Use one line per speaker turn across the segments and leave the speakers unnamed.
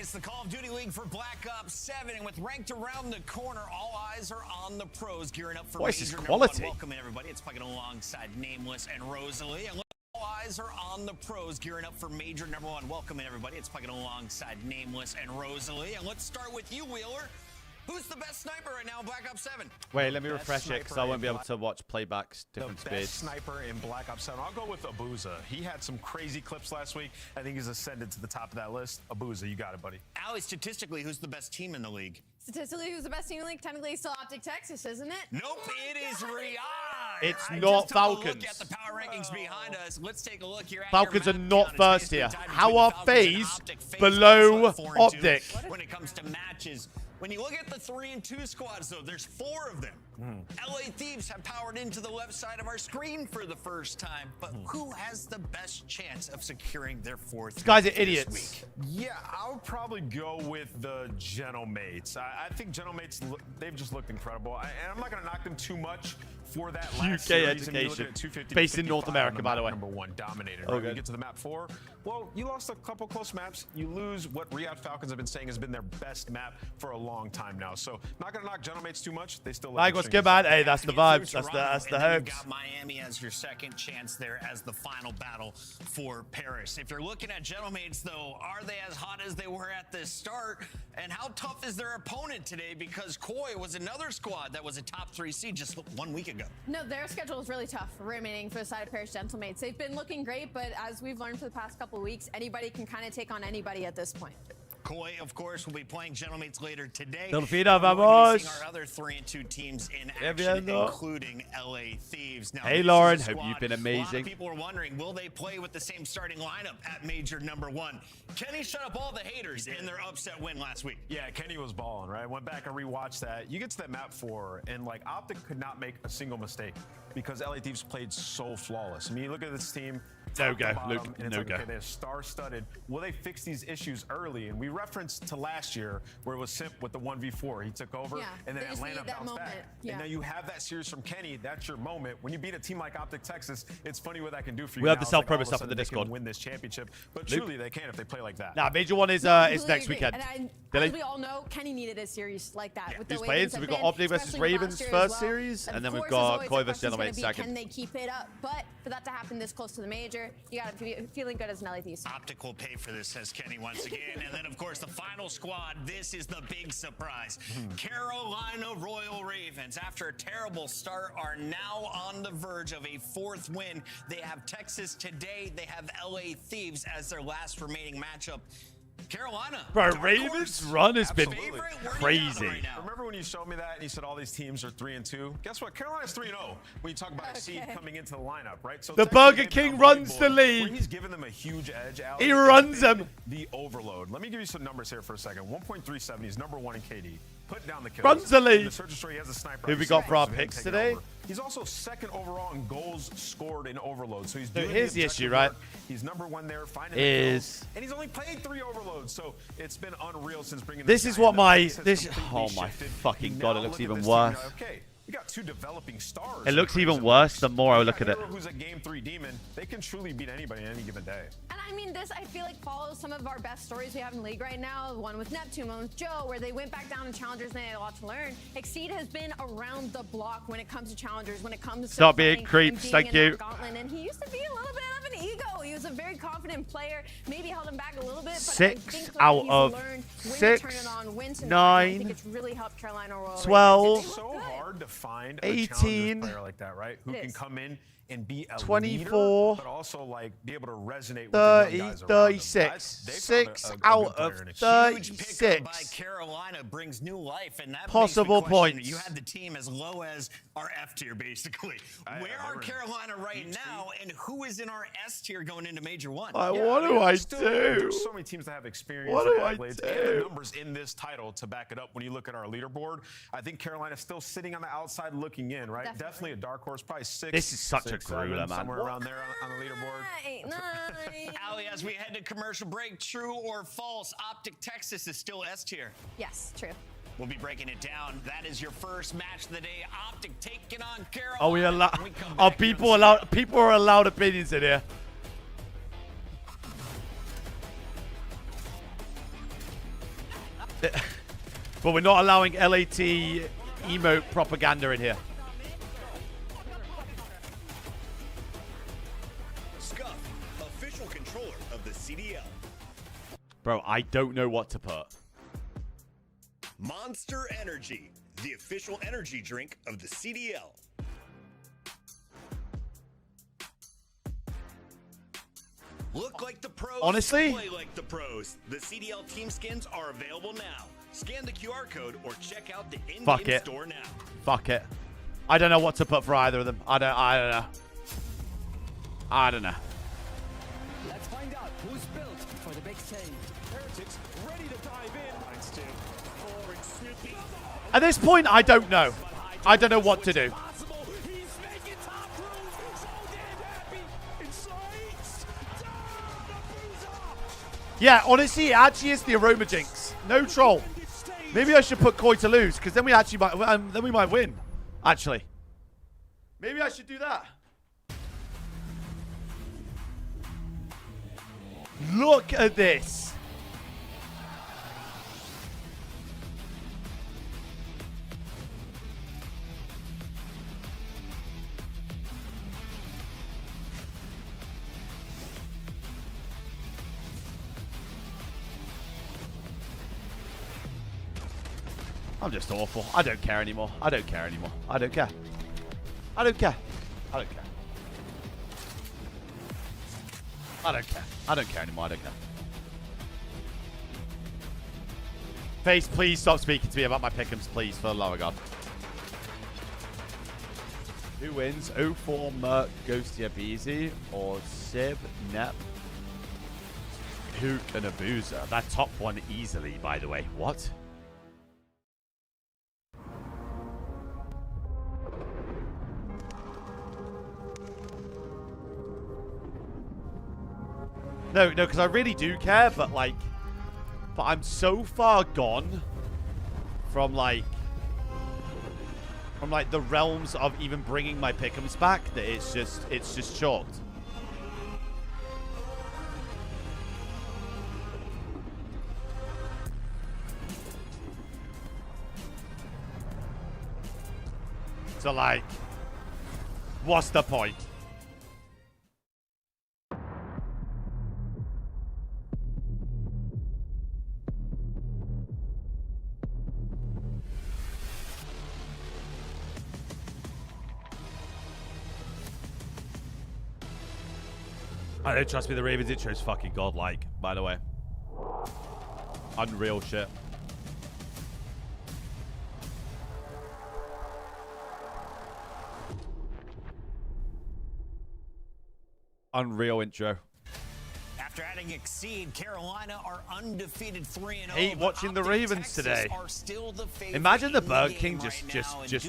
It's the Call of Duty League for Black Ops 7, and with ranked around the corner, all eyes are on the pros gearing up for
Voice is
major
quality.
Welcome in, everybody. It's plugging alongside Nameless and Rosalie. And all eyes are on the pros gearing up for major #1. Welcome in, everybody. It's plugging alongside Nameless and Rosalie. And let's start with you, Wheeler. Who's the best sniper right now in Black Ops 7?
Wait, let me refresh it because I won't be able to watch playbacks different
The best
speeds.
sniper in Black Ops 7. I'll go with Abuza. He had some crazy clips last week. I think he's ascended to the top of that list. Abuza, you got it, buddy.
Allie, statistically, who's the best team in the league?
Statistically, who's the best team in the league? Technically, it's still Optic Texas, isn't it?
Nope, it is Riyadh.
It's
I
not
just took a
Falcons.
Look at the power rankings behind us. Let's take a look here. At
Falcons
your
are
map
not
count. It's
first
basically
here.
tied
How
between
are
the Falcons and
FaZe
Optic. FaZe
below
both 4-2
Optic?
When it comes to matches, when you look at the 3 and 2 squads, though, there's 4 of them. LA Thieves have powered into the left side of our screen for the first time, but who has the best chance of securing their 4th?
These guys are
this
idiots.
week?
Yeah, I would probably go with the Genomates. I think Genomates, they've just looked incredible. And I'm not going to knock them too much for that last
UK
series. I mean, you look
education.
at 250
Based in
55
North
on
America,
the
by the
map,
way.
#1 dominated.
Oh,
Right?
good.
You get to the map 4. Well, you lost a couple close maps. You lose what Riyadh Falcons have been saying has been their best map for a long time now. So not going to knock Genomates too much. They still look
Like, what's
extremely
good, man?
solid.
Hey, that's the
Get through
vibes. That's
Toronto,
the
and then you've
hopes.
got Miami as your second chance there as the final battle for Paris. If you're looking at Genomates, though, are they as hot as they were at the start? And how tough is their opponent today? Because Koi was another squad that was a top 3 seed just 1 week ago.
No, their schedule is really tough remaining for the side of Paris Gentlemates. They've been looking great, but as we've learned for the past couple of weeks, anybody can kind of take on anybody at this point.
Koi, of course, will be playing Genomates later today.
Delfino,
We're going to be
vamos.
seeing our other 3 and 2 teams in
Yeah,
action,
viendo.
including LA Thieves. Now,
Hey,
this is
Lauren.
a
Hope
squad
you've been
A lot
amazing.
of people are wondering, will they play with the same starting lineup at major #1? Kenny shut up all the haters in their upset win last week.
Yeah, Kenny was balling, right? Went back and rewatched that. You get to that map 4, and like Optic could not make a single mistake because LA Thieves played so flawless. I mean, you look at this team.
No
top to
go,
bottom,
Luke,
and it's
no
like,
go.
okay, they're star-studded. Will they fix these issues early? And we referenced to last year where it was Simp with the 1v4. He took over,
Yeah,
and then
they just
Atlanta
needed that
bounced back.
moment. Yeah.
And now you have that series from Kenny. That's your moment. When you beat a team like Optic Texas, it's funny what that can do for you.
We have
Now
the
it's like all
self-promo
of a
stuff in the
sudden they can
Discord.
Win this championship, but
Luke?
truly they can if they play like that.
Nah, major one is
Completely
next
agree.
weekend.
And
Did
as
they-
we all know, Kenny needed a series like that. With the
Who's
way
playing?
things
So
have
we've got
been,
Optic versus
especially
Ravens
last year
first
as well.
series, and then
of
we've
course,
got
there's always
Koi
the
versus
question's gonna
Genomates
be,
second.
Can they keep it up? But for that to happen this close to the major, you got to be feeling good as an LA Thieves.
Optic will pay for this, says Kenny once again. And then, of course, the final squad. This is the big surprise. Carolina Royal Ravens, after a terrible start, are now on the verge of a 4th win. They have Texas today. They have LA Thieves as their last remaining matchup. Carolina.
Bro,
dark
Ravens'
horse,
run has been
favorite, where do you have them
crazy.
right now?
Remember when you showed me that and you said all these teams are 3 and 2? Guess what? Carolina's 3 and 0 when you talk about a seed
Okay.
coming into the lineup, right? So
The
technically
Burger
they've been
King
on
runs
whiteboard
the league.
where he's giving them a huge edge out.
He runs them.
The overload. Let me give you some numbers here for a second. 1.37. He's #1 in KD. Put down the kills.
Runs the league.
In the search history, he has a sniper.
Who we got for our picks today?
He's also 2nd overall in goals scored in overload. So he's
So
doing
here's the
objective
issue, right?
work. He's #1 there, finding the
Is-
kills. And he's only played 3 overloads, so it's been unreal since bringing
This
guy
is what
in.
my-
Pace has
this-
completely
oh my
shifted.
fucking
Now
God, it looks
look at
even
this team, you're
worse.
like, okay, we got 2 developing stars.
It looks
in
even
Crimson
worse
Wings.
the more I
You
look
got
at it.
Hero, who's a game 3 demon. They can truly beat anybody on any given day.
And I mean, this, I feel like, follows some of our best stories we have in the league right now. One with Neptune, one with Joe, where they went back down to Challengers and they had a lot to learn. Exceed has been around the block when it comes to Challengers, when it comes to
Stop being
playing
creeps,
and being
thank
in
you.
that Gauntlet. And he used to be a little bit of an ego. He was a very confident player, maybe held him back a little bit. But
6
I think
out
he's
of
learned when to
6,
turn it on, when to not. And
9,
I think it's really helped Carolina Royal Ravens.
12,
And they
It's
look
so
good.
hard to find a
18,
Challengers player like that, right? Who
It
can
is.
come in and be a
24,
leader, but also like be able to resonate with
30,
the young guys around them.
36.
They found
6
a good
out
player
of
in Exceed.
30.
Huge pickup
36.
by Carolina brings new life, and that
Possible
makes me question,
points.
You had the team as low as our F tier, basically. Where
they
are
were in
Carolina right
huge
now, and who is in our S tier going into Major 1?
What
Yeah,
do I
there's
do?
There's so many teams that have experience.
What do
and
I
accolades
do?
And the numbers in this title to back it up. When you look at our leaderboard, I think Carolina's still sitting on the outside looking in, right?
Definitely.
A dark horse, probably 6.
This is such a
6, 7,
grueler, man.
Somewhere around there on the leaderboard.
Nice.
Allie, as we head to commercial break, true or false, Optic Texas is still S tier.
Yes, true.
We'll be breaking it down. That is your first match of the day. Optic taking on Carolina.
Are we allowed?
When we come
Are
back here on
people
the
allowed? People are allowed opinions in here. But we're not allowing LAT emote propaganda in here.
Scuff, official controller of the CDL.
Bro, I don't know what to put.
Monster Energy, the official energy drink of the CDL. Look like the pros.
Honestly?
Play like the pros. The CDL team skins are available now. Scan the QR code or check out the in-game store now.
Fuck it. I don't know what to put for either of them. I don't know. I don't know.
Let's find out who's built for the big save.
Heretics ready to dive in. Nice tip. Forward Snoopy.
At this point, I don't know. I don't know what to do.
Possible. He's making top room. So damn happy. Insights. Down the boozer.
Yeah, honestly, it actually is the Aroma Jinx. No troll. Maybe I should put Koi to lose, because then we actually might, then we might win. Actually, maybe I should do that. Look at this. I'm just awful. I don't care anymore. I don't care anymore. I don't care. I don't care. I don't care. I don't care. I don't care anymore. I don't care. Face, please stop speaking to me about my pick'ems, please, for the love of God. Who wins? 04 Merc, Ghosty Abizi, or Sib, Nep, Hook, and Abuza? That top one easily, by the way. What? No, because I really do care, but like, I'm so far gone from like the realms of even bringing my pick'ems back that it's just chalked. So like, what's the point? I don't trust me, the Ravens intro is fucking godlike, by the way. Unreal shit. Unreal intro.
After adding Exceed, Carolina are undefeated 3-0.
Hate watching the Ravens today. Imagine the Burger King just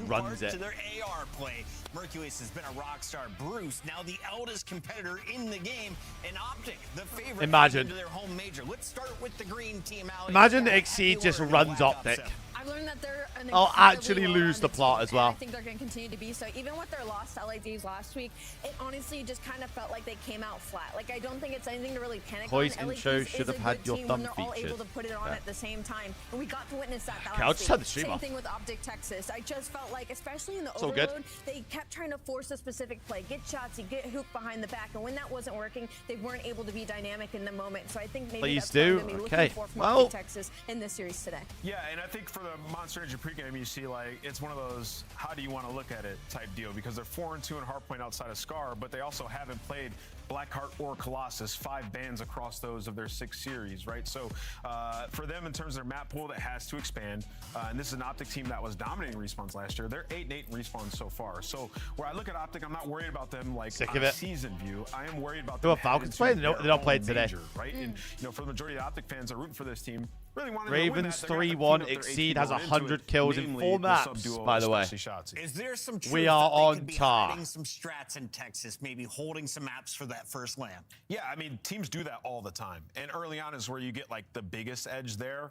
runs it.
To their AR play. Mercules has been a rock star. Bruce, now the eldest competitor in the game, and Optic, the favorite.
Imagine.
Into their home major. Let's start with the green team. Alex.
Imagine the Exceed just runs Optic.
I've learned that they're an
I'll actually
incredibly
lose the
well-rounded
plot
team,
as well.
and I think they're going to continue to be so. Even with their loss to LADs last week, it honestly just kind of felt like they came out flat. Like, I don't think it's anything to really panic
Koi's
on.
intro
LADs
should
is
have
a
had
good
your
team
thumb
when they're all
featured.
able to put it on
Yeah.
at the same time, and we got to witness that
Okay, I'll
last
just have
week.
the stream
Same
off.
thing with Optic Texas. I just felt like, especially in the
all good.
overload, they kept trying to force a specific play, get Shotsy, get Hook behind the back, and when that wasn't working, they weren't able to be dynamic in the moment. So I think maybe
Please
that's what I'm
do.
going to be
Okay.
looking for from
Well-
Optic Texas in this series today.
Yeah, and I think for the Monster Energy pregame, you see like it's one of those how do you want to look at it type deal because they're 4-2 in Hardpoint outside of Scar, but they also haven't played Blackheart or Colossus, 5 bans across those of their 6 series, right? So for them, in terms of their map pool, that has to expand. And this is an Optic team that was dominating respawns last year. They're 8-8 in respawns so far. So where I look at Optic, I'm not worried about them like
Sick
on
of
a
it.
season view. I am worried about
Who
them
are Falcons
heading
playing?
to
They don't
their
play
own
today.
major, right? And for the majority of Optic fans are rooting for this team. Really wanted
Ravens
to win that. They're gonna have to
3-1.
clean up their
Exceed
AP
has
going into
100
it,
kills in
mainly
4
the
maps,
sub-duo,
by the way.
especially Shotzzy.
Is there some truth
We are
that they
on
could be
tar.
hiding some strats in Texas, maybe holding some maps for the that first lamp.
Yeah, I mean, teams do that all the time. And early on is where you get, like, the biggest edge there.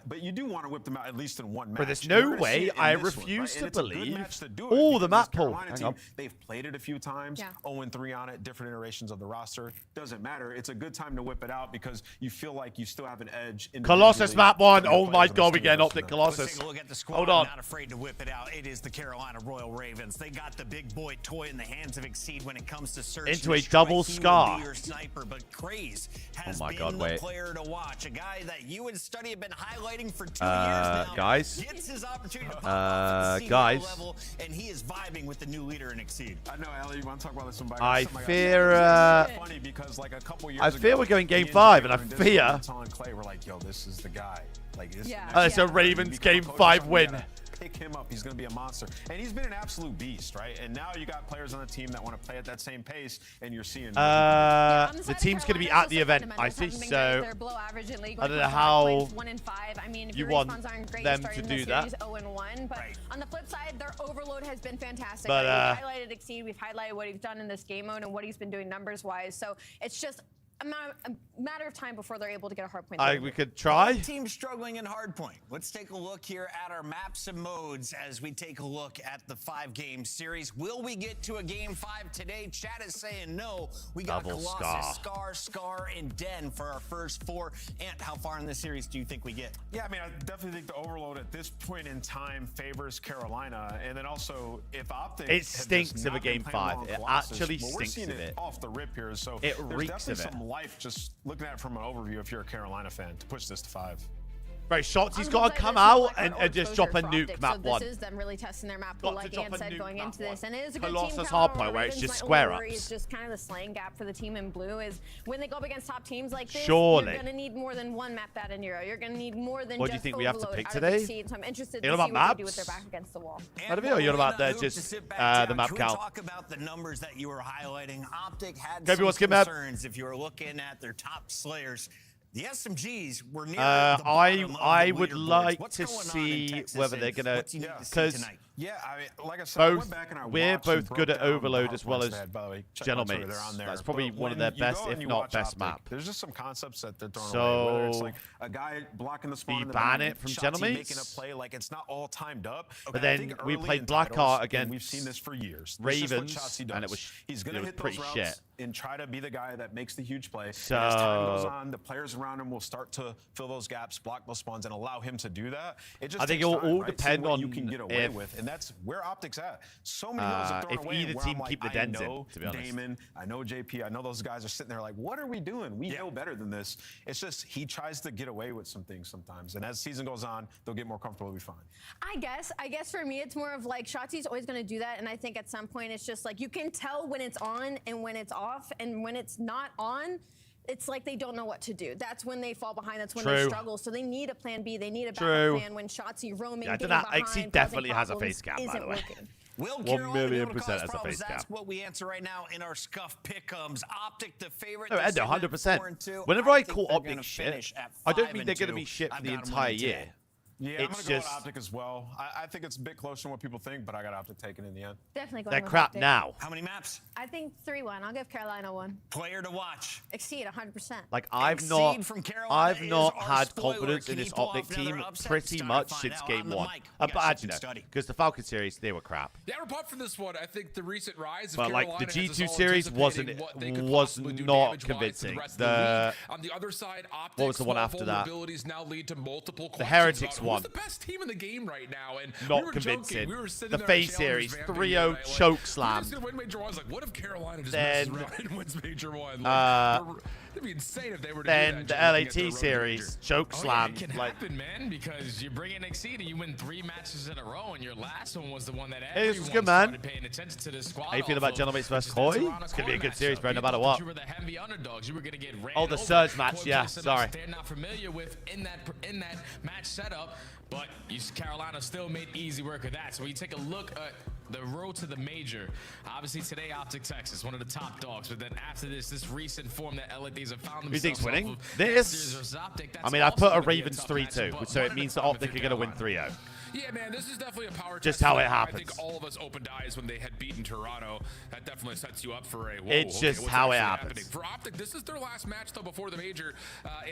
But you do want to whip them out at least in one match.
But there's
You're
no
gonna see
way
it in
I
this one,
refuse
right?
to
And it's a good
believe.
match to do it
Oh, the
because
map
this
pull.
Carolina
Hang
team,
on.
they've played it a few times,
Yeah.
0-3 on it, different iterations of the roster. Doesn't matter. It's a good time to whip it out because you feel like you still have an edge.
Colossus map 1.
individually
Oh my
from the
god, we
players
get an
on
Optic
this team.
Colossus.
Let's take a look at the squad.
Hold on.
Not afraid to whip it out. It is the Carolina Royal Ravens. They got the big boy toy in the hands of Exceed when it comes to search
Into
and
a
destroy.
double
He will
scar.
be your sniper, but Craze has
Oh my
been
God,
the
wait.
player to watch. A guy that you and Study have been highlighting for 2 years now.
guys?
Gets his opportunity to pop off at the
guys.
CDL level, and he is vibing with the new leader in Exceed.
I know, Ellie, you want to talk about this one?
I
Something
fear,
It's funny because like a couple years
I fear
ago,
we're going game
me
5,
Jay
and I
were in
fear-
Discord, Tom and Clay were like, yo, this is the guy. Like, this
Yeah.
is
It's a Ravens game 5 win.
Pick him up. He's going to be a monster. And he's been an absolute beast, right? And now you got players on the team that want to play at that same pace, and you're seeing.
The team's going to be at the event, I see, so
they're below average in league.
I don't know how
1-5. I mean, if
you
your
want
respawns aren't great,
them
you're
to
starting
do
the
that.
series 0-1. But
Right.
on the flip side, their overload has been fantastic.
But,
we've highlighted Exceed, we've highlighted what he's done in this game mode and what he's been doing numbers-wise. So it's just a matter of time before they're able to get a hard point.
we could try.
Team struggling in hardpoint. Let's take a look here at our maps and modes as we take a look at the 5-game series. Will we get to a game 5 today? Chat is saying no. We got
Double
Colossus, Scar, and Den for our first 4. Ant, how far in this series do you think we get?
Yeah, I mean, I definitely think the overload at this point in time favors Carolina, and then also if Optic
It
had just
stinks of a
not been
game
playing well
5.
on
It
Colossus,
actually
well, we're
stinks
seeing
of it.
off the rip here. So
It
there's
reeks
definitely
of it.
some life just looking at it from an overview if you're a Carolina fan to push this to 5.
Right, Shotzi's
On the
got
flip
to
side,
come
this is
out
like
and
our
just drop a
exposure for
nuke
Optic,
map
so
1.
This is them really testing their map
Got
pool,
to
like
drop
Ant
a
said,
nuke
going
map
into this.
1.
And it is a good
Colossus
team.
hard
Carolina
point where it's
Ravens.
just
My
square
only worry
ups.
is just kind of the slaying gap for the team in blue is when they go up against top teams like this,
Surely.
you're going to need more than one map that in Euro. You're going to need more than
What do you
just
think we have to
overload
pick
out of
today?
Exceed. So I'm interested
You
to
know
see
about
what they do with
maps?
their back against the wall.
What are you on about there? Just the map
Can we
count.
talk about the numbers that you were highlighting? Optic had
Kobe,
some
what's good, map?
concerns if you were looking at their top slayers. The SMGs were near the
I
bottom of the
would
leaderboards.
like
What's
to
going on in
see
Texas,
whether
and
they're gonna-
what do you need to see
'cause
tonight?
Yeah, I mean, like I said, I
Both-
went back and I
we're
watched and
both
broke
good at
down the
Overload
hard
as well
points
as
they had, by the way. Check
Gentle
my Twitter,
Mates.
they're on there.
That's probably
But
one of
when
their
you
best,
go
if
and you
not
watch
best
Optic,
map.
There's just some concepts that they're throwing
So,
away. Whether it's like a guy blocking the spawn
we
in the
ban
back,
it from
Shotzi
Gentle
making
Mates?
a play like it's not all timed up.
But
And I
then
think
we
early
played
in
Blackheart
titles,
against
and we've seen this for years. This is what
Ravens,
Shotzi
and
does.
it was-
He's going
it
to
was
hit those
pretty
routes
shit.
and try to be the guy that makes the huge play.
So-
and as time goes on, the players around him will start to fill those gaps, block those spawns, and allow him to do that. It just
I think
takes
it'll
time,
all
right?
depend
See what
on
you can get away
if-
with, and that's where Optic's at. So many goals are thrown
if
away.
either
where
team
I'm like,
keep the
I
dents in,
know
to be honest.
Damon, I know JP, I know those guys are sitting there like, what are we doing? We know better than this. It's just he tries to get away with some things sometimes, and as the season goes on, they'll get more comfortable. We'll be fine.
I guess for me, it's more of like Shotzi's always going to do that. And I think at some point, it's just like you can tell when it's on and when it's off. And when it's not on, it's like they don't know what to do. That's when they fall behind. That's when they
True.
struggle. So they need a plan B. They need a
True.
backup plan when Shotzi roaming,
Yeah, I
getting
don't know.
behind,
Exceed
causing
definitely has a
problems
face cam, by
isn't
the way.
working.
Will
1
Carolina
million
be able to
percent
cause
as a
problems?
face
That's
cap.
what we answer right now in our Scuff Pick'ems. Optic, the favorite.
No,
They're
Endo,
sitting at
100%.
4-2.
Whenever I
think
call
they're
Optic
gonna
shit,
finish at
I don't mean they're
5-2.
going to be shit for
I've
the
got 'em
entire
winning
year.
today.
Yeah,
It's
I'm gonna
just-
go with Optic as well. I think it's a bit closer than what people think, but I got Optic taken in the end.
Definitely going
They're
with
crap
Optic.
now.
How many maps?
I think 3-1. I'll give Carolina 1.
Player to watch.
Exceed 100%.
Like I've
Exceed from Carolina is
not
our
had
spoiler.
confidence
Can
in
he
this
pull off
Optic
another
team
upset?
pretty
It's time to
much
find
since
out.
game
On the
1.
mic, we got
But
Shotzi
you know,
Study.
because the Falcon series they were crap.
Yeah, we're pumped for this one. I think the recent rise of
But, like,
Carolina
the
has us
G2
all
series
anticipating what they could
was
possibly do
not
damage-wise to the
convincing.
rest of the league. On the other side, Optics,
What was the one after that?
vulnerabilities now lead to multiple questions
Heretics
about
one.
who's the best team in the game right now. And
Not
we were
convincing.
Joking. We were sitting
The
there
FaZe
at Challenge
series,
Vamping
3-0
and like,
choke
who's
slam.
gonna win Major 1? I was like, what if Carolina just
Then-
messes around and wins Major 1? Like, it'd be insane if they were to do
Then
that.
the
just looking at
LAT
their road to
series
Major.
choke
Oh, yeah,
slam.
it can
Like
happen, man, because you bring in Exceed and you win 3 matches in a row, and your last one was the one that
Hey, this is
everyone
good, man.
started paying attention to this squad.
How you feel
off
about
of,
Gentleman's
which
versus
is
Koi?
the Toronto
It's gonna be a
Core
good series,
matchup.
bro, no
You
matter
thought
what.
You were the heavy underdogs. You were gonna get ran
Oh, the
over.
Surge match,
Koi
yeah,
played setups
sorry.
They're not familiar with in that match setup, but Carolina still made easy work of that. So when you take a look at the road to the major, obviously today Optic Texas, one of the top dogs, but then after this recent form that LADs have found
Who
themselves
think's winning?
off of
This?
versus Optic,
I
that's
mean, I
also
put a
gonna be
Ravens
tough
3-2,
matchup, but
so
one
it
at
means
a
that
time if
Optic are
you're
going to win
Carolina.
3-0.
Yeah, man, this is definitely a power
Just
test.
how it
I
happens.
think all of us opened eyes when they had beaten Toronto. That definitely sets you up for a. Whoa,
It's
okay,
just
what's
how it
actually
happens.
happening? For Optic, this is their last match though before the major,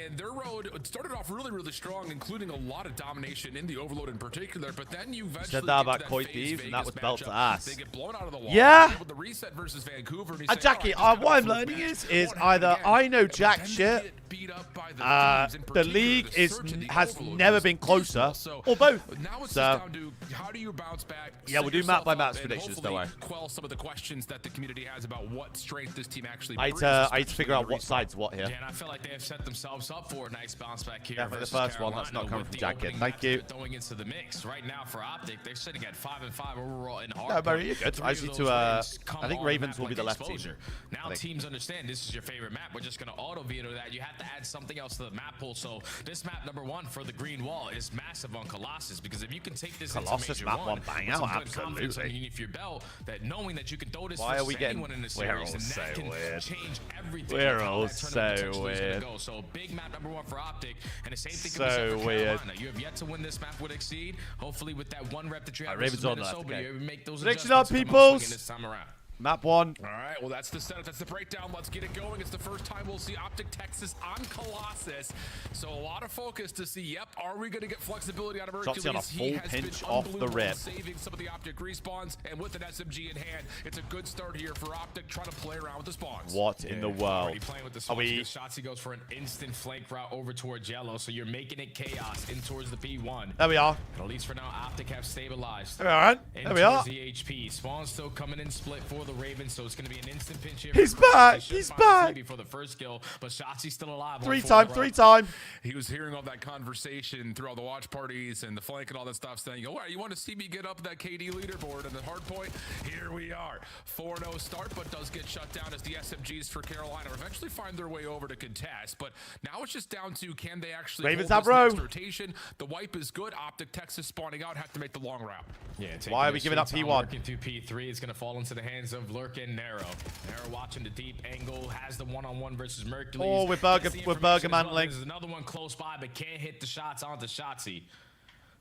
and their road started off really, really strong, including a lot of domination in the Overload in particular. But then you eventually
said that
get to
about Koi
FaZe
Thieves, and that
Vegas
was belt to
matchup.
ass.
They get blown out of the water.
Yeah.
They're able to reset versus Vancouver. And you say,
Jackie,
"All right,
what I'm
this
learning
match
is
won't happen
either
again."
I know
But
jack
then they
shit,
get beat up by the Thieves, in
the
particular,
league
the
is
Search and the
has
Overload
never
was
been closer,
dismal.
or both.
Now it's
So
just down to how do you bounce back?
Yeah, we'll
set
do map by
yourself
map
up, and
predictions, don't
hopefully
worry.
quell some of the questions that the community has about what strength this team actually
I
brings.
need to
especially
figure
in
out
the
what
respawn.
side's what here.
Yeah, and I feel like they have set themselves up for a nice bounce back here.
Definitely the
versus
first one. That's not
Carolina
coming
with
from
the
Jack Kid.
opening
Thank
match
you.
they're throwing into the mix. Right now for Optic, they're sitting at 5-5 overall in hard.
No, Barry, you're good.
Three
I
of
just need
those
to,
wins come
I think
on
Ravens
map
will be
like
the left team.
Exposure. Now
I think.
teams understand this is your favorite map. We're just going to auto-veto that. You have to add something else to the map pool. So this map number 1 for the green wall is massive on Colossus, because if you can take this
Colossus
into
map
major
one bang
with some
out,
good confidence
absolutely.
underneath your belt, that knowing that you can throw this
Why are we
versus
getting-
anyone in the
we're
series,
all
and
so
that can
weird.
change everything.
We're
of how
all
that tournament
so
potentially is gonna
weird.
go. So big map number 1 for Optic, and the same thing
So
can be said for
weird.
Carolina. You have yet to win this map with Exceed. Hopefully with that one rep that you have
Alright,
versus
Ravens on left,
Minnesota,
okay.
you able to make those
Prediction up,
adjustments and come out
peoples.
swinging this time around.
Map 1.
All right, well, that's the setup. That's the breakdown. Let's get it going. It's the first time we'll see Optic Texas on Colossus. So a lot of focus to see, yep, are we going to get flexibility out of Hercules?
Shots on a
He
full
has
pinch
been
off the
unbelievable,
rip.
saving some of the Optic respawns, and with an SMG in hand, it's a good start here for Optic trying to play around with the spawns.
What in the world?
Already playing with the
Are
spawns,
we?
because Shotzi goes for an instant flank route over towards yellow, so you're making it chaos in towards the P1.
There we are.
And at least for now, Optic have stabilized.
There we are.
In
There we are.
towards the HP. Spawn still coming in split for the Ravens, so it's going to be an instant pinch here.
He's
for Colossus.
back.
They should
He's
find a
back.
freebie for the first kill, but Shotzi's still alive. on
3
4
time,
in a
3
row.
time.
He was hearing all that conversation throughout the watch parties and the flank and all that stuff, saying, oh, you want to see me get up that KD leaderboard and the hard point? Here we are. 4-0 start, but does get shut down as the SMGs for Carolina eventually find their way over to contest. But now it's just down to, can they actually
Ravens
hold
up
this
row.
next rotation? The wipe is good. Optic Texas spawning out, have to make the long route.
Yeah,
Why are we giving up P1?
Working through P3, it's going to fall into the hands of Lurkin Nero. Nero watching the deep angle, has the one-on-one versus Mercules.
Oh, we're
That's
burger-
the
we're
information
burger
as well.
mantling.
There's another one close by, but can't hit the shots onto Shotzi.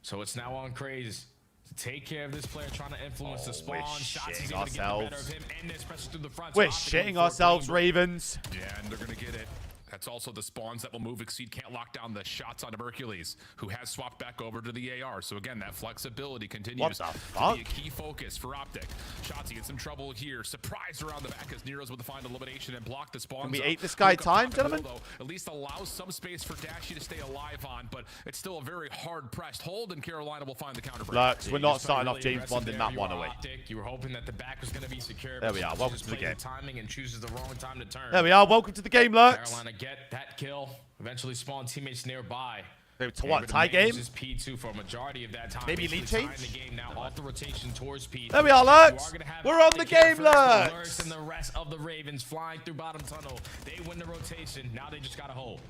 So it's now on Craze to take care of this player, trying to influence the spawn.
we're
Shotzi's
shitting
able to get the better
ourselves.
of him, and this pressure through the front.
We're
So Optic going
shitting
for a
ourselves,
clean
Ravens.
Yeah, and they're going to get it. That's also the spawns that will move. Exceed can't lock down the shots onto Hercules, who has swapped back over to the AR. So again, that flexibility continues
What the
to
fuck?
be a key focus for Optic. Shotzi in some trouble here. Surprised around the back as Nero's with the find elimination and block the spawns.
Can we
up.
ate this guy
Luke up
time,
top of the
gentlemen?
hill, though, at least allows some space for Dashy to stay alive on, but it's still a very hard pressed hold, and Carolina will find the counter break.
Lurks, we're
You
not
just
starting
played
off
really
James Bond
aggressive
in
there.
that
You
one
were
away.
Optic. You were hoping that the back was going to be secure.
There
but
we are.
Shotzi
Welcome
just
to the
plays
game.
Timing and chooses the wrong time to turn.
There we are. Welcome to the game, Lurks.
Carolina get that kill. Eventually spawn teammates nearby.
To what,
Able to
tie game?
manage this P2 for a majority of that time.
Maybe
Basically
lead
tying
change?
the game now off the rotation towards P2.
There we are,
You
Lurks.
gonna have
We're on
Optic
the
here
game,
first, but
Lurks.
And the rest of the Ravens flying through bottom tunnel. They win the rotation. Now they just got to hold.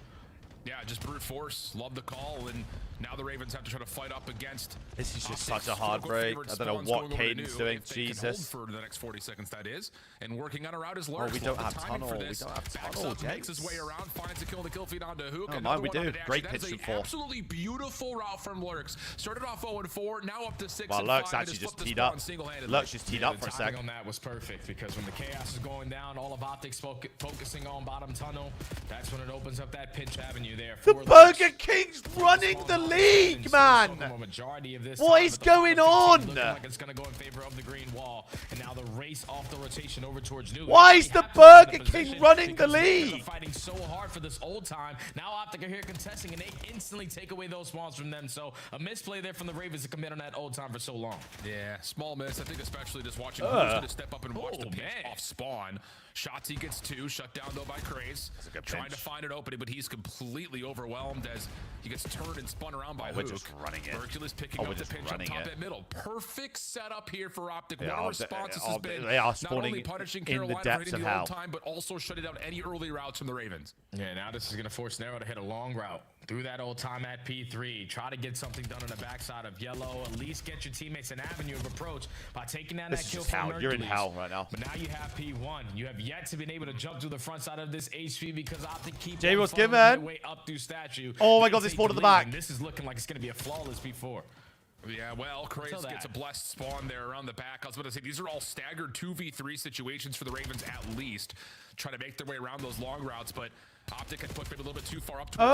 Yeah, just brute force. Love the call, and now the Ravens have to try to fight up against.
This is just
Optic's
such a hard break.
favorite
I don't know
spawns
what
going over to
Caden's
New,
doing.
if they can
Jesus.
hold for the next 40 seconds, that is. And working on a route is
Oh,
Lurks.
we don't
Love the
have
timing for
tunnel. We
this.
don't have
Backs
tunnel,
up, makes his
James.
way around, finds a kill. The kill feed onto Hook.
Oh,
Another
man, we
one
do.
onto Dash.
Great
That is
pitch
a
from 4.
absolutely beautiful route from Lurks. Started off 0-4, now up to 6
Well,
and
Lurks
5, and
actually
has
just
flipped the
teed
spawn
up.
single-handedly.
Lurks just teed
Yeah,
up
the
for a
timing
sec.
on that was perfect, because when the chaos is going down, all of Optics focusing on bottom tunnel, that's when it opens up that pinch avenue there.
The
for
Burger
Lurks.
King's running the
Spawn
league,
and
man.
so a majority of this
What
time,
is
but the
going
final 15
on?
looking like it's going to go in favor of the green wall, and now the race off the rotation over towards New.
Why
They
is the
have to be in
Burger
the
King
position
running the
because Lakers are
league?
fighting so hard for this old time. Now Optic are here contesting, and they instantly take away those spawns from them. So a misplay there from the Ravens to commit on that old time for so long.
Yeah, small miss. I think especially just watching who's going to step up and watch the
Oh,
pitch
man.
off spawn. Shotzi gets 2, shut down though by Craze.
a good
Trying
pinch.
to find an opening, but he's completely overwhelmed as he gets turned and spun around by
Oh, we're
Hook.
just running it.
Hercules picking
Oh,
up
we're
the
just
pinch up
running
top
it.
at middle. Perfect setup here for Optic.
Yeah,
What a
oh,
response this
they-
has
oh,
been.
they are
Not
spawning
only punishing
in the
Carolina for
depths
hitting
of
the
hell.
old time, but also shutting down any early routes from the Ravens.
Yeah, now this is going to force Nero to hit a long route through that old time at P3. Try to get something done on the backside of yellow. At least get your teammates an avenue of approach by taking down
This
that
is
kill
just
from
hell. You're in
Hercules.
hell right now.
But now you have P1. You have yet to been able to jump through the front side of this HP because Optic keep
Jay,
on
what's good,
funneling their
man?
way up through statue.
Oh my
They
God, this
take
ball to the
lead,
back.
and this is looking like it's going to be a flawless P4.
Yeah, well, Craze gets a blessed spawn there around the back. I was about to say, these are all staggered 2v3 situations for the Ravens at least. Trying to make their way around those long routes, but Optic had put it a little bit too far up towards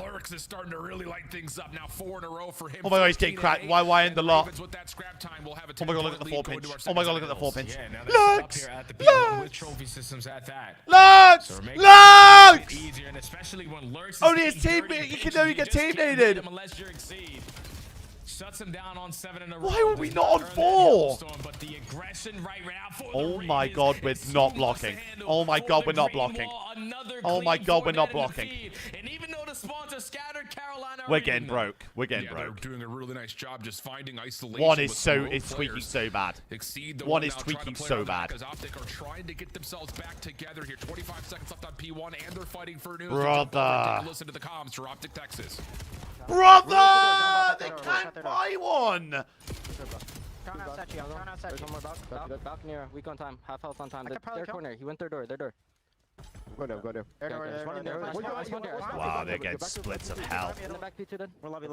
Lurks is starting to really light things up now. 4 in a row for him.
Oh my god, he's getting cracked. YY in the lot.
With that scrap time, we'll have a
Oh my god, look at the 4 pinch. Oh my god, look at the 4 pinch.
Yeah, now they're up
Lurks!
here at the P1 with trophy systems at that.
Lurks!
So we're making it
Lurks!
easier, and especially when Lurks
Only
is
his
getting dirty
teammate-
and
you can
pinches,
only get
just can't
teammated.
beat him unless you're Exceed. Shuts him down on 7 in a row.
Why were we
Does
not on
earn that
4?
Hailstorm, but the aggression right now for
Oh
the
my
Ravens
god, we're
is
not
too much to
blocking.
handle
Oh my
for
god,
the
we're not
Green
blocking.
Wall. Another
Oh my
clean
god, we're
4
not
net in the
blocking.
feed. And even though the spawns are scattered, Carolina
We're
are
getting
eating them.
broke. We're getting
Yeah, they're
broke.
doing a really nice job just finding isolation.
One is
with
so
both
is tweaking
players.
so bad.
Exceed the
One
now
is
trying to
tweaking
play
so
around the back
bad.
as Optic are trying to get themselves back together here. 25 seconds left on P1, and they're fighting for news.
Brother.
Take a listen to the comms for Optic Texas.
Brother! They can't buy one!
Count out Sachi, count out Sachi.
There's one more balcony, weak on time, half health on time.
I could probably
Their
kill.
corner, he went their door, their door.
Go there, go there.
Wow, they're getting splits of hell.
In the back P2 then.
We're lobby.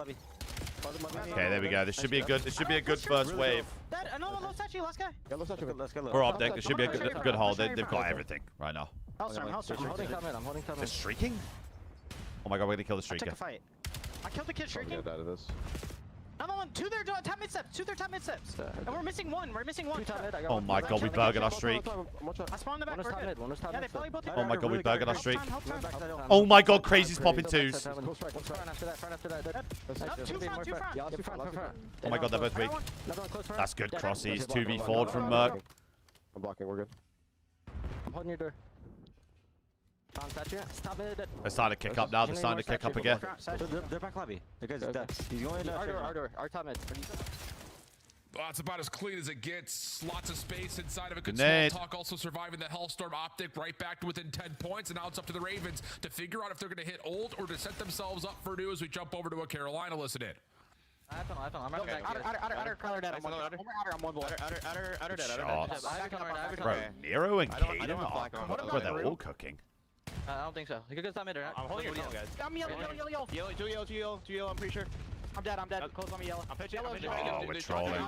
Okay, there we go. This should be a good. This should be a good first wave.
Dead. Another low Sachi, last guy.
Let's go.
For Optic, this should be a good hold. They've got everything right now.
Hellstorm,
I'm
Hellstorm.
holding top mid, I'm holding top
They're
mid.
streaking? Oh my god, we're gonna kill the
I took
streaker.
a fight. I killed the kid shrieking.
Get out of this.
Another one. 2 there, top mid steps. 2 there, top mid steps. And we're missing one. We're missing one.
Two top mid, I got
Oh
one.
my god, we burgered our streak.
I spawned the back.
One was
We're
top
good.
mid, one was top
Yeah, they
mid.
probably both hit.
Oh my god, we burgered our streak.
Help time.
Oh my god, Crazy's popping twos.
Front after that, front after that.
Up, two front.
Yeah, two front.
Oh my god, they're both weak.
Another one close front.
That's good,
Yeah,
Crossies.
that's
2v4 from Merc.
I'm blocking, we're good.
I'm holding your door. Tom, touch it. Stop it.
They're starting to kick up now. They're starting to kick up again.
They're back lobby. Because he's going
Our door, our top mid.
Well, it's about as clean as it gets. Lots of space inside of it. Good
Grenade.
small talk. Also surviving the Hellstorm. Optic right back to within 10 points. And now it's up to the Ravens to figure out if they're going to hit ult or to set themselves up for new as we jump over to a Carolina listen in.
I'm running back here.
Outer color dead. I'm one ball.
Shots. Bro, Nero and Kaden are bro, they're all cooking.
I don't think so. You could go top mid, right?
I'm holding your tunnel, guys. I'm yellow. Two yellow, I'm pretty sure. I'm dead. Close on me, yellow. I'm pitching.
Oh, we're trolling.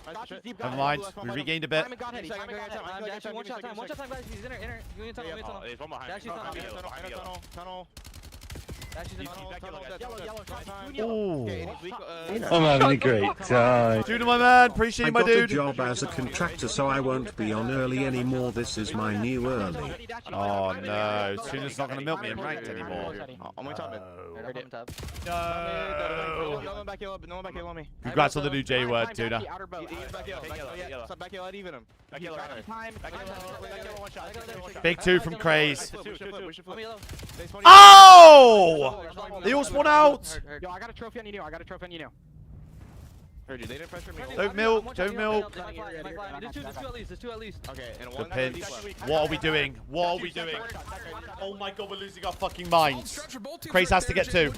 I got it.
Never mind. We regained a bit.
One shot time, guys. He's inner. Give me a tunnel,
There's one behind me. Tunnel.
Dashes in
Ooh.
I'm having a great time.
Dude, my man. Appreciate
I
you, my
got a
dude.
job as a contractor, so I won't be on early anymore. This is my new early.
Oh no. Tuna's not going to milk me in ranked anymore.
I'm on top mid.
No.
No one back here, let me.
Congrats on the new J word, Tuna.
Back yellow, I'd even him. Back yellow,
Big 2 from Craze.
yellow.
Oh! They all spawn out.
Yo, I got a trophy on you. Heard you. They didn't pressure me.
Don't milk. Don't milk.
There's two at least.
Okay, and
The
one.
pinch. What are we doing? What are we doing? Oh my god, we're losing our fucking minds. Craze has to get 2.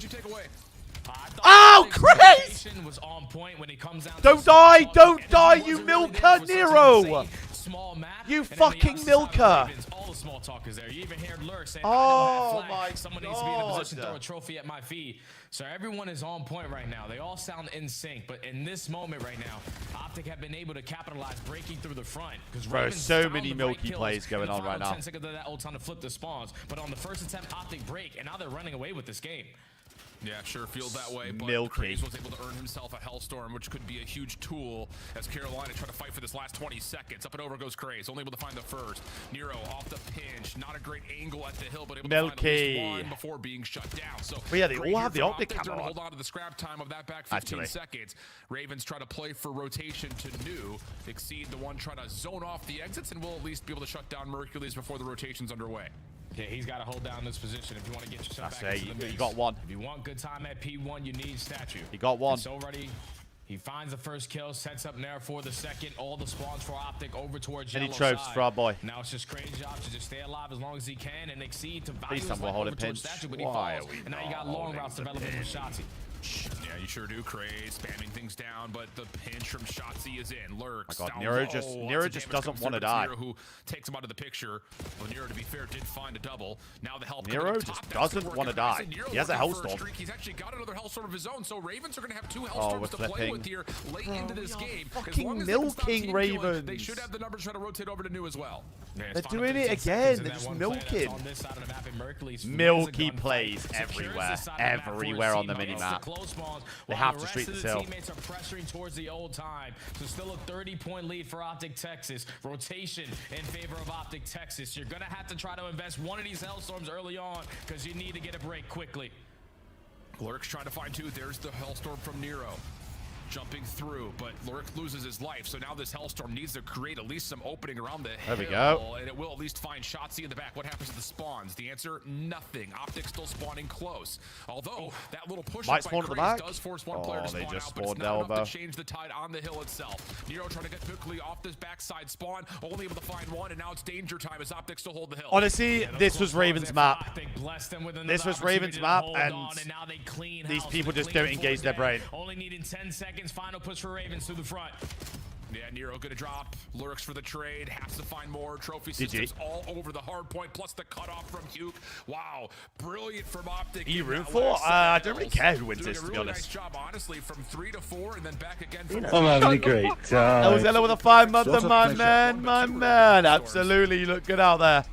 Oh, Craze!
Was on point when it comes down
Don't die! Don't die, you milker, Nero!
Small map,
You
and then the
fucking
outside
milker.
Ravens, all the small talk is there. You even heard Lurk saying,
Oh
I don't have a flag.
my
Someone needs to be in a position to
God.
throw a trophy at my feet. So everyone is on point right now. They all sound in sync, but in this moment right now, Optic have been able to capitalize, breaking through the front.
Bro,
Ravens
so
found
many
the
milky
kills
plays going
in the
on right
final
now.
10 seconds of that ult time to flip the spawns, but on the first attempt, Optic break, and now they're running away with this game.
Yeah, sure feels that way, but
Milky.
Craze was able to earn himself a Hellstorm, which could be a huge tool as Carolina try to fight for this last 20 seconds. Up and over goes Craze, only able to find the first. Nero off the pinch, not a great angle at the hill, but able to find at least
Milky.
one before being shut down. So
But yeah, they
great
all have
here
the
for
optic
Optic,
camo
trying to
on.
hold on to the scrap time of that back 15
Actually.
seconds. Ravens try to play for rotation to new, Exceed the one trying to zone off the exits, and we'll at least be able to shut down Mercules before the rotation's underway.
Yeah, he's got to hold down this position if you want to get yourself
That's
back
it.
into the
You
mix.
got one.
If you want good time at P1, you need Statue.
He got one.
It's already. He finds the first kill, sets up Nair for the second. All the spawns for Optic over towards
Any
yellow
tropes
side.
for our boy?
Now it's just Crazy job to just stay alive as long as he can and Exceed to value
Please
his
don't
life
hold
over
it,
towards
pinch.
Statue, but he
Why
falls.
are we
And now you
not
got long
holding
routes
the
developing with
pinch?
Shotzi.
bitch.
Yeah, you sure do. Craze spamming things down, but the pinch from Shotzzy is in. Lurks.
Oh my God,
down
Nero
low.
just-
Lots
Nero
of
just
damage
doesn't
comes
wanna
through. It's
die.
Nero who takes him out of the picture. Well, Nero, to be fair, did find a double. Now the help
Nero
coming up
just
top. That's
doesn't
working
wanna
nice.
die.
And Nero
He has a
looking for
Hellstorm.
streak. He's actually got another Hellstorm of his own, so Ravens are going to have 2
we're
Hellstorms to play
flipping.
with here late into this game. As
fucking
long as they can stop
milking
team killing, They
Ravens.
should have the numbers try to rotate over to New as well.
Man,
They're
it's final
doing it
15
again.
seconds in
They're
that
just
one play that's
milking.
on this side of the map, and Mercury's
Milky
wins the gunfight.
plays
Secures
everywhere.
this side of the map for his
Everywhere on the
teammates.
minimap.
The close balls,
They
while
have
the
to
rest
streak
of
this
the
hill.
teammates are pressuring towards the old time. So still a 30-point lead for Optic Texas. Rotation in favor of Optic Texas. You're going to have to try to invest one of these Hellstorms early on because you need to get a break quickly.
Lurk's trying to find 2. There's the Hellstorm from Nero. Jumping through, but Lurk loses his life. So now this Hellstorm needs to create at least some opening around the
There we
hill,
go.
and it will at least find Shotzzy in the back. What happens to the spawns? The answer, nothing. Optic still spawning close. Although that little push
Might
up by
spawn at the
Craze
back.
does force one player to
They
spawn
just
out, but it's
spawned
not enough
elbow.
to change the tide on the hill itself. Nero trying to get quickly off this backside spawn, only able to find one, and now it's danger time as Optic still hold the hill.
Honestly, this was Ravens' map. This was Ravens' map, and
now they clean
these
house
people
with a
just
clean
don't engage their
four
brain.
down. Only needing 10 seconds. Final push for Ravens to the front.
Yeah, Nero gonna drop. Lurks for the trade. Has to find more. Trophy
GG.
systems all over the hard point. Plus the cutoff from Huke. Wow, brilliant from Optic.
You
in
root
that
for?
last
I
set.
don't really care who wins
Doing
this,
a
to be
really
honest.
nice job, honestly, from 3 to 4, and then back again from
I'm having a great time.
Elzella with a 5-month,
What a
my
pleasure.
man, my man. Absolutely, you look good out there.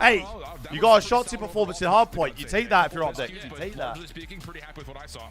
Hey, you got a Shotzzy performance in hardpoint. You take that if you're Optic. You take that.
Largely speaking, pretty happy with what I saw.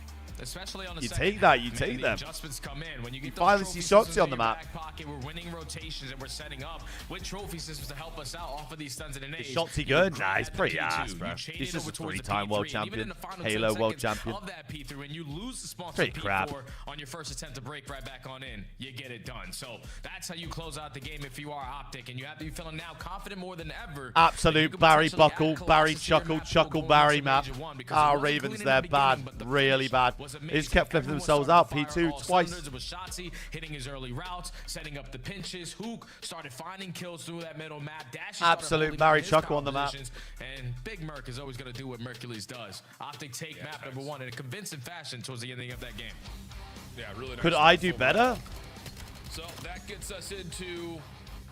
Especially on the
You
second
take that,
half,
you
man,
take
the
them.
adjustments come in. When you get
You
those
finally
trophy
see Shotzzy
systems
on
in
the
your
map.
back pocket, we're winning rotations and we're setting up with trophy systems to help us out off of these stuns and
Is
innate.
Shotzzy good? Nah, he's pretty ass, bro. He's just a 3-time world champion. Halo world champion.
Of that P3, and you lose the spawn
Pretty
to
crap.
P4 on your first attempt to break right back on in, you get it done. So that's how you close out the game if you are Optic, and you have to be feeling now confident more than ever.
Absolute Barry Buckle, Barry Chuckle, Chuckle Barry map. Our Ravens, they're bad, really bad. They just kept flipping themselves out. P2 twice.
It was Shotzzy hitting his early routes, setting up the pinches. Hook started finding kills through that middle map. Dash started
Absolute
holding
Barry
down his
Chuckle on the map.
positions, and Big Merc is always going to do what Mercules does. Optic take map number 1 in a convincing fashion towards the ending of that game.
Yeah, really nice.
Could I do better?
So that gets us into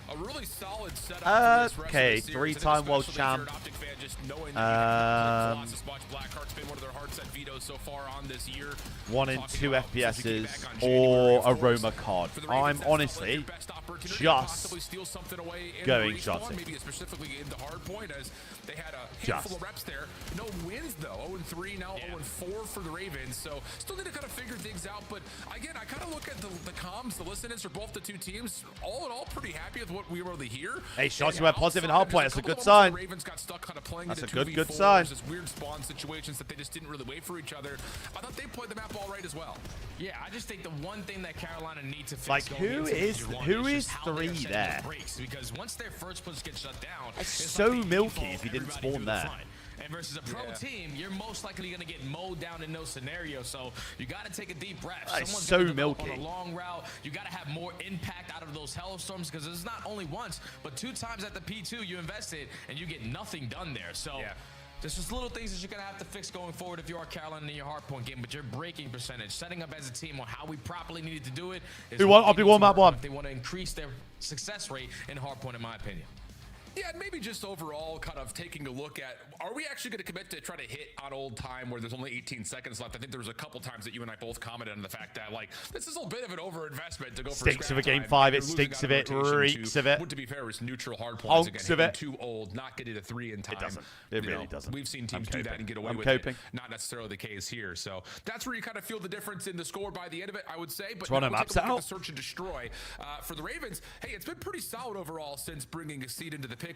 a really solid setup for this rest of
Okay,
the series,
3-time
and
world
especially if you're an
champ.
Optic fan, just knowing that you Colossus watch Blackheart's been one of their hard set vetoes so far on this year.
1 and
Talking
2
about since we came
FPSs
back on
or
January,
a
of course.
Roma card.
For the Ravens,
I'm
that's not like
honestly
your best opportunity to
just
possibly steal something away in
going
the respawn,
Shotzzy.
maybe specifically in the hard point, as they had a
Just.
handful of reps there. No wins though. 0-3 now, 0-4 for the Ravens. So still need to kind of figure things out. But again, I kind of look at the comms, the listeners for both the two teams. All in all, pretty happy with what we were able to hear.
Hey, Shotzzy
And
went positive in
outside,
hardpoint.
there's
That's a good
couple of moments
sign.
where Ravens got stuck kind of playing
That's
into
a good
2v4s,
sign.
just weird spawn situations that they just didn't really wait for each other. I thought they played the map all right as well.
Yeah, I just think the one thing that Carolina needs to fix
Like,
going
who
into
is-
Tier 1
who
is
is
just how they are
3
setting
there?
up breaks, because once their first push gets shut down,
It's
it's
so
like they
milky
default
if he didn't
everybody
spawn
to the
there.
front. And versus a pro team, you're most likely going to get mowed down in those scenarios. So you got to take a deep breath.
That is
Someone's
so
gonna develop
milky.
on a long route. You got to have more impact out of those Hellstorms, because it's not only once, but 2 times at the P2 you invested and you get nothing done there. So there's just little things that you're going to have to fix going forward if you are Carolina in your hardpoint game. But your breaking percentage, setting up as a team on how we properly needed to do it, is
Who
what
won?
they
I'll be
need
one
to
map
work on
one.
if they want to increase their success rate in hardpoint, in my opinion.
Yeah, and maybe just overall kind of taking a look at, are we actually going to commit to try to hit on old time where there's only 18 seconds left? I think there was a couple times that you and I both commented on the fact that, like, this is a bit of an overinvestment to go for
Stinks
scrap
of a game
time.
5,
You're
it
losing
stinks
out
of
on
it,
rotation
reeks
to
of it.
what, to be fair, is neutral hard points again.
Honks of
Hitting
it.
too old, not getting a 3 in time.
It doesn't. It
You
really
know,
doesn't.
We've seen
I'm
teams do that
coping.
and get away
I'm
with
coping.
it. Not necessarily the case here. So that's where you kind of feel the difference in the score by the end of it, I would say. But
Toronto
now we'll
maps
take a look
out.
at the search and destroy. For the Ravens, hey, it's been pretty solid overall since bringing a seed into the picture.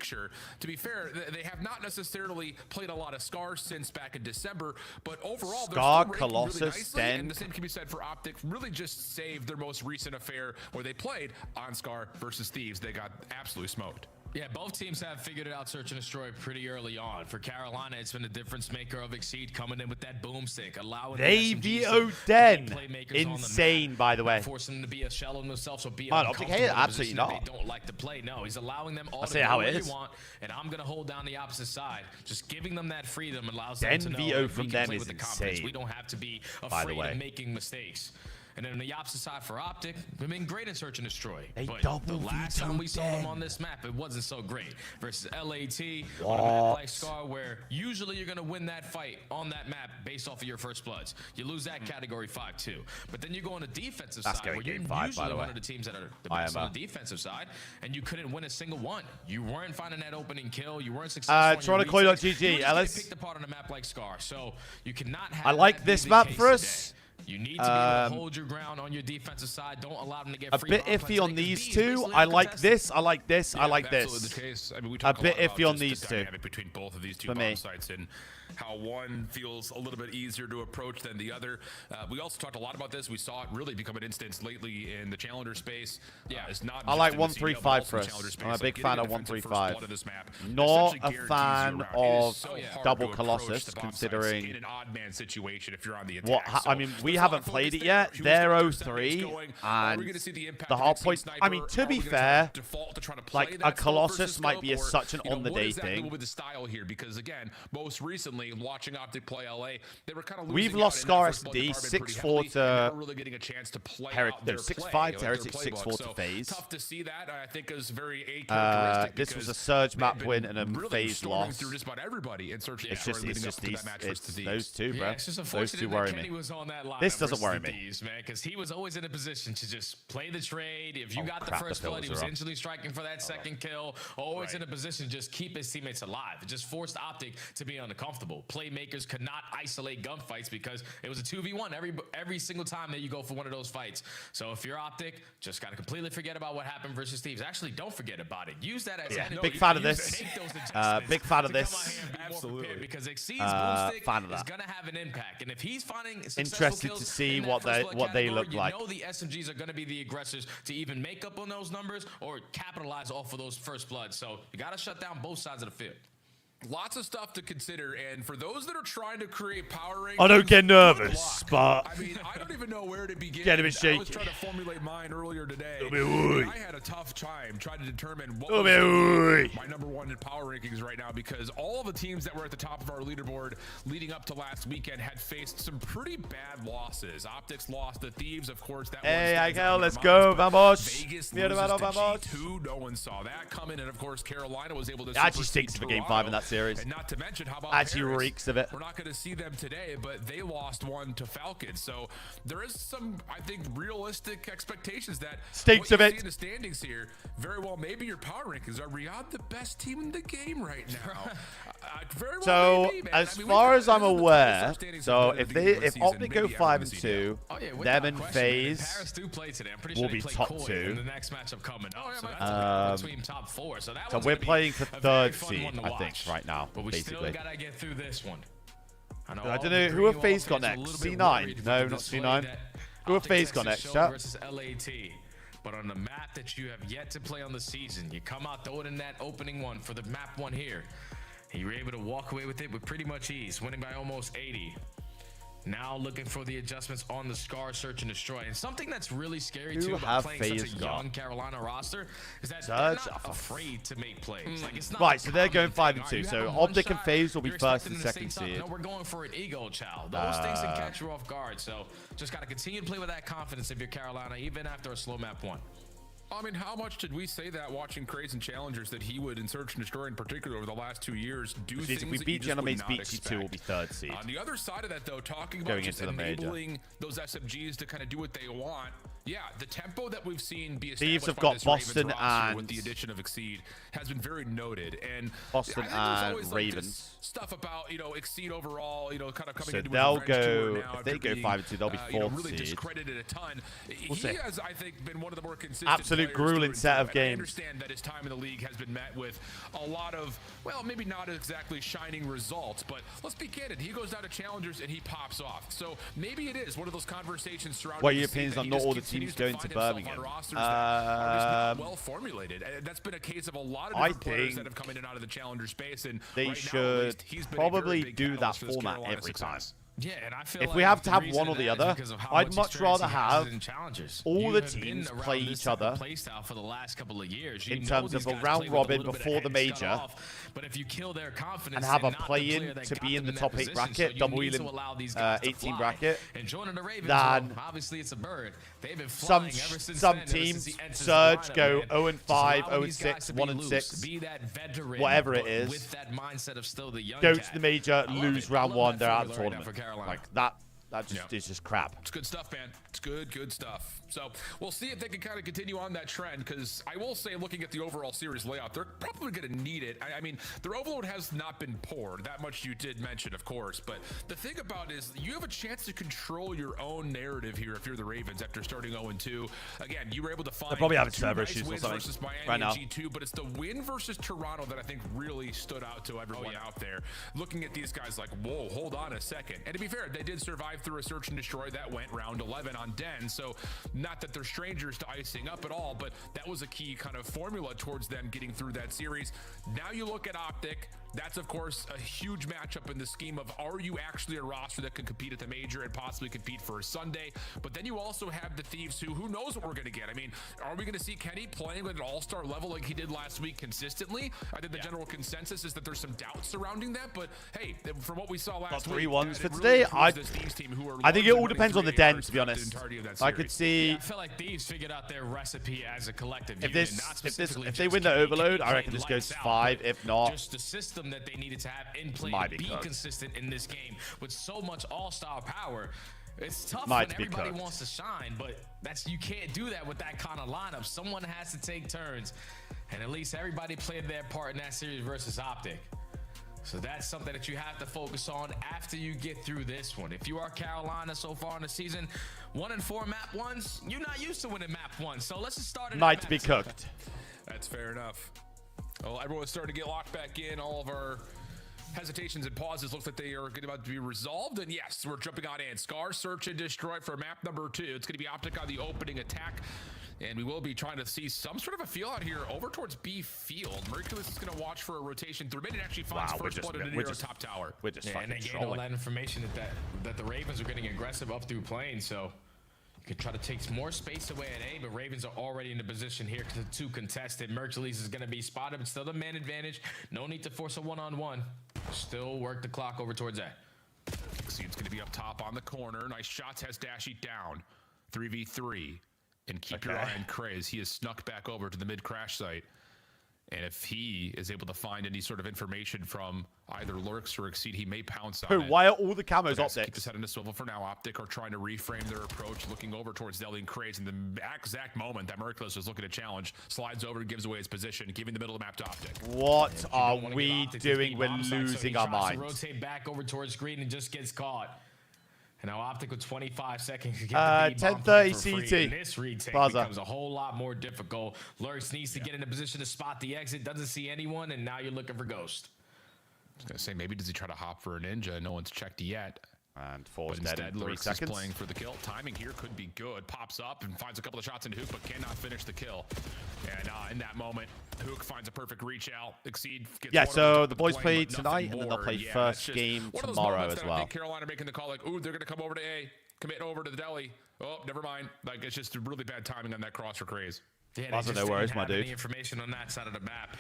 To be fair, they have not necessarily played a lot of Scar since back in December, but overall,
Scar,
they're still ranking
Colossus,
really nicely,
Den.
and the same can be said for Optic. Really just saved their most recent affair where they played on Scar versus Thieves. They got absolutely smoked.
Yeah, both teams have figured it out, search and destroy pretty early on. For Carolina, it's been the difference maker of Exceed coming in with that boomstick, allowing
They
the
VO'd Den. Insane, by the way.
Forcing them to be a shell of themselves or be
Man, Optic hate it? Absolutely not.
They don't like to play. No, he's allowing them all
I'll
to
say
go
how
where
it
they
is.
want, and I'm going to hold down the opposite side. Just giving them that freedom allows
Den
them to know
VO
that
from
we can
them
play
is
with the confidence.
insane,
We don't have to be
by the
afraid
way.
of making mistakes. And then on the opposite side for Optic, they've been great in search and destroy.
They
But
double
the last
veto
time we saw them
Den.
on this map, it wasn't so great. Versus LAT on a
What?
map like Scar, where usually you're going to win that fight on that map based off of your first bloods. You lose that category 5-2. But then you go on the defensive
That's
side,
going
where you're
game 5, by
usually
the
one
way.
of the teams that are the
I
best
am,
on the defensive side, and you couldn't win a single one. You weren't finding that opening kill. You weren't successful. on your
TorontoCoin.gg,
retakes. You were just
Ellis.
getting picked apart on a map like Scar. So you cannot have
I like
that be
this
the
map
case
for us.
today. You need to be able to hold your ground on your defensive side. Don't allow them to get
A
free
bit
bomb plants
iffy on
today, 'cause
these
B is
two.
basically
I like
uncontested.
this. I like this. I like
absolutely
this.
the case. I mean, we
A
talk
bit
lot about
iffy on
just
these
the
two.
dynamic between both of these two
For me.
bomb sites and how one feels a little bit easier to approach than the other. We also talked a lot about this. We saw it really become an instance lately in the challenger space.
Yeah,
it's not.
I
just
like
in the CDL, but
135
also in
for
the challenger
us.
space.
I'm a
Like,
big
getting
fan of
defensive first
135.
blood of this map
Not
essentially
a
guarantees you
fan
around. It
of
is so hard
double
to
Colossus,
approach the bomb sites
considering
in an odd man situation if you're on the attack.
what I
So
mean,
there's
we
a lot
haven't
of focus
played it
there.
yet.
Who's
They're
gonna get their
03,
teammates going? Are we
and
gonna see the impact
the
of
hard
Exceed
point.
Sniper?
I mean, to
Are
be
we gonna
fair,
default to trying to play
like
that
a Colossus
versus
might be
scope,
such an
or,
on the
what
day
exactly
thing.
will be the style here? Because again, most recently watching Optic play LA, they were kind of
We've
losing
lost
out in
Scar
that first blood
SD,
department pretty
6-4
heavily,
to
and never really getting a chance to play out their
6-5
play,
to
their
Heretic,
playbook.
6-4 to
So
FaZe.
tough to see that. I think is very characteristic.
This was
because
a surge
they've
map
been
win and a
really
FaZe
storming
loss.
through just about everybody in search
It's just
leading up
these.
to that match versus
It's
the
those two, bro.
Yeah, it's just
Those
unfortunate
two
that
worry
Kenny
me.
was on that line
This doesn't
versus
worry
the
me.
D's, man, because he was always in a position to just play the trade. If you
Oh,
got the
crap, the
first blood,
filters
he was
are up.
instantly striking for that second kill. Always in a position to just keep his teammates alive. It just forced Optic to be uncomfortable. Playmakers could not isolate gunfights because it was a 2v1 every single time that you go for one of those fights. So if you're Optic, just got to completely forget about what happened versus Thieves. Actually, don't forget about it. Use that as energy.
Big fan of
Use
this.
make those adjustments
Big fan of
to come
this.
out here and be more
Absolutely.
prepared, because Exceed's
Fan
boomstick
of
is
that.
going to have an impact. And if he's finding successful
Interested
kills
to see
in that
what
first
they-
blood
what they
category,
look like.
You know the SMGs are going to be the aggressors to even make up on those numbers or capitalize off of those first bloods. So you got to shut down both sides of the field.
Lots of stuff to consider, and for those that are trying to create power rankings,
I don't get
good
nervous,
luck.
but
I mean, I don't even know where to begin.
Get a bit
I was
shaky.
trying to formulate mine earlier today.
A bit
and
wooey.
I had a tough time trying to determine what
A
was
bit wooey.
my number one in power rankings right now, because all the teams that were at the top of our leaderboard leading up to last weekend had faced some pretty bad losses. Optics lost the Thieves, of course. That
Hey,
one stands out in
let's
their
go,
minds, but
vamos.
Vegas
Mierda,
loses to
vamos.
G2. No one saw that coming, and of course Carolina was able to
It actually
supersede
stinks of a game
Toronto.
5 in that series.
And not to mention, how about
Actually
Paris?
reeks of it.
We're not going to see them today, but they lost one to Falcons. So there is some, I think, realistic expectations that
Stinks
what
of
you
it.
see in the standings here, very well, maybe your power rankings are Riyadh the best team in the game right now. Very well,
So,
maybe, man.
as
I mean,
far
we've
as
got-
I'm
this is the
aware,
toughest standings
so
of the
if
beginning of the
Optic
season,
go
maybe
5
ever
and
seen
2,
Oh, yeah,
them
without
and
question, man.
FaZe
Paris do play today. I'm pretty
will
sure they
be
play
top
Koi
2.
in the next matchup coming up. So that's between top 4. So that
So
one's
we're
gonna be
playing for
a very
third
fun
seed,
one to
I think,
watch.
right now,
But we
basically.
still got to get through this one.
I
all
don't
the
know, who
Green
have FaZe
Wall
got
fans are a
next?
little bit
C9?
worried
No,
with
not
the display
C9.
that
Who have
Optic
FaZe got
Texas
next,
showed
chat?
versus LAT. But on the map that you have yet to play on the season, you come out, throw it in that opening one for the map one here. And you're able to walk away with it with pretty much ease, winning by almost 80. Now looking for the adjustments on the Scar, Search, and Destroy. And something that's really scary,
Who
too,
have
about playing such
FaZe
a
got?
young Carolina roster is that
Search?
they're not afraid to make plays. Like, it's not
Right,
a
so they're going
common
5
thing.
and 2.
You
So
have a one
Optic and
shot,
FaZe will be
you're
first and
expecting
second
them to say
seed.
something. No, we're going for an ego, child. Those things can catch you off guard. So just got to continue to play with that confidence if you're Carolina, even after a slow map one.
I mean, how much did we say that watching Craze and Challengers that he would, in Search and Destroy in particular over the last 2 years, do
Which
things
means if we
that
beat
you just would
Gentlemates
not
beat G2, we'll be
expect.
third seed.
On the other side of that, though, talking about
Going
just
into the major.
enabling those SMGs to kind of do what they want, yeah, the tempo that we've seen be
Thieves
established
have
by
got
this
Boston
Ravens roster
and-
with the addition of Exceed has been very noted. And
Boston
I think there's
and
always, like,
Ravens.
this stuff about, Exceed overall, kind of coming
So
into
they'll
his revenge tour
go-
now
if they
after
go
being,
5 and 2, they'll be fourth
really
seed.
discredited a ton.
We'll
he
see.
has, I think, been one of the more consistent
Absolute
players
grueling
through
set
and
of
through. And I
games.
understand that his time in the league has been met with a lot of, well, maybe not exactly shining results, but let's be candid. He goes down to Challengers and he pops off. So maybe it is one of those conversations surrounding
What are your
the scene
opinions
that
on
he
not
just
all the
keeps
teams going to Birmingham?
Well formulated. That's been a case of a lot of different players that have come in and out of the challenger space, and
they
right
should
now, at least, he's been
probably do that format
Carolina
every time.
Yeah, and I feel
if
like
we have to
the
have
reason
one or the
that is
other,
because of how
I'd much
experience
rather
he has
have
in challengers.
all
You
the
have been
teams
around
play
this
each
type of
other
play style for the last couple of years. You
in
know
terms
these
of a
guys
round
play with a
robin
little bit
before the
of head start
major,
off, but if you kill their confidence
and have a
not the
play-in
player that
to
got
be in
them
the
that
top 8
position,
bracket,
so you
double
need
wheel
to allow these guys to
18
fly.
bracket,
And joining the Ravens,
then
well, obviously it's a bird. They've been
some
flying ever since
some
then, ever since
teams
he enters the
surge,
lineup,
go
man.
0-5,
Just allow these guys
0-6,
to be
1-6,
loose, be that veteran,
whatever it
but
is.
with that mindset of still the young
Go
cat.
to the major, lose round 1, they're out of the
formula right now
tournament.
for Carolina.
Like that just is just crap.
It's good stuff, man. It's good stuff. So we'll see if they can kind of continue on that trend, because I will say, looking at the overall series layout, they're probably going to need it. I mean, their overload has not been poor. That much you did mention, of course. But the thing about it is you have a chance to control your own narrative here if you're the Ravens after starting 0-2. Again, you were able to find
They're probably having
2
server
nice
issues or
wins
something
versus Miami
right now.
and G2, but it's the win versus Toronto that I think really stood out to everyone out there. Looking at these guys like, whoa, hold on a second. And to be fair, they did survive through a search and destroy that went round 11 on Den, so not that they're strangers to icing up at all, but that was a key kind of formula towards them getting through that series. Now you look at Optic. That's, of course, a huge matchup in the scheme of, are you actually a roster that can compete at the major and possibly compete for a Sunday? But then you also have the Thieves, who knows what we're going to get. I mean, are we going to see Kenny playing at an all-star level like he did last week consistently? I think the general consensus is that there's some doubt surrounding that, but hey, from what we saw last week,
3-1s for
it
today.
really proves this Thieves team, who are
I think it all
largely
depends on the
running
Den,
3
to be
ARs
honest.
throughout the entirety of that
I could
series.
see
I feel like Thieves figured out their recipe as a collective
if
unit, not
if
specifically
they
just
win the
Kenny.
overload,
Kenny
I reckon
played
this goes
lights out,
5.
but
If not,
just the system that they needed to have in play
Might
to
be
be
cooked.
consistent in this game with so much all-star power. It's tough
Might
when
be
everybody
cooked.
wants to shine, but you can't do that with that kind of lineup. Someone has to take turns, and at least everybody played their part in that series versus Optic. So that's something that you have to focus on after you get through this one. If you are Carolina so far in the season, 1-4 map ones, you're not used to winning map one. So let's just start it.
might be cooked.
That's fair enough. Well, everyone's starting to get locked back in. All of our hesitations and pauses looks like they are about to be resolved. And yes, we're jumping on in. Scar, search, and destroy for map number 2. It's going to be Optic on the opening attack. And we will be trying to see some sort of a feel out here over towards B field. Mercules is going to watch for a rotation through mid and actually finds first blood in the top tower.
We're just
and they gained all that information that the Ravens are getting aggressive up through plane. So you could try to take more space away at A, but Ravens are already in the position here to contest it. Mercules is going to be spotted, but still the man advantage. No need to force a one-on-one. Still work the clock over towards A.
Exceed's going to be up top on the corner. Nice shots, has Dashy down. 3v3. And keep your eye on Craze. He has snuck back over to the mid crash site. And if he is able to find any sort of information from either Lurks or Exceed, he may pounce on it.
Why are all the camos
Keep
Optic?
his head in a swivel for now. Optic are trying to reframe their approach, looking over towards Deli and Craze. In the exact moment that Mercules was looking to challenge, slides over and gives away his position, giving the middle of the map to Optic.
What are we doing? We're losing our minds.
Rotate back over towards green and just gets caught. And now Optic with 25 seconds to get the B bomb
10:30
for free.
CT.
And this retake
Plaza.
becomes a whole lot more difficult. Lurks needs to get in a position to spot the exit. Doesn't see anyone, and now you're looking for Ghost.
I was going to say, maybe does he try to hop for a ninja? No one's checked yet.
And falls
But
dead
instead,
in 3
Lurks
seconds.
is playing for the kill. Timing here could be good. Pops up and finds a couple of shots into Hook, but cannot finish the kill. And in that moment, Hook finds a perfect reach out. Exceed gets
Yeah,
one
so
over top
the
of
boys
lane,
play
but nothing
tonight, and then they'll
more.
play
Yeah,
first
that's just
game
one of those
tomorrow
moments
as
that I
well.
think Carolina making the call like, ooh, they're going to come over to A, commit over to the Deli. Oh, never mind. Like, it's just really bad timing on that cross for Craze.
Yeah, they
Plaza,
just
no
didn't
worries, my
have
dude.
any information on that side of the map.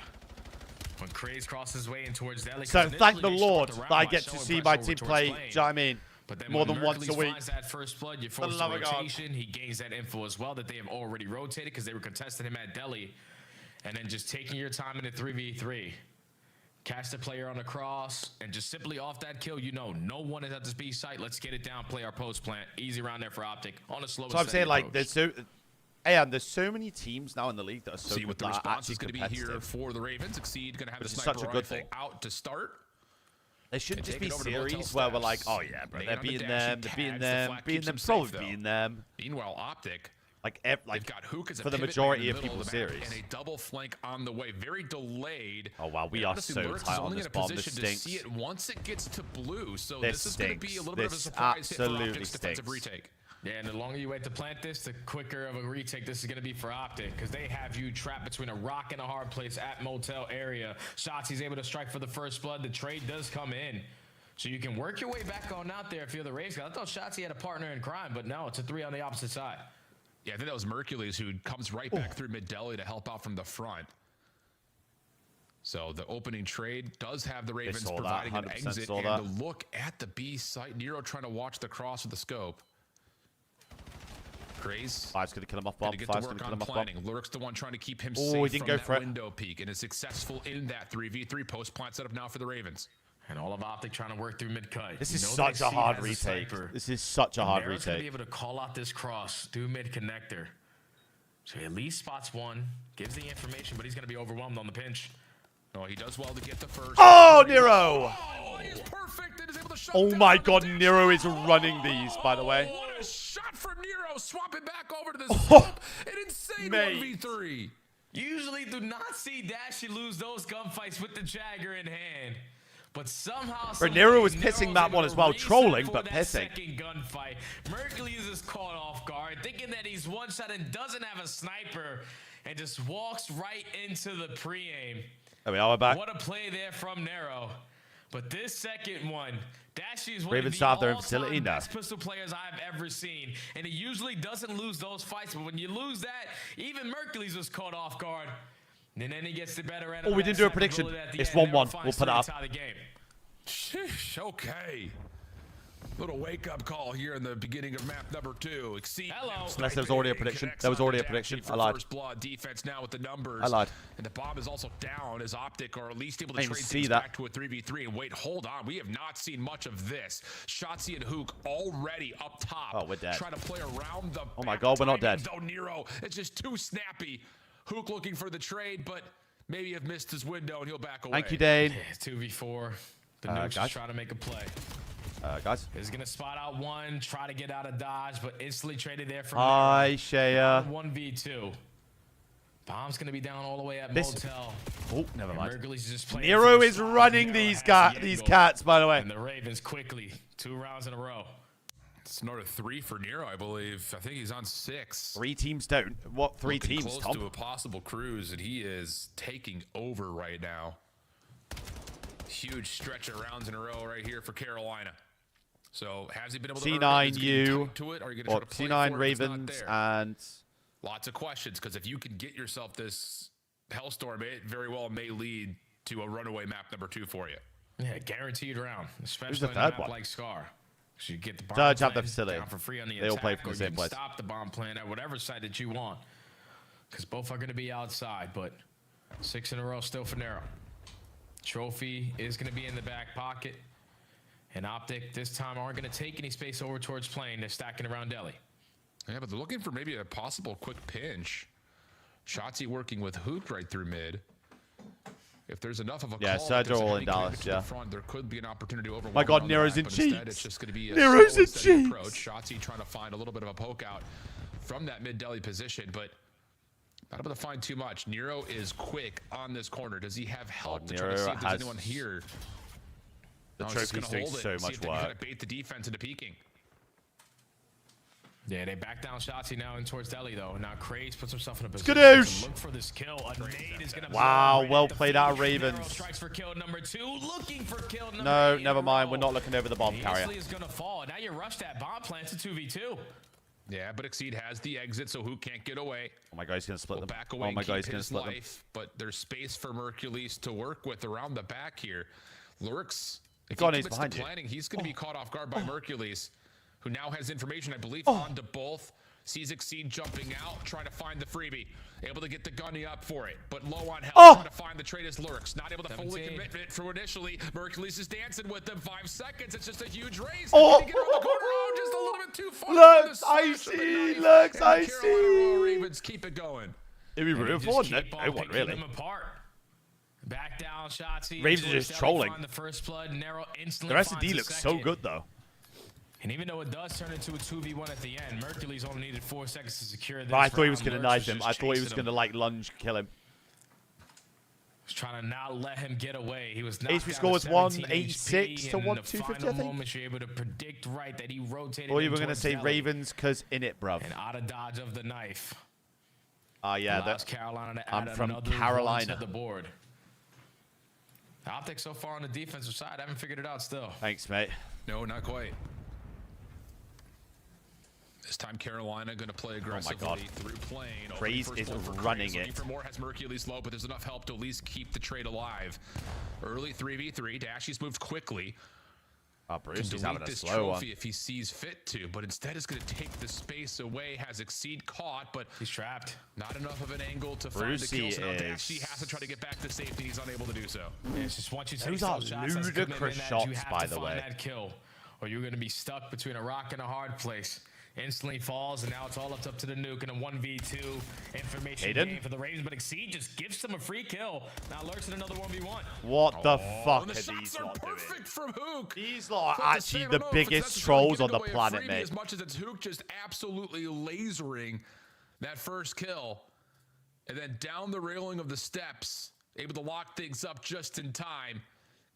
When Craze crosses his way in towards Deli.
So thank the
initially they
Lord
start the round
that I
by
get to
showing
see
pressure
my
over
team
towards
play,
lane.
do you know what I mean?
But then
More
when
than once a
Mercules
week.
finds that first blood, you force
love
a
of God.
rotation. He gains that info as well that they have already rotated because they were contesting him at Deli. And then just taking your time in a 3v3. Catch the player on the cross, and just simply off that kill, you know, no one is at this B site. Let's get it down, play our post plant. Easy round there for Optic on a slow.
So I'm saying, like, there's so many teams now in the league that are so
See
good
what the
that are
response
actually
is going to be here
competitive.
for the Ravens. Exceed going to have
Which
his
is
sniper
such a good
rifle
thing.
out to start.
There shouldn't
And
just be
take it over to Motel
series where we're like,
Steps.
oh yeah, bro,
Nate
they're
on the
beating
dash,
them,
he
they're beating
tags, the
them,
flat
beating
keeps
them,
him safe,
probably
though.
beating them.
Meanwhile, Optic They've got Hook as a
for the
pivot
majority
man in
of
the middle
people's
the map,
series.
and a double flank on the way, very delayed.
Oh wow, we
And
are
honestly,
so
Lurks
tight
is
on
only
this
in a
bomb. This
position to
stinks.
see it once it gets to blue. So
This
this is going to be a
stinks.
little bit of a
This
surprise hit for
absolutely
Optic's defensive
stinks.
retake.
Yeah, and the longer you wait to plant this, the quicker of a retake this is going to be for Optic, because they have you trapped between a rock and a hard place at motel area. Shotzi's able to strike for the first blood. The trade does come in. So you can work your way back on out there if you're the Raves. I thought Shotzi had a partner in crime, but no, it's a 3 on the opposite side.
Yeah, I think that was Mercules who comes right back through mid-deli to help out from the front. So the opening trade does have the Ravens
saw that,
providing an
100%
exit.
saw
And
that.
the look at the B site, Nero trying to watch the cross with the scope. Craze.
Five's going to kill him off bomb.
Gonna get to
Five's going to
work
kill
on
him off bomb.
planning. Lurk's the one trying to keep him
Oh, he
safe
didn't
from
go
that
for it.
window peak, and is successful in that 3v3 post-plant setup now for the Ravens.
And all of Optic trying to work through mid-cut.
This
You
is
know
such
they
a
see
hard
as
retake.
sniper.
This is such a hard
Nero's gonna be
retake.
able to call out this cross, do mid-connector. So he at least spots one, gives the information, but he's going to be overwhelmed on the pinch.
Oh, he does well to get the first.
Oh, Nero!
Oh, he is perfect and is able to shut
Oh
down
my
the
God,
dash.
Nero is running these, by the way.
What a shot from Nero, swapping back over to the scope. An insane
Mate.
1v3.
Usually do not see Dashy lose those gunfights with the Jagger in hand. But somehow,
Nero was
Nero's
pissing that
able
one
to
as well,
reset
trolling,
for
but
that
pissing.
Second gunfight. Mercules is caught off guard, thinking that he's one shot and doesn't have a sniper, and just walks right into the pre-aim.
There we are, we're back.
What a play there from Nero. But this second one, Dashy is one
Ravens
of the
have their own
all-time
facility now.
best pistol players I've ever seen. And he usually doesn't lose those fights, but when you lose that, even Mercules was caught off guard. And then he gets the better end of
Oh, we
that
didn't do a
sniper
prediction.
bullet at the
It's
end. Nero
1-1.
finds
We'll put it
three to
up.
tie the game.
Sheesh, okay. Little wake-up call here in the beginning of map number 2. Exceed.
Hello.
Unless there was already a prediction. There was already a prediction. I lied.
First blood defense now with the numbers.
I lied.
And the bomb is also down as Optic are at least able
I
to
didn't
trade
see
things
that.
back to a 3v3. And wait, hold on. We have not seen much of this. Shotzi and Hook already up top.
Oh, we're dead.
Trying to play around the
Oh my
back
God, we're not
timing,
dead.
Though Nero, it's just too snappy. Hook looking for the trade, but maybe have missed his window and he'll back away.
Thank you, Dane.
Yeah, 2v4. The Nukes
guys?
is trying to make a play.
Guys.
He's going to spot out one, try to get out of dodge, but instantly traded there from
Hi, Shea.
1v2. Bomb's going to be down all the way at
This-
motel.
Oh, never
And
mind.
Mercules is just playing
Nero
for a
is
spot.
running
Nero
these
has the
these
angle.
cats, by the way.
And the Ravens quickly, 2 rounds in a row.
It's another 3 for Nero, I believe. I think he's on 6.
3 teams don't. What 3
Looking
teams,
close
Tom?
to a possible cruise, and he is taking over right now. Huge stretch of rounds in a row right here for Carolina. So has he been able to earn it?
C9
Is he getting
U,
tight to it? Or are you
or
going to try to play
C9
for it if it's not
Ravens,
there?
and
Lots of questions, because if you can get yourself this Hellstorm, it very well may lead to a runaway map number 2 for you.
Yeah, guaranteed round, especially
the
in a
third
map
one?
like Scar. So you get the bomb
Surge have the
plant
facility.
down for free on the
They all
attack,
play from the
or
same
you can
place.
stop the bomb plant at whatever side that you want, because both are going to be outside. But 6 in a row still for Nero. Trophy is going to be in the back pocket, and Optic this time aren't going to take any space over towards plane. They're stacking around Deli.
Yeah, but they're looking for maybe a possible quick pinch. Shotzi working with Hook right through mid. If there's enough of a
Yeah,
call,
Surge
there's
are
a
all
heavy
in Dallas,
commitment to
yeah.
the front, there could be an opportunity to overwhelm.
My God,
on the
Nero's
map,
in
but instead
cheats.
It's just going to be a
Nero's
slow
in
and steady
cheats.
approach. Shotzi trying to find a little bit of a poke out from that mid-deli position, but not able to find too much. Nero is quick on this corner. Does he have help to try to
Nero
see if there's
has-
anyone here?
The
No, he's just
trophy's
gonna
doing
hold it,
so
see
much
if they can kind
work.
of bait the defense into peeking.
Yeah, they back down Shotzi now in towards Deli, though. Now Craze puts himself in a
Skadoosh!
position to look for this kill. A nade is going to
Wow, well played out, Ravens.
Nero strikes for kill number 2, looking for kill number
No,
8
never
in a
mind.
row.
We're not looking over the bomb carrier.
Ainsley is going to fall. Now you rush that bomb plant to 2v2.
Yeah, but Exceed has the exit, so who can't get away?
Oh my God, he's going to split
Will
them.
back away
Oh my
and
God,
keep
he's going to
his
split them.
life, but there's space for Mercules to work with around the back here. Lurks, if
God,
he
he's
commits
behind
to
you.
planning, he's going to be caught off guard by Mercules, who now has information, I believe, onto both. Sees Exceed jumping out, trying to find the freebie. Able to get the gunny up for it, but low on health. Trying to find the trade as Lurks. Not able to fully
17.
commit it from initially. Mercules is dancing with them. 5 seconds. It's just a huge race.
Oh.
Can he get around the corner? Oh, just a little bit too far.
Lurks,
The
I
slash of the
see.
knife,
Lurks,
and
I
the Carolina Royal
see.
Ravens keep it going.
It'd be
And
real
they
for
just
no,
keep on
no one
picking
really.
them apart. Back down, Shotzi.
Ravens are
towards
just
Deli,
trolling.
find the first blood. Narrow instantly
The rest of
finds
D
the
looks so
second.
good though.
And even though it does turn into a 2v1 at the end, Mercury's only needed 4 seconds to secure this.
But I thought he was
round.
going to
Lurks
knife
was
him.
just
I thought he was
chasing
going to, like, lunge kill him.
Was trying to not let him get away. He was
HP score was 186 to 250, I think.
Moments you're able to predict right that he rotated.
Or you were going to say Ravens because in it, bruv.
And out of dodge of the knife.
Yeah,
that's Carolina to
I'm
add
from
another
Carolina.
one to the board. Optic so far on the defensive side, I haven't figured it out still.
Thanks, mate.
No, not quite. This time Carolina going to play aggressively through plane.
Praise is running it.
For more, has Mercules low, but there's enough help to at least keep the trade alive. Early 3v3. Dashy's moved quickly.
Bruce is having a slow
trophy
one.
if he sees fit to, but instead is going to take the space away. Has Exceed caught, but
he's trapped.
Not enough of an angle to find the kill. So now Dashy has to try to get back to safety. He's unable to do so.
Yeah, it's just once you take
Those are
shots,
ludicrous shots,
you have
by
to
the
find
way.
that kill, or you're going to be stuck between a rock and a hard place. Instantly falls, and now it's all up to the nuke in a 1v2 information game for the Ravens. But Exceed just gives them a free kill. Now Lurks in another 1v1.
What the fuck
and the
are
shots
these
are
lot doing?
perfect from Hook.
These lot
But
are
to
actually
say, I
the
don't know if it's
biggest
necessarily
trolls on
giving
the
away a
planet,
freebie
mate.
As much as it's Hook just absolutely lasering that first kill. And then down the railing of the steps, able to lock things up just in time.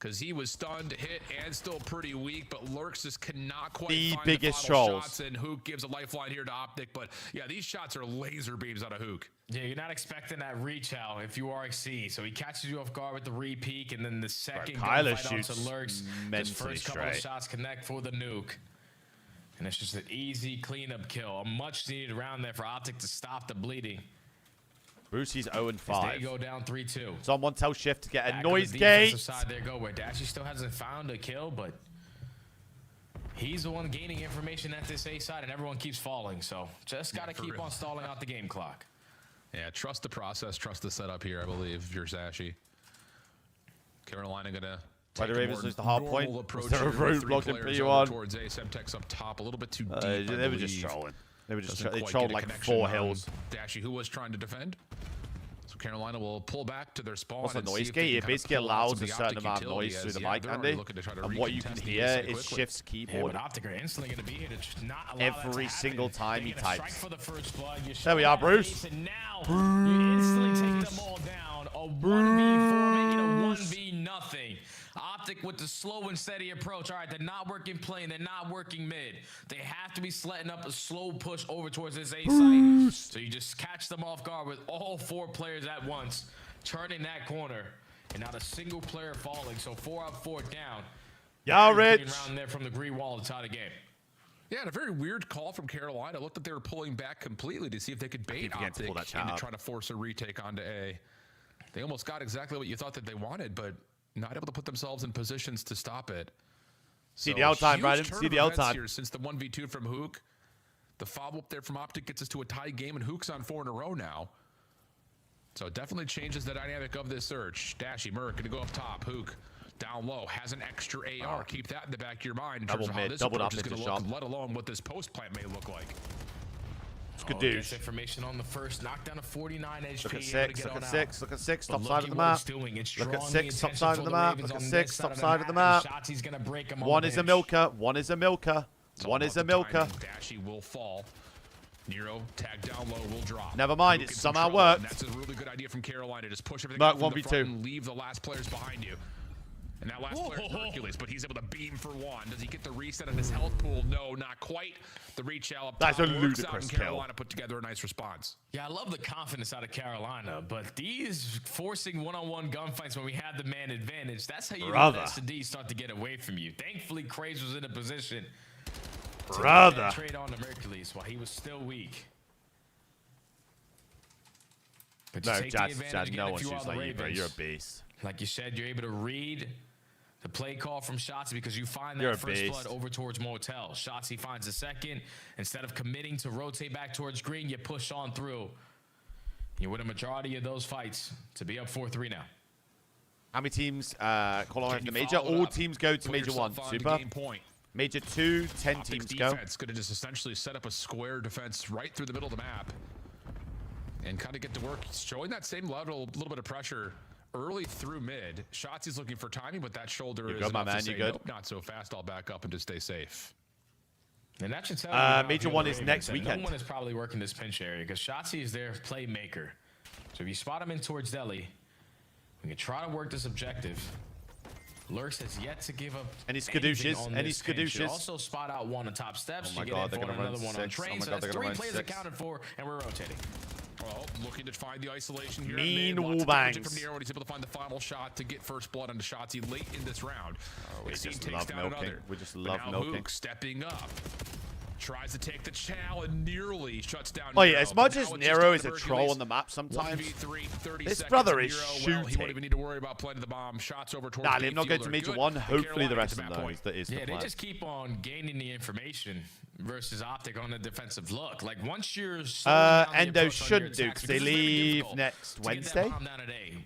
Because he was stunned, hit, and still pretty weak, but Lurks just cannot quite find
biggest
the final
trolls.
shots, and Hook gives a lifeline here to Optic. But yeah, these shots are laser beams out of Hook.
Yeah, you're not expecting that reach out if you are Exceed. So he catches you off guard with the re-peek, and then the second
Kyler
gunfight
shoots
onto Lurks.
mentally
His first couple of
straight.
shots connect for the nuke. And it's just an easy cleanup kill. A much needed round there for Optic to stop the bleeding.
Brucey's 0 and
As
5.
they go down 3-2.
Someone tell Shift to get a
Back on
noise
the
gate.
defensive side there go where Dashy still hasn't found a kill, but he's the one gaining information at this A side, and everyone keeps falling. So just got to keep on stalling out the game clock.
Yeah, trust the process, trust the setup here, I believe, if you're Zashi. Carolina gonna
Why
take
do
a
Ravens
more
lose the hard
normal
point?
approach
Was there a
here with
roadblock
three
in
players
P1?
over towards A. Semtex up top, a little bit too deep, I
They were just
believe.
trolling. They were just
Doesn't
they
quite
trolled
get a
like
connection
4
on
hills.
Dashy, who was trying to defend. So Carolina will pull back to their spawn.
What's a
and see
noise
if they
gate?
can
It
kinda
basically
pull out
allows
some
a
of the
certain
Optic
amount of
utility
noise through
as,
the
yeah,
mic,
they're already
Andy.
looking to try to
And what you can
recontest the
hear
ASA
is
quickly.
Shift's
Yeah,
keyboard.
but Optic are instantly going to be here to just not allow that to
Every
happen.
single time he
They're gonna
types.
strike for the first blood. You
There we
show
are,
that
Bruce.
face, and now you instantly take them all down. A 1v4 making a 1v nothing. Optic with the slow and steady approach. All right, they're not working plane. They're not working mid. They have to be setting up a slow push over towards this A site. So you just catch them off guard with all 4 players at once, turning that corner, and not a single player falling. So 4 up, 4 down.
Y'all
Very
rich.
clean round there from the green wall to tie the game.
Yeah, and a very weird call from Carolina. It looked like they were pulling back completely to see if they could bait
forgetting to
Optic
pull that chat
into
up.
trying to force a retake onto A. They almost got exactly what you thought that they wanted, but not able to put themselves in positions to stop it.
CDL time,
huge
Brandon.
turn of
CDL
events
time.
here since the 1v2 from Hook. The follow up there from Optic gets us to a tie game, and Hook's on 4 in a row now. So it definitely changes the dynamic of this search. Dashy, Merc gonna go up top. Hook down low, has an extra AR. Keep that in the back of your mind in terms
Double
of how
mid,
this
doubled
approach
up
is
into
gonna look,
shot.
let alone what this post plant may look like.
It's good
Gets
douche.
information on the first knockdown of 49 HP.
Look at
able to
6,
get
look
on
at
out.
6, look at 6,
But
top
look
side
at
of the
what
map.
he's doing. It's
Look at
drawing
6,
the
top
attention
side
for
of the
the
map.
Ravens
Look at
on
6,
this
top
side
side of the
and
map.
Shotzi's gonna break him on
One
the
is a
bench.
milker, one is a milker,
It's all
one
about
is a
the
milker.
timing. Dashy will fall. Nero, tag down low, will drop.
Never mind,
Hook
it
in
somehow
control, and
worked.
That's a really good idea from Carolina. Just push everything
Merc
up from the
1v2.
front and leave the last players behind you. And that last player is Hercules, but he's able to beam for 1. Does he get the reset on his health pool? No, not quite. The reach out up
That's
top
a
works out,
ludicrous
and
kill.
Carolina put together a nice response.
Yeah, I love the confidence out of Carolina, but these forcing one-on-one gunfights when we have the man advantage, that's how you let S&D start to get away from you. Thankfully, Craze was in a position to get that trade on to Mercules while he was still weak. But you
No,
take the
Jazz,
advantage again
no
if
one
you
shoots
are the
like you, bro.
Ravens.
You're a beast.
Like you said, you're able to read the play call from Shotzi because you find
You're
that
a
first
beast.
blood over towards Motel. Shotzi finds the second. Instead of committing to rotate back towards green, you push on through. You win a majority of those fights to be up 4-3 now.
How many teams qualify for the
you
major?
follow it
All
up?
teams go to
Put
major 1.
yourself on to
Super.
game point.
Major 2, 10
Optic's
teams go.
defense going to just essentially set up a square defense right through the middle of the map and kind of get to work, showing that same level, little bit of pressure early through mid. Shotzi's looking for timing, but that shoulder
You
is
good, my
enough to
man,
say,
you good?
nope, not so fast. I'll back up and just stay safe.
And that should tell you how
Major
the
one is
Ravens
next
that
weekend.
No one is probably working this pinch area because Shotzi is their playmaker. So if you spot him in towards Deli, we can try to work this objective. Lurks has yet to give up
Any
anything
skadooshes?
on
Any
this pinch. You
skadooshes?
also spot out one on top steps.
Oh my
you
God,
get
they're
info
gonna
on
run
another one on
6.
train.
Oh my
So
God,
that's
they're gonna
3
run
players
6.
accounted for, and we're rotating.
Well, looking to find the isolation here.
Mean
Lots of
wall
damage
bangs.
from Nero when he's able to find the final shot to get first blood onto Shotzi late in this round.
We
Exceed
just
takes
love
down
milking.
another.
We just
But
love
now
milking.
Hook stepping up. Tries to take the chow and nearly shuts down
Oh yeah,
Nero.
as much
Now
as
it's just
Nero
down
is
to
a
Hercules.
troll on the map sometimes,
1v3, 30
this
seconds,
brother
and
is
Nero, well, he
shooting.
won't even need to worry about planting the bomb. Shots over towards
Nah,
B
I'm not going
field
to
are
Major
good,
1.
and
Hopefully the
Carolina
rest
gets
of
to
them
that
knows
point.
that is the
Yeah, they
plan.
just keep on gaining the information versus Optic on the defensive look. Like once you're
Endo shouldn't do because they leave next Wednesday.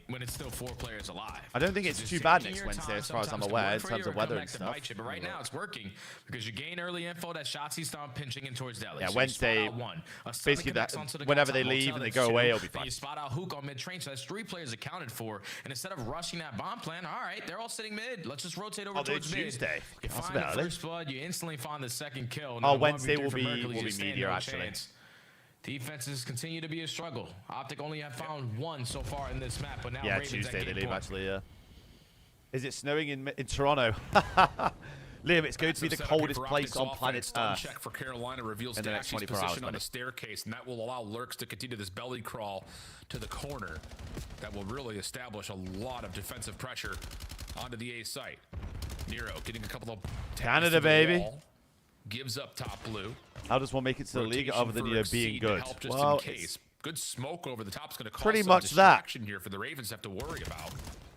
When it's still 4 players alive.
I don't think it's
Just
too bad
taking
next
your
Wednesday
time
as far as I'm
sometimes to
aware
work
in
for
terms
you
of
or
weather
come
and
back to
stuff.
bite you. But right now it's working because you gain early info that Shotzi's down pinching in towards Deli.
Yeah,
So you
Wednesday,
spot out one. A stun
basically
connects
that
onto the
whenever they
Gonzalo
leave
Hotel,
and they
that's
go
2.
away, it'll be
Then
fine.
you spot out Hook on mid-train, so that's 3 players accounted for. And instead of rushing that bomb plan, all right, they're all sitting mid. Let's just rotate over
Oh, they're
towards mid.
Tuesday.
You
That's
find
about
the
it.
first blood, you instantly find the second kill.
Oh,
Now,
Wednesday
1v3
will
for
be
Mercules,
will
you
be
stand
meteor
no
actually.
chance. Defenses continue to be a struggle. Optic only have found 1 so far in this map, but now
Yeah,
Ravens
Tuesday
at
they
game
leave
point.
actually. Yeah. Is it snowing in Toronto? Liam, it's going to be the coldest place on planet Earth
Check for Carolina reveals
in the next
Dashy's
24 hours,
position on
buddy.
the staircase, and that will allow Lurks to continue this belly crawl to the corner. That will really establish a lot of defensive pressure onto the A site. Nero getting a couple of taps
Canada,
to the
baby.
wall, gives up top blue.
How does one make it to the league
Rotation
other than
for
being
Exceed to
good?
help just
Well,
in case. Good smoke over the top is going to cause
pretty
some
much that.
distraction here for the Ravens to have to worry about.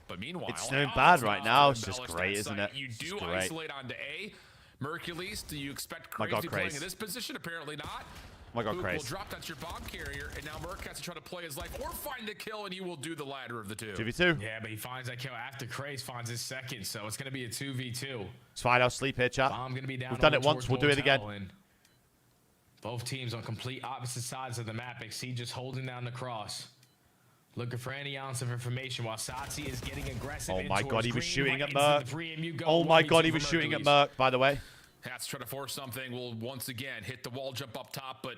But meanwhile,
It's snowing
oh,
bad
it's
right
not
now.
to
It's just
embellish
great,
that
isn't
site.
it?
You
It's
do
great.
isolate onto A. Mercules, do you expect
My
Crazy
God,
to be playing
Craze.
in this position? Apparently not.
My God,
Hook
Craze.
will drop, that's your bomb carrier, and now Merc has to try to play his life or find a kill, and he will do the latter of the two.
2v2.
Yeah, but he finds that kill after Craze finds his second, so it's going to be a 2v2.
It's fine. I'll sleep here, chat.
Bomb going to be down.
We've done
over
it once.
towards
We'll do it again.
Motel, and both teams on complete opposite sides of the map. Exceed just holding down the cross. Looking for any ounce of information while Satsi is getting aggressive.
Oh my God, he was shooting at
Merc.
Merc. Oh my God, he was shooting at Merc, by the way.
Hats try to force something. Will once again hit the wall jump up top, but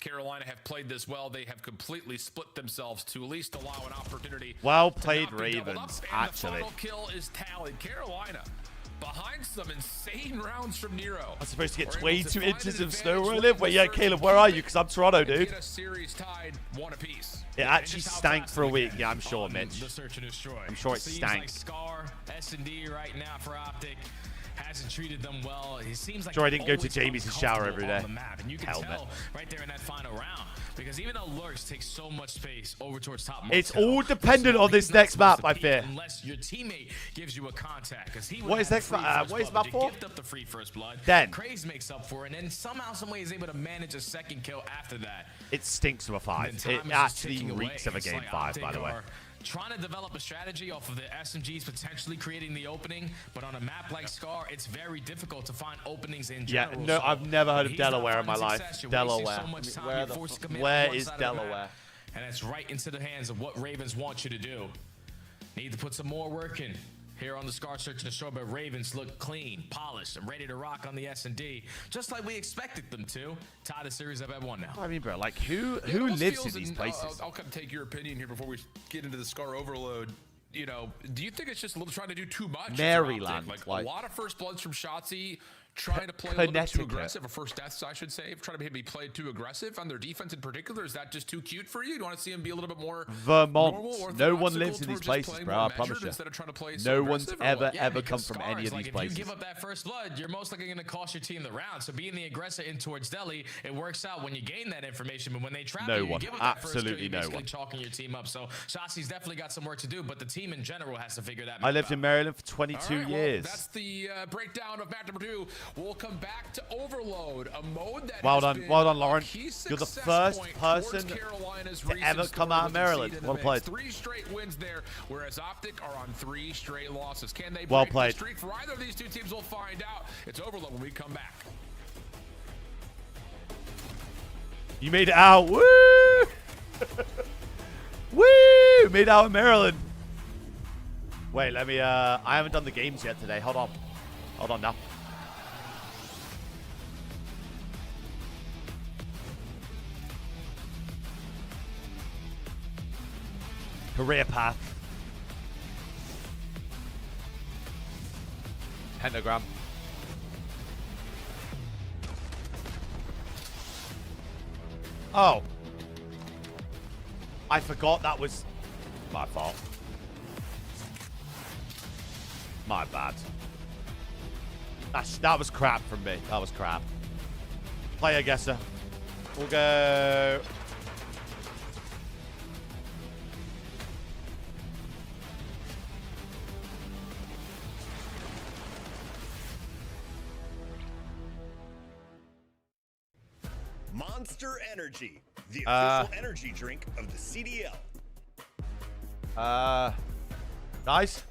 Carolina have played this well. They have completely split themselves to at least allow an opportunity.
Well
to
played,
not be doubled
Ravens,
up, and
actually.
The final kill is tallied. Carolina behind some insane rounds from Nero.
I'm supposed to get
We're
22
able to
inches
find an
of snow where I
advantage
live. Wait, yeah,
with
Caleb, where are you? Because I'm Toronto,
and
dude.
get a series tied 1 apiece.
It actually stank for a week. Yeah, I'm sure,
The
Mitch.
search and destroy.
I'm sure it
Seems
stank.
like Scar, S&D right now for Optic hasn't treated them well. It seems like
Sure, I didn't go to
always
Jamie's and shower every
uncomfortable
day.
on the map, and you can
Helmet.
tell right there in that final round because even though Lurks takes so much space over towards top.
It's
Motel,
all dependent on this
he's not
next map,
supposed
I
to
fear.
peek Unless your teammate gives you a contact, because he would
What is
have
next
free
map?
first
What is
blood,
map
but you
for?
gift up the free first blood.
Then.
Craze makes up for it, and then somehow, some way is able to manage a second kill after that.
It stinks of a 5.
And time
It
is just
actually
ticking away.
reeks of a
It's
game
like
5,
Optic
by the way.
are trying to develop a strategy off of the SMGs potentially creating the opening, but on a map like Scar, it's very difficult to find openings in
Yeah,
general.
no,
So
I've never heard
when
of
he's not
Delaware in my
finding
life.
success, you're
Delaware.
wasting so much time,
Where
you're
the
forced to commit
where
on one
is
side of the map,
Delaware?
and it's right into the hands of what Ravens want you to do. Need to put some more work in. Here on the Scar Search and Destroy, but Ravens look clean, polished, and ready to rock on the S&D, just like we expected them to. Tie the series up at 1 now.
I mean, bro, like who
It almost
lives in
feels,
these
and
places?
I'll kind of take your opinion here before we get into the Scar overload. You know, do you think it's just a little trying to do too much?
Maryland,
Like
like-
a lot of first bloods from Shotzi, trying to play a little bit too
Connecticut.
aggressive, or first deaths, I should say, trying to be played too aggressive on their defense in particular. Is that just too cute for you? Do you want to see them be a little bit more
Vermont.
normal,
No one
orthodoxical
lives in these
towards just
places,
playing
bro.
more
I promise
measured
you.
instead of trying to play
No
so
one's
aggressive, or
ever,
what?
Yeah,
ever come
because
from
Scar
any
is
of these
like,
places.
If you give up that first blood, you're most likely going to cost your team the round. So being the aggressor in towards Delhi, it works out when you gain that information. But when they trap
No
you,
one.
you give up that first kill,
Absolutely
you're
no
basically
one.
chalking your team up. So Shatsi's definitely got some work to do, but the team in general has to figure that
I lived in Maryland for 22
All right, well,
years.
that's the breakdown of map number 2. We'll come back to Overload, a mode that
Well
has
done,
been
well done,
a
Lauren.
key
You're the
success
first
point towards
person
Carolina's
to
recent
ever come out of
story
Maryland.
with the
Well
seed in
played.
the mix. 3 straight wins there, whereas Optic are on 3 straight losses. Can they
Well
break
played.
the streak for either of these two teams? We'll find out. It's Overload when we come back.
You made it out. Woo! Woo! Made out in Maryland. Wait, let me, I haven't done the games yet today. Hold on. Hold on now. Career path. Pentagram. Oh. I forgot that was my fault. My bad. That was crap from me. That was crap. Player guesser. We'll go...
Monster Energy, the official energy drink of the CDL.
Nice.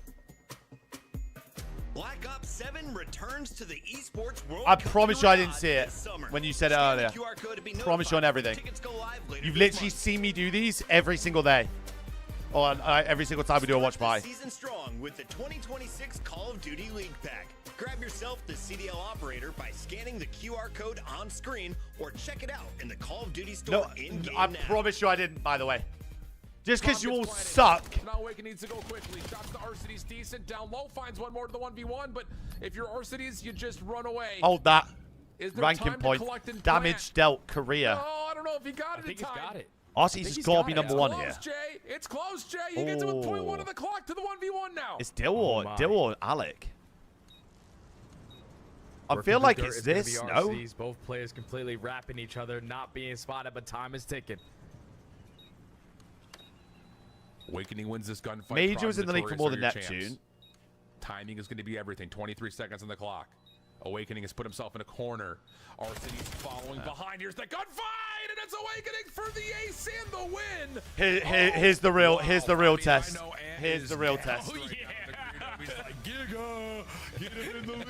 Black Ops 7 returns to the Esports World
I
Cup
promise you I didn't
Garage
see it
this summer.
when you said it
Scan the
earlier.
QR code to be
Promise you on
notified when
everything.
tickets go live later
You've
this
literally
month.
seen me do these every single day. Or every single time we do a watch buy.
Season strong with the 2026 Call of Duty League Pack. Grab yourself the CDL operator by scanning the QR code on screen or check it out in the Call of Duty store
No,
in-game
I
now.
promise you I didn't, by the way. Just because you all suck.
Now Awakening needs to go quickly. Shots to Arcides decent. Down low finds one more to the 1v1, but if you're Arcides, you just run away.
Hold that.
Is there
Ranking
time to
point.
collect and
Damage dealt. Career.
Oh, I don't know if he got it.
I think
in
he's
time.
got it.
Arceus has got to be number one here.
It's close, Jay. It's close, Jay. He gets it with 0.1 of the clock to the 1v1 now.
It's Dill or Alec. I feel like it's this, no?
Both players completely wrapping each other, not being spotted, but time is ticking.
Awakening wins this gunfight.
Major was in the league for more than
Notorious are your
Neptune.
champs. Timing is going to be everything. 23 seconds on the clock. Awakening has put himself in a corner. Arcides following behind. Here's the gunfight, and it's Awakening for the ace and the win.
Here's the real.
Wow.
Here's the real
I mean,
test.
I know Ant
Here's
is
the real
down
test.
right now. He's like, Giga, get him in the lead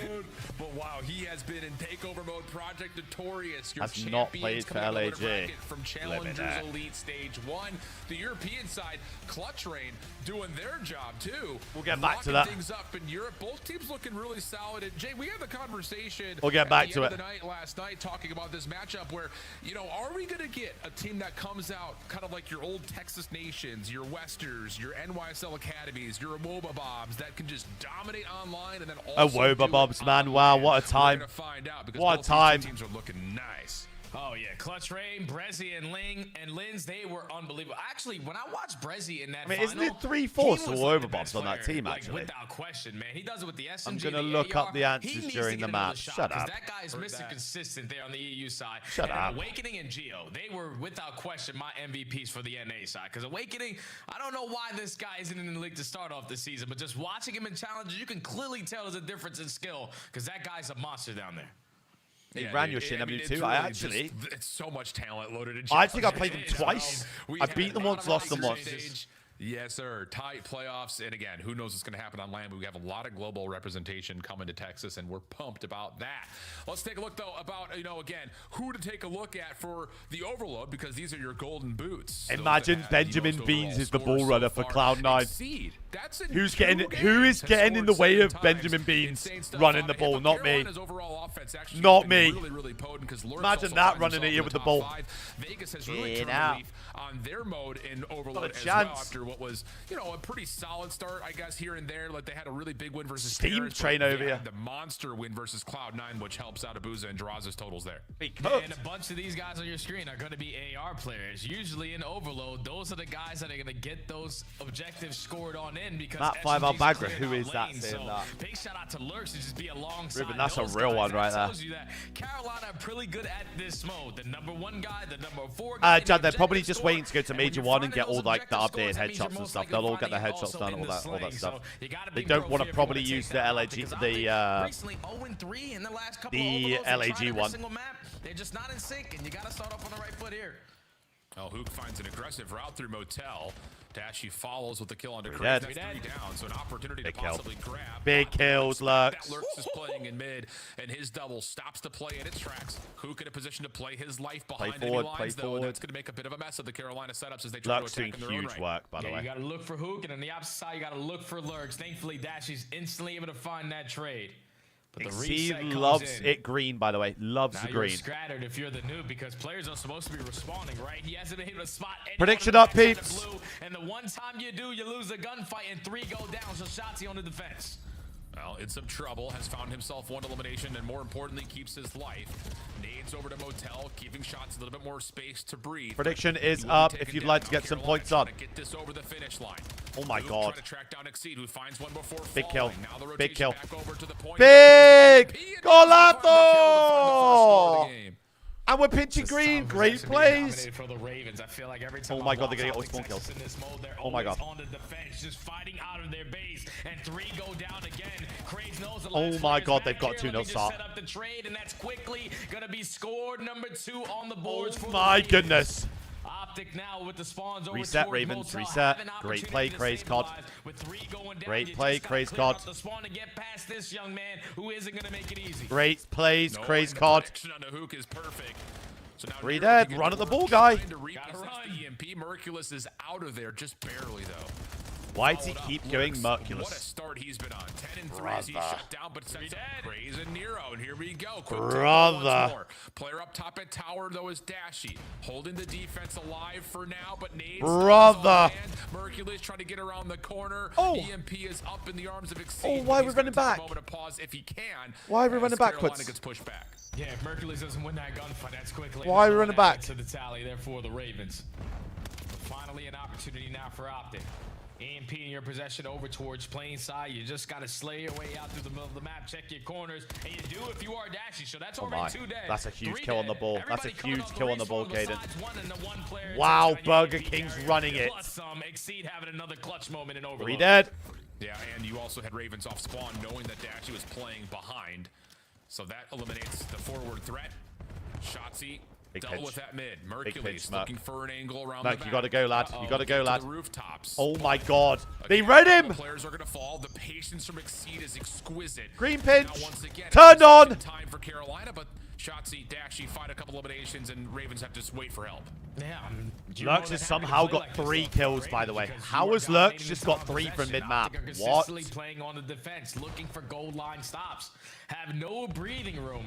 mode. But wow, he has been in takeover mode. Project Notorious, your
Has
champions
not played for
coming out of the
LAG.
bracket from
Living
Challengers
that.
Elite Stage 1. The European side, Clutch Rain, doing their job too.
We'll get back to
Locking
that.
things up in Europe. Both teams looking really solid. And Jay, we had the conversation
We'll get back
at
to
the end
it.
of the night last night talking about this matchup where, you know, are we going to get a team that comes out kind of like your old Texas Nations, your Westers, your NYSL Academies, your Awoba Bobs that can just dominate online and then also
Awoba
do it
Bobs, man.
on
Wow,
land?
what a time.
We're gonna find out because
What a
both
time.
these two teams are looking nice.
Oh yeah, Clutch Rain, Brezzy, and Ling and Linz, they were unbelievable. Actually, when I watched Brezzy in that
I mean,
final,
isn't it 3-4
he
to
was
Awoba
the
Bobs
best
on that
player,
team,
like,
actually?
without question, man. He does it with the SMG.
I'm gonna
the
look
AR.
up the
He
answers
needs
during
to
the
get another
match.
shot,
Shut
'cause
up.
That guy is Mr. Consistent there on the EU side.
Shut
and
up.
Awakening and Geo, they were without question my MVPs for the NA side. Because Awakening, I don't know why this guy isn't in the league to start off the season, but just watching him in challenges, you can clearly tell there's a difference in skill because that guy's a monster down there.
He
Yeah,
ran
dude,
your shit
I mean,
W2.
it's
I
really
actually.
just- it's so much talent loaded in.
I think I
Challenge.
played them
It is.
twice.
We
I
had
beat them
a lot
once,
of
lost them
group
once.
stage. Yes, sir. Tight playoffs, and again, who knows what's going to happen on land? We have a lot of global representation coming to Texas, and we're pumped about that. Let's take a look though about again who to take a look at for the overload because these are your golden boots. Those
Imagine
that have the
Benjamin
most
Beans
overall
is the
scores
ball runner
so
for
far.
Cloud9.
Exceed. That's in
Who's
2
getting?
games.
Who is
Has
getting in the
scored
way
7
of
times.
Benjamin Beans
Insane stuff
running
on
the
it.
ball?
And
Not me.
Carolina's overall offense actually
Not
has
me.
been really, really potent because Lurks
Imagine
also
that
finds
running
himself
at you
in
with
the
the
top
ball.
5. Vegas has really
Get
turned
out.
a leaf on their mode in overload
Not a
as well
chance.
after what was a pretty solid start, I guess, here and there. Like they had a really big win versus
Steam
Terrence, but
train
they
over
had
here.
the monster win versus Cloud9, which helps out Abuza and Draz's totals there.
And a bunch of these guys on your screen are going to be AR players. Usually in overload, those are the guys that are going to get those objectives scored on in because
Matt 5L
SMG's
Bagra,
cleared
who
out
is that
lanes.
saying
So
that?
big shout out to Lurks to just be alongside
Ruben, that's a
those
real
guys.
one right
That
there.
tells you that Carolina are pretty good at this mode. The number 1 guy, the number 4 guy. the
Jad, they're probably
objective
just
score.
waiting to go to
And when
Major
you're
1 and
finding
get all
those
like the
objective
updated
scores, that means you're
headshots and
most
stuff.
likely
They'll all get the
finding
headshots
also
done,
in
all
the
that
sling.
stuff.
So you gotta
They
be
don't
pro
want
if
to
you
probably
wanna
use
take
the
that out,
LAG,
because
the
recently 0-3 in the last couple of
the
overloads. They tried
LAG
every
one.
single map. They're just not in sync, and you got to start off on the right foot here.
Oh, Hook finds an aggressive route through Motel. Dashi follows with the kill onto Chris.
dead.
That's 3 down, so an opportunity
Big
to
kill.
possibly grab.
Big kills, Lurks.
That Lurks is playing in mid, and his double stops the play in its tracks. Hook in a position to play his life behind
forward,
enemy lines,
play
though, and
forward.
that's going to make a bit of a mess of the Carolina setups as they try
Lurks
to
doing
attack in their own
huge
right.
work, by the
You
way.
got to look for Hook, and on the opposite side, you got to look for Lurks. Thankfully, Dashi's instantly able to find that trade. But the
Exceed
reset comes
loves
in.
it green, by the way. Loves
Now
the
you're
green.
scattered if you're the noob because players are supposed to be responding, right? He hasn't been able to spot anyone
Prediction
on
up,
the backside
peeps.
of blue, and the one time you do, you lose a gunfight and 3 go down. So Shotzzy on the defense.
Well, in some trouble, has found himself 1 elimination, and more importantly, keeps his life. Nades over to Motel, giving Shots a little bit more space to breathe.
Prediction is
He will
up
be
if
taken
you'd
down.
like to
Now
get some
Carolina
points
trying
up.
to get this over the finish line.
Oh my
Luke
God.
trying to track down Exceed, who finds one before
Big kill.
falling. Now the
Big
rotation
kill.
back over to the point.
Big
MP and Nades find the kill to find the
Golazo!
first score of the game.
And we're pinching green. Great plays.
For the Ravens. I feel like every time
Oh my
I
God, they're
watch
getting all
Optic
spawn kills.
Texas in this mode, they're
Oh my
always
God.
on the defense, just fighting out of their base, and 3 go down again. Craze knows the
Oh
last
my
player's
God,
back
they've got
here.
2-0
Let me just
start.
set up the trade, and that's quickly gonna be scored. Number 2 on the boards for the
My
Ravens.
goodness.
Optic now with the spawns over
Reset,
towards
Ravens,
Motel,
reset.
have an
Great
opportunity
play,
to
Craze Cod.
stabilize. With 3 going down,
Great
you
play,
just gotta
Craze
clear out
Cod.
the spawn and get past this young man who isn't gonna make it easy.
Great plays,
No,
Craze
and the
Cod.
prediction on the hook is perfect. So now
Three
Nero
dead.
can get
Run
to
at the
work
ball, guy.
trying to repossess the EMP. Merculus is out of there, just barely though.
Why does he
Followed
keep
up,
going
Lurks.
Merculus?
What a start he's been on. 10 and 3 as he's
Brother.
shut down, but sets up Craze and Nero. And here we go. Quick
Brother.
tempo once more. Player up top at tower though is Dashy, holding the defense alive for now, but Nades.
Brother.
Merculus trying to get around the corner.
Oh.
EMP is up in the arms of Exceed.
Oh, why are we
He's gonna
running
take a
back?
moment of pause if he can.
Why are we
as
running
Carolina
backwards?
gets pushed back.
Yeah, if Mercules doesn't win that gunfight, that's quickly.
Why are we
another
running
one
back?
added to the tally there for the Ravens. Finally, an opportunity now for Optic. EMP in your possession over towards plain side. You just got to slay your way out through the middle of the map, check your corners, and you do if you are Dashy. So that's
Oh
already
my.
2 dead.
That's a huge
3
kill on the
dead.
ball. That's a
Everybody coming
huge
off
kill on the ball,
respawn
Caden.
besides one and the one player
Wow,
touching on your
Burger
EMP
King's
carrier.
running it.
Plus Exceed having another clutch moment in Overload.
3 dead.
Yeah, and you also had Ravens off spawn knowing that Dashy was playing behind. So that eliminates the forward threat. Shotzzy
Big
dealt
pinch.
with that mid.
Big pinch,
Mercules
Merc.
looking for an angle around
Merc,
the back.
you gotta go, lad. You gotta go,
Get to
lad.
the rooftops.
Oh my
But
God. They
again,
read
the
him.
Players are gonna fall. The patience from Exceed is exquisite.
Green
Now,
pinch.
once again,
Turned
it's
on.
Time for Carolina, but Shotzzy, Dashy find a couple eliminations, and Ravens have to just wait for help.
Yeah,
Lurks has somehow got 3 kills, by the way. How has Lurks just got 3 from mid-map? What?
Consistently playing on the defense, looking for goal line stops. Have no breathing room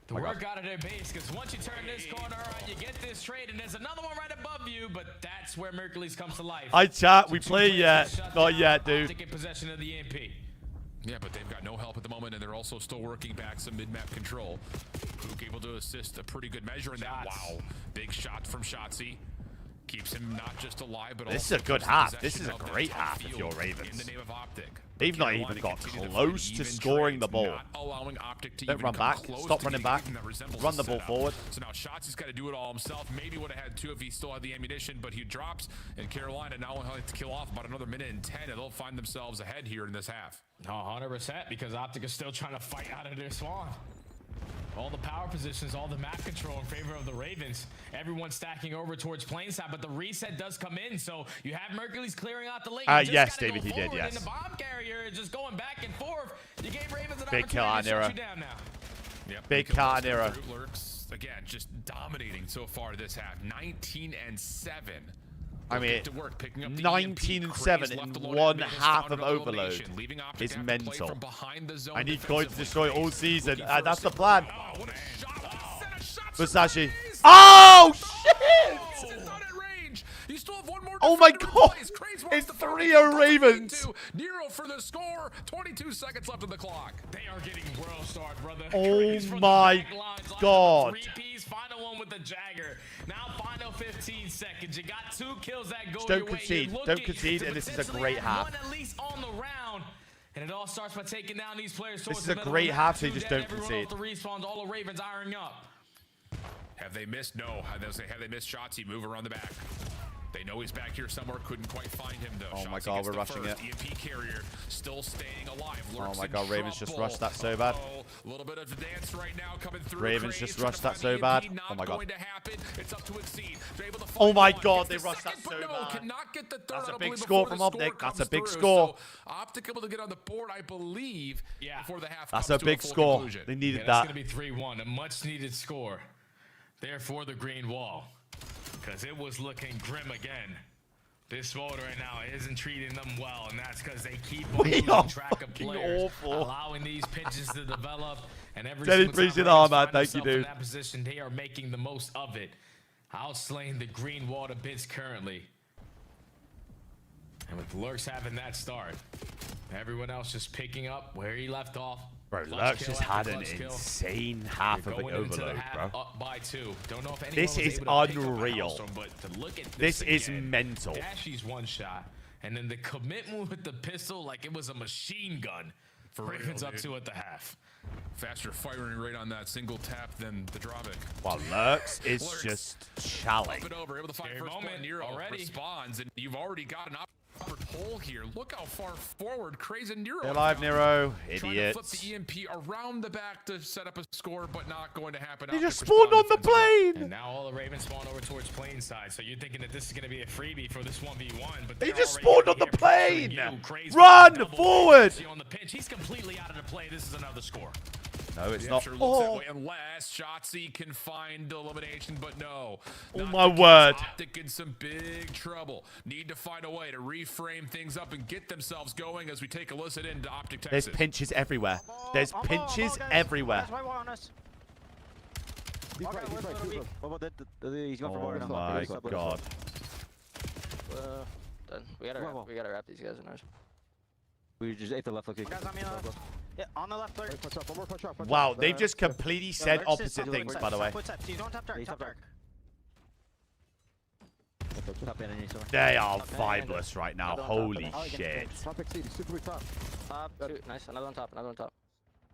to work out of their base, because once you turn this corner around, you get this trade, and there's another one right above you, but that's where Mercules comes to life.
I chat. We
Two
play
players
yet.
shut
Not
down.
yet, dude.
Optic in possession of the EMP.
Yeah, but they've got no help at the moment, and they're also still working back some mid-map control. Luke able to assist a pretty good measure in that.
Shots.
Wow, big shot from Shotzzy. Keeps him not just alive, but
This
also
is a good
keeps
half.
possession
This is a
of that
great
top
half if
field
you're
In
Ravens.
the name of Optic.
They've not
Carolina
even got
continue to
close
find
to
even
scoring the
trades,
ball.
not allowing Optic to
Don't
even
run
come
back.
close
Stop
to
running
the
back.
game that resembles
Run
a
the ball
setup.
forward.
So now Shotzi's got to do it all himself. Maybe would have had 2 if he still had the ammunition, but he drops, and Carolina now will have to kill off about another minute and 10, and they'll find themselves ahead here in this half.
No, 100%, because Optic is still trying to fight out of their spawn. All the power positions, all the map control in favor of the Ravens. Everyone stacking over towards Plainside, but the reset does come in, so you have Mercules clearing out the lane. You just
yes,
gotta
David,
go
he did,
forward,
yes.
And the bomb carrier is just going back and forth. You gave Ravens an
Big kill
opportunity
on
to
Nero.
shut you down now.
Yep,
Big
because
car,
those
Nero.
fruit Lurks, again, just dominating so far this half. 19 and 7.
I mean,
Get to work, picking up the
19
EMP.
and
Craze
7
left
in
alone at
one
mid has
half
found
of
another
Overload
elimination, leaving Optic
is
to have to play
mental.
from behind the zone
I need Coid to
defensively.
destroy all
Craze
season.
looking for
That's
a
the plan.
Oh, what a shot. What a set of shots
Versace.
from Craze.
Oh, shit!
It's not at range. You still have one more
Oh my
defender in
God.
place. Craze wants
It's
to find
3-0
the
Ravens.
2. Nero for the score. 22 seconds left on the clock.
They are getting world starred, brother.
Oh
Craze from the
my
back lines, lining up
God.
3Ps, final one with the Jagger. Now final 15 seconds. You got 2 kills that go
Just don't
your way.
concede.
You're
Don't
looking
concede,
to
and this is a
potentially
great
have
half.
one at least on the round. And it all starts by taking down these players towards
is
the
a
middle
great
of the map.
half, so you
2
just
dead,
don't
everyone
concede.
off the respawns, all the Ravens ironing up.
Have they missed? No. Have they missed shots? He move around the back. They know he's back here somewhere. Couldn't quite find him though.
Oh my
Shotzzy
God,
gets
we're
the
rushing
first.
it.
EMP carrier still staying alive.
Oh
Lurks
my
in
God, Ravens just
trouble.
rushed that so bad.
A little bit of the dance right now coming through.
Ravens
Craze
just
trying
rushed
to
that
find
so
EMP,
bad.
Not
Oh my God.
going to happen. It's up to Exceed. They're able to
Oh
find
my
one.
God,
Gets
they
the
rushed that
second, but
so
no,
bad.
cannot get the third.
That's a
I don't
big
believe,
score
before
from
the
Optic.
score
That's a
comes
big
through.
score.
So Optic able to get on the board, I believe, before the half
That's
comes
a
to
big
full
score.
conclusion.
They needed
Yeah, that's
that.
going to be 3-1, a much-needed score. There for the green wall, because it was looking grim again This world right now isn't treating them well, and that's because they keep
We
losing
are
track of
fucking
players,
awful.
allowing these pinches to develop. And every
Dennis,
single time
appreciate the
Ravens
arm, man.
find
Thank you,
themselves in
dude.
that position, they are making the most of it, outslaying the green wall a bit currently. And with Lurks having that start, everyone else just picking up where he left off.
Bro,
Clutch
Lurks
kill
just had
after
an
clutch kill.
insane half
You're
of an
going into the
overload,
half
bro.
up by 2. Don't know if anyone
This
was
is
able to pick up a
unreal.
Hellstorm, but to look at
This is
again,
mental.
Dashy's one shot, and then the commitment with the pistol like it was a machine gun.
For real,
Ravens up
dude.
2 at the half.
Faster firing rate on that single tap than the Dravik.
While Lurks is
Lurks.
just challing.
Up and over, able to find
Scary
first
moment
point. Nero
already.
responds, and you've already got an upward hole here. Look how far forward Crazy Nero.
Stay alive, Nero.
Trying to flip
Idiots.
the EMP around the back to set up a score, but not going to happen.
They just
Optic
spawned on
respond
the
defensively.
plane.
And now all the Ravens spawn over towards plane side, so you're thinking that this is going to be a freebie for this 1v1, but
They
they're
just
already
spawned on the
here pressuring
plane.
you. Crazy
Run
double
forward.
vacancy on the pinch. He's completely out of the play. This is another score.
No, it's
Yeah,
not.
sure looks that
Oh,
way unless Shotzi can find elimination, but no.
Oh
Not
my
the case.
word.
Optic in some big trouble. Need to find a way to reframe things up and get themselves going as we take a listen into Optic
there's
Texas.
pinches everywhere. There's pinches everywhere.
He's right. He's right. What about he's going for
Oh
water.
my god.
Done. We gotta wrap these guys in ours.
We just ate the left location.
Guys on me on the left. Yeah, on the left third.
Punch up. One more punch up. punch
Wow,
up.
they've just completely said
Lurks is
opposite
top
things,
side,
by the way.
top side. He's going top dark.
He's
Top
top
dark.
Top in any somewhere.
They are
Okay.
vibeless right now.
Another on top.
Holy
Oh,
shit.
Top exceed. He's super weak top.
Top, 2. Nice. Another on top. Another on top.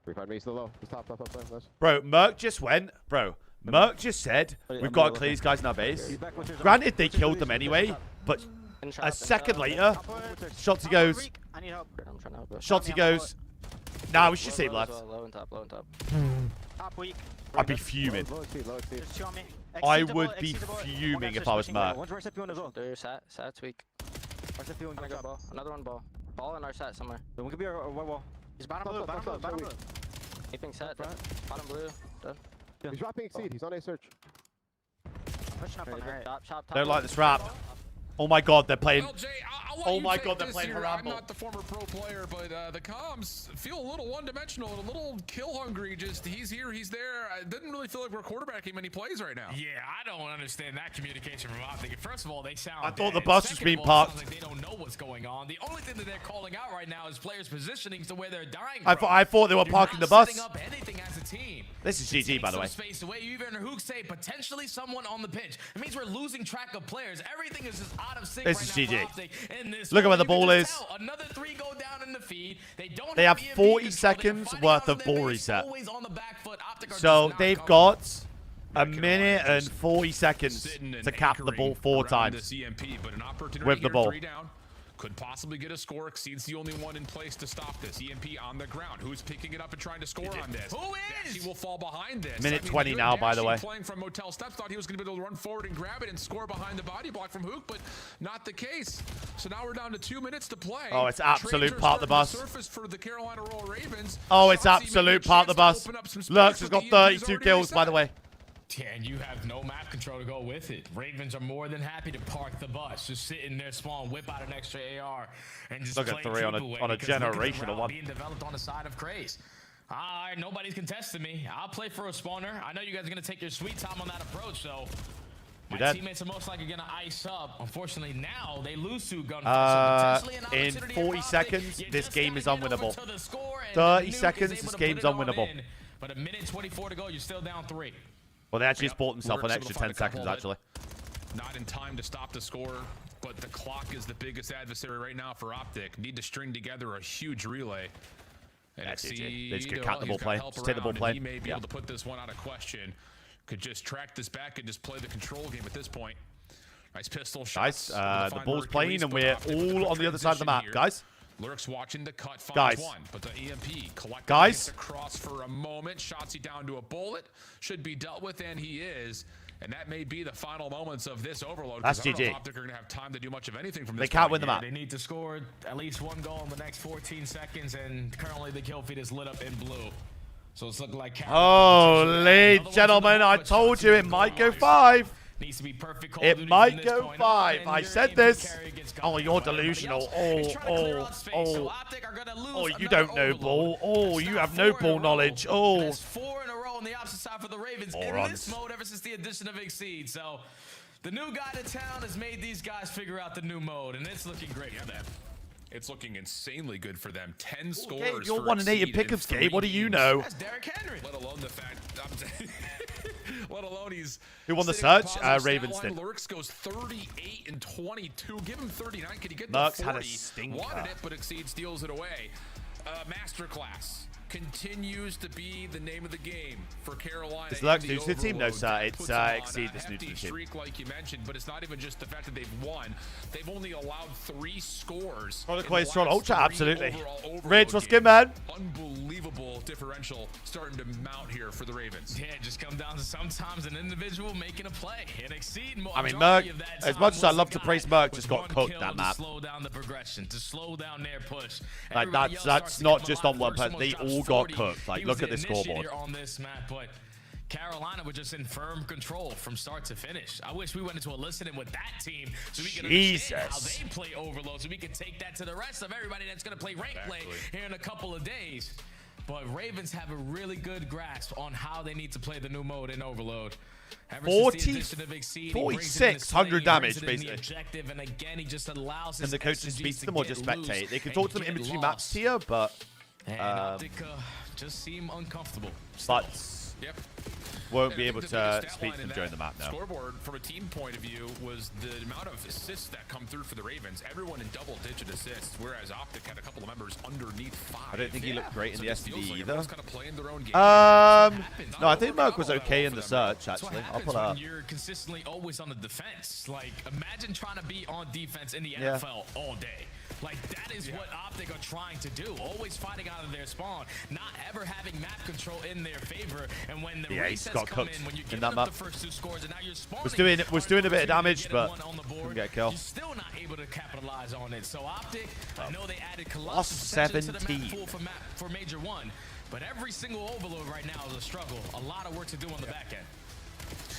Refind me. He's still low. He's top. Nice.
Bro, Merc just went. Bro, Merc just said, we've got to clear these guys in our base.
He's back with his
Granted, they killed them anyway, but
Finish
a
up,
second
finish
later,
up.
Shotzi goes,
I need help.
I'm trying to help.
Shotzi goes, nah, we should save
Low as
left.
well, low and top. Low and top.
Top weak.
I'd be fuming.
Low exceed.
There's 2 on me.
I
Exceed the
would
bullet,
be
exceed the bullet.
fuming
One guy's
if
just
I was
pushing
Merc.
One's right up as well.
There's Sat's weak.
Our one
Another
goes
ball. Another one ball. Ball in our Sat somewhere.
One could be our one wall.
He's bottom blue, bottom blue, bottom blue.
Aping Sat.
Front.
Bottom blue. Done.
He's dropping exceed. He's on a search.
Pushing up on the right.
Top, top, top.
Don't like this rap. Oh my god, they're playing.
Well, Jay, I'll let
Oh
you
my
take
god, they're
this
playing
here. I'm
Harambe.
not the former pro player, but the comms feel a little one-dimensional and a little kill-hungry. Just he's here, he's there. It doesn't really feel like we're quarterbacking many plays right now.
Yeah, I don't understand that communication from Optic. First of all, they sound
I thought the
dead.
bus was
Second
being
of all, it
parked.
sounds like they don't know what's going on. The only thing that they're calling out right now is players' positioning to where they're dying from.
I thought they were
You're
parking
not
the bus.
setting up anything as a team.
This is
To
GG,
take
by the
some
way.
Space away. You even heard Hook say potentially someone on the pitch. It means we're losing track of players. Everything is just out of sync
This
right
is
now
GG.
for Optic. And this
Look at where the
you can
ball
just
is.
tell. Another 3 go down in the feed. They don't
They have
EMP
40
control. They are
seconds
fighting
worth
out
of
their
ball
base,
reset.
always on the back foot. Optic are
So
just not
they've
coming.
got a minute and 40 seconds
Sitting and
to cap the ball 4
anchoring around
times.
This EMP, but an opportunity
with the
here,
ball.
3 down. Could possibly get a score. Exceeds the only one in place to stop this. EMP on the ground. Who's picking it up and trying to score on this?
Who is?
Dashy will fall behind this.
Minute
I mean,
20
good
now, by the
Dashy
way.
Playing from Motel Steps, thought he was going to be able to run forward and grab it and score behind the body block from Hook, but not the case. So now we're down to 2 minutes to play.
Oh, it's absolute
Trades are
part of the
starting to
bus.
surface for the Carolina Royal Ravens.
Oh, it's
Shotzi
absolute
making a
part of the
chance
bus.
to open up some space,
Lurks has
but
got
the EMP is
32
already
kills, by the
reset.
way.
Yeah, and you have no map control to go with it. Ravens are more than happy to park the bus, just sit in their spawn, whip out an extra AR, and just
Look
play
at 3 on a-
away
on a
because look at the
generational
route
one.
being developed on the side of Craze. All right, nobody's contesting me. I'll play for a spawner. I know you guys are gonna take your sweet time on that approach, so my
dead.
teammates are most likely gonna ice up. Unfortunately, now they lose to gunfire. So potentially an
In
opportunity
40
for Optic.
seconds,
You
this
just
game
gotta
is
get over
unwinnable.
to the score, and
30
Nuke is
seconds,
able
this
to
game's
put it on
unwinnable.
in. But a minute 24 to go, you're still down 3.
Well, they actually just bought themselves an
Lurks able
extra
to find
10
a couple
seconds,
of it.
actually.
Not in time to stop the score, but the clock is the biggest adversary right now for Optic. Need to string together a huge relay. And
That's GG.
Exceed,
They just could
well,
cap the ball
he's got
play.
help
Just take the ball
around, and
play.
He may be
Yeah.
able to put this one out of question. Could just track this back and just play the control game at this point. Nice pistol
Guys,
shots. Able to
the
find
ball's
Mercury's,
playing, and
but
we're
Optic with a
all
quick
on the other side of the
transition
map,
here.
guys.
Lurks watching the cut, finds
Guys.
one, but the EMP collecting
Guys.
across for a moment. Shotzi down to a bullet. Should be dealt with, and he is. And that may be the final moments of this overload.
That's
'cause I don't know
GG.
if Optic are going to have time to do much of anything from
They
this
can't
point.
win the map.
They need to score at least 1 goal in the next 14 seconds, and currently the kill feed is lit up in blue. So it's looking like Carolina potentially
Holy
another one to the
gentlemen,
ball,
I
but
told
Shotzi
you it
with
might
goal
go
line.
5.
Needs to be perfect call
It
duty
might
from this
go
point
5.
on, and
I
your
said
AP
this.
carry gets
Oh,
covered
you're
by everybody
delusional.
else.
Oh,
It's trying to clear out space, so
oh.
Optic are gonna lose
Oh, you
another
don't know
overload.
ball. Oh,
That's
you
now
have no
4 in a
ball
row.
knowledge. Oh.
That's 4 in a row on the opposite side for the Ravens in
Morons.
this mode ever since the addition of Exceed. So the new guy to town has made these guys figure out the new mode, and it's looking great for them.
It's looking insanely good for them. 10 scores.
Gabe, you're
for
1-8 in
Exceed
pickups,
3
Gabe. What do you
games.
know?
That's Derrick Henry.
Let alone the fact, let alone he's.
Who won the
sitting on
search?
positive stat
Ravens
line.
did.
Lurks goes 38 and 22. Give him 39. Can he get
Mercs
to
had
40?
a stinker.
Wanted it, but Exceed steals it away. Masterclass continues to be the name of the game for Carolina.
Is Lurks
and the
new to the team? No,
overload
sir.
that
It's
puts them on
Exceed
a
that's new to
hefty
the team.
streak, like you mentioned, but it's not even just the fact that they've won. They've only allowed 3 scores.
Roller
in the
Quay Strong
last
Ultra,
3
absolutely.
overall overload
Ridge, what's
games.
good, man?
Unbelievable differential starting to mount here for the Ravens.
Yeah, just come down to sometimes an individual making a play and Exceed.
I mean,
majority
Merc,
of that
as
time
much as I
was
love
the
to praise
guy
Merc, just
with
got
1
cooked
kill
that
to
map.
slow down the progression, to slow down their push.
Like,
Everybody else
that's
starts to
not
come
just
alive.
on one
Ferguson
person. They
almost
all
dropped
got
40.
cooked. Like,
He
look
was
at the
initiator
scoreboard.
on this map, but Carolina was just in firm control from start to finish. I wish we went into a listening with that team so we could understand how
Jesus.
they play overload, so we could take that to the rest of everybody that's going to play rank play here in a couple of days. But Ravens have a really good grasp on how they need to play the new mode in overload. Ever since the addition of Exceed, he brings it in the
4600
sling, he
damage,
brings it in the
basically.
objective, and again, he just allows
And
his
the coach
SMGs
speaks to
to
them or
get
just
loose
spectate. They can
and
talk to them in
get
between
lost.
maps here, but
And Optic just seem uncomfortable.
but
Yep.
won't
And
be
I
able
think the biggest
to
stat
speak
line
to
in
them during
that
the map now.
Scoreboard from a team point of view was the amount of assists that come through for the Ravens. Everyone in double-digit assists, whereas Optic had a couple of members underneath 5.
I don't think he looked great in
So
the
it feels
SMD
like
either.
everyone's kind of playing their own game.
No, I think Merc was okay in the search,
That's
actually.
what
I'll
happens
pull it
when
up.
you're consistently always on the defense. Like, imagine trying to be on defense in the
Yeah.
NFL all day. Like, that is what Optic are trying to do. Always fighting out of their spawn, not ever having map control in their favor. And when the
Yeah, he's
resets
got
come
cooked
in, when you're
in
giving
that
up
map.
the first 2 scores, and now you're spawning,
Was doing a bit of
opportunity
damage,
to get
but
one on the board,
couldn't get a kill.
You're still not able to capitalize on it. So Optic, I know they added
Plus
Colossus potentially to the
17.
map pool for Major 1, but every single overload right now is a struggle. A lot of work to do on the back end.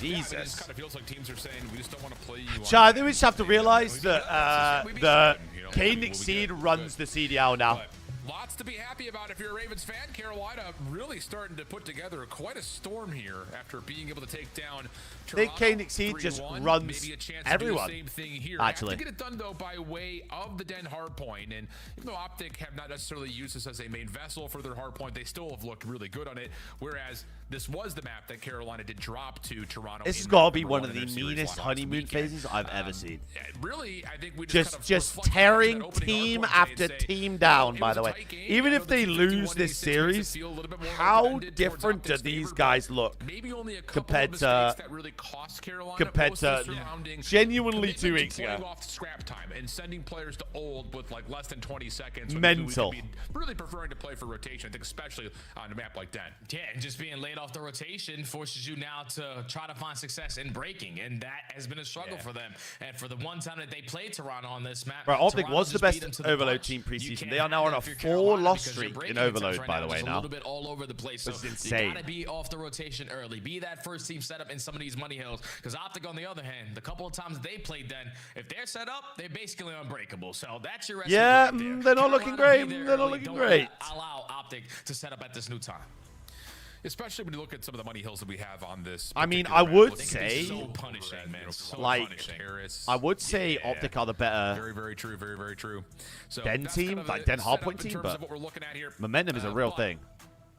Yeah, I mean, it
Jesus.
just kind of feels like teams are saying, we just don't want to play you.
Chad, I think we just have to realize that the Kane Exceed runs the CDL now.
But lots to be happy about if you're a Ravens fan. Carolina really starting to put together quite a storm here after being able to take down
I think
Toronto
Kane Exceed just
3-1.
runs
Maybe a chance
everyone,
to do the same thing here.
actually.
Have to get it done, though, by way of the Den hardpoint. And even though Optic have not necessarily used this as a main vessel for their hardpoint, they still have looked really good on it. Whereas this was the map that Carolina did drop to Toronto.
This has
in
got to
map
be
number
one
1
of
in
the
their series
meanest
last
honeymoon
weekend.
phases I've ever seen.
Really, I think we
Just
kind of
tearing
reflect back to that opening
team
hardpoint
after
and say,
team down,
it
by
was
the
a
way.
tight game.
Even
I
if
know
they
the
lose
51-86
this
makes it
series,
feel a little bit more
how
open-ended towards
different do
Optic's
these
favor,
guys
but
look
maybe only a couple
compared
of mistakes
to
that really cost Carolina
compared
most of
to
the surrounding
genuinely 2
commitment
weeks
to playing
ago?
off scrap time and sending players to old with like less than 20 seconds. when
Mental.
we could be really preferring to play for rotation, I think, especially on a map like that.
Yeah, and just being laid off the rotation forces you now to try to find success in breaking, and that has been a struggle for them. And for the one time that they played Toronto on this map,
Right, Optic
Toronto
was the
just beat
best
them to the
Overload
punch.
team
You
preseason.
can't
They are now
have
on a
that if you're Carolina
4-loss
because your
streak in
breaking attempts
Overload,
right
by the
now
way,
is
now.
a little bit all over the place. So
Which is insane.
you gotta be off the rotation early. Be that first team setup in some of these money hills. Because Optic, on the other hand, the couple of times they played then, if they're set up, they're basically unbreakable. So that's your recipe
Yeah,
right there.
they're not looking
Carolina,
great.
be there
They're not
early.
looking
Don't
great.
allow Optic to set up at this new time.
Especially when you look at some of the money hills that we have on this.
I mean,
particular
I
map.
would
Look at
say-
these
So punishing, man. So
Like,
punishing.
Harris.
I would say
Yeah.
Optic are the better
Very, very true. Very, very true. So
Den
that's
team,
kind of
like
the
Den
setup
hardpoint
in
team,
terms
but
of what we're looking at here.
momentum is a real
But
thing.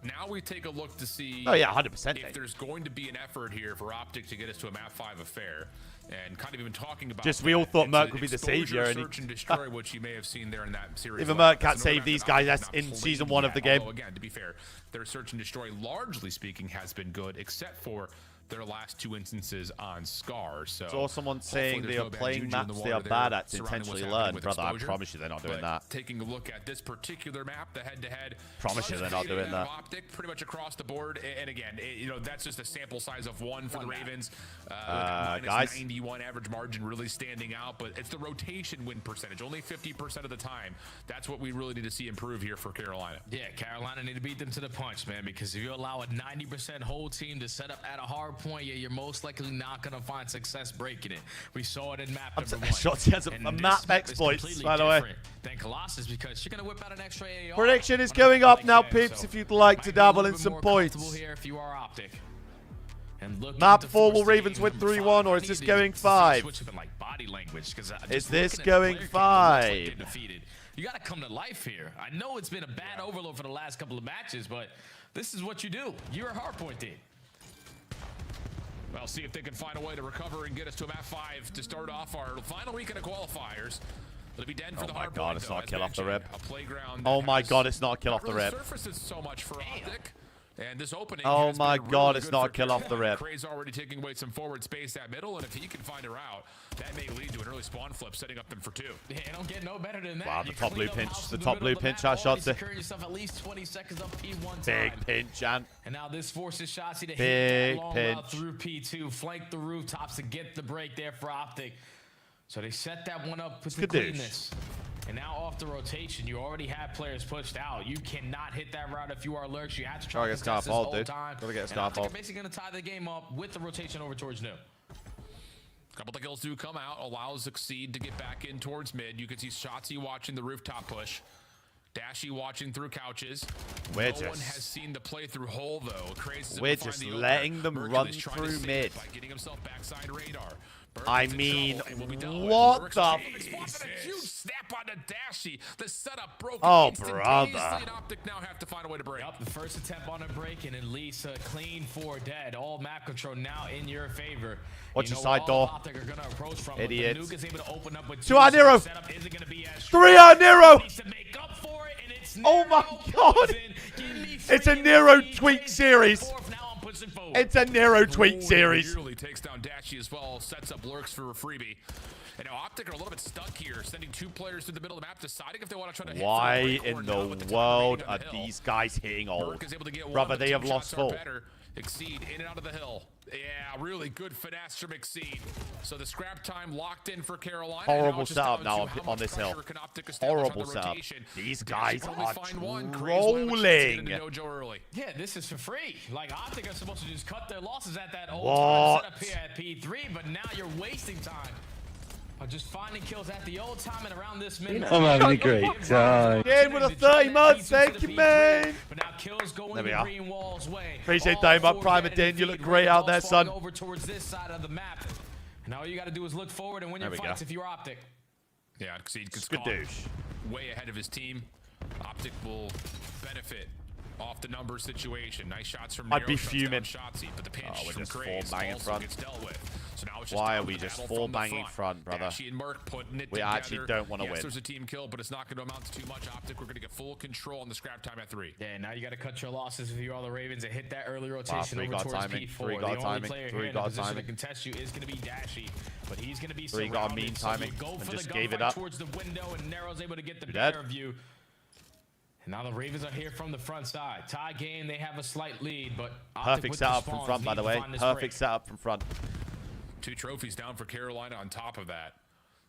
Now we take a look to see.
Oh, yeah, 100%.
If there's going to be an effort here for Optic to get us to a map 5 affair, and kind of even talking about.
Just we all
that,
thought
it's
Merc
a
would be the
exposure,
savior, and
search and destroy, which you may have seen there in that series.
Even
last.
Merc can't
That's another
save
map
these
that
guys.
Optic
That's
not
in
played
season 1 of the
yet.
game.
Although, again, to be fair, their search and destroy, largely speaking, has been good, except for their last 2 instances on Scar. So
Saw someone
hopefully
saying
there's
they are
no bad
playing
juju in the
maps they
water
are
there
bad at to
surrounding what's
intentionally
happening
learn.
with
Brother, I
exposure.
promise you they're not doing
But
that.
taking a look at this particular map, the head-to-head.
Promise you they're not doing that.
Optic pretty much across the board, and again, you know, that's just a sample size of 1 for the Ravens.
guys.
Minus 91 average margin, really standing out, but it's the rotation win percentage, only 50% of the time. That's what we really need to see improve here for Carolina.
Yeah, Carolina need to beat them to the punch, man, because if you allow a 90% whole team to set up at a hard hard point, you're most likely not going to find success breaking it. We saw it in map
I'm
number 1.
Shotzi has a
And
map
this
exploits,
is
by the way.
different than Colossus because you're going to whip out an extra AR.
Prediction is
on a
going
map
up
like
now,
that,
peeps,
so
if you'd like to
might be a
dabble
little
in
bit
some
more
points.
comfortable here if you are Optic. And
Map
to
4 will
force the
Ravens
game
win
from
3-1,
five.
or
I
is
need
this
to
going
see
5?
switch up in, like, body language, 'cause
Is
just
this
looking at
going
player count, it looks like
5?
they're defeated. You got to come to life here. I know it's been a bad overload for the last couple of matches, but this is what you do. You're a hardpoint team.
Well, see if they can find a way to recover and get us to a map 5 to start off our final weekend of qualifiers. It'll be Den for the hard
God,
point,
it's
though,
not
as
kill off the
mentioned,
rip.
A playground
Oh
that
my
has
God, it's not kill
not
off the
really
rip.
surfaces so much for Optic. And this opening
Oh
has
my
been
God,
really
it's
good
not
for
kill off the rip.
Kray's already taking away some forward space at middle, and if he can find a route, that may lead to an early spawn flip, setting up them for 2.
Yeah, don't get no better than that.
Wow, the
You
top
clean
blue
up
pinch,
house
the
in
top
middle
blue
of the
pinch,
map,
that
already
Shotzi.
securing yourself at least 20 seconds up P1
Big
time.
pinch, and
now this forces Shotzi to
Big
hit that long route
pinch.
through P2, flank the rooftops to get the break there for Optic. So they set that one up with the
Skadoosh.
cleanness. And now off the rotation, you already have players pushed out. You cannot hit that route if you are Lurks. You have to try
Gotta
to
get
contest this
Scarfall,
whole
dude.
time.
Gotta get a
And Optic
Scarfall.
are basically going to tie the game up with the rotation over towards New.
Couple of kills do come out, allows Exceed to get back in towards mid. You can see Shotzi watching the rooftop push. Dashy watching through couches.
We're
No one
just-
has seen the playthrough hole though. Crazy.
We're just letting them run through mid.
By getting himself backside radar.
I
Bergman's in
mean,
trouble and will be dealt with.
what
Lurks
the
Jesus. A huge snap on the Dashy. The setup broke.
Oh,
instantaneously,
brother.
and Optic now have to find a way to break.
Yep, the first attempt on a break, and at least a clean 4 dead. All map control now in your favor.
Watch
You
your
know
side
where
door.
all Optic are gonna approach from,
Idiots.
But the Nuke is able to open up with
2 on
so
Nero.
the setup isn't gonna be as
3 on Nero.
Needs to make up for it, and it's
Oh my
Nero
God.
poison. Give me
It's a
3
Nero
MVP,
tweak
and
series.
fourth. Now I'm pushing forward.
It's a Nero tweak series.
Nearly takes down Dashy as well, sets up Lurks for a freebie. And now Optic are a little bit stuck here, sending 2 players through the middle of the map, deciding if they want to try to hit
Why
for the break or
in
not with
the
time
world
remaining
are
on the hill.
these guys hitting old?
Burke is able to get one,
Brother,
but
they
2
have lost
shots are
full.
better. Exceed in and out of the hill. Yeah, really good finesse from Exceed. So the scrap time locked in for Carolina.
Horrible
and now it's just
setup
down
now
to
on-
how
on
much
this hill.
pressure can Optic establish on
Horrible
the
setup.
rotation.
These
Dashy
guys
can only
are
find one. Craze will have a chance to get into
trolling.
Dojo early.
Yeah, this is for free. Like, Optic are supposed to just cut their losses at that old
What?
time setup here at P3, but now you're wasting time. By just finding kills at the old time and around this minute.
I'm having a great time.
Game with a 30 months, thank you, man.
But now kills going
There we
the
are.
green wall's way.
Appreciate
All
that, my
4
Private
dead
Dan.
in
You
the
look
feed.
great out there,
Walls falling
son.
over towards this side of the map. And all you got to do is look forward and win
There
your
we go.
fights if you're Optic.
Yeah, Exceed gets
Skadoosh.
caught way ahead of his team. Optic will benefit off the number situation. Nice shots from
I'd
Nero,
be
shuts
fuming.
down Shotzi, but the pinch
Oh, we're
from
just
Craze
full bang in
also
front.
gets dealt with. So now it's just
Why
down
are we
to the
just
battle
full
from the
banging front, brother?
Dashy and Merc putting it
We
together.
actually don't wanna
Yes,
win.
there's a team kill, but it's not going to amount to too much. Optic, we're going to get full control on the scrap time at 3.
Yeah, now you got to cut your losses if you are the Ravens and hit that early rotation
three
over
got
towards
timing,
P4.
three got
the only
timing,
player
three
here in the
got
position
timing.
to contest you is going to be Dashy, but he's going to be
Three got
surrounded,
mean
so you
timing
go
and
for
just
the
gave it
gunfight
up.
towards the window, and Nero's able to get the
You dead?
better view. And now the Ravens are here from the front side. Tie game, they have a slight lead, but Optic
Perfect
with the
setup from
spawns
front, by
need
the
to
way.
find this
Perfect
break.
setup from front.
2 trophies down for Carolina on top of that.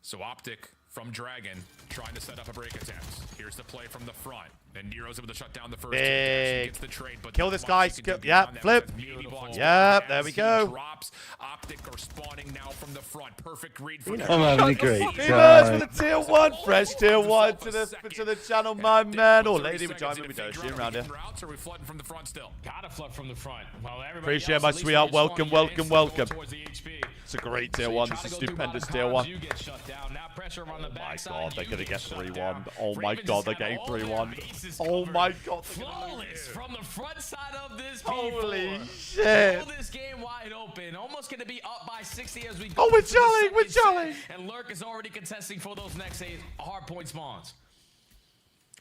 So Optic from Dragon trying to set up a break attempt. Here's the play from the front. And Nero's able to shut down the first.
Big.
Gets the trade, but
Kill
not
this
much
guy.
he can do
Yeah,
beyond that
flip.
with maybe blocks.
Yep, there
As
we
he
go.
Drops. Optic are spawning now from the front. Perfect read for
I'm having a great
Beavers
time.
with a tier 1. Fresh tier 1 to the channel, my man. Or lady, which I'm going to be dashing around here.
Routes, or are we flooding from the front still?
Gotta flood from the front. Well, everybody
Appreciate
else,
my
at least
sweetheart.
when you
Welcome,
spawn,
welcome,
you
welcome.
instantly go towards the HP.
It's a great tier
So you
1.
try
This
to
is
go through
stupendous
bottom
tier
comms,
1.
You get shut down. Now pressure on the
Oh my
backside.
god, they're
you
going to get
shut
3-1.
down.
Oh my
Ravens
god, they're
have
getting
all their
3-1.
bases
Oh
covered.
my god. they're gonna lose.
Flawless from the front side of this
Holy
P4.
shit.
Hold this game wide open. Almost going to be up by 60 as we go.
Oh, we're
into the
gelling, we're
second set.
gelling.
And Lurk is already contesting for those next 8 hard point spawns.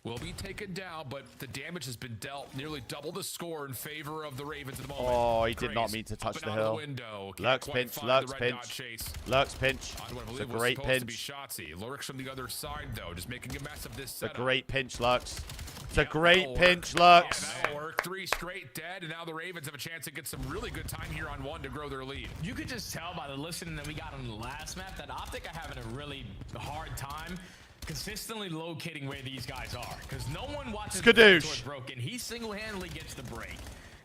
Will be taken down, but the damage has been dealt. Nearly double the score in favor of the Ravens at the moment.
Oh, he did not
Craze
mean to touch
up
the
and out of
hill.
window. Can't
Lurks
quite
pinch,
find
Lurks
the red
pinch.
dot chase.
Lurks pinch.
On what I
It's a
believe was
great
supposed to be
pinch.
Shotzi. Lurks from the other side, though, just making a mess of this
It's a
setup.
great pinch, Lux. It's a great
that'll
pinch,
work.
Lux.
Yeah, that'll work. 3 straight dead, and now the Ravens have a chance to get some really good time here on 1 to grow their lead.
You could just tell by the listening that we got on the last map that Optic are having a really hard time consistently locating where these guys are. Because no one watches
Skadoosh.
towards Broken. He single-handedly gets the break.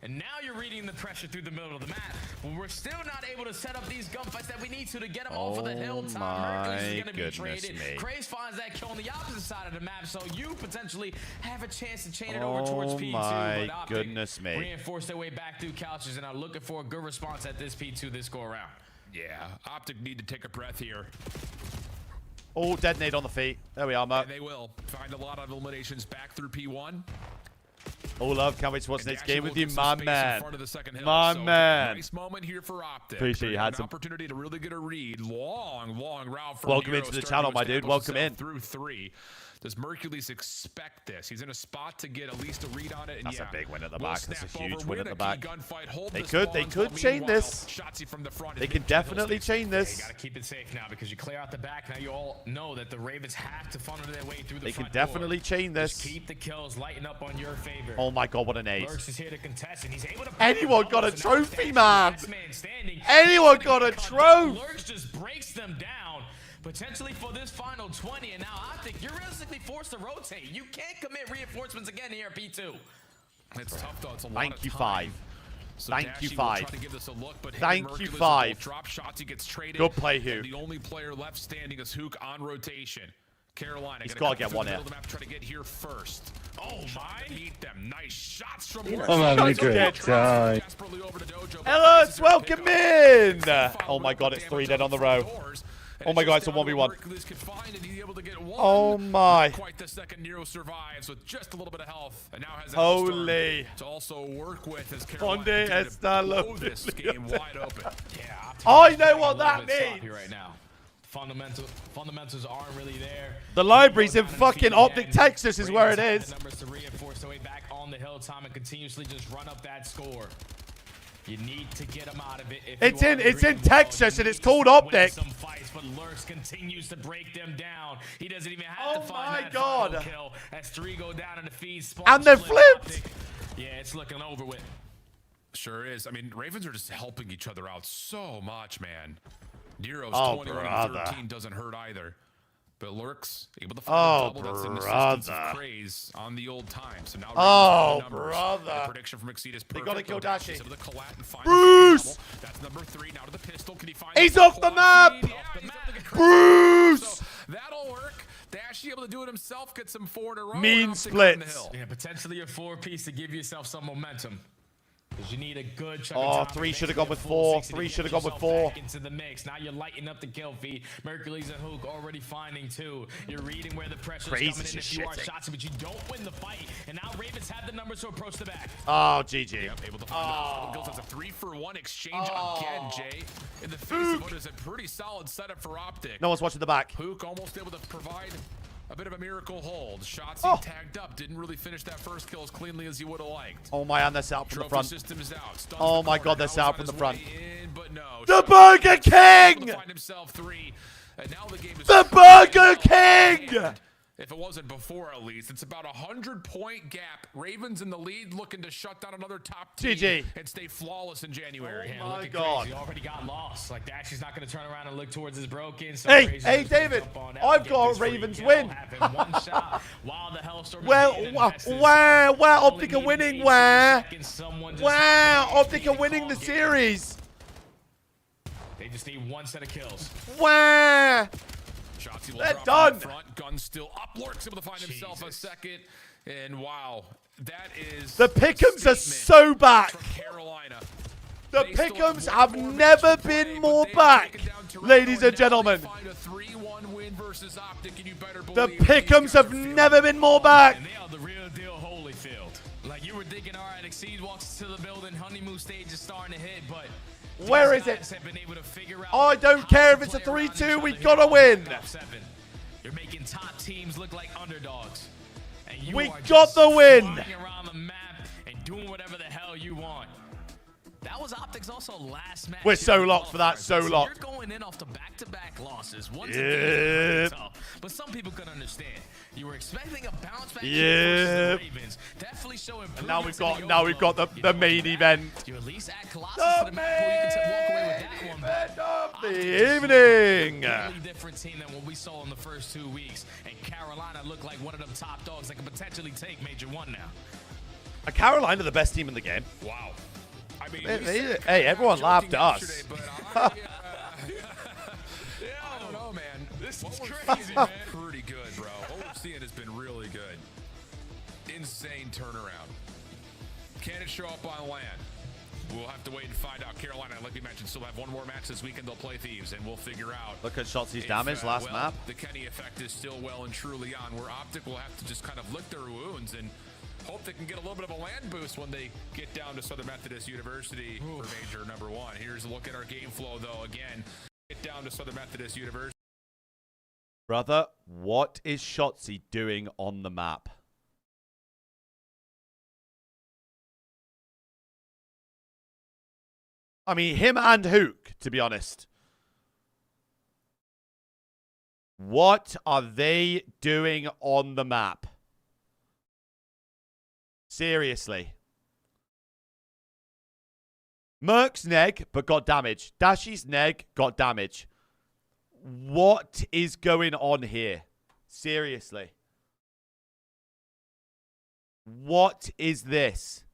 And now you're reading the pressure through the middle of the map. But we're still not able to set up these gunfights that we need to get them off of the hilltop. Mercules is going to be traded. Craze finds that kill on the opposite side of the map, so you potentially have a chance to chain it over towards P2.
My
but Optic
goodness me.
reinforce their way back through couches and are looking for a good response at this P2 this go around.
Yeah, Optic need to take a breath here.
Oh, detonate on the feet. There we are, Mark.
And they will find a lot of eliminations back through P1.
Oh, love. Can't wait to watch the next game with you, my man.
My
man.
Nice moment here for Optic.
Appreciate you had some
opportunity to really get a read. Long route from
Welcome
Nero,
into the channel, my dude. Welcome in.
Through 3. Does Mercules expect this? He's in a spot to get at least a read on it. And
That's
yeah,
a big win at the back. That's a huge win at the back. They
could
chain this.
From the front
they can definitely chain this.
You gotta keep it safe now because you clear out the back. Now you all know that the Ravens have to funnel their way through the front
They can definitely
door.
chain this.
Just keep the kills lighting up on your favor.
Oh my god, what an ace.
Lurks is here to contest, and he's able to
anyone got a trophy, man. Anyone got a trophy.
Lurks just breaks them down. Potentially for this final 20, and now Optic, you're realistically forced to rotate. You can't commit reinforcements again here at P2.
It's tough though. It's a lot
Thank
of
you,
time.
5.
So
Thank you, 5.
Thank
you, 5.
Drop shots, he gets traded.
Good play, Hook.
The only player left standing is Hook on rotation. Carolina.
He's got to get one here.
Try to get here first. Oh my! Meet them. Nice shots from.
I'm having a great time.
Ellis, welcome in. Oh my god, it's 3 dead on the row. Oh my god, it's a 1v1. Oh my.
Quite the second. Nero survives with just a little bit of health, and now has
holy
to also work with as
Donde
Carolina
está
this game wide open.
Yeah,
I know what that means.
Right now. Fundamentals aren't really there.
The library's in fucking Optic, Texas is where it is.
Numbers to reinforce their way back on the hilltop and continuously just run up that score. You need to get them out of it.
It's in Texas and it's called Optic.
Some fights, but Lurks continues to break them down. He doesn't even have to find that
God.
final kill as 3 go down in the feed.
And they're flipped.
Yeah, it's looking over with.
Sure is. I mean, Ravens are just helping each other out so much, man. Nero's 21-13 doesn't hurt either. But Lurks able to find a double. That's an assistance of Craze on the old time. So now the prediction from Exceedus.
They got to kill Dashi.
Bruce! That's number 3. Now to the pistol. Can he find
He's off the map! Bruce!
So that'll work. Dashi able to do it himself. Get some 4 in a row.
Mean splits.
Yeah, potentially a 4-piece to give yourself some momentum. Because you need a good chunk
of time. 3 should have gone with 4. 3 should have gone with 4.
Into the mix. Now you're lighting up the kill feed. Mercules and Hook already finding 2. You're reading where the pressure's coming in if you are shots, but you don't win the fight. And now Ravens have the numbers to approach the back.
Oh, GG.
Yep, able to find That's a 3-for-1 exchange again, Jay. In the face of what is a pretty solid setup for Optic.
No one's watching the back.
Hook almost able to provide a bit of a miracle hold. Shotzzy tagged up. Didn't really finish that first kill as cleanly as he would have liked.
Oh my, and they're set out from the front.
System is out.
Oh my god, they're set out from the front.
But no.
The Burger King!
Find himself 3. And now the game is
the Burger King!
If it wasn't before, at least, it's about a 100-point gap. Ravens in the lead, looking to shut down another top team
GG.
and stay flawless in January.
Oh my god!
He already got lost. Like Dashy's not going to turn around and look towards his broken. So
hey, David, I've got a Ravens win. Where Optic are winning? Where Optic are winning the series?
They just need 1 set of kills.
Where? They're done.
Front. Gun still up. Lurks able to find himself a second. And wow, that is
the Pickums are so back.
Carolina.
The Pickums have never been more back, ladies and gentlemen. The Pickums have never been more back.
And they are the real deal Holyfield. Like you were thinking, all right, Exceed walks to the building, honeymoon stage is starting to hit, but
where is it? I don't care if it's a 3-2, we gotta win.
You're making top teams look like underdogs. And you
we got the win.
Around the map and doing whatever the hell you want. That was Optic's also last match.
We're so locked for that, so locked.
You're going in off the back-to-back losses. But some people can understand. You were expecting a bounce back versus the Ravens. Definitely showing.
And now we've got the main event.
You at least add Colossus to the map where you can walk away with that one back.
Of the evening.
Totally different team than what we saw in the first 2 weeks. And Carolina looked like one of them top dogs that could potentially take Major 1 now.
Are Carolina the best team in the game?
Wow. I mean,
hey, everyone laughed at us.
I don't know, man.
This is
crazy, man. Pretty good, bro. What we're seeing has been really good. Insane turnaround. Can it show up on land? We'll have to wait and find out. Carolina, like we mentioned, still have one more match this weekend. They'll play Thieves, and we'll figure out.
Look at Shotzi's damage last map.
The Kenny effect is still well and truly on, where Optic will have to just kind of lick their wounds and hope they can get a little bit of a land boost when they get down to Southern Methodist University for Major number 1. Here's a look at our game flow, though. Again, get down to Southern Methodist University.
Brother, what is Shotzi doing on the map? I mean, him and Hook, to be honest. What are they doing on the map? Seriously. Merc's neg, but got damage. Dashy's neg, got damage. What is going on here? Seriously. What is this?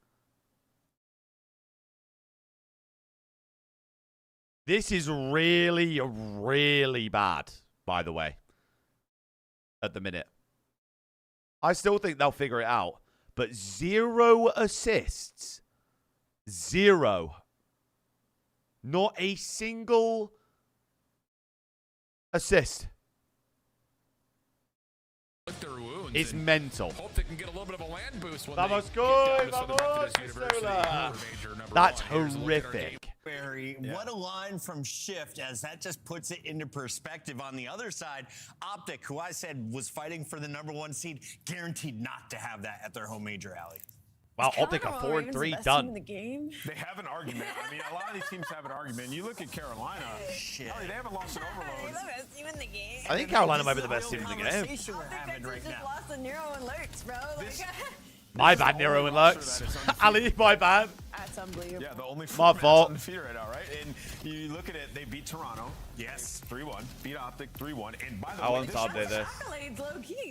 This is really, really bad, by the way, at the minute. I still think they'll figure it out. But 0 assists. 0. Not a single assist. It's mental.
Hope they can get a little bit of a land boost when
Vamos,
they
go!
get down to Southern Methodist University.
That's
Here's a look at our game.
horrific.
Barry, what a line from Shift, as that just puts it into perspective. On the other side, Optic, who I said was fighting for the number 1 seed, guaranteed not to have that at their home major, Alley.
Wow, Optic are 4-3 done.
Game?
They have an argument. I mean, a lot of these teams have an argument. You look at Carolina.
Shit.
They haven't lost an overload.
The best team in the game.
I think Carolina might be the best team in the game.
We're having right
just
now.
lost to Nero and Lurks, bro.
My bad, Nero and Lurks. Ali, my bad.
That's unbelievable.
Yeah, the only
My fault.
undefeated right now, right? And you look at it, they beat Toronto. Yes, 3-1. Beat Optic 3-1. And by the way,
on top of this.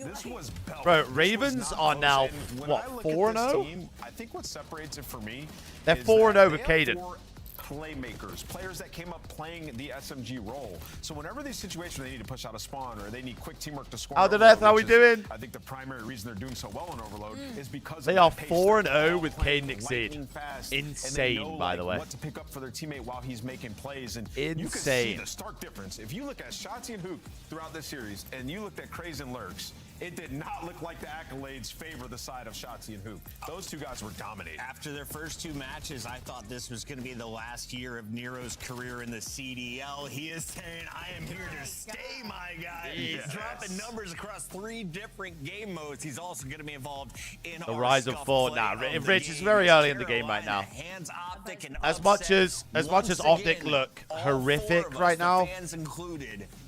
This was belt.
Bro, Ravens are now, what, 4-0?
I think what separates it for me
They're
is
4-0
that
with
they have
Caden.
4 playmakers, players that came up playing the SMG role. So whenever these situations they need to push out a spawn or they need quick teamwork to score.
How we doing?
I think the primary reason they're doing so well in Overload is because
They
of
are
the pace
4-0 with
playing
Caden Exceed.
lightning fast,
Insane,
and they know,
by the way.
What to pick up for their teammate while he's making plays, and you can see
Insane.
the stark difference. If you look at Shotzi and Hook throughout this series, and you looked at Craze and Lurks, it did not look like the accolades favor the side of Shotzi and Hoop. Those two guys were dominating.
After their first 2 matches, I thought this was going to be the last year of Nero's career in the CDL. He is saying, I am here to stay, my guy. He's dropping numbers across 3 different game modes. He's also going to be involved in
The rise of 4. Nah, Rich is very early in the game right now. As much as Optic look horrific right now,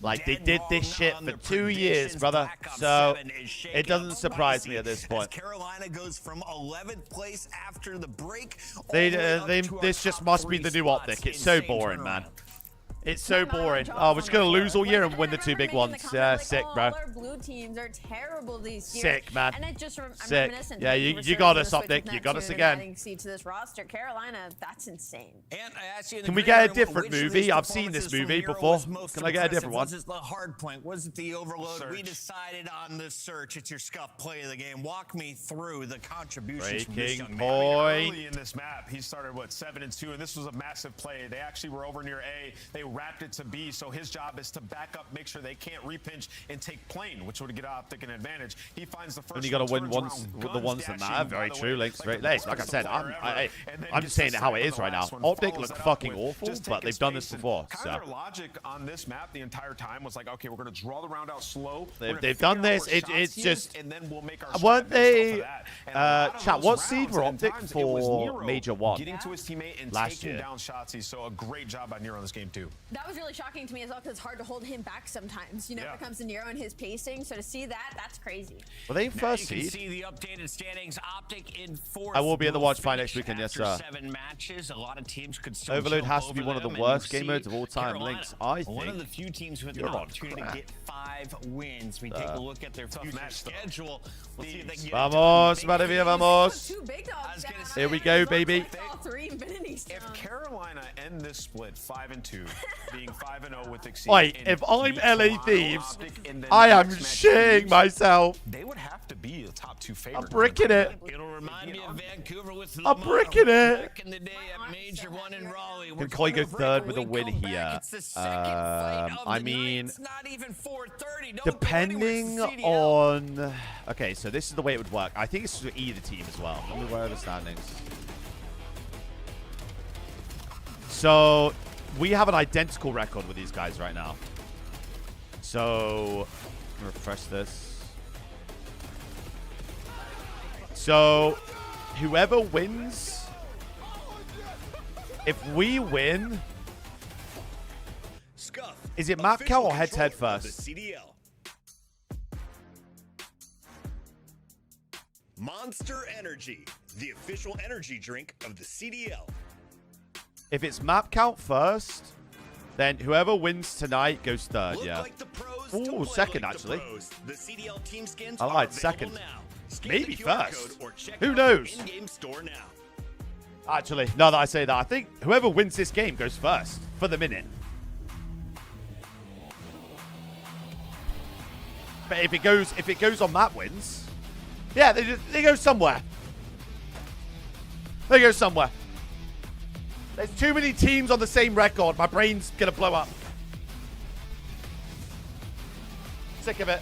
like they did this shit for 2 years, brother. So it doesn't surprise me at this point.
Carolina goes from 11th place after the break.
This just must be the new Optic. It's so boring, man. It's so boring. Oh, we're just going to lose all year and win the 2 big ones. Yeah, sick, bro.
All our blue teams are terrible these years.
Sick, man.
And it just, I'm
Sick.
reminiscent.
Yeah, you got us, Optic. You got us again.
Adding seed to this roster. Carolina, that's insane.
And I asked you
Can we get a different movie? I've seen this movie before. Can I get a different one?
Was it the hard point? Was it the overload? We decided on the search. It's your scuff play of the game. Walk me through the contributions from this young man.
Early in this map, he started, 7-2, and this was a massive play. They actually were over near A. They wrapped it to B, so his job is to back up, make sure they can't repinch and take plane, which would get Optic an advantage. He finds the first.
And you got to win the ones that matter. Very true. Links, great legs. Like I said, I'm just saying it how it is right now. Optic look fucking awful, but they've done this before. So
their logic on this map the entire time was like, okay, we're going to draw the round out slow.
They've done this. It's just.
And then we'll make our
weren't they? Chat. What seed were Optic for Major 1
getting to his teammate and
last
taking
year?
down Shotzi. So a great job by Nero in this game too.
That was really shocking to me as well because it's hard to hold him back sometimes. You know,
Yeah.
when it comes to Nero and his pacing. So to see that, that's crazy.
Well, they
Now
first
you can
seed.
see the updated standings. Optic in fourth.
I will be at the
will
watch party
finish
next weekend, yes,
after
sir.
7 matches. A lot of teams could still
Overload
jump
has to be
over
one of the
them, and
worst
you
game
see
modes of all time.
Carolina,
Links, I
one of
think
the few teams with
you're
an
on
opportunity
crack.
to get 5 wins. We take a look at their future
match, though.
schedule. Let's see if they can get
Vamos,
it done.
Maravilla, vamos.
Two big dogs.
I was gonna
down.
say-
Here we go, baby.
All 3 Infinity Stones.
If Carolina end this split 5-2, being 5-0 with Exceed,
Wait,
and
if I'm
beat
LA
Toronto
Thieves,
Optic in the
I am
next match
shitting
series,
myself.
They would have to be a top 2
I'm
favorite.
bricking it.
It'll remind me of Vancouver with
I'm
Lamar
bricking it.
back in the day at Major 1 in Raleigh.
Can Koi go third with a win
Come
here?
back. It's the second fight of
I
the
mean,
night. It's not even 4:30. Don't
depending
go anywhere. CDL.
on... Okay, so this is the way it would work. I think it's for either team as well. Let me wear the standings. So, we have an identical record with these guys right now. So, refresh this. So, whoever wins... If we win...
Scuff.
Is it map count or head-to-head
controller of
first?
The CDL. Monster Energy, the official energy drink of the CDL.
If it's map count first, then whoever wins tonight goes third,
Look
yeah.
like the pros
Ooh,
to play
second,
like the
actually.
pros. The CDL team skins
I
are
lied,
available
second.
now. Scan
Maybe
the QR
first.
code or check
Who
out
knows?
the in-game store now.
Actually, now that I say that, I think whoever wins this game goes first for the minute. But if it goes on map wins, yeah, they go somewhere. They go somewhere. There's too many teams on the same record. My brain's gonna blow up. Sick of it.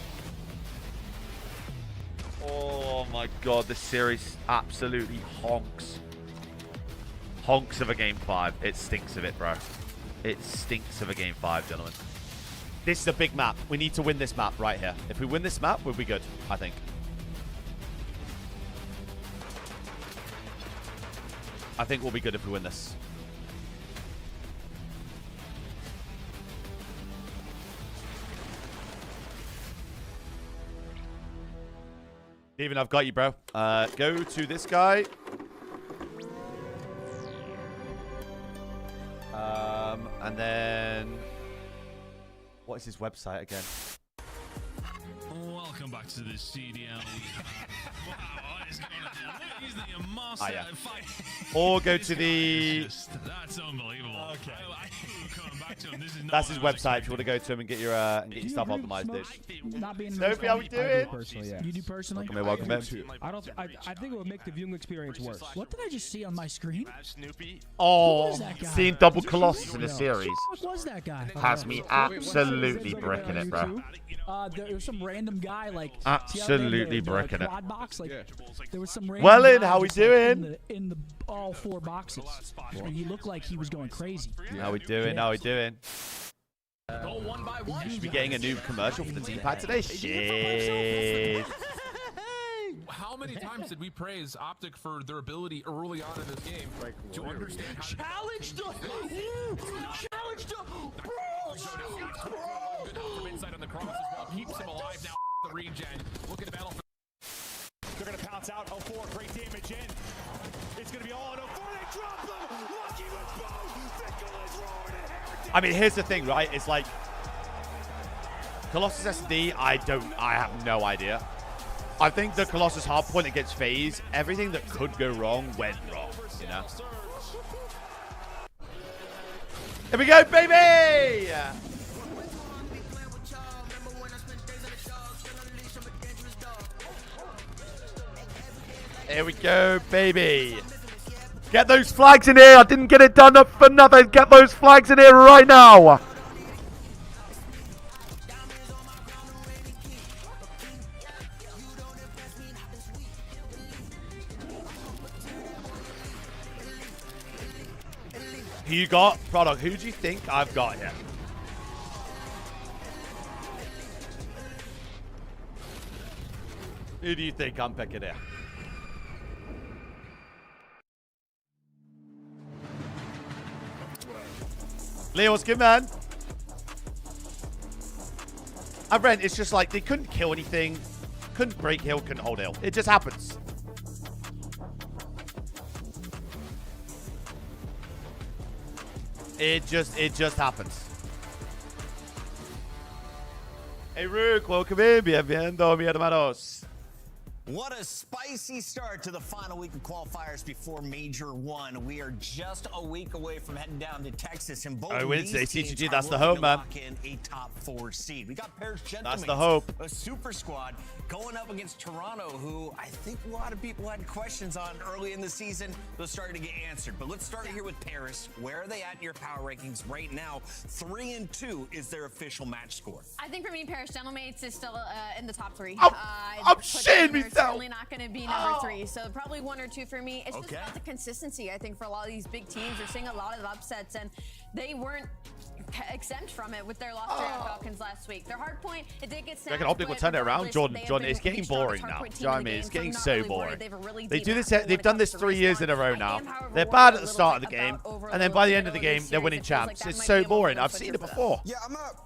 Oh my god, this series absolutely honks. Honks of a game 5. It stinks of it, bro. It stinks of a game 5, gentlemen. This is a big map. We need to win this map right here. If we win this map, we'll be good, I think. I think we'll be good if we win this. Steven, I've got you, bro. Go to this guy. And then... What is his website again?
Welcome back to the CDL. Wow, what is going on? He's the master
Ah, yeah.
fight.
Or go to the...
That's unbelievable. Okay. I think we're coming back to him. This is not
That's his
what I was
website if you want to go to him and get your stuff optimized, dude.
Not being
Sophie, how we doing?
personally, yeah. You do personally?
Welcome in.
I don't. I think it would make the viewing experience worse. What did I just see on my screen?
Oh,
was that guy?
seeing double Colossus in a series
What was that guy?
has me absolutely bricking it, bro.
There was some random guy like
Absolutely bricking it.
quad box, like there was some random
Wellin,
guy
how we
just, like,
doing?
in the all 4 boxes, and he looked like he was going crazy.
How we doing? How we doing?
Go one by one.
You should be getting a new commercial for the D-pad today. Shit.
How many times did we praise Optic for their ability early on in this game to understand how to
Challenge the... Challenge the...
good help from inside on the cross as well. Keeps him alive now. The regen. Look at the battle.
They're going to pounce out. 04, great damage in. It's going to be all in 04. They drop them. Lucky with both. Fickle is roaring and Harrington.
I mean, here's the thing, right? It's like Colossus SD. I have no idea. I think the Colossus hardpoint against FaZe, everything that could go wrong went wrong. You know. Here we go, baby! Here we go, baby. Get those flags in here. I didn't get it done up for nothing. Get those flags in here right now. Who you got? Product. Who do you think I've got here? Who do you think I'm picking here? Leo, what's good, man? I've read it's just like they couldn't kill anything, couldn't break hill, couldn't hold hill. It just happens. It just happens. Hey, Rook, welcome in. Bienvenido, mi hermanos.
What a spicy start to the final week of qualifiers before Major 1. We are just a week away from heading down to Texas, and both of
Wednesday,
these teams
CGG,
are
that's the
looking
hope,
to
man.
lock in a top 4 seed. We got Paris Gentlemen,
That's the hope.
a super squad, going up against Toronto, who I think a lot of people had questions on early in the season. Those started to get answered. But let's start here with Paris. Where are they at in your power rankings right now? 3-2 is their official match score.
I think for me, Paris Gentlemen is still in the top 3.
I'm shitting
They're
myself.
certainly not going to be number 3, so probably 1 or 2 for me. It's just about the consistency. I think for a lot of these big teams, you're seeing a lot of upsets, and they weren't exempt from it with their loss to the Falcons last week. Their hard point, it did get snapped.
I Optic will turn it around. Jordan, it's getting boring now. Do you know what I mean? It's getting so boring. They do this. They've done this 3 years in a row now. They're bad at the start of the game, and then by the end of the game, they're winning champs. It's so boring. I've seen it before.
Yeah, I'm not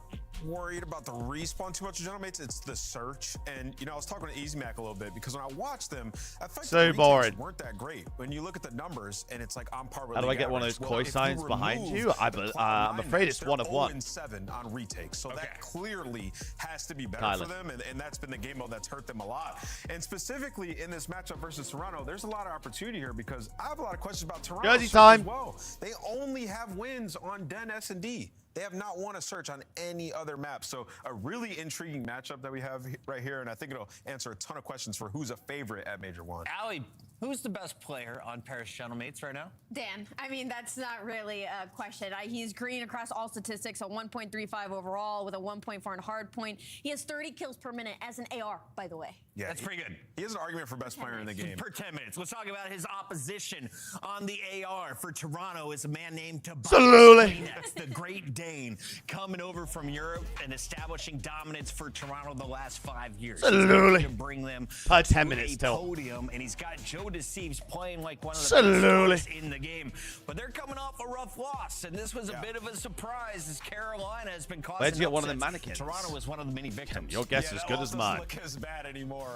worried about the respawn too much of General Mates. It's the search. And, you know, I was talking to Easy Mac a little bit because when I watched them, I felt
So
the
boring.
weren't that great. When you look at the numbers and it's like on par with
How do I
league
get one of
average.
those
Well,
koi
if you
signs behind
remove
you?
the
I'm afraid it's
they're
1 of 1.
0-7 on retakes. So that clearly has to be better
Tyler.
for them. And that's been the game mode that's hurt them a lot. And specifically in this matchup versus Toronto, there's a lot of opportunity here because I have a lot of questions about Toronto.
Jersey
search
time.
as well. They only have wins on Den S&D. They have not won a search on any other map. So a really intriguing matchup that we have right here. And I think it'll answer a ton of questions for who's a favorite at Major 1.
Allie, who's the best player on Paris Gentlemates right now?
Dan. I mean, that's not really a question. He's green across all statistics, a 1.35 overall with a 1.4 in hard point. He has 30 kills per minute as an AR, by the way.
Yeah,
That's pretty good.
He has an argument for best player in the game.
Per 10 minutes. Let's talk about his opposition on the AR for Toronto is a man named Tobias
Absolutely.
Kleenex, the Great Dane, coming over from Europe and establishing dominance for Toronto the last 5 years.
Absolutely.
He's going to bring them
10
to
minutes
a
still.
podium, and he's got Joe Deceives playing like one of the
Absolutely.
best players in the game. But they're coming off a rough loss, and this was a bit of a surprise as Carolina has been causing
Where'd you get one of the
upsets.
mannequins?
Toronto was one of the many victims.
Your guess is
that
good
all
as
doesn't
mine.
look as bad anymore.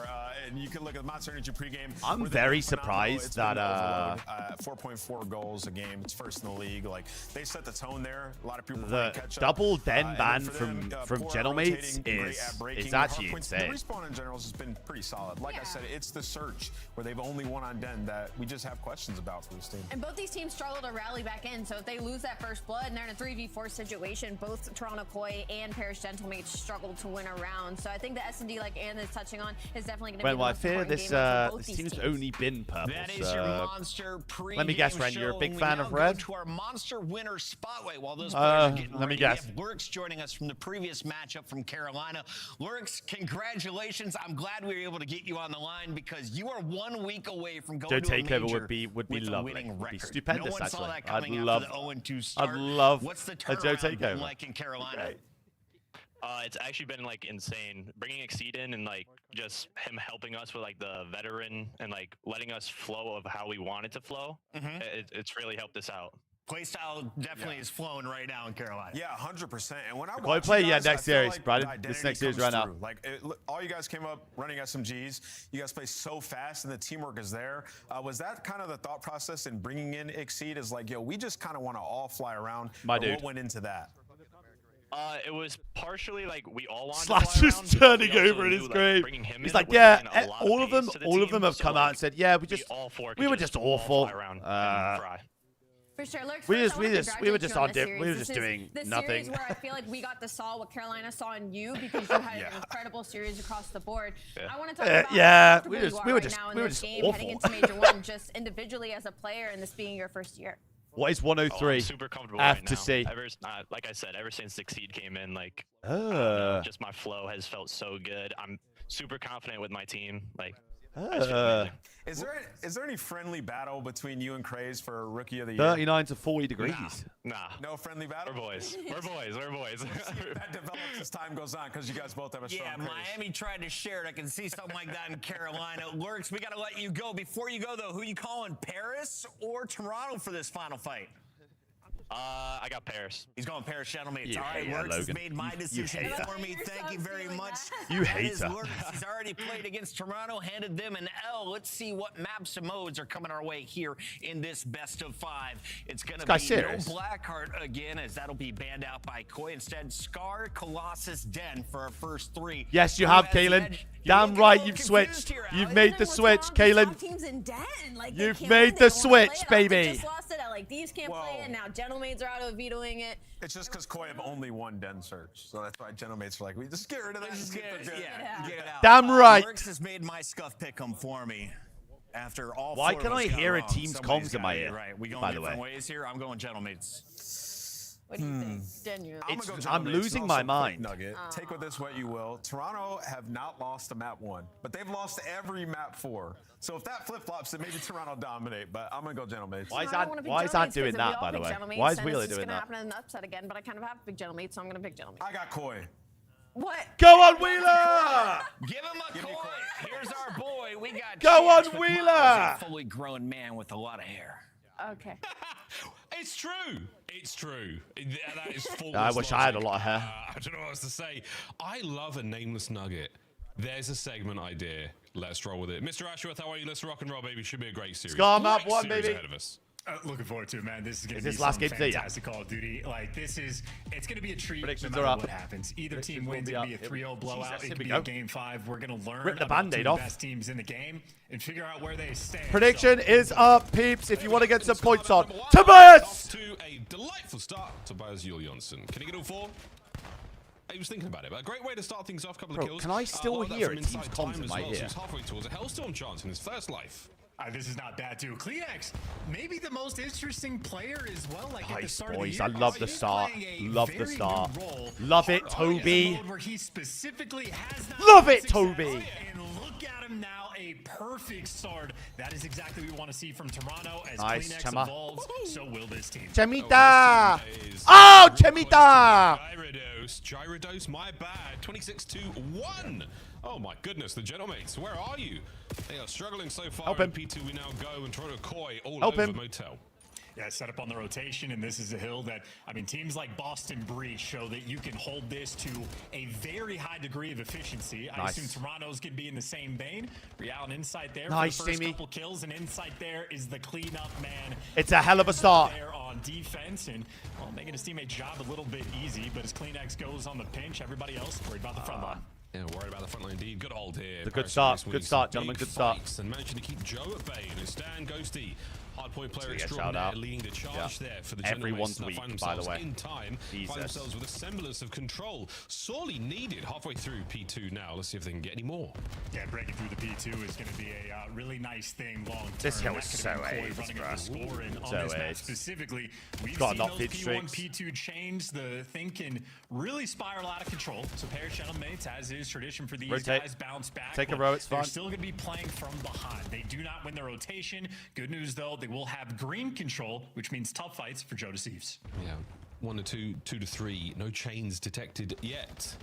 And you can look at Monster Energy pregame.
I'm
where they're
very
phenomenal.
surprised
It's
that,
been overload. 4.4 goals a game. It's first in the league. Like they set the tone there. A lot of people
The
playing catch up.
double den
And
ban
then for them,
from
poor
Gentlemates
rotating, great at breaking.
is actually
Hard points.
insane.
The respawn in general has been pretty solid. Like I said, it's the search where they've only won on den that we just have questions about for this team.
And both these teams struggle to rally back in, so if they lose that first blood and they're in a 3v4 situation, both Toronto Koi and Paris Gentlemates struggle to win a round. So I think the S&D, like Anna is touching on, is definitely going to be the
Well, I
most
fear
important
this
game for both
this
these
team's
teams.
only been purple.
That is your monster pre.
Let me guess, Ren, you're a big fan of red?
To our monster winner spotlight while those players are getting
let me
ready.
guess.
We have Lurks joining us from the previous matchup from Carolina. Lurks, congratulations! I'm glad we were able to get you on the line because you are 1 week away from going
Joe
to a
Takeover
major
would be
with a
lovely.
winning
Would be
record.
stupendous,
No one saw
actually.
that coming
I'd love
after the 0-2 start.
I'd love
What's the
a Joe
turnaround been
Takeover.
like in Carolina?
It's actually been like insane bringing Exceed in and like just him helping us with like the veteran and like letting us flow of how we want it to flow. It's really helped us out.
Playstyle definitely is flowing right now in Carolina.
Yeah, 100%. And when I
Go
watch
play,
you
yeah,
guys,
next
I feel
series,
like
brother.
the
This
identity
next series
comes
right now.
through. Like all you guys came up running SMGs. You guys play so fast, and the teamwork is there. Was that kind of the thought process in bringing in Exceed? Is like, yo, we just kind of want to all fly around.
My
Or
dude.
What went into that?
It was partially like we all wanted
Slash
to fly
is
around, but
turning
we also
over in
knew,
his
like,
grave.
bringing him
He's
in
like,
would
yeah,
bring a lot
all of them
pace to the
have
team, so,
come out
like,
and said, yeah,
we all four
we
could
were just
all
awful.
fly around and fry.
For sure. Look,
We
first,
just-
I
we
wanna
just- we were
congratulate
just
you
on
this
dip-
series.
we were
This
just
is
doing
the
nothing.
series where I feel like we got to saw what Carolina saw in you because you had an incredible series across the board. I want to talk about
yeah,
how comfortable you are right now in this game, heading into Major 1, just individually as a player and this being your first year.
What is
Oh,
103?
I'm super comfortable
F
right
to
now.
C.
Like I said, ever since Exceed came in, like
Ah.
just my flow has felt so good. I'm super confident with my team. Like it's really amazing.
Is there any friendly battle between you and Craze for Rookie of the Year?
39 to 40 degrees.
Nah.
No friendly battle?
We're boys. We're boys. We're boys.
We'll see if that develops as time goes on because you guys both have a strong
Yeah,
Craze.
Miami tried to share it. I can see something like that in Carolina. Lurks, we got to let you go. Before you go, though, who you calling, Paris or Toronto for this final fight?
I got Paris.
He's going Paris, gentlemen.
You
All right,
hater,
Works has
Logan.
made my
You
decision
hater.
for me. Thank you very much.
You
That is
hater.
Works. He's already played against Toronto, handed them an L. Let's see what maps and modes are coming our way here in this best of 5. It's going to be
serious.
no Blackheart again, as that'll be banned out by Koi. Instead, Scar, Colossus, Den for our first 3.
Yes, you
Who
have,
has the
Kalen.
edge?
Damn
You're looking a
right,
little
you've
confused
switched.
here,
You've
Alex.
made the switch, Kalen.
Teams in Den. Like, they
You've
can't
made
win,
the
they don't wanna play
switch,
it.
baby.
They just lost it. Like Thieves can't play it. Now Gentlemates are out of vetoing it.
It's just because Koi have only one Den search, so that's why Gentlemates are like, we just get rid of that. Just get the
Yeah, get it out.
Damn right.
Works has made my scuff pick 'em for me. After all
Why
4
can
of us
I
got
hear a
wrong,
team's
somebody's
comms in
gotta
my
get it
ear,
Right. We going
by the
different
way.
ways here. I'm going Gentlemates.
What do you think? Genuinely.
I'm, gonna go
I'm
Gentlemates,
losing
and
my
also quick
mind.
Nugget. Take with this what you will. Toronto have not lost to map 1, but they've lost every map 4. So if that flip-flops, then maybe Toronto dominate, but I'm going to go Gentlemates.
Why is
I
that-
don't wanna pick
why is that
Gentlemates
doing
'cause
that,
we all
by the
pick
way?
Gentlemates,
Why is
and
Wheeler
it's just
doing
gonna
that?
happen in an upset again, but I kind of have to pick Gentlemates, so I'm gonna pick Gentlemates.
I got Koi.
What?
Go on, Wheeler!
Give him a Koi. Here's our boy. We got
Go on,
Chance with
Wheeler!
Miles, a fully grown man with a lot of hair.
Okay.
It's true. It's true. That is full.
I wish I had a lot of hair.
I don't know what else to say. I love a nameless nugget. There's a segment idea. Let's roll with it. Mr. Ashworth, how are you? Let's rock and roll, baby. Should be a great series.
Scar map
Great
1,
series
baby.
ahead of us.
Looking forward to it, man. This is going
Is
to be
this last
some
game today? Yeah.
fantastic Call of Duty. Like, it's going to be a treat
Predictions
no
are
matter
up.
what happens. Either
Predictions
team
will
wins.
be
It could
up.
be a
Here
3-0 blowout.
Jesus,
It
here
could
we
be
go.
a Game 5. We're going to learn
Rip the
about
Band-Aid
the
off.
best teams in the game and figure out where they stand.
Prediction
So-
is up, peeps, if you want to get some points on. Tobias!
Off to a delightful start. Tobias Julianson. Can he get all 4? He was thinking about it, but a great way to start things off. Couple
Bro,
of kills.
can I still
all of that
hear
from
a team's
inside
comms
time
in
as
my
well, so
ear?
he's halfway towards a Hellstorm chance in his first life.
This is not bad too. Kleenex, maybe the most interesting player as well. Like at the
Nice,
start
boys.
of
I
the year.
love the
He's
start.
playing a
Love the
very
start.
new role.
Love it,
Hard
Toby.
mode where he specifically has not
Love
had
it,
success.
Toby.
And look at him now, a perfect start. That is exactly what we want to see from Toronto. As
Nice,
Kleenex
Chema.
evolves, so will this team.
Chemita! Oh, Chemita!
Gyarados, my bad. 26-1. Oh my goodness, the Gentlemates, where are you? They are struggling so far.
Help
in
him.
P2 we now go and Toronto Koi all
Help
over
him.
Motel.
Yeah, set up on the rotation, and this is a hill that, I mean, teams like Boston Breach show that you can hold this to a very high degree of efficiency. I
Nice.
assume Toronto's going to be in the same vein. Real, an insight there
Nice,
for the first
Jamie.
couple kills, and insight there is the cleanup man.
It's a hell of a start.
There on defense, and well, making his teammate's job a little bit easy, but as Kleenex goes on the pinch, everybody else worried about the front line.
Yeah, worried about the front line indeed. Good hold here.
It's a good
Paris
start.
Saint-Germain
Good
winning
start,
some
gentlemen.
big
Good start.
fights and managing to keep Joe at bay. And it's Stan Ghosty, hardpoint player
Get a shout
extraordinaire,
out.
leading the charge
Yeah.
there for the
Everyone's
Gentlemates.
weak,
Find
by the
themselves
way.
in time,
Jesus.
find themselves with a semblance of control. Sorely needed halfway through P2 now. Let's see if they can get any more.
Yeah, breaking through the P2 is going to be a really nice thing long term.
This hill
That
is
could have
so
been Koi
AIDS,
running
bro.
up the score, and on
So
this match
AIDS.
specifically, we've
Got
seen
knock
those
feed
P1,
streaks.
P2 chains. The thing can really spiral out of control. So Paris Gentlemates, as is tradition for these
Rotate.
guys, bounce back.
Take a
but
row, it's
they're
fine.
still going to be playing from behind. They do not win the rotation. Good news, though, they will have green control, which means tough fights for Joe Deceives.
Yeah, 1 to 2, 2 to 3. No chains detected yet.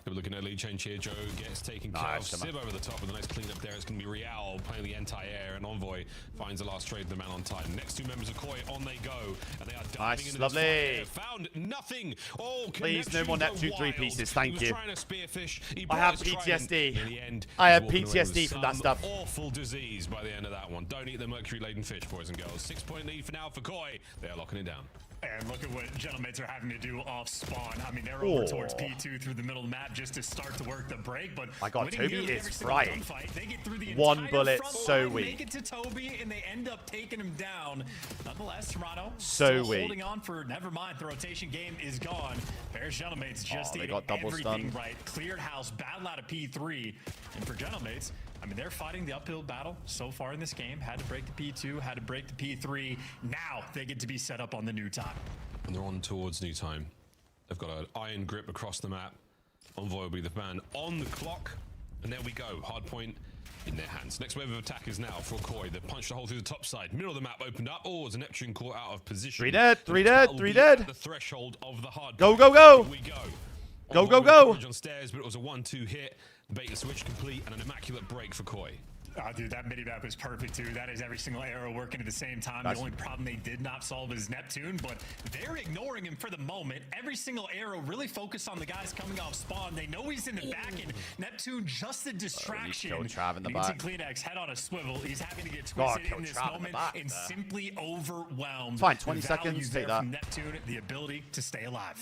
We're looking at lead change here. Joe gets taken care of.
Nice,
Sib over the top with a nice clean up there. It's going to be Real playing the anti-air, and Envoy finds the last trade, the man on time. Next 2 members of Koi, on they go, and they are diving
Nice,
into
lovely.
this fight. Found nothing. Oh,
Please, no more
connections
Neptune
are
3
wild.
pieces, thank
He was
you.
trying to spearfish. He
I have
was trying.
PTSD.
In the end,
I
he's
have
walking away
PTSD
with
from that
some
stuff.
Awful disease by the end of that one. Don't eat the mercury-laden fish, boys and girls. 6-point lead for now for Koi. They are locking it down.
And look at what Gentlemates are having to do off spawn. I mean, they're over
Oh.
towards P2 through the middle of the map just to start to work the break. But
My God,
winning
Toby
here in
is
every single
frying.
gunfight, they get through the
One
entire
bullet,
front
so
line,
weak.
Make it to Toby, and they end up taking him down. Nonetheless, Toronto
So
still
weak.
holding on for never mind. The rotation game is gone. Paris Gentlemates just
they
did
got double
everything
stun.
right. Cleared house, battle out of P3, and for Gentlemates, I mean, they're fighting the uphill battle so far in this game. Had to break the P2, had to break the P3. Now they get to be set up on the new time.
And they're on towards new time. They've got an iron grip across the map. Envoy will be the man on the clock. And there we go. Hard point in their hands. Next wave of attack is now for Koi. They punched a hole through the top side. Middle of the map opened up. Oh, as a Neptune caught out of position.
3 dead, 3
And that
dead,
will
3
be
dead.
at the threshold of the hard
Go,
point.
go, go.
Here we go.
Go,
Envoy
go,
with
go.
coverage on stairs, but it was a 1-2 hit. The bait switch complete and an immaculate break for Koi.
Oh, dude, that mini-map is perfect, too. That is every single arrow working at the same time.
That's-
The only problem they did not solve is Neptune, but they're ignoring him for the moment. Every single arrow really focused on the guys coming off spawn. They know he's in the back, and Neptune just a distraction.
killed Trav in the
You can see
back.
Kleenex head on a swivel. He's having to get
God,
twisted
killed
in this
Trav in the
moment
back
and
there.
simply overwhelmed.
Fine, 20
The
seconds,
value
take
there
that.
from Neptune, the ability to stay alive.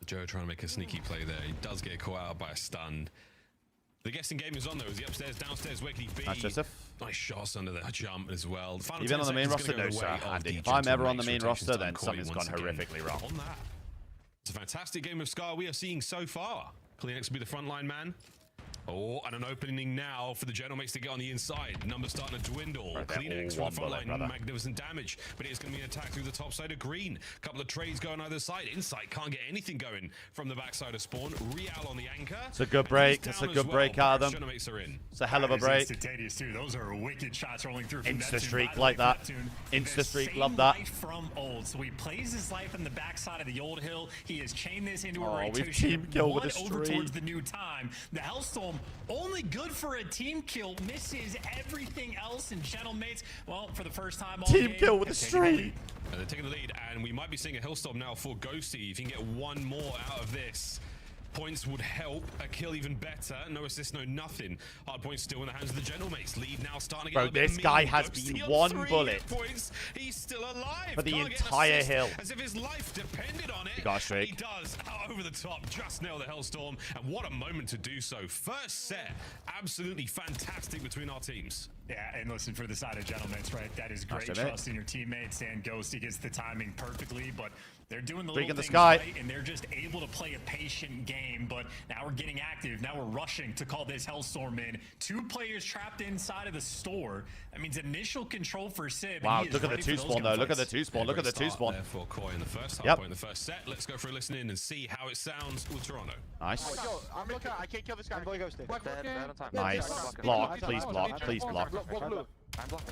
Joe trying to make a sneaky play there. He does get caught out by a stun. The guessing game is on though. Is he upstairs, downstairs? Where can he be?
Nice, Joseph.
Nice shots under the jump as well. The final
Even
10
on the main
seconds is
roster,
gonna
no,
go
sir,
the way of
Andy.
the
If I'm ever on the
Gentle
main
Mates.
roster,
Rotation's
then
done Koi
something's
once
gone
again.
horrifically wrong.
On that. It's a fantastic game of Scar we are seeing so far. Kleenex will be the frontline man. Oh, and an opening now for the Gentle Mates to get on the inside. Numbers starting to dwindle.
Right, they're
Kleenex
all
from the
one
front
bullet,
line,
brother.
magnificent damage. But it's going to be an attack through the top side of green. Couple of trades going either side. Insight can't get anything going from the backside of spawn. Real on the anchor.
It's a good break. It's a good break out of them.
Gentle Mates are in.
It's a hell of a
That is
break.
instantaneous, too. Those are wicked shots rolling through from
Insta
Neptune.
streak
By the
like
way,
that.
Neptune,
Insta
the
streak,
same
love that.
life from old. So he plays his life in the backside of the old hill. He has chained this into
Oh,
a
we've
rotation.
team killed with
One
a
over
streak.
towards the new time. The Hellstorm, only good for a team kill, misses everything else. And Gentle Mates, well, for the first time all
Team
game,
kill with a
have taken the
streak.
lead.
And they're taking the lead, and we might be seeing a Hillstorm now for Ghosty. If you can get one more out of this, points would help. A kill even better. No assist, no nothing. Hard points still in the hands of the Gentle Mates. Lead now starting to get
Bro,
a little bit
this guy
mean.
has
Ghosty
been
on
one
3
bullet
points. He's still alive.
for the
Can't get an
entire
assist,
hill.
as if his life depended on it.
He got a streak.
He does. Over the top. Just nail the Hellstorm. And what a moment to do so. First set. Absolutely fantastic between our teams.
Yeah, and listen, for the side of Gentle Mates, right? That is great
Nice, mate.
trust in your teammates, and Ghosty gets the timing perfectly, but they're doing the
Streak
little
in the
things
sky.
right, and they're just able to play a patient game. But now we're getting active. Now we're rushing to call this Hellstorm in. 2 players trapped inside of the store. That means initial control for Civ.
Wow,
and he is
look at the
ready for
2
those
spawn though. Look at the
gunfights.
2 spawn. Look at the 2 spawn.
There for Koi in the first half
Yep.
point in the first set. Let's go for a listen in and see how it sounds with Toronto.
Nice.
Yo, I'm looking. I can't kill this guy. I'm going ghosted.
Nice. Block. Please block. Please block.
I'm blocking.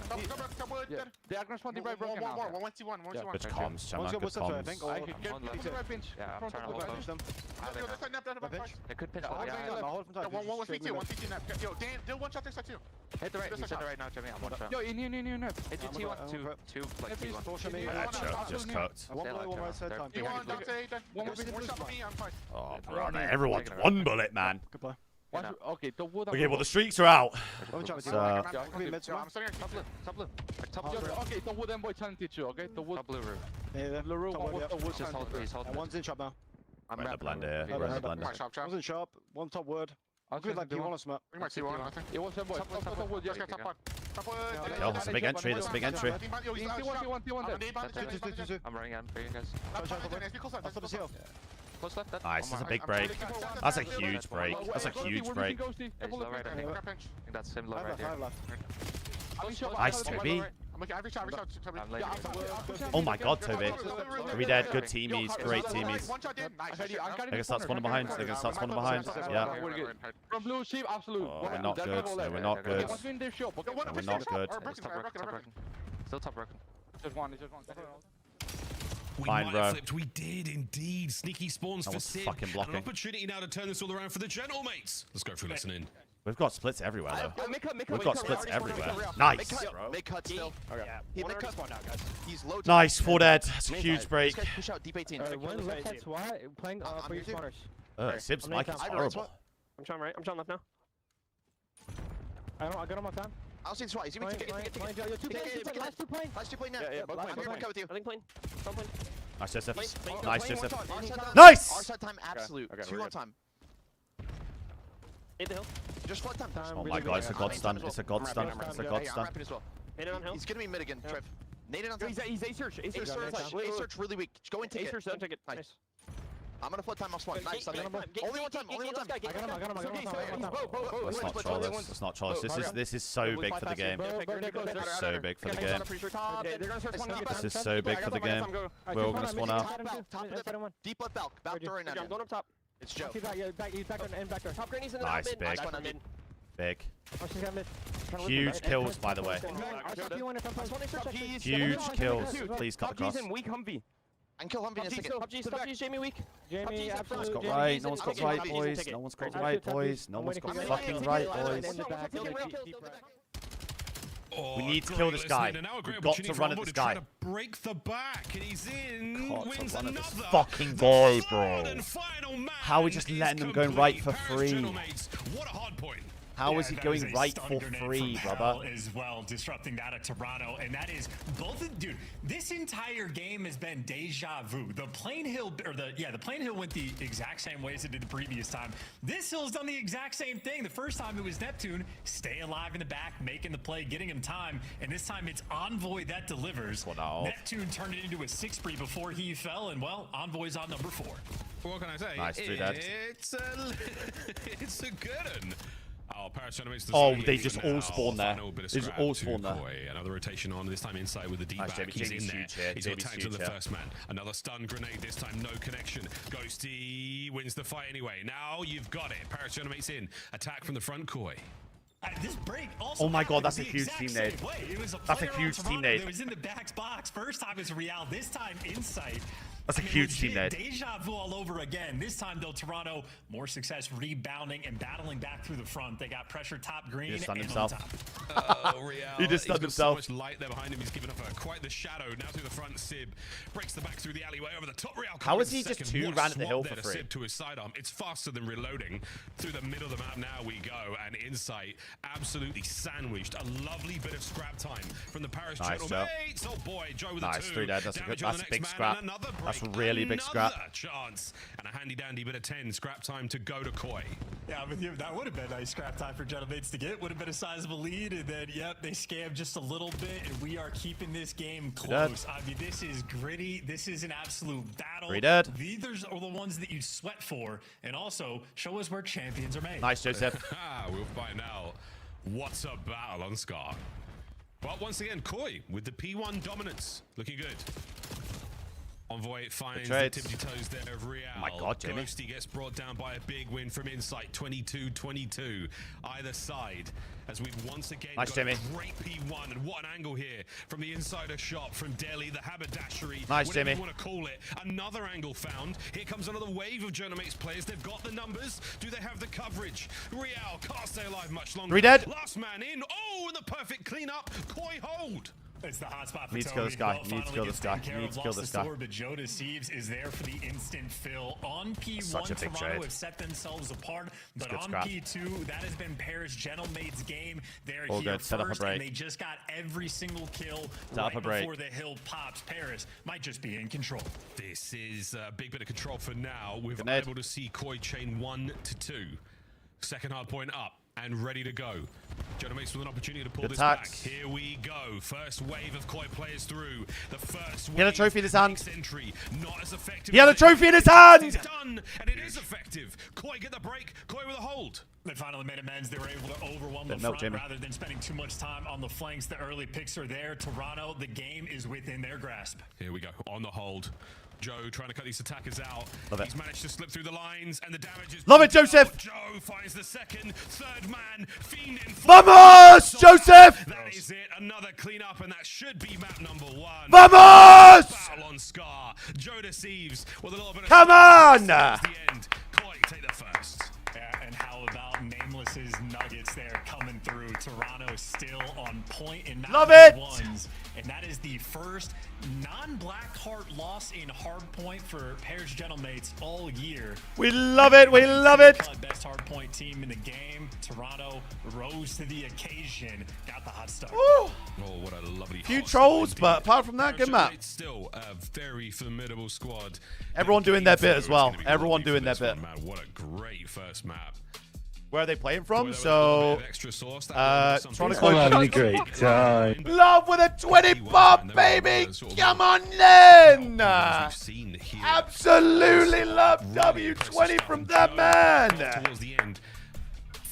They're gonna spawn deep right broken now.
One T1.
Good comms, Chama. Good
I think.
comms.
I could get pinch.
Yeah, I'm trying to hold
Pinch them.
They could pinch.
I'll hold from top.
One CT, one CT nap. Yo, Dan, do one shot this side too.
Hit the right. He's hit the right now, Jimmy. I'm one shot.
Yo, in here.
Hit your T1, two, like T1.
Yeah, choked. Just cooked.
One bullet, one right side time.
T1, Dante, then one shot for me, I'm fine.
Oh, bro, everyone's one bullet, man.
Good play.
Okay, the wood.
Okay, well, the streaks are out.
One shot.
So,
I'm starting
Top blue. Top blue. Top blue.
Okay, the wood and boy challenge you. Okay, the wood.
Top blue roof.
Yeah,
The room.
Top wood,
The wood.
Just hold. He's holding.
one's in shop now.
I'm
We're in the
wrapping
blender.
him.
We're in the blender.
Chop, chop.
One's in shop. One top wood.
I'll
Good like
do
you
one.
want to smart.
We might see one, I think.
It was a boy. Top wood.
Let's get top one. Top one.
Yo, that's a big entry. That's a big entry.
I'm running out for you guys.
I'll stop his heel.
Close left. Dead.
Nice. That's a big break. That's a huge break. That's a huge break.
Yeah, he's low right, I think. I think that's him low right
Five
here.
left.
Nice, Toby.
Every shot.
I'm late.
Oh my god, Toby. Toby dead. Good teamies. Great teamies.
One shot in. Nice.
They're gonna start spawning behind. They're gonna start spawning behind. Yeah.
From blue sheep, absolute.
Oh, we're not good. No, we're not good.
Once we in their shop, okay?
No, we're not good.
It's top broken. Top broken. Still top broken.
Just one.
We
Fine,
might
bro.
have flipped. We did indeed. Sneaky spawns
That
for
was
Civ.
fucking
And
blocking.
an opportunity now to turn this all around for the Gentle Mates. Let's go through listening.
We've got splits everywhere, though.
We've
We've got splits everywhere. Nice.
Make cut still. He make cut now, guys. He's low.
Nice. 4 dead. That's a huge break.
Push out deep 18.
One left side SWAT playing for your spawners.
Sib's mic is horrible.
I'm trying right. I'm trying left now. I got on my fan.
I'll see the SWAT. He's gonna take it.
Last 2 planes.
Last 2 plane now.
Yeah, both
I'm
planes.
here to cut with you.
I think plane. Some plane.
Nice, Joseph.
Plane.
Nice, Joseph.
Nice!
Nice!
Our side time absolute.
Okay,
2
we're
on
good.
time.
Hit the hill.
Just flood time.
Oh my god, it's a god stun. It's a god stun. It's a god
I'm
stun.
rapping as well.
Hit it on hill.
He's gonna be mid again, Trev. Nade on time.
He's A search. A search.
A search really weak. Go in
A
ticket.
search. Don't take it.
Nice. I'm gonna flood time off spawn. Nice. Only one time. Only one time.
Let's not troll this. Let's not troll this. This is so big for the game. So big for the game. This is so big for the game. We're all gonna spawn out.
Deep left Balk. Balk during that.
I'm going up top.
It's Joe.
He's back on. Top granny's in the
Nice,
mid.
big.
Mid.
Big.
Got mid.
Huge kills, by the way. Huge kills. Please cut the cross.
Weak Humvee.
And kill Humvee in a second.
PUBG's Jamie weak.
No
Jamie,
one's
absolute.
got right. No one's got right, boys. No one's got right, boys. No one's got fucking right, boys. We need to kill this guy. We've got to run at this guy.
Break the back, and he's in.
Got
Wins
to run at
another.
this fucking guy, bro. How are we just letting them go right for free?
What a hard point.
How is he going right for free, brother?
As well, disrupting that at Toronto, and that is both. Dude, this entire game has been deja vu. The Plain Hill, or the Plain Hill went the exact same way as it did the previous time. This Hill's done the exact same thing. The first time it was Neptune, stay alive in the back, making the play, getting him time, and this time it's Envoy that delivers. Neptune turned it into a 6-spree before he fell, and well, Envoy's on number 4.
What can I say?
Nice,
It's a good one.
Oh, they just all spawn there. They just all spawn there.
Another rotation on, this time inside with the D-back. He's in there. He's got tags on the first man. Another stun grenade, this time no connection. Ghosty wins the fight anyway. Now you've got it. Paris Genomates in. Attack from the front, Koi.
This break also
oh my god, that's a huge team nade. That's a huge team nade.
It was in the back box. First time it's Real, this time Insight.
That's a huge team nade.
Deja vu all over again. This time though, Toronto more success rebounding and battling back through the front. They got pressure top green.
He just stunned
and
himself.
Real.
He just stunned himself.
So much light there behind him. He's given up quite the shadow. Now through the front, Sib breaks the back through the alleyway over the top. Real.
How is he just 2 ran at the hill for free?
Sib to his sidearm. It's faster than reloading. Through the middle of the map now we go, and Insight absolutely sandwiched. A lovely bit of scrap time from the Paris Genomates. Oh boy, Joe with
nice,
a 2.
3 dead. That's a big scrap. That's really big scrap.
Chance and a handy dandy bit of 10 scrap time to go to Koi.
Yeah, with you, that would have been nice scrap time for Genomates to get. Would have been a sizable lead, and then yep, they scammed just a little bit, and we are keeping this game close. I mean, this is gritty. This is an absolute battle. These are the ones that you sweat for, and also show us where champions are made.
Nice, Joseph.
We'll find out. What's a battle on Scar? But once again, Koi with the P1 dominance, looking good. Envoy finds the tippy toes there of Real.
Oh my god, Jimmy.
Ghosty gets brought down by a big win from Insight, 22-22 either side. As we've once again got a great P1, and what an angle here from the insider shot from Delhi, the haberdashery.
Nice,
whatever
Jimmy.
you want to call it. Another angle found. Here comes another wave of Genomates players. They've got the numbers. Do they have the coverage? Real can't stay alive much longer.
3 dead.
Last man in. Oh, and the perfect cleanup. Koi hold.
It's the hotspot for
Need to kill this guy. Need to kill this guy. Need to kill this guy.
But Joe Deceives is there for the instant fill. On P1,
Such a big
Toronto
trade.
have set themselves apart. But on
scrap.
P2, that has been Paris Genomates' game. They're
All
here
good. Set up a
first,
break.
and they just got every single kill
Set up
right
a break.
before the hill pops. Paris might just be in control.
This is a big bit of control for now. We've been
Ned.
able to see Koi chain 1 to 2. Second hard point up and ready to go. Genomates with an opportunity to pull
Good
this
tax.
back. Here we go. First wave of Koi players through. The first wave.
He had a trophy in his hand.
Entry, not as effective.
He had a trophy in his hand.
It's done, and it is effective. Koi get the break. Koi with a hold.
They finally made amends. They were able to overwhelm the
Didn't help
front
Jimmy.
rather than spending too much time on the flanks. The early picks are there. Toronto, the game is within their grasp.
Here we go. On the hold. Joe trying to cut these attackers out.
Love it.
He's managed to slip through the lines, and the damage is...
Love it, Joseph.
Joe finds the second, third man, fiending.
Vamos, Joseph.
That is it. Another cleanup, and that should be map number 1.
Vamos.
Battle on Scar. Joe Deceives with a little bit of...
Come on.
Towards the end. Koi take the first.
Yeah, and how about Nameless's Nuggets there coming through? Toronto still on point in
Love it.
ones. And that is the first non-Blackheart loss in hardpoint for Paris Genomates all year.
We love it. We love it.
Best hardpoint team in the game. Toronto rose to the occasion. Got the hot start.
Woo.
Oh, what a lovely
Few
hot
trolls,
start
but
indeed.
apart from that, good map.
It's still a very formidable squad.
Everyone doing their bit as well.
It's gonna be
Everyone
lovely
doing
for
their
this
bit.
one, man. What a great first map.
Where are they playing from?
With a
So,
bit of extra sauce, that
Toronto
something-
I'm having a great time.
Love with a 20
P1,
bomb,
and then
baby.
we'll sort of-
Come on, then.
As we've seen here.
Absolutely love W20 from that man.
Towards the end.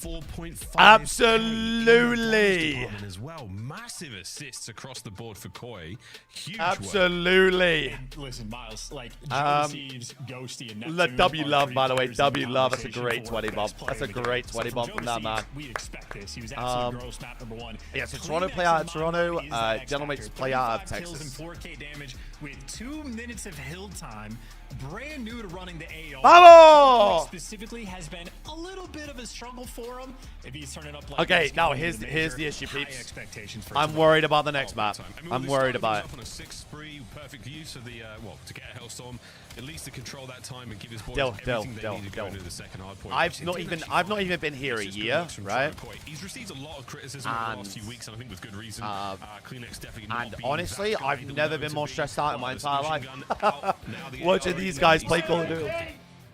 4.5
Absolutely.
as well. Massive assists across the board for Koi. Huge
Absolutely.
And listen, Miles, like Joe Deceives, Ghosty, and Neptune
W
are
love,
three
by the way.
players in
W love. That's a
conversation
great
for
20 bomb.
best player
That's a
in the
great
game.
20
So
bomb
Joe
from that man.
Deceives, we expect this. He was absolutely gross, map number 1.
Yeah, so
Clean
Toronto
X
play out
and
of Toronto.
Mono is the X
Genomates
factor.
play out of
35 kills
Texas.
and 4K damage. with 2 minutes of hill time, brand new to running the AR.
Vamos!
Specifically has been a little bit of a struggle for him. If he's turning up like
Okay,
this
now
going
here's
into
here's
major,
the issue,
high
peeps.
expectations for
I'm
Toronto.
worried about the next map.
I mean,
I'm
we
worried
started
about
things
it.
off on a 6 spree, perfect use of the well to get a Hellstorm, at least to control that time and give his boys everything they need to go into the second hard point.
I've not even been here a year, right?
He's received a lot of criticism over the last few weeks, and I think with good reason. Kleenex definitely not
And
being
honestly,
that guy
I've
that we
never
know
been
to
more
be.
stressed out in my
The
entire
solution
life.
gun out. Now the
Watching
AR
these
is
guys
gonna
play
be
Call of
so
Duty.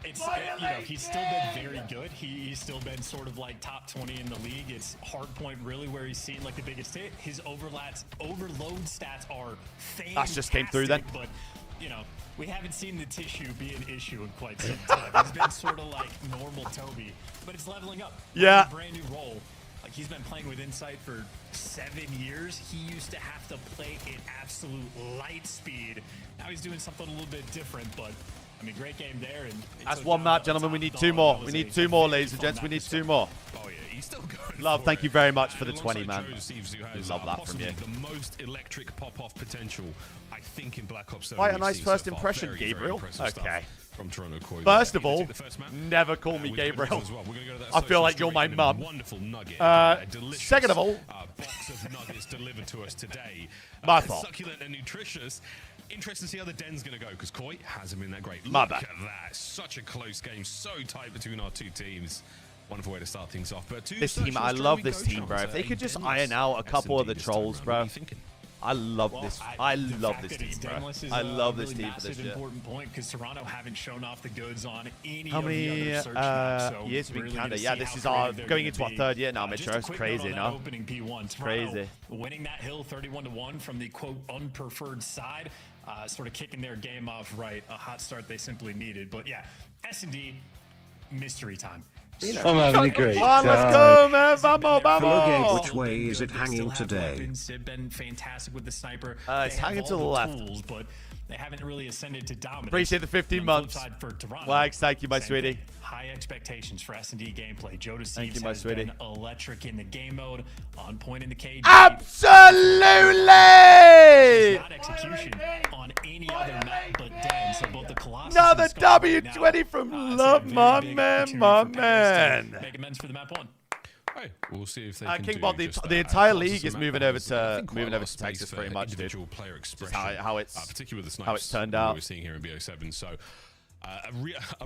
It's you know, he's still been very good. He's still been sort of like top 20 in the league. It's hardpoint really where he's seen like the biggest hit. His overload stats are fantastic.
That just came through then.
But you know, we haven't seen the tissue be an issue in quite some time. He's been sort of like normal Toby, but it's leveling up.
Yeah.
Brand new role. Like he's been playing with Insight for 7 years. He used to have to play at absolute light speed. Now he's doing something a little bit different, but I mean, great game there. And
That's one map, gentlemen. We need 2 more. We need 2 more, ladies and gents. We need 2 more.
Oh yeah, he's still going.
Love, thank you very much for the 20, man.
Who
Love that from you.
The most electric pop-off potential, I think, in Black Ops 7.
Quite a
we've
nice
seen
first
so far.
impression,
Very, very
Gabriel.
impressive stuff
Okay.
From Toronto Core.
First of
We're gonna
all,
take the first map.
never call me
We're gonna go
Gabriel.
as well. We're gonna go to that
I feel
social
like you're my
street and
mum.
a wonderful nugget. A delicious,
second of all,
box of nuggets delivered to us today.
My fault.
Succulent and nutritious. Interesting to see how the den's going to go, because Koi hasn't been that great.
My
Look
bad.
at that. Such a close game. So tight between our two teams. Wonderful way to start things off. But
This team, I love this team, bro. If they could just iron out a couple of the trolls, bro. I love this. I love this team, bro. I love this team for this
massive
shit.
important point because Toronto haven't shown off the goods on any
How
of the
many
other search maps. So
years have we been
really
Canada?
gonna
Yeah,
see
this
how
is our
creative they're
going
gonna
into our
be.
3rd year now,
Just
Mitro.
a
It's
quick note on
crazy,
that
no?
Opening P1. Toronto
Crazy.
winning that hill 31-1 from the quote unpreferred side, sort of kicking their game off right. A hot start they simply needed. But yeah, S&D mystery time.
I'm having a great
Come on, let's
time.
go, man. Vamos, vamos.
Which way is it hanging today?
They've been fantastic with the sniper.
It's
They have
hanging to
all
the left.
Tools, but they haven't really ascended to dominance.
Appreciate the 15
On the flip
months.
side for Toronto,
Flags, thank you, my
same
sweetie.
thing. High expectations for S&D gameplay. Joe
Thank you,
Deceives
my
has
sweetie.
been electric in the game mode, on point in the cage.
Absolutely!
Not execution on any other map but Den. So both the Colossus
Another
and Skull right now,
W20 from Love,
see a
my
very big
man,
opportunity
my
for Paris to
man.
Make amends for the map 1.
Hey, we'll see if they can
King
do
Bob,
just
the
that.
entire
Colossus
league is
and
moving
Map
over
has, I
to
think, quite a lot of
to
space
Texas
for
pretty much, dude.
individual player
Just
expression.
how it's
particularly with the
how it's
snipes
turned
that
out.
we're seeing here in BO7. So,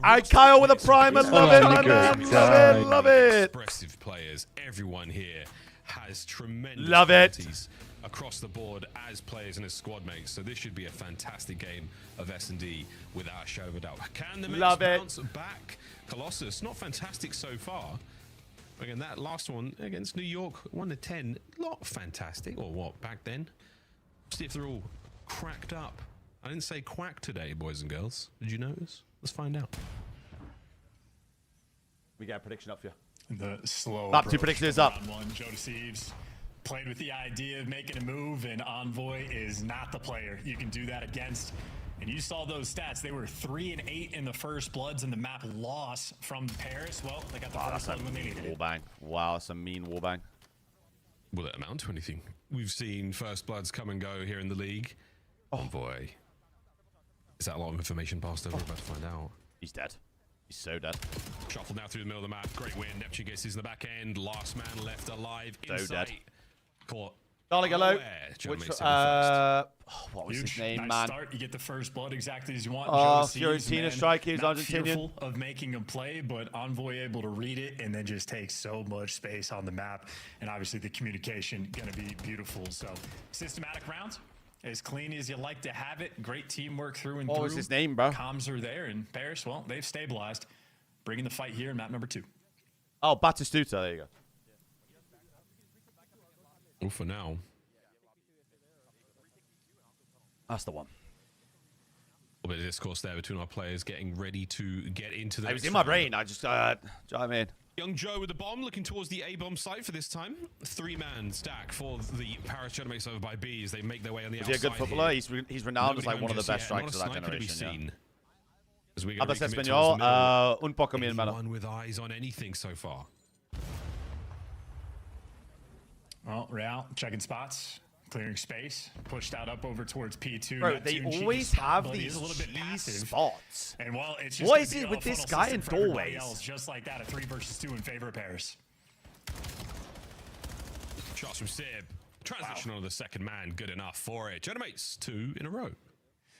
I Kyle with a primer, love it, my man, love it, love it.
Expressive players, everyone here has tremendous
Love it.
qualities across the board as players and as squad mates. So this should be a fantastic game of S&D without a shadow of a doubt. Can the
Love it.
bounce back? Colossus, not fantastic so far. Again, that last one against New York, 1-10, not fantastic, or what, back then? See if they're all cracked up. I didn't say quack today, boys and girls. Did you notice? Let's find out.
We got a prediction up for you.
The slow
Top 2
approach
predictions
for
up.
round 1. Joe Deceives played with the idea of making a move, and Envoy is not the player you can do that against. And you saw those stats. They were 3-8 in the first bloods, and the map loss from Paris. Well, they got the
Wow,
first
that's a
blood when they
mean
needed it.
wallbang. Wow, that's a mean wallbang.
Will it amount to anything? We've seen first bloods come and go here in the league. Oh boy. Is that a lot of information passed over? We're about to find out.
He's dead. He's so dead.
Shuffle now through the middle of the map. Great win. Neptune gets his in the back end. Last man left alive.
So
Insight.
dead.
Caught.
Darling, hello.
unaware. Trying to
Which,
make Sigma first.
what was
Huge,
his name,
nice
man?
start. You get the first blood exactly as you want.
Oh,
Joe Deceives,
Fiorentina
man,
striker, he's
not
Argentinian.
fearful of making a play, but Envoy able to read it and then just take so much space on the map. And obviously the communication going to be beautiful. So systematic rounds, as clean as you like to have it. Great teamwork through and through.
What was his name, bro?
Comms are there, and Paris, well, they've stabilized, bringing the fight here in map number 2.
Oh, Batistuta. There you go.
Well, for now.
That's the one.
A bit of discourse there between our players getting ready to get into the
It was
next
in my
round.
brain. I just, do you know what I mean?
Young Joe with the bomb, looking towards the A-bomb site for this time. 3-man stack for the Paris Gentlemen over by B as they make their way on the
Is he
outside
a good footballer?
here.
He's renowned as
Nobody
like one of the
just
best
yet,
strikers of
not a
that
sniper to be
generation. Yeah.
seen. As we
Hablas
recommit towards
español,
the middle.
un poco mi hermano.
Anyone with eyes on anything so far.
Well, Real checking spots. Clearing space, pushed out up over towards P2.
Bro, they
Neptune, cheeky
always
spot,
have
but he
these
is a little bit
cheese
passive.
spots.
And well, it's just
What
gonna
is
be
it
a
with this
funnel
guy
system
in
for everybody
doorways?
else, just like that, a 3 versus 2 in favor of Paris.
Shots from Sib. Transition on the second man. Good enough for it. Genemates 2 in a row.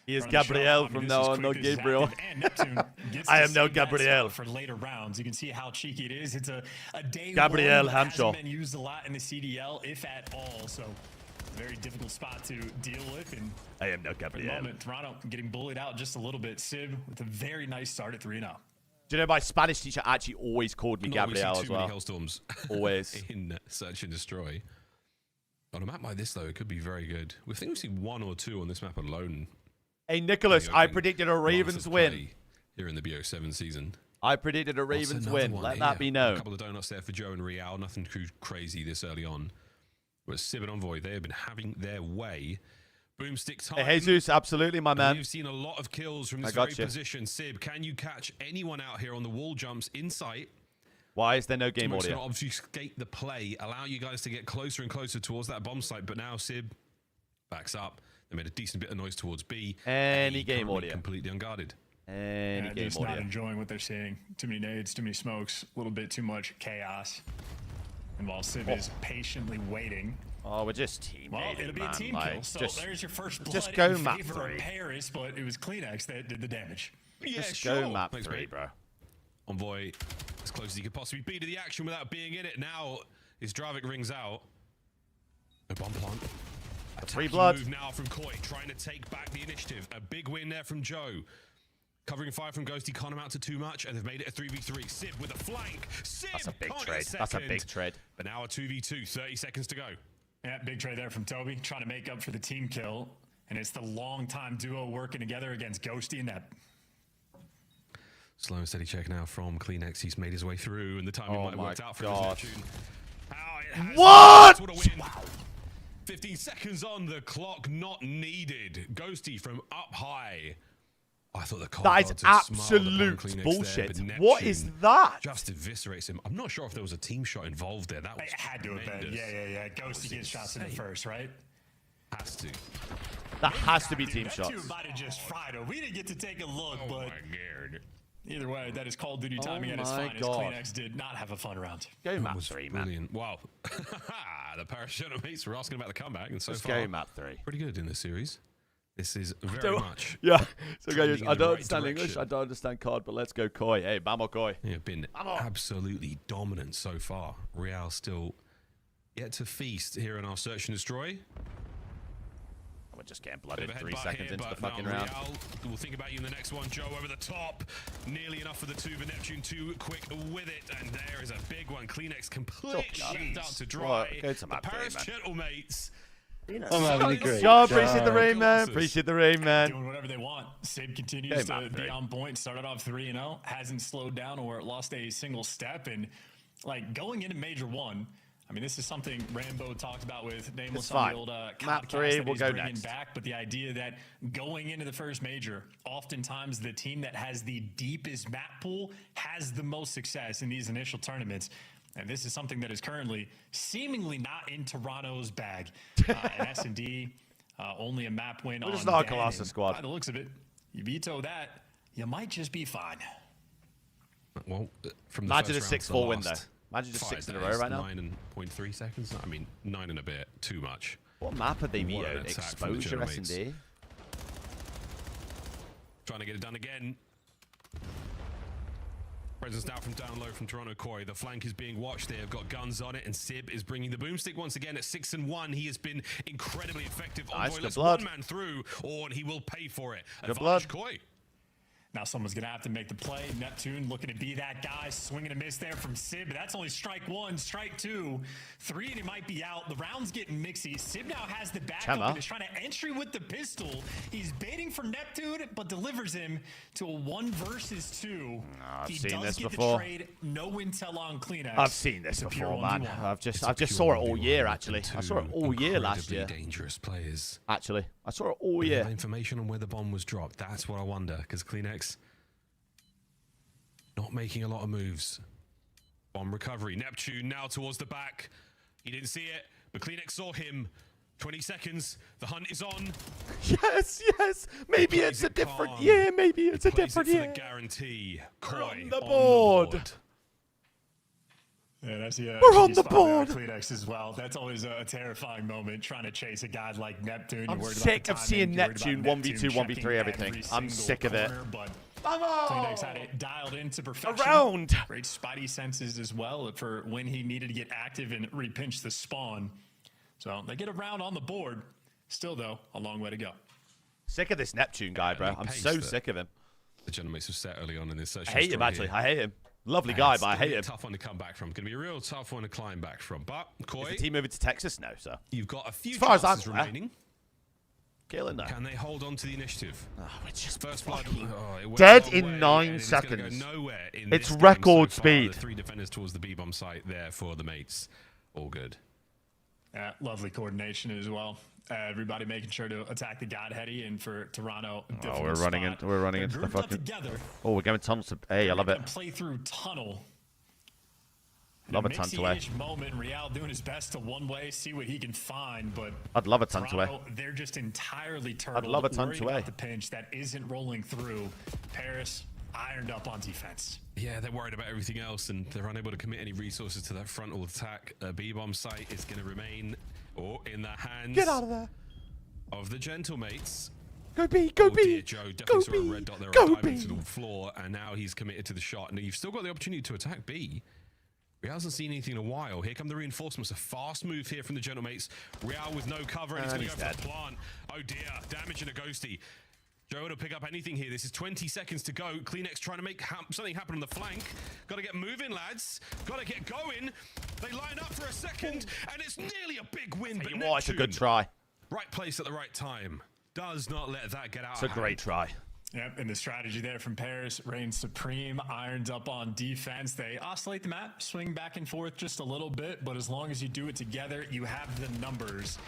He is
Front of the
Gabriel
shot. I mean,
from
this
now
is
on, no
quick, this is
Gabriel.
active, and Neptune gets
I
to
am no
save that
Gabriel.
spot for later rounds. You can see how cheeky it is. It's a day
Gabriel
one that
Hamshaw.
hasn't been used a lot in the CDL, if at all. So a very difficult spot to deal with. And
I am no
for the
Gabriel.
moment, Toronto getting bullied out just a little bit. Sib with a very nice start at 3-0.
Do you know my Spanish teacher actually always called me
Not we see
Gabriel
too
as
many
well?
Hellstorms
Always.
in Search and Destroy. On a map like this, though, it could be very good. We think we've seen 1 or 2 on this map alone.
Hey, Nicholas, I predicted a Ravens win.
Here in the BO7 season.
I predicted a
What's
Ravens
another
win.
one
Let
here?
that be
A
known.
couple of donuts there for Joe and Real. Nothing too crazy this early on. But Sib and Envoy, they have been having their way. Boomstick time.
Hey, Jesus, absolutely, my man.
We've seen a lot of kills from
I
this
got
very
you.
position. Sib, can you catch anyone out here on the wall jumps in sight?
Why is there no game
It's
audio?
going to obfuscate the play, allow you guys to get closer and closer towards that bomb site. But now Sib backs up. They made a decent bit of noise towards B.
Any
A
game
currently
audio.
completely unguarded.
Any game
Just not
audio.
enjoying what they're seeing. Too many nades, too many smokes, a little bit too much chaos. And while Sib is patiently waiting.
Oh, we're just teammating,
Well, it'll be
man.
a team
like,
kill. So
just,
there's your first blood
just go
in
map
favor
3.
of Paris, but it was Kleenex that did the damage.
Yeah,
Just
sure.
go map
Thanks,
3,
mate.
bro.
Envoy as close as he could possibly be to the action without being in it. Now his Dravik rings out. A bomb plant.
Free
Attacking
blood.
move now from Koi, trying to take back the initiative. A big win there from Joe. Covering fire from Ghosty, can't him out to too much, and they've made it a 3v3. Sib with a flank. Sib
That's a big
can't
trade.
get
That's a
second.
big trade.
But now a 2v2, 30 seconds to go.
Yeah, big trade there from Toby, trying to make up for the team kill. And it's the long-time duo working together against Ghosty and Nep.
Slow and steady check now from Kleenex. He's made his way through, and the timing
Oh
might have
my
worked out for
God.
his Neptune. How it has
What?
What a win. 15 seconds on the clock, not needed. Ghosty from up high. I thought the
That is
gods had smiled upon
absolute
Kleenex
bullshit.
there, but
What is
Neptune
that?
Just eviscerates him. I'm not sure if there was a team shot involved there. That was
It had to have been.
tremendous.
Yeah. Ghosty gets shots in the first, right?
Has to.
That has to be
Dude,
team
that
shots.
dude might have just fried him. We didn't get to take a look,
Oh
but
my god.
either way, that is Call of Duty timing at its
my
finest.
God.
Kleenex did not have a fun round.
Go
That
map
was
3, man.
brilliant. Wow. The Parashuttle mates were asking about the comeback, and so
Just
far,
go map 3.
pretty good in this series. This is very
Don't-
much.
Yeah. So
trending
guys,
in
I
the
don't
right
understand English.
direction.
I don't understand COD, but let's go Koi. Hey, Bamo Koi.
They have been absolutely dominant so far. Real still yet to feast here in our Search and Destroy.
We're just getting
Bit
blooded
of a
3
headbutt
seconds
here,
into the
but no,
fucking round.
Real, we'll think about you in the next one. Joe over the top. Nearly enough for the 2, but Neptune too quick with it. And there is a big one. Kleenex completely left out to dry.
Right, go to map
the
3,
Paris
man.
Gentlemates.
I'm having a great
Yo, appreciate the
time.
rain, man. Appreciate the rain, man.
Doing whatever they want. Sib continues
Hey,
to
map
be
3.
on point. Started off 3-0. Hasn't slowed down or lost a single step. And like going into Major 1, I mean, this is something Rambo talked about with Nameless
It's
on
fine.
the old
Map
podcast
3,
that
we'll
he's
go
bringing
next.
back. But the idea that going into the first major, oftentimes the team that has the deepest map pool has the most success in these initial tournaments. And this is something that is currently seemingly not in Toronto's bag. And S&D, only a map win
We're
on
just not a
Dan,
Colossus
and
squad.
By the looks of it, you veto that, you might just be fine.
Well, from the
Imagine
first
a
round to the
6-4 win,
last
though. Imagine just
5
6 in a
days,
row right now.
9.3 seconds. I mean, 9 and a bit. Too much.
What map have they
What an
vetoed?
attack from the
Exposure
Genemates.
S&D?
Trying to get it done again. Presence now from down low from Toronto Koi. The flank is being watched. They have got guns on it, and Sib is bringing the boomstick once again at 6-1. He has been incredibly effective.
Nice,
Envoy
good
lets
blood.
one man through, and he will pay for it.
Good
Advantage
blood.
Koi.
Now someone's going to have to make the play. Neptune looking to be that guy. Swinging a miss there from Sib. That's only strike 1, strike 2. 3 and it might be out. The round's getting mixy. Sib now has the backup
Chema.
and is trying to entry with the pistol. He's baiting for Neptune, but delivers him to a 1 versus 2.
I've
he
seen
does
this
get
before.
the trade. No intel on Kleenex.
I've seen this
It's a pure
before, man.
1v1.
I've just
It's a
saw it
pure
all
1v1
year,
with
actually.
them
I saw it
two
all year last
incredibly
year.
dangerous players.
Actually, I saw it all
We
year.
have information on where the bomb was dropped. That's what I wonder, because Kleenex not making a lot of moves. Bomb recovery. Neptune now towards the back. He didn't see it, but Kleenex saw him. 20 seconds. The hunt is on.
Yes, yes. Maybe it's a different
calm.
year. Maybe it's a
Plays
different
it for
year.
the guarantee.
We're
Koi
on the board.
Yeah, that's the,
We're on the board.
Kleenex as well. That's always a terrifying moment trying to chase a guy like Neptune.
I'm
You're worried
sick
about
of
the
seeing
timing, you're worried
Neptune
about
1v2, 1v3
checking
everything.
every
I'm
single
sick of it.
corner, But
Come
Kleenex
on.
had it dialed into perfection.
Around.
Great spidey senses as well for when he needed to get active and repinch the spawn. So they get a round on the board. Still, though, a long way to go.
Sick of this Neptune guy, bro. I'm so sick of him.
The Genomates have set early on in this session.
I hate him, actually. I hate him. Lovely guy, but I hate him.
Tough one to come back from. Going to be a real tough one to climb back from. But Koi,
Is the team moving to Texas? No, sir.
you've got a few
As far as I'm
chances
aware.
remaining.
Killing that.
Can they hold on to the initiative?
Oh, it's just
First blood. Oh, it went
dead
a long
in
way,
9
and it's gonna go
seconds.
nowhere in
It's
this game
record
so far.
speed.
The 3 defenders towards the B-bomb site there for the mates. All good.
Lovely coordination as well. Everybody making sure to attack the Godheady, and for Toronto.
Oh, we're running
spot.
into the
They're grouped up
fucking.
together.
Oh, we're going tunnels to. Hey, I love it.
Play through tunnel.
Love a ton to way.
Moment, Real doing his best to one way, see what he can find, but
I'd love a ton to way.
Toronto, they're just entirely turtled.
I'd love a ton
worried
to way.
about the pinch that isn't rolling through. Paris ironed up on defense.
Yeah, they're worried about everything else, and they're unable to commit any resources to that frontal attack. B-bomb site is going to remain in the hands
Get out of there.
of the Gentlemates.
Go B, go B.
Dear Joe, definitely saw a
B,
red dot there
go
on diamond
B.
to the floor, and now he's committed to the shot. And you've still got the opportunity to attack B. Real hasn't seen anything in a while. Here come the reinforcements. A fast move here from the Gentlemates. Real with no cover, and he's going to go for the plant. Oh dear, damage and a ghosty. Joe will pick up anything here. This is 20 seconds to go. Kleenex trying to make something happen on the flank. Got to get moving, lads. Got to get going. They line up for a second, and it's nearly a big win. But
What? It's a good
Neptune,
try.
right place at the right time. Does not let that get out.
It's a great try.
Yep, and the strategy there from Paris reigns supreme. Irons up on defense. They oscillate the map, swing back and forth just a little bit, but as long as you do it together, you have the numbers.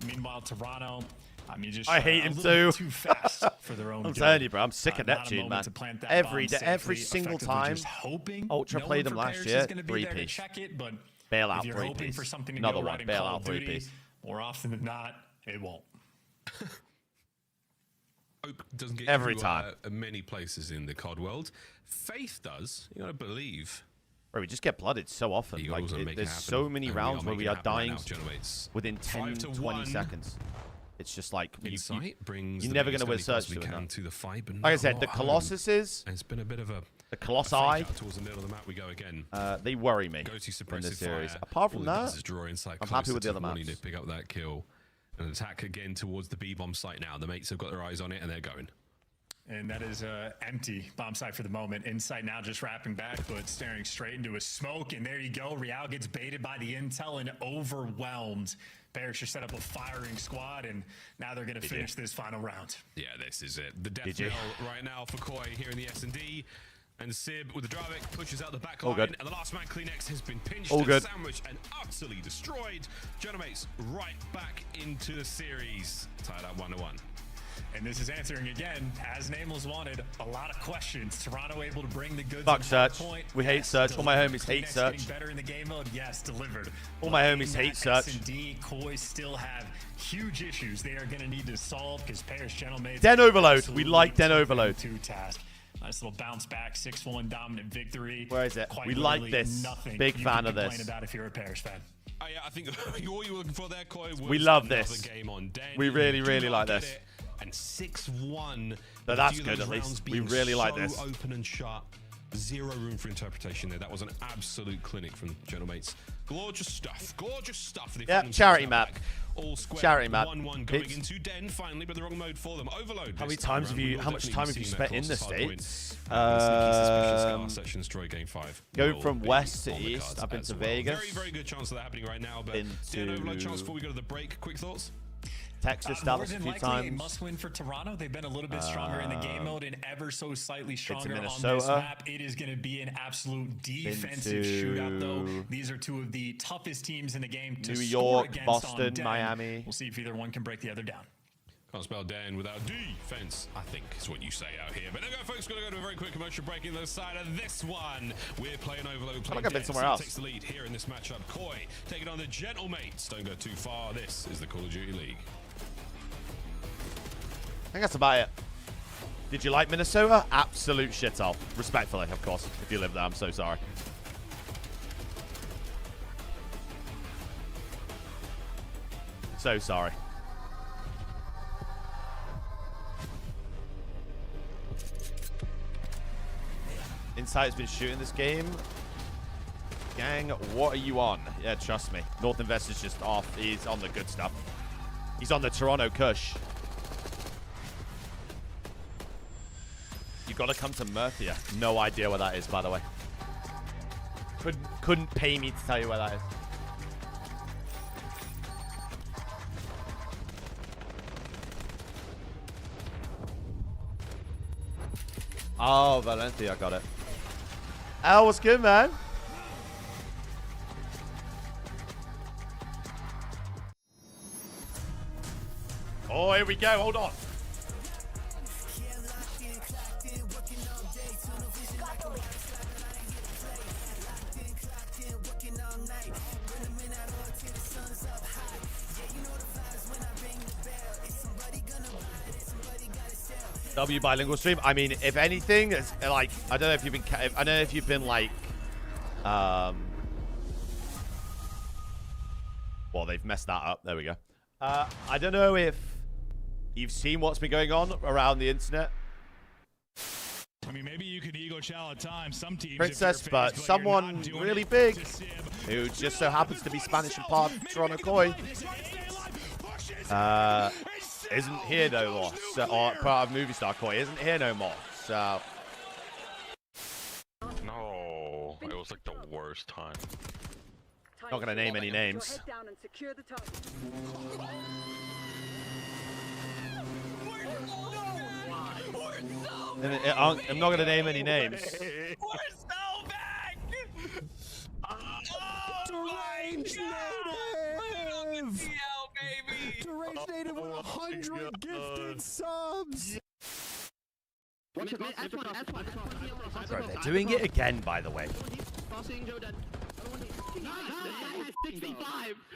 Meanwhile, Toronto, I mean, just
I hate
a
him
little
too.
too fast for their own
I'm
good.
telling you, bro. I'm sick of
Not a
Neptune,
moment
man.
to plant that
Every
bomb
day, every
safely,
single
effectively
time.
just hoping
Ultra
no
played
one
him
for
last
Paris
year.
is gonna be there to
3-piece.
check it, but
Bailout
if you're hoping
3-piece.
for something to
Another
go
one.
right in Call
Bailout
of Duty,
3-piece.
more often than not, it won't.
Hope doesn't get
Every
you,
time.
many places in the COD world. Faith does. You gotta believe.
Bro, we just get blooded so often.
You
Like,
gotta make it
there's
happen,
so many
and
rounds where
making
we
it
are
happen right
dying
now, Genomates.
within 10,
5 to
20
1.
seconds. It's just like
Insight brings
you're
the
never
biggest
going to win
early
search
possibly
doing
can
that.
to the fight, but
Like I said,
not
the
home.
Colossuses,
It's been a bit of a
the Colossi,
fake out towards the middle of the map. We go again.
they worry me
Go to
in
suppressive
this series.
fire.
Apart from
All it does
that,
is draw Insight
I'm happy
closer
with the
to
other
wanting
maps.
to pick up that kill. An attack again towards the B-bomb site now. The mates have got their eyes on it, and they're going.
And that is empty bomb site for the moment. Insight now just wrapping back, but staring straight into a smoke. And there you go. Real gets baited by the intel and overwhelmed. Parrish just set up a firing squad, and now they're going to finish this final round.
Yeah, this is it. The death
GG.
knell right now for Koi here in the S&D. And Sib with the Dravik pushes out the back
All
line,
good.
and the last man Kleenex has been pinched
All
and
good.
sandwiched and utterly destroyed. Genomates right back into the series, tied up 1-1.
And this is answering again, as Nameless wanted, a lot of questions. Toronto able to bring the goods.
Fuck
on
Search.
point.
We hate Search. All my
delivered.
homies hate
Kleenex
Search.
getting better in the game mode. Yes, delivered.
All my
But
homies
in
hate
that
Search.
S&D, Koi still have huge issues they are going to need to solve because Paris Gentlemates.
Den Overload. We like Den
absolutely
Overload.
took them to task. Nice little bounce back, 6-1 dominant victory.
Where is it?
Quite
We like
literally
this.
Nothing
Big
you
fan
can
of this.
complain about if you're a Paris fan.
Yeah, I think all you were looking for there, Koi, was
We love
another
this.
game on Den.
We
You
really,
do
really
not
like
get
this.
it. And 6-1.
But
with a
that's
few of
good,
those
at least.
rounds
We
being
really like
so
this.
Open and shut. Zero room for interpretation there. That was an absolute clinic from Gentlemates. Gorgeous stuff. Gorgeous stuff. They
Yeah,
found
charity
themselves
map.
back. All square.
Charity map.
1-1 going
It's-
into Den finally, but the wrong mode for them. Overload.
How many
this time
times have
around.
you?
We
How
will
much
definitely
time
be
have you
seeing
spent
that
in the
Colossus hardpoint.
States?
Sneaky suspicious Scar sections, Troy Game 5.
Going
will
from
be
west to
on the
east.
cards
I've been
as
to
well.
Vegas.
Very, very good chance of that happening right now. But
Been
Den Overload chance
to-
before we go to the break. Quick thoughts?
Texas,
More
Dallas a
than
few
likely a
times.
must-win for Toronto. They've been a little bit stronger in the game mode and ever so slightly stronger on this
Minnesota.
map. It is going to be an absolute defensive shootout, though. These are two of the toughest teams in the game to
New
score
York,
against
Boston,
on Den.
Miami.
We'll see if either one can break the other down.
Can't spell Dan without defense, I think is what you say out here. But there we go, folks. Going to go to a very quick commercial break in the side of this one. We're playing Overload.
I think I've been somewhere else.
Takes the lead here in this matchup. Koi taking on the Gentlemates. Don't go too far. This is the Call of Duty League.
I think that's about it. Did you like Minnesota? Absolute shithole. Respectfully, of course. If you live there, I'm so sorry. So sorry. Insight's been shooting this game. Gang, what are you on? Yeah, trust me. North Investor's just off. He's on the good stuff. He's on the Toronto Kush. You gotta come to Murcia. No idea where that is, by the way. Couldn't pay me to tell you where that is. Oh, Valencia, got it. Al, what's good, man? Oh, here we go. Hold on. W bilingual stream. I mean, if anything, it's like I don't know if you've been. I don't know if you've been like, well, they've messed that up. There we go. I don't know if you've seen what's been going on around the internet.
I mean, maybe you could ego chow at times. Some teams,
Princess, but someone really big who just so happens to be Spanish and part of Toronto Koi isn't here no more. So, or part of Movie Star Koi isn't here no more. So.
No, it was like the worst time.
Not gonna name any names. I'm not gonna name any names.
We're so back!
Deranged native! Deranged native with 100 gifted subs!
Bro, they're doing it again, by the way.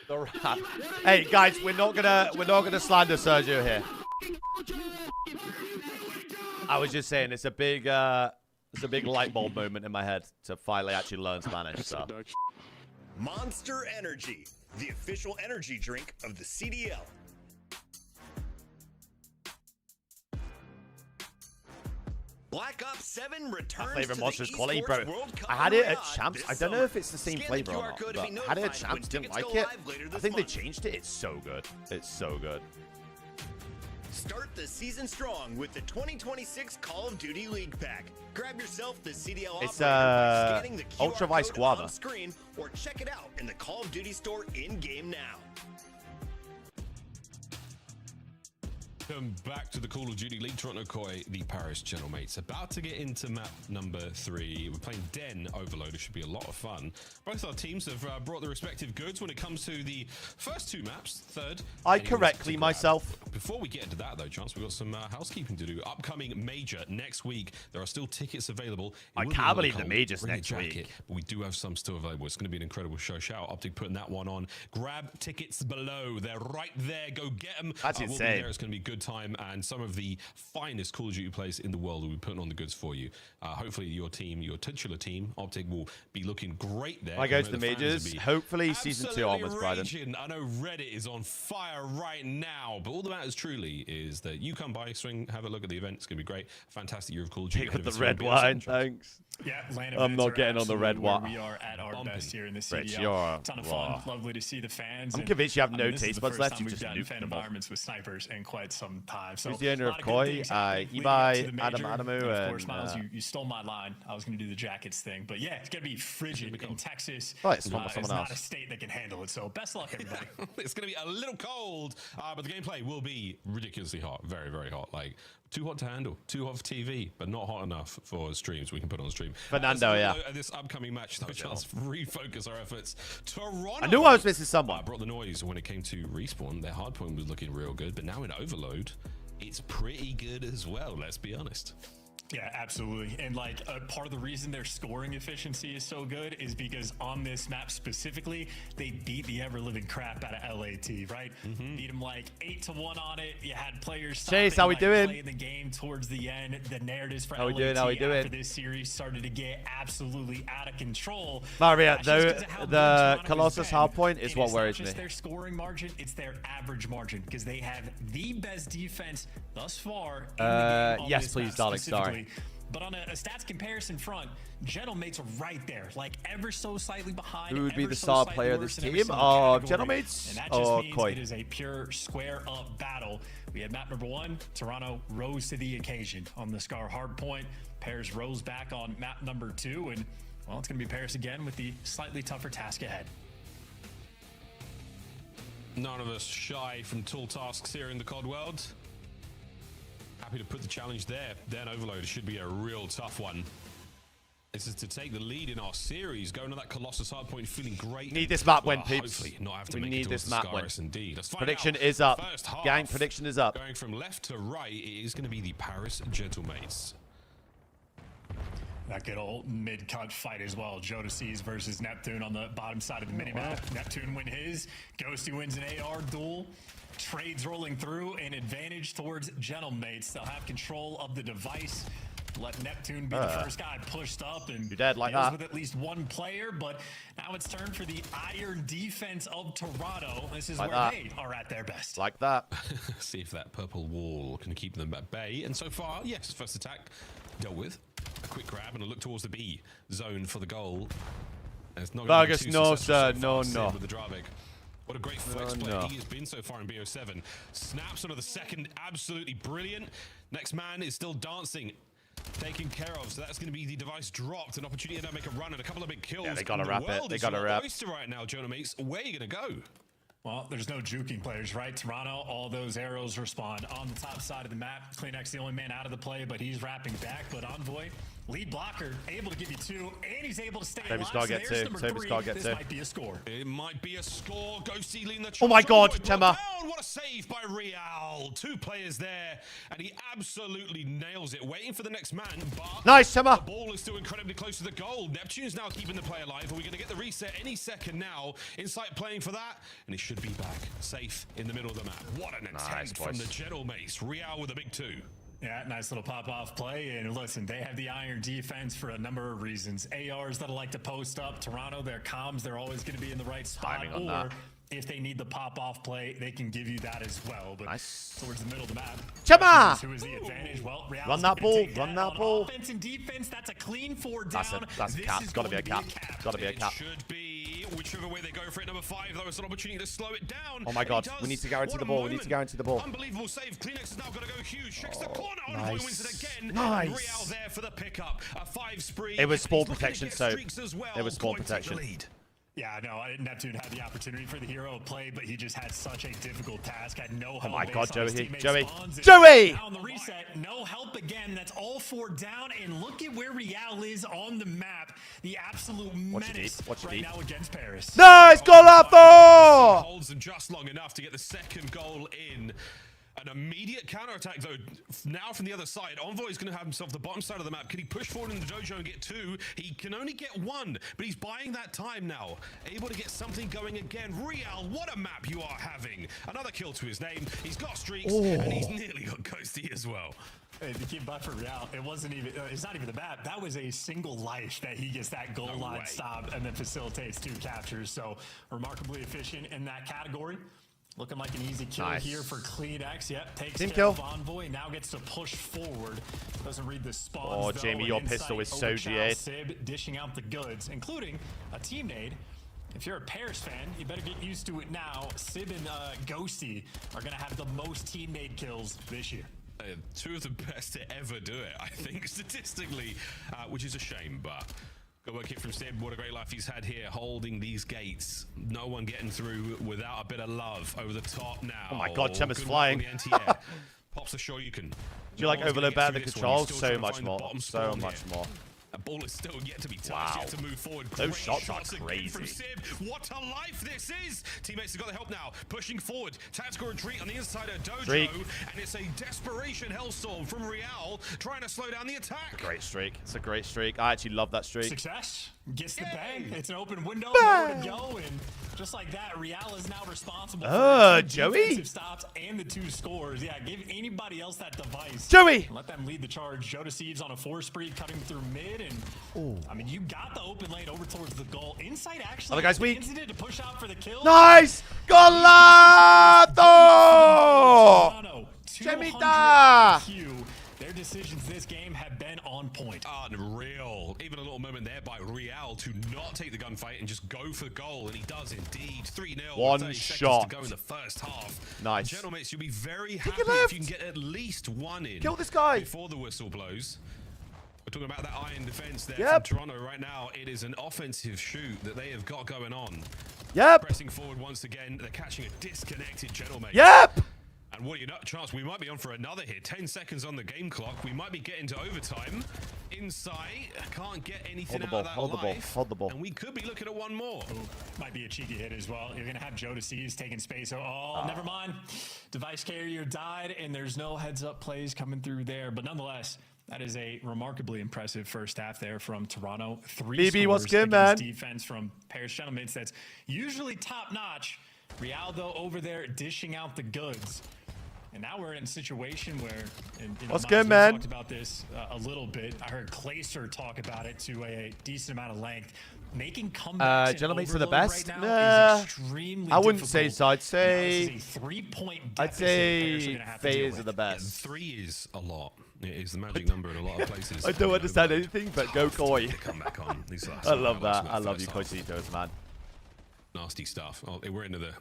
The rap. Hey guys, we're not gonna slander Sergio here. I was just saying it's a big light bulb moment in my head to finally actually learn Spanish. So.
Monster Energy, the official energy drink of the CDL. Black Ops 7 returns
Flavor
to
Monsters
the
quality,
Esports
bro.
World Cup
I had it at
Riyadh
Champs.
this
I don't know
summer.
if it's the same
Scan
flavor
the
or
QR
not,
code to
but
be
I had it at
notified when
Champs. Didn't
tickets
like
go
it.
live later
I
this
think they
month.
changed it. It's so good. It's so good.
Start the season strong with the 2026 Call of Duty League Pack. Grab yourself the CDL
It's,
operator by scanning the QR
Ultra Vice
code
Guava.
on screen or check it out in the Call of Duty store in-game now.
Welcome back to the Call of Duty League. Toronto Koi, the Paris Gentlemates, about to get into map number 3. We're playing Den Overload. It should be a lot of fun. Both our teams have brought their respective goods when it comes to the first 2 maps. Third,
I correctly myself.
Before we get into that, though, Chance, we've got some housekeeping to do. Upcoming major next week. There are still tickets available.
I can't believe the major's
Bring a
next
jacket,
week.
but we do have some still available. It's going to be an incredible show. Shout out Optic putting that one on. Grab tickets below. They're right there. Go get them.
That's
We'll be
insane.
there. It's going to be a good time, and some of the finest Call of Duty players in the world will be putting on the goods for you. Hopefully your team, your titular team, Optic, will be looking great there.
I go to the
fans will
majors.
be
Hopefully season 2
absolutely
onwards, Bryden.
raging. I know Reddit is on fire right now, but all that matters truly is that you come by, swing, have a look at the event. It's going to be great. Fantastic year of Call of Duty.
Pick up
ahead
the
of
red
CBS
wine,
Central.
thanks.
Yeah, land
I'm
events
not
are
getting on the red
absolutely where
wine.
We are at our best here in the
Rich,
CDL.
you're
Ton of
wow.
fun. Lovely to see the fans.
I'm
and,
convinced you have no
this is
taste
the
buds
first
left.
time
You've
we've
just
done
nuked
fan
them all.
environments with snipers in quite some time. So
Who's the owner
a
of
lot good
Koi?
things happening leading
Ibai,
up to the
Adam
major.
Adamu,
And of course,
and,
Miles, you stole my line. I was going to do the jackets thing, but yeah, it's going to be frigid in Texas.
Oh, it's
It's
someone
not
else.
a state that can handle it. So best of luck, everybody.
It's going to be a little cold, but the gameplay will be ridiculously hot. Very, very hot. Like, Too hot to handle, too hot for TV, but not hot enough for streams we can put on stream.
Fernando, yeah.
This upcoming match, no chance to refocus our efforts. Toronto.
I knew I was missing someone.
Brought the noise when it came to respawn. Their hardpoint was looking real good, but now in Overload, it's pretty good as well, let's be honest.
Yeah, absolutely. And like part of the reason their scoring efficiency is so good is because on this map specifically, they beat the ever-living crap out of LAT, right? Beat them like 8-1 on it. You had players
Chase, how we doing?
playing the game towards the end. The narratives for
How we
LAT
doing? How we doing?
after this series started to get absolutely out of control.
Maria,
That's just 'cause of how good
the
Toronto
Colossus
has been.
hardpoint is
And
what
it's
worries
not just
me.
their scoring margin, it's their average margin because they have the best defense thus far in the game on
yes,
this
please,
map
darling, sorry.
specifically. But on a stats comparison front, Gentlemates are right there, like ever so slightly behind.
Who would be
ever
the
so
star
slightly
player of
worse
this
in every
team?
single
Oh,
category.
Gentlemates
And that just
or
means
Koi?
it is a pure square up battle. We had map number 1. Toronto rose to the occasion on the Scar hardpoint. Paris rose back on map number 2, and well, it's going to be Paris again with the slightly tougher task ahead.
None of us shy from tall tasks here in the COD world. Happy to put the challenge there. Then Overload should be a real tough one. This is to take the lead in our series, going to that Colossus hardpoint, feeling great.
Need this map win,
Well,
peeps.
hopefully not have to
We
make
need
it
this
towards
map
the
win.
Scarus indeed. Let's find
Prediction
out.
is up.
First half,
Gang, prediction is up.
Going from left to right, it is going to be the Paris Gentlemates.
That good old mid-cut fight as well. Jodeci's versus Neptune on the bottom side of the minimap. Neptune win his. Ghosty wins an AR duel. Trades rolling through, an advantage towards Gentlemates. They'll have control of the device. Let Neptune be the first guy pushed up and
You're dead like
deals
that.
with at least one player, but now it's turn for the iron defense of Toronto. This is
Like
where
that.
they are at their best.
Like that.
See if that purple wall can keep them at bay. And so far, yes, first attack dealt with. A quick grab and a look towards the B zone for the goal. And it's not gonna be
Vargas,
too
no,
successful
sir,
so
no,
far, Sid
no.
with the Dravik. What a great flex play
no.
he has been so far in BO7. Snaps onto the second, absolutely brilliant. Next man is still dancing. Taken care of, so that's going to be the device dropped. An opportunity to make a run and a couple of big kills.
Yeah, they gotta
And the
wrap it.
world
They
is
gotta
your
wrap.
oyster right now, Gentlemates. Where are you going to go?
Well, there's no juking players, right? Toronto, all those arrows respond on the top side of the map. CleanX the only man out of the play, but he's wrapping back. But Envoy, lead blocker, able to give you 2, and he's able to stay
Toby's
alive.
gotta
So
get
there's
2.
number
Toby's
3.
gotta get
This
2.
might be a score.
It might be a score. Ghosty leading the
Oh my
charge.
God,
Brought
Tema.
down. What a save by Real. 2 players there, and he absolutely nails it. Waiting for the next man, but
Nice, Tema.
the ball is still incredibly close to the goal. Neptune's now keeping the play alive. Are we going to get the reset any second now? Insight playing for that, and he should be back safe in the middle of the map. What an attempt from the Gentlemates. Real with a big 2.
Yeah, nice little pop-off play. And listen, they have the iron defense for a number of reasons. ARs that'll like to post up. Toronto, their comms, they're always going to be in the right spot.
Timing on
Or
that.
if they need the pop-off play, they can give you that as well. But towards the middle of the map,
Chema!
who is the advantage? Well, Real's
Run that
gonna
ball,
take
run
that
that
on
ball.
Offense and defense, that's a clean 4 down.
That's a
This
cap.
is
Gotta be a
going to
cap. Gotta be a cap.
It should be whichever way they go for it. Number 5, though, it's an opportunity to slow it down.
Oh my
And he
God,
does.
we need to guarantee
What
the
a
ball. We need
moment.
to guarantee the ball.
Unbelievable save. Kleenex has now got to go huge. Checks the corner.
nice.
Envoy wins it again.
Nice.
And Real there for the pickup. A 5 spree.
It was
He's
spawn
looking to
protection,
get
so
streaks as well.
it was spawn
Koi take the
protection.
lead.
Yeah, no, Neptune had the opportunity for the hero play, but he just had such a difficult task. Had no help.
Oh my
based
God,
on his
Joey.
teammates'
Joey.
spawns. And
Joey!
Now on the reset, no help again. That's all 4 down, and look at where Real is on the map. The absolute menace right now against Paris.
Nice, golazo!
Holds them just long enough to get the second goal in. An immediate counterattack, though, now from the other side. Envoy is going to have himself the bottom side of the map. Can he push forward in the dojo and get 2? He can only get 1, but he's buying that time now. Able to get something going again. Real, what a map you are having. Another kill to his name. He's got streaks, and he's nearly got Ghosty as well.
Hey, the key butt for Real, it wasn't even, it's not even the map. That was a single life that he gets that goal line stop and then facilitates 2 captures. So remarkably efficient in that category. Looking like an easy kill here for CleanX. Yep, takes
Team
care
kill.
of Envoy. Now gets to push forward. Doesn't read the spawns.
Oh,
though,
Jamie,
and
your
insight
pistol is
over
so
Charles
G8.
Sib dishing out the goods, including a team nade. If you're a Paris fan, you better get used to it now. Sib and Ghosty are going to have the most team nade kills this year.
2 of the best to ever do it, I think, statistically, which is a shame, but good work here from Sib. What a great life he's had here, holding these gates. No one getting through without a bit of love over the top now.
Oh my God, Chema's
Good work
flying.
on the anti-air. Pops the Shoryuken.
Do you like Overload better than Control? So much more. So
So
much more.
A ball is still yet to be touched.
Wow.
Yet to move forward.
Those
Great
shots are
again
crazy.
From Sib. What a life this is! Teammates have got the help now. Pushing forward. Tactical retreat on the inside of Dojo.
Streak.
And it's a desperation hellstorm from Real trying to slow down the attack.
Great streak. It's a great streak. I actually love that streak.
Success gets the bang. It's an open window, nowhere to go, and just like that, Real is now responsible for 2
Joey.
defensive stops and the 2 scores. Yeah, give anybody else that device.
Joey.
Let them lead the charge. Joe Deceives on a 4 spree, cutting through mid, and I mean, you got the open lane over towards the goal. Inside actually.
Other guy's weak.
Incident to push out for the kill.
Nice! Golazo! Chemita!
IQ. Their decisions this game have been on point.
Unreal. Even a little moment there by Real to not take the gunfight and just go for the goal, and he does indeed. 3-0.
One
30 seconds
shot.
to go in the first half.
Nice.
Gentlemen, you'll be very happy
left.
if you can get at least 1 in.
Kill this guy.
Before the whistle blows. We're talking about that iron defense there
Yep.
from Toronto right now. It is an offensive shoot that they have got going on.
Yep.
Pressing forward once again. They're catching a disconnected Gentleman.
Yep.
And what do you know, chance we might be on for another hit. 10 seconds on the game clock. We might be getting to overtime. Inside, can't get anything
Hold the
out
ball.
of that
Hold the ball.
life.
Hold the ball.
And we could be looking at 1 more.
Might be a cheeky hit as well. You're going to have Joe Deceives taking space. Oh, never mind. Device carrier died, and there's no heads-up plays coming through there. But nonetheless, that is a remarkably impressive first half there from Toronto. 3
BB, what's
scores
good, man?
against defense from Paris Gentlemen. That's usually top-notch. Real, though, over there dishing out the goods. And now we're in a situation where, and, you know,
What's
Miles,
good,
we
man?
talked about this a little bit. I heard Clayster talk about it to a decent amount of length. Making comebacks
Gentlemen,
in
for the
Overload
best?
right
Nah.
now is extremely
I wouldn't say
difficult.
so. I'd
Now,
say.
this is a 3-point
I'd
deficit Paris are
say
gonna have to deal
Phase are
with.
the best.
3 is a lot. It is the magic number in a lot of places.
I don't understand anything, but go Koi.
Come back on. These last
I love that.
highlights
I
in the
love you,
first half.
Coisitos, man.
Nasty stuff. Oh, we're into the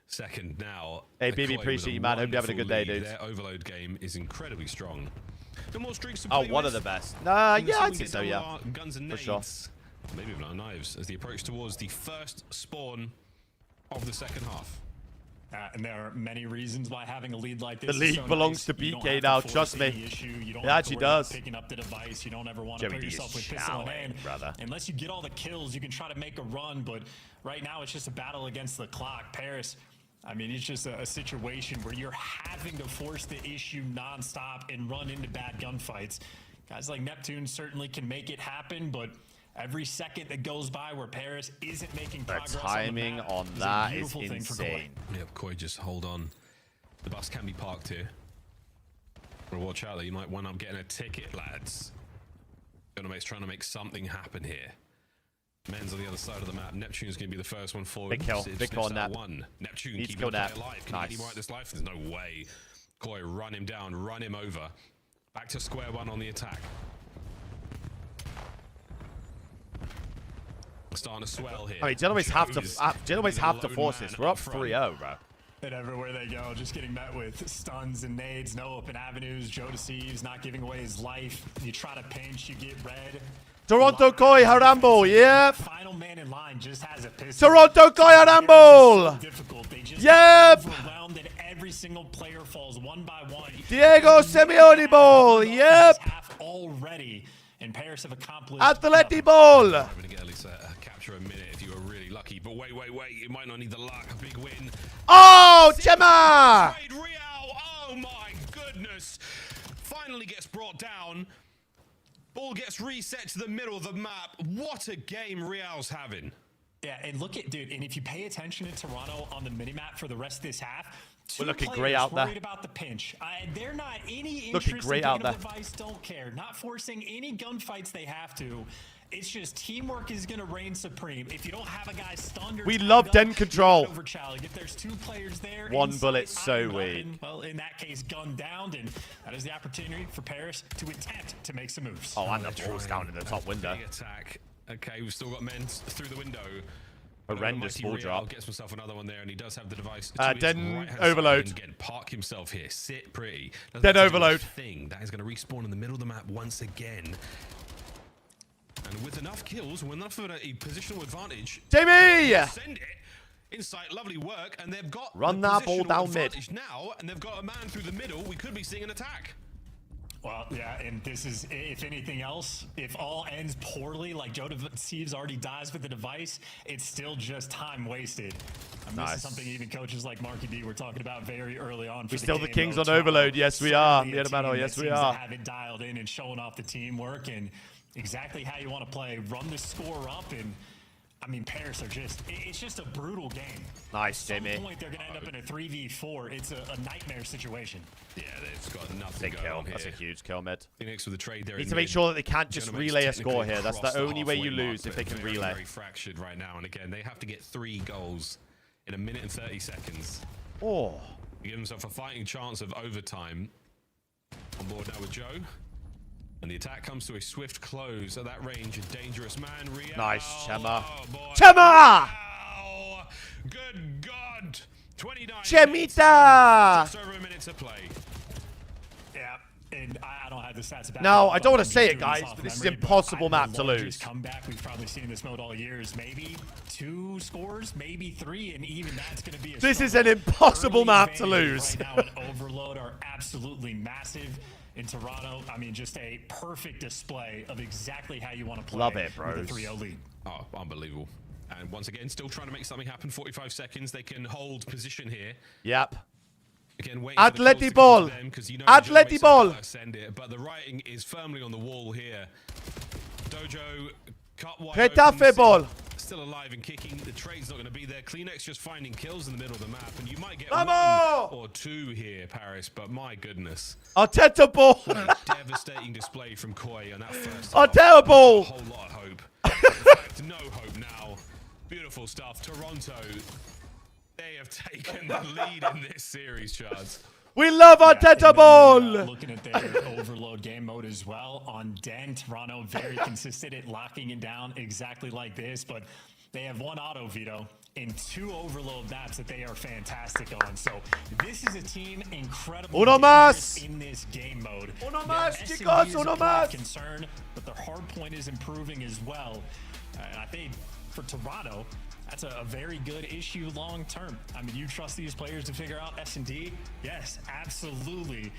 second now.
Hey,
Koi
BB,
with
appreciate
a
you, man. Hope you're having a good day,
wonderful lead.
dude.
Their overload game is incredibly strong. The more streaks to
Oh,
play
one
with.
of the best. Nah,
And the
yeah,
sooner
I'd
we
say
get
so,
done with
yeah.
our Guns and
For
nades,
sure.
maybe even our knives, as the approach towards the first spawn of the second half.
And there are many reasons why having a lead like this
The
is
league
so
belongs
nice.
to
You don't
BK
have
now,
force
trust me.
any issue. You don't
It
have
actually
to worry about
does.
picking up the device. You don't ever want to
Joey
put
D is
yourself with pistol in
showering,
hand.
brother.
Unless you get all the kills, you can try to make a run. But right now, it's just a battle against the clock. Paris, I mean, it's just a situation where you're having to force the issue nonstop and run into bad gunfights. Guys like Neptune certainly can make it happen, but every second that goes by where Paris isn't making
The
progress
timing
on the map
on that
a
is
beautiful thing for Koi.
insane.
Yep, Koi, just hold on. The bus can be parked here. But watch out, though. You might wind up getting a ticket, lads. Gentleman's trying to make something happen here. Men's on the other side of the map. Neptune's going to be the first one forward.
Big kill.
Sib
Big
sniffs
kill
out
Nap.
1. Neptune
Needs to
keeping
kill
the
Nap.
player alive. Can
Nice.
he right this life? There's no way. Koi, run him down. Run him over. Back to square one on the attack. Starting to swell here.
I mean, Gentlemen have to,
Joe's
Gentlemen
the
have to
lone
force
man
this. We're up
up front.
3-0, bro.
And everywhere they go, just getting met with stuns and nades, no open avenues. Joe Deceives not giving away his life. You try to pinch, you get red.
Toronto Koi Harambo, yep.
Final man in line just has a pistol.
Toronto Koi Harambo.
Difficult. They just
Yep.
overwhelmed, and every single player falls one by one.
Diego Simeone ball, yep.
Half already, and Paris have accomplished.
Atleti ball.
Hoping to get at least a capture a minute if you were really lucky. But wait. You might not need the luck. A big win.
Oh, Chema.
Real. Oh my goodness. Finally gets brought down. Ball gets reset to the middle of the map. What a game Real's having.
Yeah, and look at, dude, and if you pay attention to Toronto on the minimap for the rest of this half,
We're looking
players
great out there.
worried about the pinch. They're not any
Looking
interest
great
in
out
taking a
there.
device, don't care. Not forcing any gunfights they have to. It's just teamwork is going to reign supreme. If you don't have a guy stunned or
We
tied
love
up,
Den
you're
control.
not overchallenged. If there's 2 players there,
One
inside,
bullet so
ironed up,
weak.
and, well, in that case, gunned down, and that is the opportunity for Paris to attempt to make some moves.
Oh, and the ball's down in the top window.
Big attack. Okay, we've still got men through the window.
Horrendous
Mighty
ball
Real
drop.
Gets himself another one there, and he does have the device.
Den
to his right-hand
overload.
side. And again, park himself here. Sit pretty. Doesn't
Den
have to do
overload.
a thing. That is going to respawn in the middle of the map once again. And with enough kills, with enough of a positional advantage,
Jamie!
send it. Insight, lovely work, and they've got
Run
the
that ball
positional
down mid.
advantage now, and they've got a man through the middle. We could be seeing an attack.
Well, yeah, and this is, if anything else, if all ends poorly, like Joe Sieves already dies with the device, it's still just time wasted. I mean, This is something even coaches like Marky D were talking about very early on.
We're still the kings on Overload. Yes, we are. The hermano, yes, we are.
Have it dialed in and showing off the teamwork and exactly how you want to play. Run the score up, and I mean, Paris are it's just a brutal game.
Nice, Jamie.
At some point, they're going to end up in a 3v4. It's a nightmare situation.
Yeah, they've got nothing
Big
going
kill.
on here.
That's a huge kill, mid.
Phoenix with the trade there.
Need to make sure that they can't just relay a score here. That's the only way you lose if they can relay.
Very fractured right now, and again, they have to get 3 goals in 1 minute and 30 seconds.
Oh.
Give themselves a fighting chance of overtime. On board now with Joe. And the attack comes to a swift close at that range. A dangerous man, Real.
Nice, Chema.
Oh, boy.
Chema!
Real. Good God. 29
Chemita!
Just over a minute to play.
Yeah, and I don't have the stats about
No,
it,
I don't want
I'm
to say
just
it,
doing
guys,
off
but this is
memory,
impossible
but I
map
have
to
the largest
lose.
comeback we've probably seen in this mode all year is maybe 2 scores, maybe 3, and even that's going to be a
This is
struggle.
an impossible
Early
map to
advantages
lose.
Right now in Overload are absolutely massive. In Toronto, I mean, just a perfect display of exactly how you want to play.
Love it,
with
bros.
a 3-0 lead.
Oh, unbelievable. And once again, still trying to make something happen. 45 seconds. They can hold position here.
Yep.
Again, waiting
Atleti ball. Atleti ball.
Send it, but the writing is firmly on the wall here. Dojo cut wide
Getafe
open,
ball.
Still alive and kicking. The trade's not going to be there. Kleenex just finding kills in the middle of the map, and you might get
Vamos!
1 or 2 here, Paris. But my goodness,
Arteta ball.
what a devastating display from Koi on that first.
Arteta ball.
A whole lot of hope. In fact, no hope now. Beautiful stuff. Toronto. They have taken the lead in this series, Charles.
We love Arteta ball.
Looking at their Overload game mode as well on Den, Toronto very consistent at locking it down exactly like this, but they have 1 auto veto in 2 Overload maps that they are fantastic on. So this is a team incredibly
Uno más.
in this game mode.
Uno
Their
más,
S&D
chicos,
is a
uno
point of
más.
concern, but their hard point is improving as well. And I think for Toronto, that's a very good issue long term. I mean, you trust these players to figure out S&D? Yes, absolutely.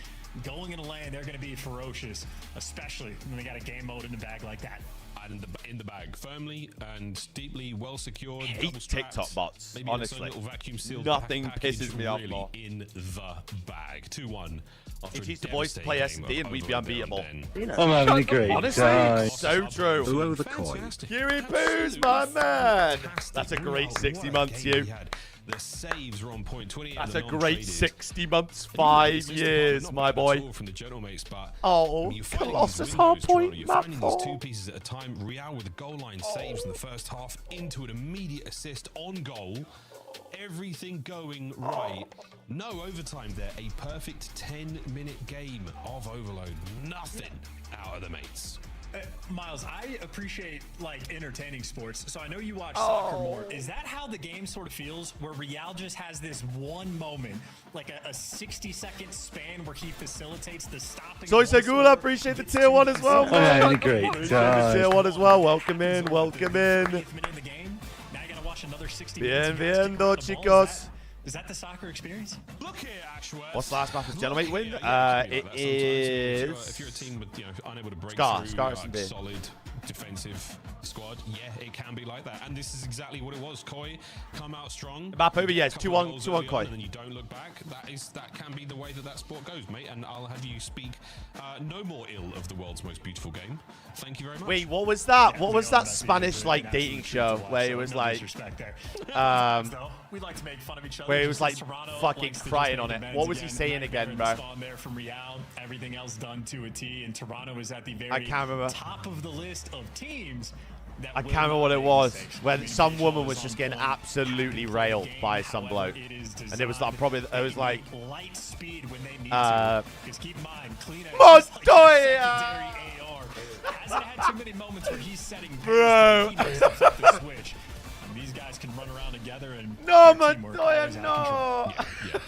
Going in a lane, they're going to be ferocious, especially when they got a game mode in the bag like that.
And in the bag, firmly and deeply well secured.
Hate TikTok bots,
Maybe
honestly.
Vacuum sealed
Nothing
package
pisses me off
really
more.
in the bag. 2-1.
He teach the boys to play S&D and we'd be unbeatable.
I'm having a great
Honestly,
time.
so true.
Ooh, the Koi.
Huey Poos, my man. That's a great 60 months, you.
The saves are on point. 28.
That's a great 60 months, 5 years, my boy.
From the general mates, but
Oh, Colossus hard point,
You're
map
finding these 2
4.
pieces at a time. Real with the goal line saves in the first half into an immediate assist on goal. Everything going right. No overtime there. A perfect 10-minute game of Overload. Nothing out of the mates.
Miles, I appreciate like entertaining sports, so I know you watch soccer more. Is that how the game sort of feels, where Real just has this one moment, like a 60-second span where he facilitates the stopping?
Soy Segula, appreciate the tier 1 as well,
I'm
man.
having a great
Appreciate the tier
time.
1 as well. Welcome in, welcome in.
Minute of the game. Now you gotta watch another 60
Bien
minutes. of
viendo,
the ball.
chicos.
Is that the soccer experience?
Look here, Ashworth.
What's the last map as Gentlemate win? It
If you're a
is...
team with, unable to break
Scar
through
S&B.
solid defensive squad, yeah, it can be like that. And this is exactly what it was. Koi come out strong.
Map over, yes.
Couple
2-1
of goals early
Koi.
on, and then you don't look back. That can be the way that sport goes, mate. And I'll have you speak no more ill of the world's most beautiful game. Thank you very much.
Wait, what was that? What was that Spanish like dating show where it was like,
we like to make fun of each other.
where it was like
Toronto
fucking
likes to just
crying
make
on it?
amends
What was he
again.
saying again, bro?
Spawn there from Real, everything else done to a T, and Toronto is at the very
I can't remember.
top of the list of teams. That
I
will
can't remember
not
what it
make
was
mistakes.
when
I mean,
some
visual
woman
is
was
on
just getting
point.
absolutely railed by some bloke,
It is
and it was like
designed
probably it was like
light speed when they need
uh,
to. Because keep in mind, Kleenex
Montoya!
hasn't had too many moments where he's setting pace,
Bro.
but he knows to flip the switch. And these guys can run around together and
No,
their teamwork
Montoya,
is out of control.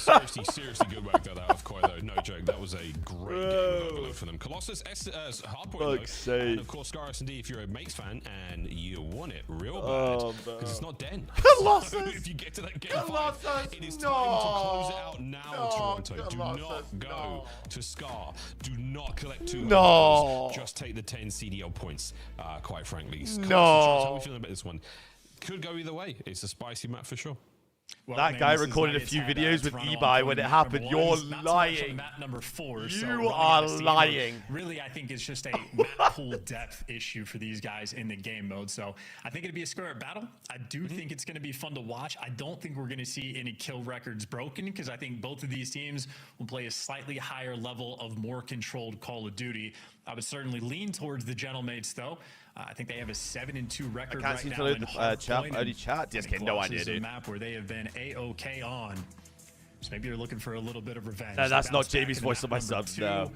no.
Yeah, seriously good work though out of Koi though. no joke. That was a great game of Overlook for them. Colossus, Hardpoint though, and of course Scar S&D if you're a Makes fan and you want it real bad because it's not Den.
Colossus!
So if you get to that game 5, it is time to close it out now, Toronto. Do not go to Scar. Do not collect 2
No.
Just take the 10 CDL points, quite frankly.
No.
How are we feeling about this one? Could go either way. It's a spicy map for sure.
Well,
that guy recorded a few videos with Ebi when it happened. You're lying.
Map number 4,
You are lying.
Really, I think it's just a map pool depth issue for these guys in the game mode. So I think it'll be a square battle. I do think it's going to be fun to watch. I don't think we're going to see any kill records broken because I think both of these teams will play a slightly higher level of more controlled Call of Duty. I would certainly lean towards the Gentlemates, though. I think they have a 7-2 record right now in Hardpoint.
Only chat. Just kidding. No idea, dude.
A map where they have been A-OK on. So maybe you're looking for a little bit of revenge.
No, that's not Jamie's voice on my subs, no.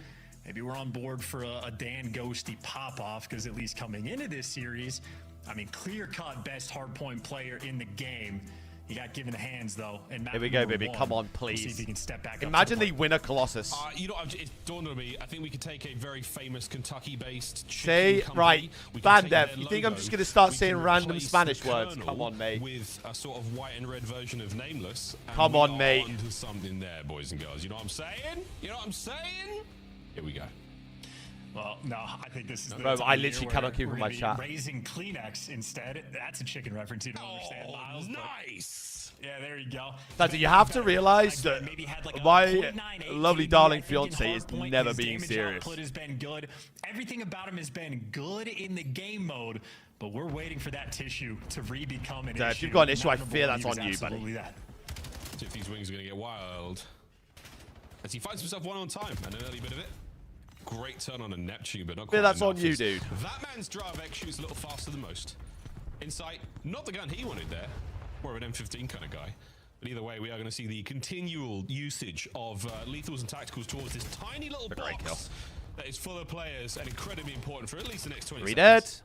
Maybe we're on board for a Dan Ghosty pop-off because at least coming into this series, I mean, clear-cut best Hardpoint player in the game. He got given the hands, though. And
here we go, baby.
1.
Come on,
We'll see
please.
if he can step back
Imagine
up
they win a Colossus.
You know, it dawned on me. I think we could take a very famous Kentucky-based
Say, right, Bandev, you think I'm just going to start saying random Spanish words? Come on, mate.
With a sort of white and red version of Nameless.
Come on, mate.
Onto something there, boys and girls. You know what I'm saying? You know what I'm saying? Here we go.
Well, no, I think this is the
Bro,
time
I
of year
literally
where
cannot keep
we're
with my
gonna be
chat.
Raising Kleenex instead. That's a chicken reference. You don't understand, Miles.
Nice.
Yeah, there you go.
That's you have to realize that my
0.98
lovely
KD,
darling
I think, in
fiance is
Hardpoint.
never
His
being
damage
serious.
output has been good. Everything about him has been good in the game mode, but we're waiting for that tissue to re-become an issue.
If you've got an issue, I
Not
fear
number
that's
one,
on
he
you,
was
buddy.
absolutely that.
See if these wings are going to get wild. As he finds himself one on time and an early bit of it. Great turn on a Neptune, but not quite
Fear that's
enough.
on you, dude.
That man's Dravek shoots a little faster than most. Insight, not the gun he wanted there. More of an M15 kind of guy. But either way, we are going to see the continual usage of lethals and tacticals towards this tiny little box that is full of players and incredibly important for at least the next 20
Three
seconds.
dead.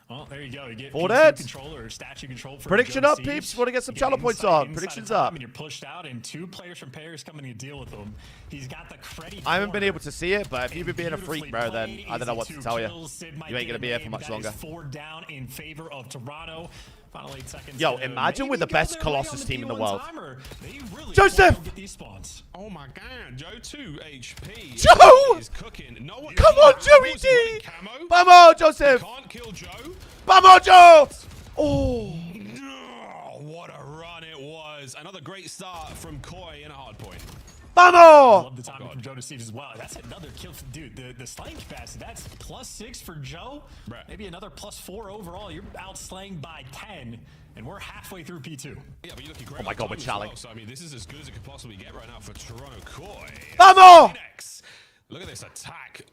Oh, there you go. You get
Four
PC
dead.
control or statue control for
Prediction
Joe
up,
Siege.
peeps. Want to get some
You
channel points on.
inside
Predictions
of time
up.
And you're pushed out, and 2 players from Paris coming to deal with him. He's got the credit.
I haven't been able to see it, but if you've been being a freak, bro, then I don't know what to tell you. You ain't going to be here for much longer.
4 down in favor of Toronto. Final 8 seconds.
Yo, imagine with the best Colossus team in the world.
Really
Joseph!
get these spawns.
Oh my god, Joe 2 HP.
Joe!
Is cooking. No one
Come on, Joey D! Vamos, Joseph!
Can't kill Joe.
Vamos, Joe! Oh.
Oh, what a run it was. Another great start from Koi in a hard point.
Vamos!
Love the timing from Joe to Steve as well. That's another kill. Dude, the slaying capacity, that's +6 for Joe.
Right.
Maybe another +4 overall. You're out slaying by 10, and we're halfway through P2.
Yeah, but you're looking great.
Oh my God, we're challenging.
Well. So, I mean, this is as good as it could possibly get right now for Toronto Koi.
Vamos!
Phoenix. Look at this attack.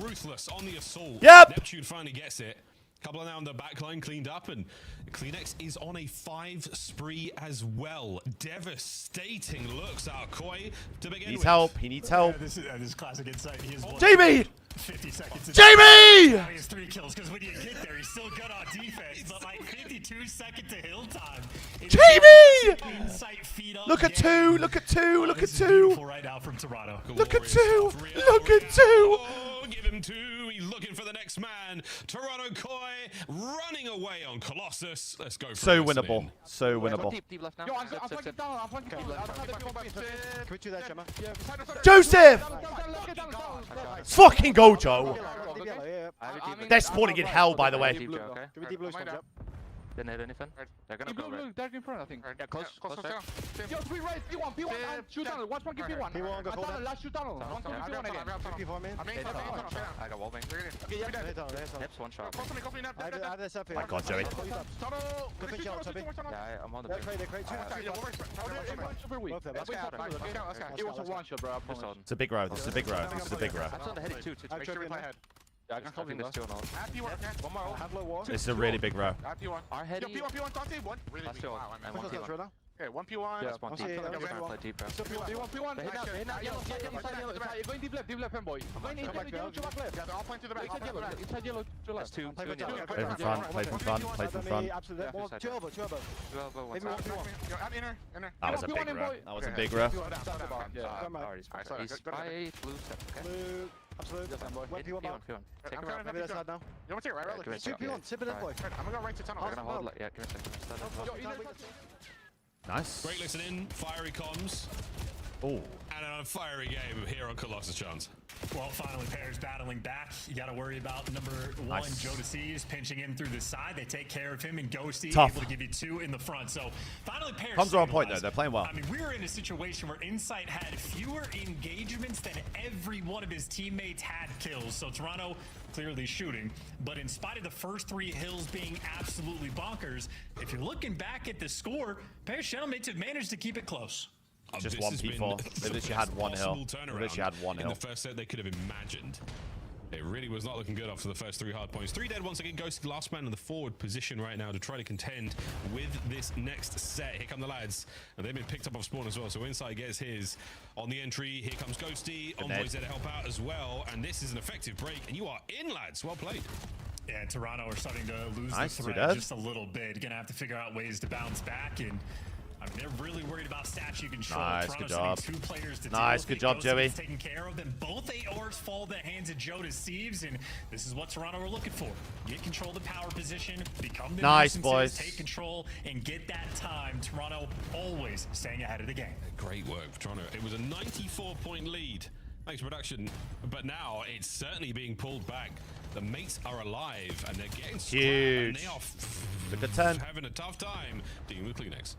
Ruthless on the assault.
Yep.
Neptune finally gets it. Couple now on the backline cleaned up, and Kleenex is on a 5 spree as well. Devastating looks out Koi to begin
Needs
with.
help. He needs help.
This is classic insight. He is
Jamie!
50 seconds.
Jamie!
Now he has 3 kills because when you get there, he's still good on defense. But like 52 second to hill time.
Jamie!
Insight feed up.
Look at
game.
2. Look at 2. Look at
This is
2.
beautiful right now from Toronto.
Look at
Glorious
2.
stuff.
Look at 2.
Oh, give him 2. He's looking for the next man. Toronto Koi running away on Colossus. Let's go for
So
a listen
winnable.
in.
So winnable.
Deep left now. Yo, I'm flanking down. I'm flanking down. Can we do that, Gemma?
Joseph! Fucking go, Joe. They're spawning in hell, by the way.
Can we deep blue spawns up?
Didn't hit anything. They're gonna go right.
Dark in front, I think.
Yeah, close.
Yo, 3 right, P1, and shoot tunnel. Watch one, give P1. P1, go tunnel, last shoot tunnel. One tunnel, P1 again. P4 main.
I got wall bang. Nips, one shot.
I have this up here.
My God, Joey.
Good thing, Charles, Toby.
Yeah, I'm on the
They're
big.
crate, He wants a one shot, bro. I promise.
It's a big row. This is a big row. This is a big row.
That's on the heading too. Make sure we play ahead. Yeah, I think there's 2 on all.
One more. Have low wall.
This is a really big row.
Our heading.
P1,
Last 2 on.
Okay, 1p1.
Yeah, one deep. I'm trying to play deep, bro.
So P1.
They're not yellow. You're going deep left, fanboy. I'm going into yellow to back left.
Yeah, they're all playing to the back.
Inside yellow to left.
Play from front, play from front, play from front.
Absolutely. Two elbow. Maybe 1p1.
I'm inner.
That was a big ref. That was a big ref.
He's by blue step, okay?
Blue. Absolutely.
P1. Take him out.
Maybe that's side now. You want to take it right?
Yeah,
Right.
give it a second.
Sip it in, boy. I'm gonna go right to tunnel.
I'm gonna hold. Yeah, give it a second.
Nice.
Great listening, fiery comms,
Oh.
and a fiery game here on Colossus Chance.
Well, finally, Pairs battling back. You got to worry about number one,
Nice.
Joe DeCeves, pinching in through the side. They take care of him, and Ghosty
Tough.
able to give you 2 in the front. So finally, Pairs.
Comms are on point, though.
stabilized.
They're playing well.
I mean, we were in a situation where Insight had fewer engagements than every one of his teammates had kills. So Toronto clearly shooting. But in spite of the first 3 hills being absolutely bonkers, if you're looking back at the score, Pairs Shadowmates have managed to keep it close.
Just
This
one
has
P4.
been
They literally
the
had one
best
hill.
possible
They literally had one
turnaround
hill.
in the first set they could have imagined. It really was not looking good after the first 3 hard points. 3 dead once again. Ghosty last man in the forward position right now to try to contend with this next set. Here come the lads. And they've been picked up off spawn as well. So Insight gets his on the entry. Here comes Ghosty. Envoy's there to help out as well. And this is an effective break. And you are in, lads. Well played.
Yeah, Toronto are starting to lose
Nice,
the
two
thread
dead.
just a little bit. Gonna have to figure out ways to bounce back, and I mean, they're really worried about statue control.
Nice,
Toronto's
good job.
sending 2 players to
Nice,
deal.
good job,
Ghosty
Joey.
gets taken care of, and both ARs fall in the hands of Joe DeCeves, and this is what Toronto are looking for. Get control of the power position, become the
Nice,
nuisances,
boys.
take control, and get that time. Toronto always staying ahead of the game.
Great work for Toronto. It was a 94-point lead. Thanks, production. But now it's certainly being pulled back. The mates are alive and they're getting scrapped, and
Huge.
they are
Look at 10.
having a tough time dealing with Kleenex.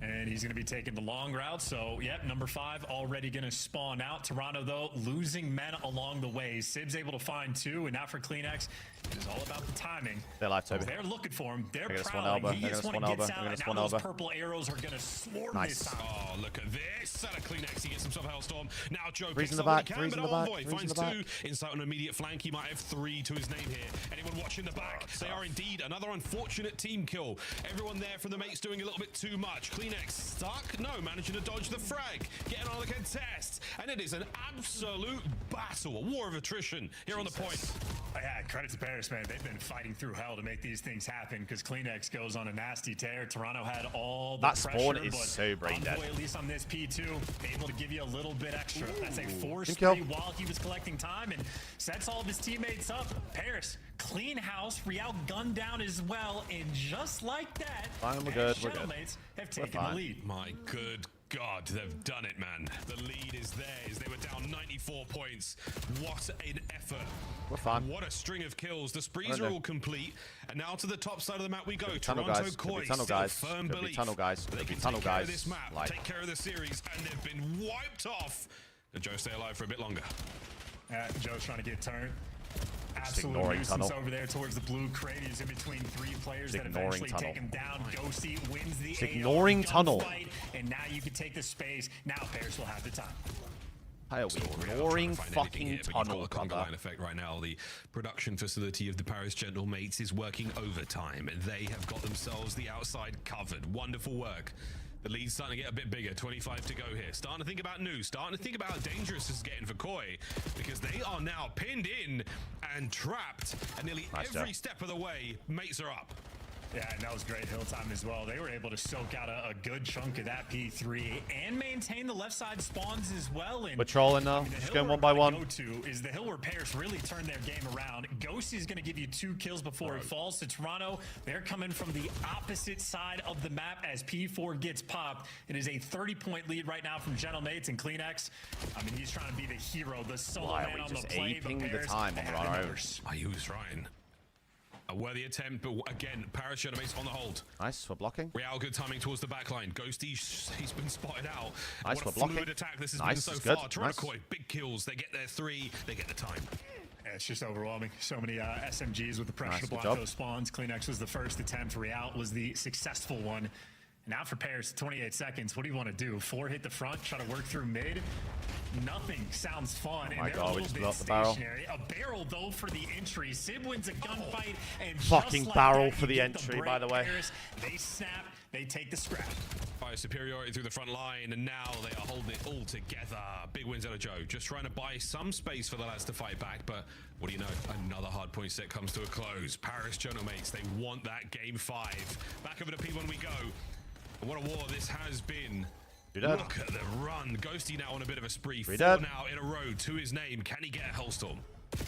And he's going to be taking the long route. So, yep, number 5 already going to spawn out. Toronto, though, losing men along the way. Sib's able to find 2, and now for Kleenex, it is all about the timing.
They're live, Toby.
They're looking for him. They're
They're gonna spawn
prowling.
elbow.
He
They're
just
gonna
one
spawn
gets
elbow.
out,
They're
and
gonna
now
spawn
those
elbow.
purple arrows are going to swarm
Nice.
this time.
Oh, look at this. Set of Kleenex. He gets himself a Hellstorm. Now Joe
Three's
picks
in the
up what he
back,
can,
three's
but
in the back,
Envoy
three's in
finds
the back.
2. Insight on an immediate flank. He might have 3 to his name here. Anyone watching the back? They are indeed another unfortunate team kill. Everyone there from the mates doing a little bit too much. Kleenex stuck? No, managing to dodge the frag. Getting on the contest. And it is an absolute battle. A war of attrition here on the point.
Yeah, credit to Paris, man. They've been fighting through hell to make these things happen because Kleenex goes on a nasty tear. Toronto had all the
That
pressure,
spawn is
but
so brain dead.
Envoy, at least on this P2, able to give you a little bit extra. That's a force
Good kill.
3 while he was collecting time and sets all of his teammates up. Paris, clean house, Real gunned down as well, and just like that,
Fine, we're
Paris
good, we're good.
Shadowmates have
We're
taken the
fine.
lead.
My good God, they've done it, man. The lead is theirs. They were down 94 points. What an effort.
We're fine.
What a string of kills. The sprees
We're
are
in
all complete. And now to the top side of the map we go.
Tunnel
Toronto
guys. Could
Koi
be tunnel
still
guys.
firm
Could be
belief.
tunnel guys.
They
Could be
can
tunnel
take care of
guys.
this map,
Like-
take care of the series, and they've been wiped off. And Joe stay alive for a bit longer.
Joe's trying to get turned. Absolute
ignoring
nuisance
tunnel.
over there towards the blue crate. He's in between 3 players that
ignoring
eventually
tunnel.
take him down. Ghosty wins the
Just
AR
ignoring tunnel.
gunfight, and now you can take the space. Now Paris will have the time.
How are we
Real
ignoring
trying to find anything
fucking
here, but you've
tunnel,
got a conga
brother?
line effect right now. The production facility of the Paris Gentle Mates is working overtime, and they have got themselves the outside covered. Wonderful work. The lead's starting to get a bit bigger. 25 to go here. Starting to think about news. Starting to think about how dangerous this is getting for Koi, because they are now pinned in and trapped, and nearly every step of the way, mates are up.
Yeah, and that was great hill time as well. They were able to soak out a good chunk of that P3 and maintain the left side spawns as well. And
We're trolling now.
the
Just
hill
going
we're
one by
gonna
one.
Go to is the hill where Paris really turned their game around. Ghosty is going to give you 2 kills before it falls to Toronto. They're coming from the opposite side of the map as P4 gets popped. It is a 30-point lead right now from Gentlemates and Kleenex. I mean, he's trying to be the hero, the solo
Why are
man
we
on the
just
play.
aping
but
the
Paris
time on
have
our
the
own?
numbers.
He was trying. A worthy attempt, but again, Paris Gentlemates on the hold.
Nice for blocking.
Real good timing towards the back line. Ghosty, he's been spotted out.
Nice
What
for
a
blocking.
fluid attack this has
Nice,
been so
it's good.
far. Toronto
Nice.
Koi, big kills. They get their 3. They get the time.
Yeah, it's just overwhelming. So many SMGs with the pressure
Nice,
to
good
block
job.
those spawns. Kleenex was the first attempt. Real was the successful one. Now for Paris, 28 seconds. What do you want to do? 4 hit the front, try to work through mid. Nothing sounds fun.
my
and they're
God,
a
we
little
just
bit
blew up the barrel.
stationary. A barrel though for the entry. Sib wins a gunfight, and
Fucking
just like
barrel
that,
for
you
the
get
entry,
break.
by the way.
Paris, they snap. They take the scrap.
5 fire superiority through the front line, and now they are holding it all together. Big wins out of Joe. Just trying to buy some space for the lads to fight back, but what do you know? Another hard point set comes to a close. Paris Genomates, they want that game 5. Back over to P1 we go. And what a war this has been. Look at the run. Ghosty now on a bit of a spree. 4 now in a row to his name. Can he get a Hellstorm?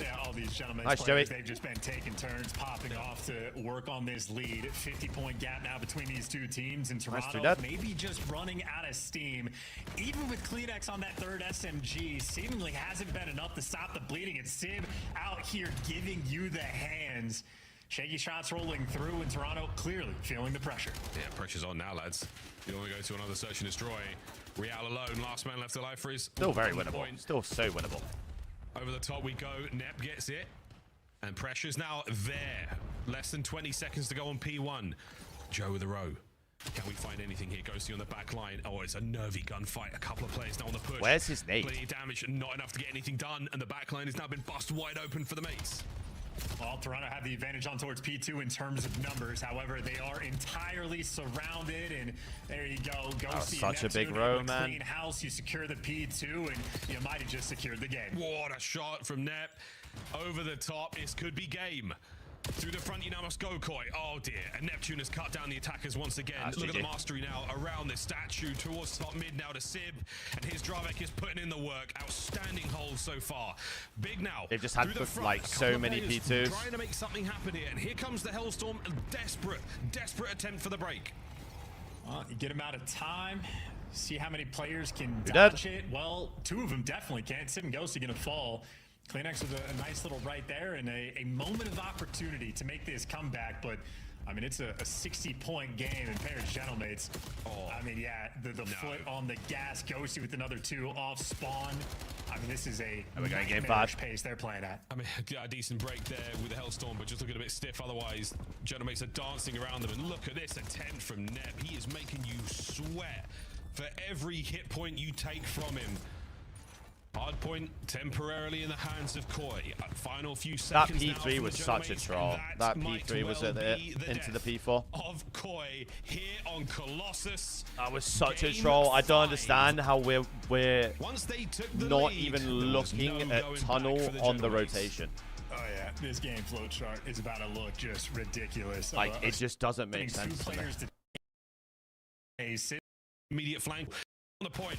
Yeah, all these gentlemen,
Nice,
players,
Joey.
they've just been taking turns, popping off to work on this lead. 50-point gap now between these two teams. And Toronto maybe just running out of steam. Even with Kleenex on that third SMG, seemingly hasn't been enough to stop the bleeding. And Sib out here giving you the hands. Shaky shots rolling through, and Toronto clearly feeling the pressure.
Yeah, pressure's on now, lads. You want to go to another search and destroy. Real alone, last man left alive for his...
Still very winnable. Still so winnable.
Over the top we go. Nep gets it. And pressure's now there. Less than 20 seconds to go on P1. Joe with a row. Can we find anything here? Ghosty on the back line. Oh, it's a nervy gunfight. A couple of players now on the push.
Where's his nade?
Plenty of damage, not enough to get anything done. And the back line has now been bust wide open for the mates.
Well, Toronto have the advantage on towards P2 in terms of numbers. However, they are entirely surrounded, and there you go. Ghosty,
such a big
Neptune
row,
with a
man.
clean house. You secure the P2, and you might have just secured the game.
What a shot from Nep. Over the top. This could be game. Through the front, you now must go, Koi. Oh dear. And Neptune has cut down the attackers once again. Look at the mastery now around this statue towards top mid now to Sib. And his Dravek is putting in the work. Outstanding hold so far. Big now.
They've just had like so many P2s.
Trying to make something happen here. And here comes the Hellstorm. A desperate attempt for the break.
Well, you get him out of time. See how many players can dodge it. Well, 2 of them definitely can't. Sib and Ghosty gonna fall. Kleenex with a nice little right there and a moment of opportunity to make this comeback, but I mean, it's a 60-point game in Paris Genomates. I mean, yeah, the foot on the gas. Ghosty with another 2 off spawn. I mean, this is a
game 5
pace they're playing at.
I mean, a decent break there with the Hellstorm, but just looking a bit stiff otherwise. Genomates are dancing around them, and look at this attempt from Nep. He is making you sweat for every hit point you take from him. Hard point temporarily in the hands of Koi. Final few seconds.
That P3 was such a troll. That P3 was at the into the P4.
Of Koi here on Colossus.
That was such a troll. I don't understand how we're not even looking at tunnel on the rotation.
Oh yeah, this game flow chart is about to look just ridiculous.
Like it just doesn't make sense to me.
Immediate flank on the point.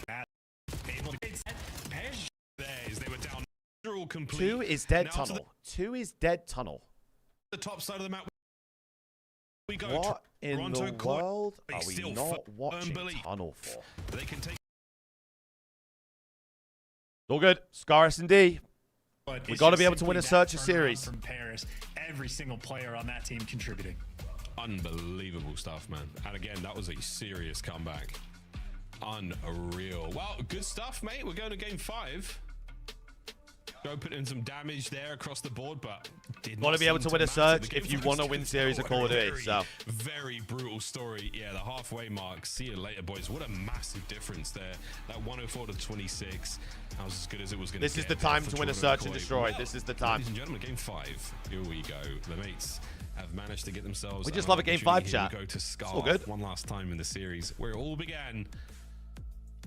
Able to get they were down. All complete.
2 is dead tunnel. 2 is dead tunnel.
The top side of the map. We go.
What in the world are we not watching tunnel for?
They can take.
All good. Scar S&D. We got to be able to win a search series.
From Paris, every single player on that team contributing.
Unbelievable stuff, man. And again, that was a serious comeback. Unreal. Well, good stuff, mate. We're going to game 5. Go put in some damage there across the board, but
got to be able to win a search if you want to win series of Call of Duty. So
very brutal story. Yeah, the halfway mark. See you later, boys. What a massive difference there. That 104 to 26. That was as good as it was going to get.
This is the time to win a search and destroy. Well, this is the time.
Ladies and gentlemen, game 5. Here we go. The mates have managed to get themselves.
We just love a game 5 chat.
Go to Scar
all good.
One last time in the series where it all began.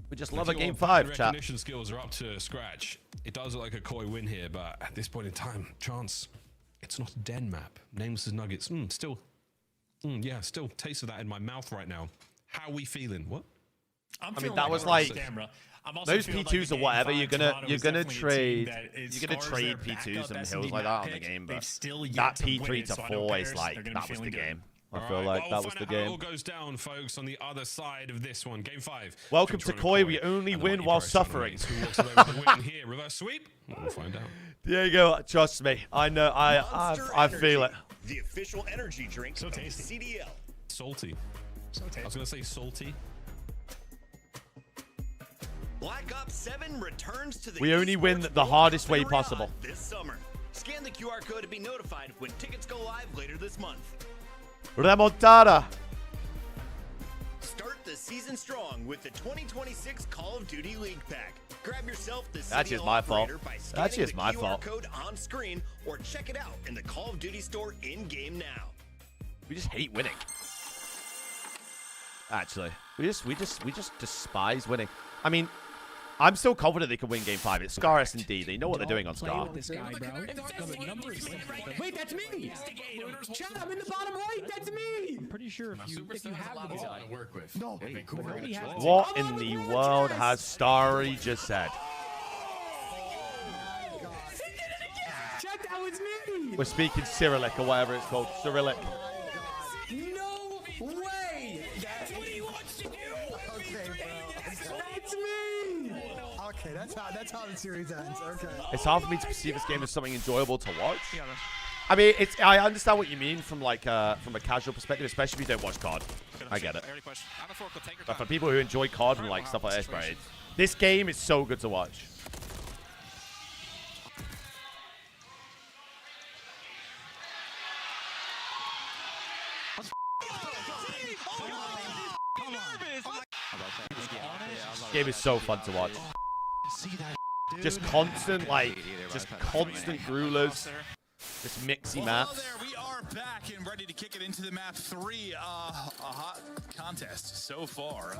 We just love a game 5 chat.
Recognition skills are up to scratch. It does look like a Koi win here, but at this point in time, chance, it's not a den map. Nameless as Nuggets. Still taste of that in my mouth right now. How are we feeling? What?
I mean, that was like those P2s or whatever. You're gonna trade P2s and hills like that on the game, but that P3 to 4 is like that was the game. I feel like that was the game.
It all goes down, folks, on the other side of this one. Game 5.
Welcome to Koi. We only win while suffering.
Who walks away with the win here? Reverse sweep? We'll find out.
There you go. Trust me. I know. I feel it.
The official energy drink
so
of
tasty.
CDL.
Salty.
So tasty.
I was going to say salty.
Black Ops 7 returns to the
We only win the hardest way possible.
This summer. Scan the QR code to be notified when tickets go live later this month.
Remontada.
Start the season strong with the 2026 Call of Duty League Pack. Grab yourself the
That's just my fault. That's just my fault.
Code on screen or check it out in the Call of Duty store in game now.
We just hate winning. Actually, we just despise winning. I mean, I'm still confident they can win Game 5. It's Scar S&D. They know what they're doing on
Play
Scar.
with this guy, bro. Wait, that's me. Chat, I'm in the bottom right. That's me. I'm pretty sure if you have the ball
to work with.
No.
What in the world has Starry just said?
Chat, that was me.
We're speaking Cyrillic or whatever it's called. Cyrillic.
No way. That's what he wants to do.
Okay, bro.
That's me.
Okay, that's how the series ends. Okay.
It's hard for me to perceive this game as something enjoyable to watch. I mean, I understand what you mean from like from a casual perspective, especially if you don't watch COD. I get it. But for people who enjoy COD and like stuff like this, bro, this game is so good to watch. This game is so fun to watch. Just constant, like, just constant rulers. Just mixy maps.
We are back and ready to kick it into the map 3. A hot contest so far.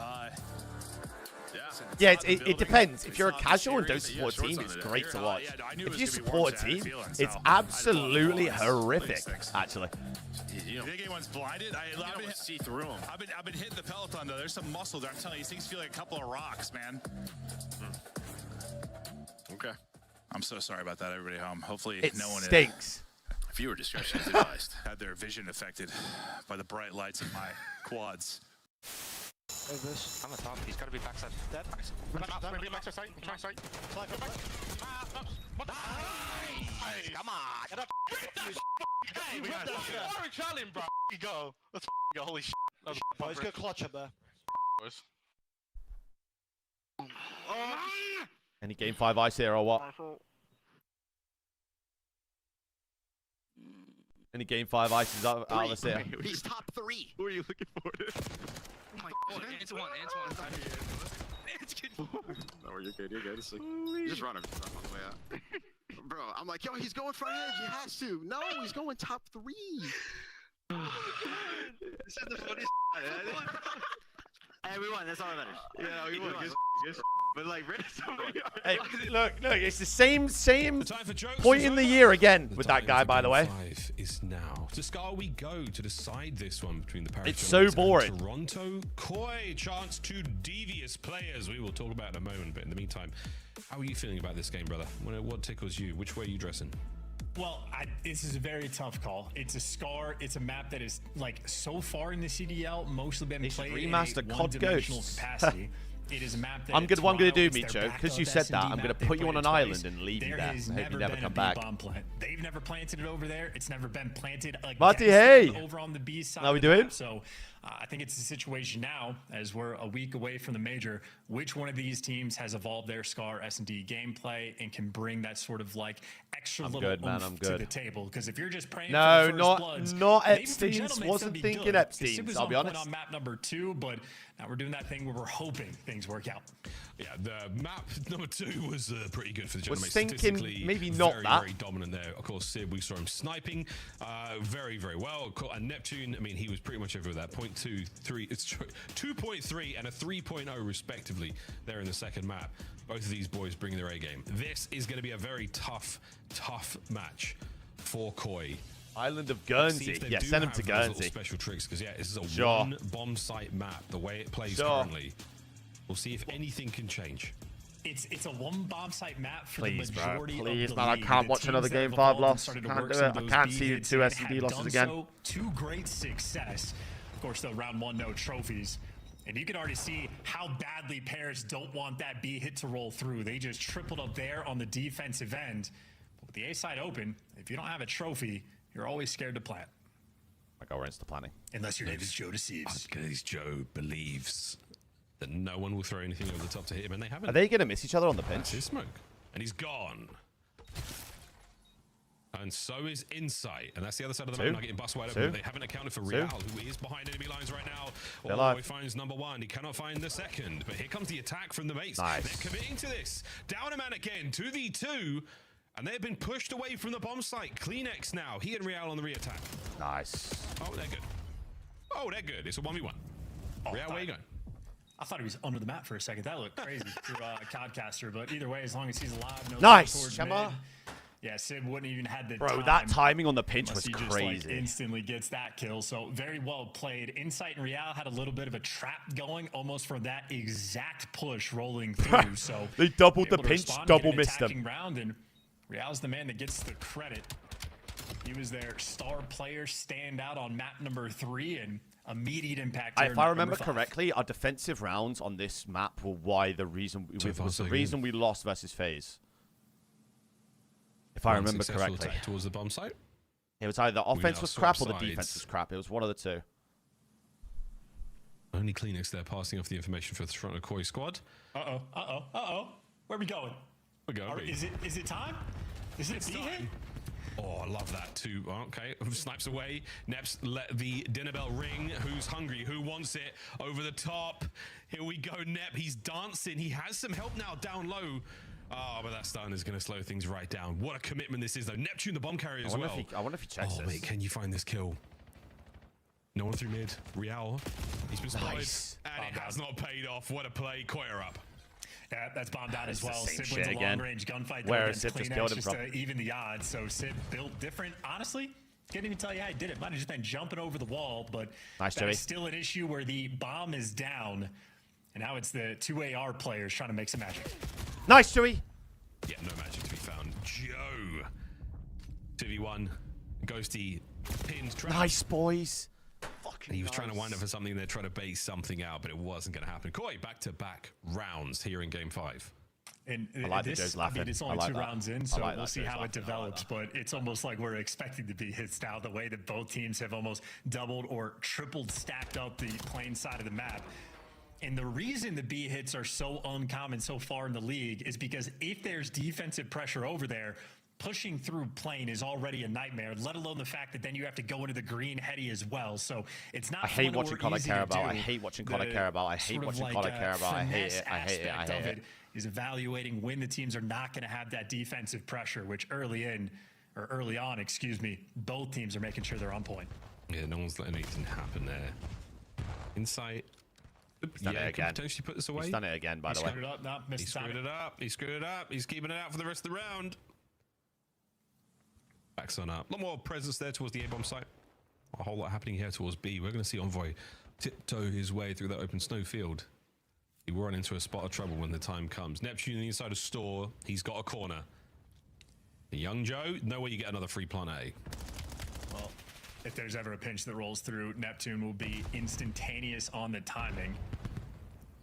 Yeah, it depends. If you're a casual and don't support a team, it's great to watch. If you support a team, it's absolutely horrific, actually.
You think anyone's blinded? I've been see through them. I've been hitting the peloton though. There's some muscle there. I'm telling you, these things feel like a couple of rocks, man. Okay. I'm so sorry about that, everybody at home. Hopefully, no one
stinks.
Viewer discretion is advised. Had their vision affected by the bright lights of my quads.
This. I'm on top. He's got to be backside. Dead. Maybe backside side. Try side. Nice. Come on. Get up. Hey, we got Warren Charlie, bro. You go. Let's go. Holy shit. He's got clutch up there. Boys.
Any Game 5 ice here or what? Any Game 5 ices out of us here?
He's top 3. Who are you looking for?
Oh my god, it's one.
No, you're good. You're good. Just run him on the way out. Bro, I'm like, yo, he's going front edge. He has to. No, he's going top 3.
This is the funniest. Hey, we won. That's all that matters.
Yeah, we won. Good. But like,
hey, look, it's the same point in the year again with that guy, by the way.
5 is now. To Scar we go to decide this one between the Paris.
It's so boring.
Toronto, Koi, chance to devious players. We will talk about in a moment. But in the meantime, how are you feeling about this game, brother? What tickles you? Which way are you dressing?
Well, this is a very tough call. It's a Scar. It's a map that is, like, so far in the CDL, mostly been played in a one-dimensional capacity. It is a map that
what I'm going to do, Micho, because you said that, I'm going to put you on an island and leave you there. I hope you never come back.
They've never planted it over there. It's never been planted
Marty, hey!
Over on the B side.
How we doing?
So I think it's a situation now, as we're a week away from the major, which one of these teams has evolved their Scar S&D gameplay and can bring that sort of like extra little oomph to the table. Because if you're just praying for the first bloods,
not Epstein's. Wasn't thinking Epstein's, I'll be honest.
On map number 2, but now we're doing that thing where we're hoping things work out.
Yeah, the map number 2 was pretty good for the gentleman.
Was thinking maybe not
very dominant there. Of course, Sid, we saw him sniping very, very well. And Neptune, I mean, he was pretty much over that 0.23. It's 2.3 and a 3.0 respectively there in the second map. Both of these boys bringing their A game. This is going to be a very tough match for Koi.
Island of Guernsey. Yeah, send him to Guernsey.
Special tricks, because yeah, this is a one bomb site map. The way it plays currently, we'll see if anything can change.
It's a one bomb site map for
please,
the majority
bro. Please,
of the
man,
league.
I can't watch another Game 5 loss. Can't do it. I can't see 2 S&D losses again.
So, to great success. Of course, though, round 1, no trophies. And you can already see how badly Paris don't want that B hit to roll through. They just tripled up there on the defensive end. But with the A side open, if you don't have a trophy, you're always scared to plant.
I go into planning.
Unless your name is Joe Deceives.
Because Joe believes that no one will throw anything over the top to hit him, and they haven't.
Are they going to miss each other on the pinch?
That's his smoke. And he's gone. And so is Insight. And that's the other side of the map, not getting bust wide open. They haven't accounted for Real, who is behind enemy lines right now. Oh, he finds number 1. He cannot find the second. But here comes the attack from the mates.
Nice.
They're committing to this. Down a man again, 2v2. And they've been pushed away from the bomb site. Kleenex now. He and Real on the re-attack.
Nice.
Oh, they're good. Oh, they're good. It's a 1v1. Real, where you going?
I thought he was under the map for a second. That looked crazy through Codcaster, but either way, as long as he's alive, no
Nice,
towards
Shema.
mid. Yeah, Sib wouldn't even had the
Bro,
time.
that timing on the pinch
unless
was
he
crazy.
Just, like, instantly gets that kill. So very well played. Insight and Real had a little bit of a trap going, almost from that exact push rolling through. So
they doubled the
able to
pinch,
respond,
double
get an
missed them.
attacking round, and Real's the man that gets the credit. He was their star player, stand out on map number 3, and immediate impact.
If I remember correctly, our defensive rounds on this map were the reason we lost versus FaZe. If I remember correctly.
Towards the bomb site.
It was either the offense was crap or the defense was crap. It was one of the two.
Only Kleenex there passing off the information for the Toronto Koi squad.
Where are we going?
We're going.
Is it time? Is it B hit?
Oh, I love that too. Okay, snipes away. Neps let the dinner bell ring. Who's hungry? Who wants it? Over the top. Here we go, Nep. He's dancing. He has some help now down low. Oh, but that stun is going to slow things right down. What a commitment this is, though. Neptune, the bomb carrier as well.
I wonder if he checks this.
Mate, can you find this kill? No one through mid. Real. He's been spotted.
Nice.
And it has not paid off. What a play. Koya up.
Yeah, that's bombed out as well.
Sib
Sib wins a long-range gunfight.
Where Sib just killed him
just
from.
to even the odds. So Sib built different. Honestly, can't even tell you how he did it. Might have just been jumping over the wall, but that's still an issue where the bomb is down. And now it's the 2 AR players trying to make some magic.
Nice, Joey.
Yeah, no magic to be found. Joe. 2v1. Ghosty pins trap.
Nice, boys.
He was trying to wind up for something there, trying to base something out, but it wasn't going to happen. Koi, back-to-back rounds here in Game 5.
And
I like that Joe's laughing.
I mean, it's only
like
2
that.
rounds in, so
like
we'll
that
see
Joe's
how it
laughing.
develops. But it's almost like we're expecting to be hit style, the way that both teams have almost doubled or tripled stacked up the plane side of the map. And the reason the B hits are so uncommon so far in the league is because if there's defensive pressure over there, pushing through plane is already a nightmare, let alone the fact that then you have to go into the green heady as well. So it's not.
I hate watching Connor care about. I hate watching Connor care about. I hate watching Connor care about. I hate it. I hate it. I hate it.
Is evaluating when the teams are not going to have that defensive pressure, which early on, both teams are making sure they're on point.
Yeah, no one's letting anything happen there. Insight.
He's done it again.
Potentially put this away.
He's done it again, by the way.
Screwed it up. No,
He screwed it up. He screwed it up. He's keeping it out for the rest of the round. Backs on up. A lot more presence there towards the A-bomb site. A whole lot happening here towards B. We're going to see Envoy tiptoe his way through that open snow field. He will run into a spot of trouble when the time comes. Neptune on the inside of store. He's got a corner. Young Joe, no way you get another free plant A.
Well, if there's ever a pinch that rolls through, Neptune will be instantaneous on the timing.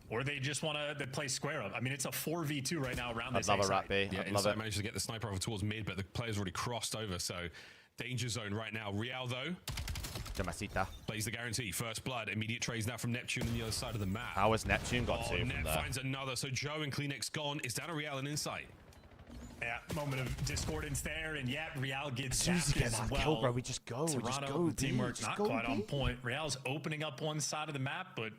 Or they just want to play square up. I mean, it's a 4v2 right now around this.
I'd love a rat B.
Yeah,
I'd love it.
managed to get the sniper over towards mid, but the player's already crossed over, so danger zone right now. Real, though,
Jamasita
plays the guarantee. First blood. Immediate trades now from Neptune on the other side of the map.
How has Neptune got two from
Nep
there?
finds another. So Joe and Kleenex gone. It's down to Real and Insight.
Yeah, moment of discordance there, and yeah, Real gets
As soon as
zapped
you get
as
that
well.
kill, bro, we just go.
Toronto,
We just go.
the teamwork's
Just
not
go,
quite on
B.
point. Real's opening up one side of the map, but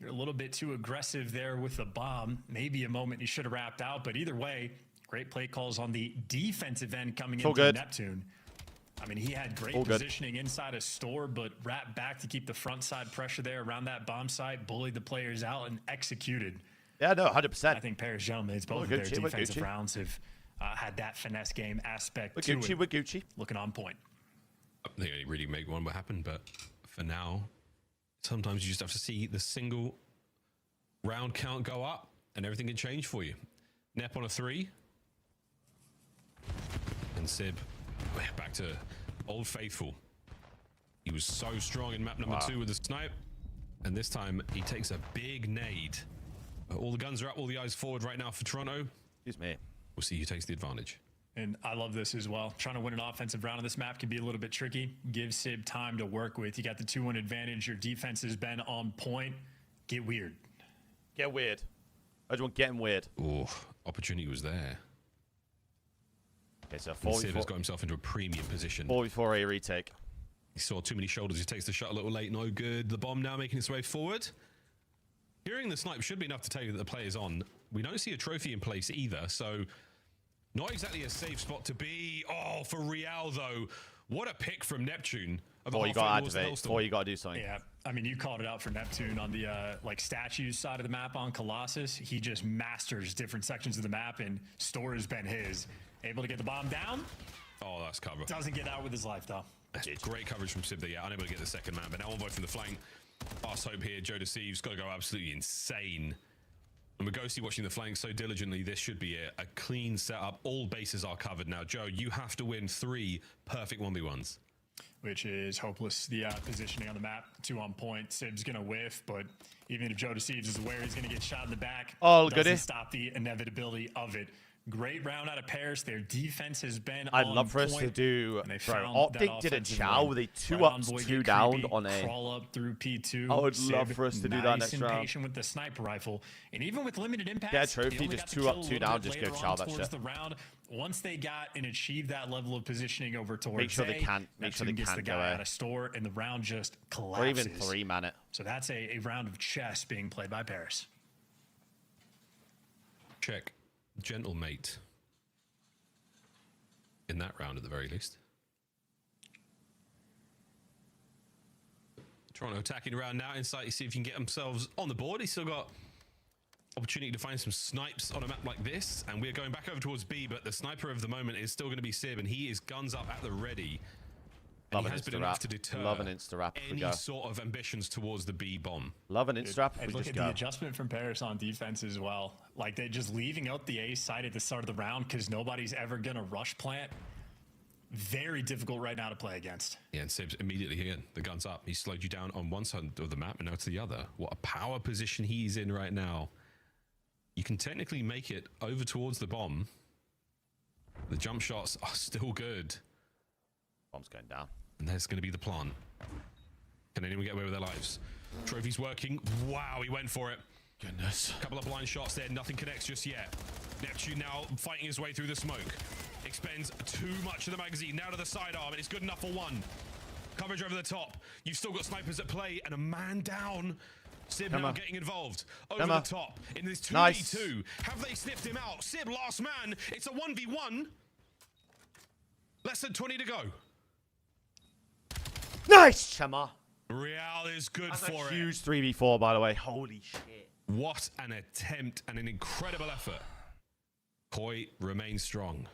you're a little bit too aggressive there with the bomb. Maybe a moment you should have wrapped out, but either way, great play calls on the defensive end coming into
good.
Neptune. I mean, he had great
All good.
positioning inside a store, but wrapped back to keep the front side pressure there around that bomb site, bullied the players out, and executed.
Yeah, no, 100%.
I think Paris Jean-Mays, both of their defensive rounds have had that finesse game aspect to it.
We're Gucci.
Looking on point.
They only really make one what happened, but for now, sometimes you just have to see the single round count go up and everything can change for you. Nep on a 3. And Sib back to Old Faithful. He was so strong in map number 2 with the snipe. And this time he takes a big nade. All the guns are up, all the eyes forward right now for Toronto.
Excuse me.
We'll see who takes the advantage.
And I love this as well. Trying to win an offensive round on this map can be a little bit tricky. Give Sib time to work with. You got the 2-1 advantage. Your defense has been on point. Get weird.
Get weird. I just want getting weird.
Oh, opportunity was there.
Okay, so
Sib has got himself into a premium position.
4v4 A retake.
He saw too many shoulders. He takes the shot a little late. No good. The bomb now making its way forward. Hearing the snipe should be enough to tell you that the play is on. We don't see a trophy in place either, so not exactly a safe spot to be. Oh, for Real, though. What a pick from Neptune.
Before you got to activate. Before you got to do something.
Yeah, I mean, you called it out for Neptune on the like statues side of the map on Colossus. He just masters different sections of the map, and Store has been his. Able to get the bomb down.
Oh, that's cover.
Doesn't get out with his life, though.
That's great coverage from Sib there. Yeah, unable to get the second man, but now Envoy from the flank. Last hope here, Joe Deceives got to go absolutely insane. And we're Ghosty watching the flank so diligently. This should be a clean setup. All bases are covered now. Joe, you have to win 3 perfect 1v1s.
Which is hopeless. The positioning on the map, 2 on point. Sib's going to whiff, but even if Joe Deceives is aware he's going to get shot in the back, doesn't stop the inevitability of it. Great round out of Paris. Their defense has been
I'd love for us to do, bro. Optic did a chow with a 2-up, 2 down on a.
Crawl up through P2.
I would love for us to do that next round.
Patient with the sniper rifle, and even with limited impact,
get a trophy, just 2-up, 2 down, just go chow that shit.
The round, once they got and achieved that level of positioning over towards
make sure they can't
gets the
go
guy out of Store, and the round just collapses.
Or even 3-man it.
So that's a round of chess being played by Paris.
Check. Gentle mate. In that round at the very least. Toronto attacking around now. Insight, you see if you can get themselves on the board. He's still got opportunity to find some snipes on a map like this. And we're going back over towards B, but the sniper of the moment is still going to be Sib, and he is guns up at the ready. And he has been enough to deter any sort of ambitions towards the B bomb.
Love an insta-wrap.
And look at the adjustment from Paris on defense as well. Like, they're just leaving out the A side at the start of the round because nobody's ever going to rush plant. Very difficult right now to play against.
Yeah, and Sib's immediately again, the gun's up. He slowed you down on one side of the map and now to the other. What a power position he's in right now. You can technically make it over towards the bomb. The jump shots are still good.
Bomb's going down.
And there's going to be the plant. Can anyone get away with their lives? Trophy's working. Wow, he went for it.
Goodness.
A couple of blind shots there. Nothing connects just yet. Neptune now fighting his way through the smoke. Expends too much of the magazine. Now to the sidearm, and it's good enough for 1. Coverage over the top. You've still got snipers at play, and a man down. Sib now getting involved. Over the top. In this 2v2. Have they sniffed him out? Sib, last man. It's a 1v1. Less than 20 to go.
Nice, Chama.
Real is good for it.
Huge 3v4, by the way. Holy shit.
What an attempt and an incredible effort. Koi remains strong.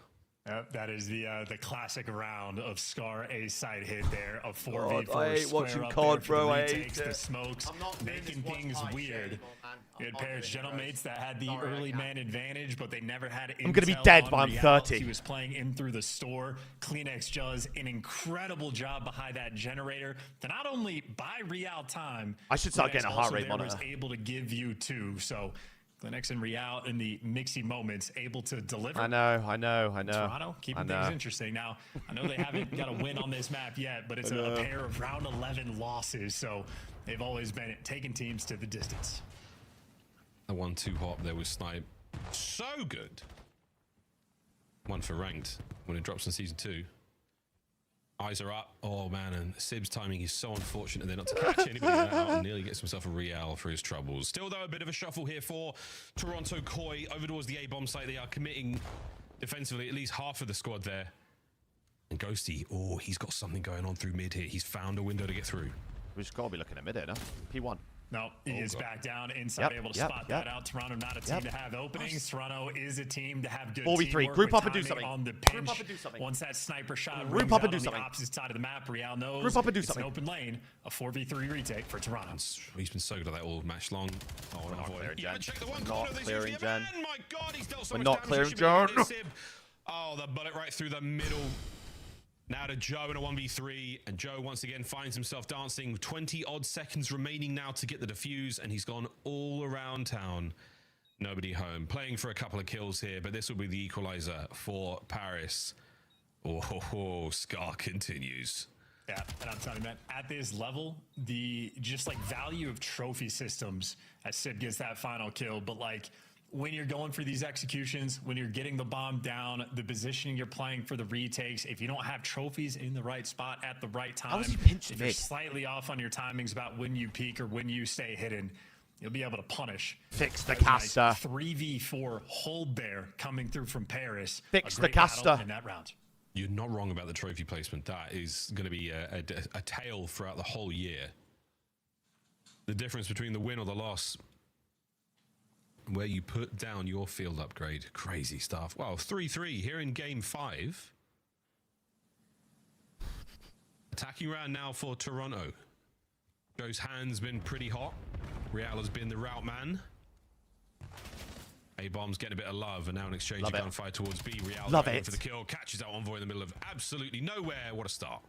Yep, that is the classic round of Scar A side hit there. A 4v4 I hate watching COD, bro. I hate the smokes, making things weird. You had Paris Gentlemates that had the early man advantage, but they never had intel.
I'm gonna be dead by 30.
He was playing in through the Store. Kleenex does an incredible job behind that generator to not only buy Real time.
I should start getting a heart rate monitor.
Was able to give you 2. So Kleenex and Real in the mixy moments able to deliver.
I know.
Toronto keeping things interesting. Now, I know they haven't got a win on this map yet, but it's a pair of round 11 losses, so they've always been taking teams to the distance.
The 1-2 hop there was Snipe. So good. 1 for ranked when it drops in season 2. Eyes are up. Oh, man, and Sib's timing is so unfortunate there not to catch anybody out and nearly gets himself a Real for his troubles. Still, though, a bit of a shuffle here for Toronto Koi over towards the A-bomb site. They are committing defensively at least half of the squad there. And Ghosty, oh, he's got something going on through mid here. He's found a window to get through.
We just got to be looking at mid here, no? P1.
No, he is back down inside, able to spot that out. Toronto not a team to have openings. Toronto is a team to have good
4v3. Group up and do something.
On the pinch. Group up and do something. Once that sniper shot
group up and do
on
something.
The opposite side of the map, Real knows
group up and do
it's
something.
An open lane. A 4v3 retake for Toronto.
He's been so good at that all match long.
Oh, we're not clearing Gen.
Not
clearing Gen.
My God, he's dealt so
we're
much
not
damage.
clearing Gen.
Oh, the bullet right through the middle. Now to Joe in a 1v3, and Joe once again finds himself dancing. 20-odd seconds remaining now to get the defuse, and he's gone all around town. Nobody home. Playing for a couple of kills here, but this will be the equalizer for Paris. Oh, Scar continues.
Yeah, and I'm telling you, man, at this level, the just like value of trophy systems as Sib gets that final kill, but like when you're going for these executions, when you're getting the bomb down, the positioning you're playing for the retakes, if you don't have trophies in the right spot at the right time, if you're slightly off on your timings about when you peak or when you stay hidden, you'll be able to punish.
Fix the caster.
Nice 3v4 hold there coming through from Paris.
Fix the caster
in that round.
You're not wrong about the trophy placement. That is going to be a tale throughout the whole year. the difference between the win or the loss. Where you put down your field upgrade. Crazy stuff. Well, 3-3 here in game 5. Attacking round now for Toronto. Joe's hand's been pretty hot. Real has been the route man. A-bomb's getting a bit of love, and now an exchange of gunfire towards B. Real going for the kill. Catches out Envoy in the middle of absolutely nowhere. What a start.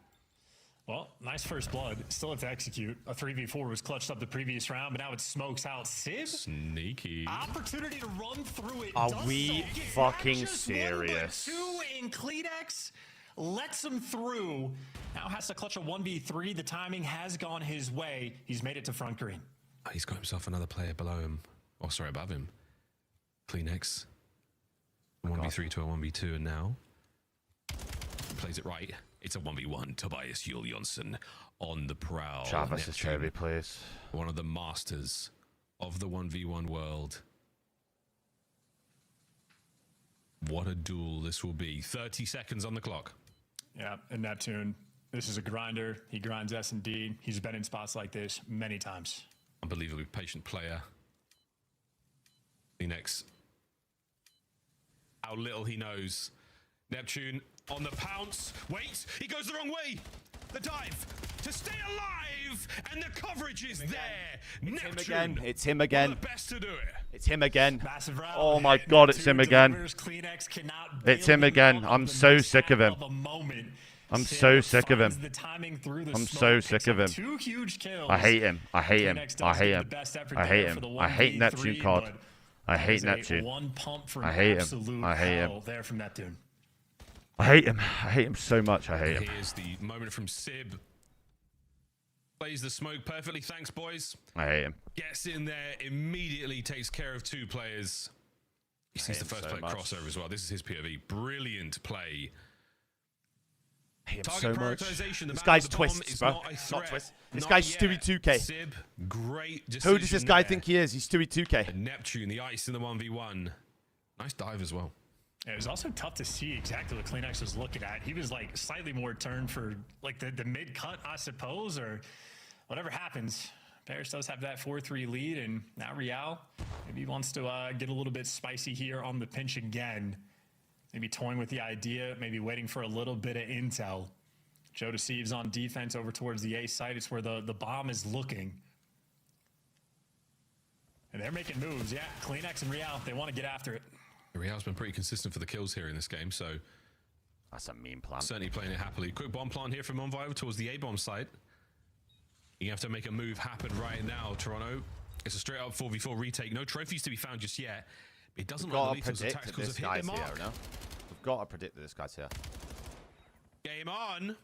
Well, nice first blood. Still have to execute. A 3v4 was clutched up the previous round, but now it smokes out. Sib?
Sneaky.
Opportunity to run through it.
Are we fucking serious?
2 in Kleenex. Lets him through. Now has to clutch a 1v3. The timing has gone his way. He's made it to front green.
He's got himself another player below him. Oh, sorry, above him. Kleenex. 1v3 to a 1v2, and now plays it right. It's a 1v1. Tobias Juliusson on the prowl.
Travis is Toby, please.
One of the masters of the 1v1 world. What a duel this will be. 30 seconds on the clock.
Yeah, and Neptune, this is a grinder. He grinds S&D. He's been in spots like this many times.
Unbelievably patient player. Kleenex. How little he knows. Neptune on the pounce. Wait, he goes the wrong way. The dive to stay alive, and the coverage is there.
It's him again. It's him again.
One of the best to do it.
It's him again.
Massive round.
Oh my God, it's him again. It's him again. I'm so sick of him. I'm so sick of him. I'm so sick of him.
2 huge kills.
I hate him. I hate him. I hate him. I hate him. I hate Neptune COD. I hate Neptune. I hate him. I hate him.
There from Neptune.
I hate him. I hate him so much. I hate him.
Here's the moment from Sib. Plays the smoke perfectly. Thanks, boys.
I hate him.
Gets in there, immediately takes care of 2 players. He sees the first play crossover as well. This is his POV. Brilliant play.
I hate him so much. This guy's twists, bro. Not twist. This guy's Stewie 2K.
Sib, great
Who does this guy think he is? He's Stewie 2K.
And Neptune, the ice in the 1v1. Nice dive as well.
It was also tough to see exactly what Kleenex was looking at. He was like slightly more turned for like the mid cut, I suppose, or whatever happens. Paris does have that 4-3 lead, and now Real maybe wants to get a little bit spicy here on the pinch again. Maybe toying with the idea, maybe waiting for a little bit of intel. Joe Deceives on defense over towards the A site. It's where the bomb is looking. And they're making moves. Yeah, Kleenex and Real, they want to get after it.
Real's been pretty consistent for the kills here in this game, so
that's a mean plan.
Certainly playing it happily. Quick bomb plant here from Envoy over towards the A-bomb site. You have to make a move happen right now, Toronto. It's a straight up 4v4 retake. No trophies to be found just yet. It doesn't look like those tacticals have hit their mark.
We've got to predict that this guy's here.
Game on.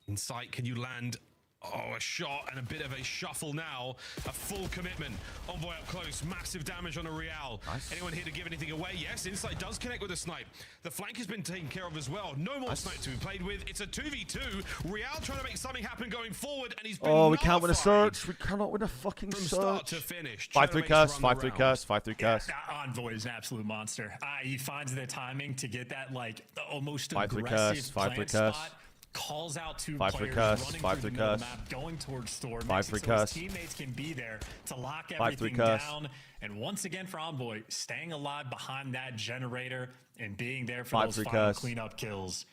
Insight, can you land? Oh, a shot and a bit of a shuffle now. A full commitment. Envoy up close. Massive damage on a Real.
Nice.
Anyone here to give anything away? Yes, Insight does connect with a snipe. The flank has been taken care of as well. No more snipe to be played with. It's a 2v2. Real trying to make something happen going forward, and he's been
we can't win a search. We cannot win a fucking search.
From start to finish.
5-3 curse. 5-3 curse. 5-3 curse.
Envoy is an absolute monster. He finds the timing to get that like almost
5-3
aggressive
curse. 5-3 curse.
spot. Calls out 2
5-3
players
curse,
running
5-3
through the
curse.
map, going towards Storm.
5-3
so
curse.
his teammates can be there to lock
5-3
everything
curse.
down. And once again for Envoy, staying alive behind that generator and being there for
5-3
those final
curse.
cleanup kills.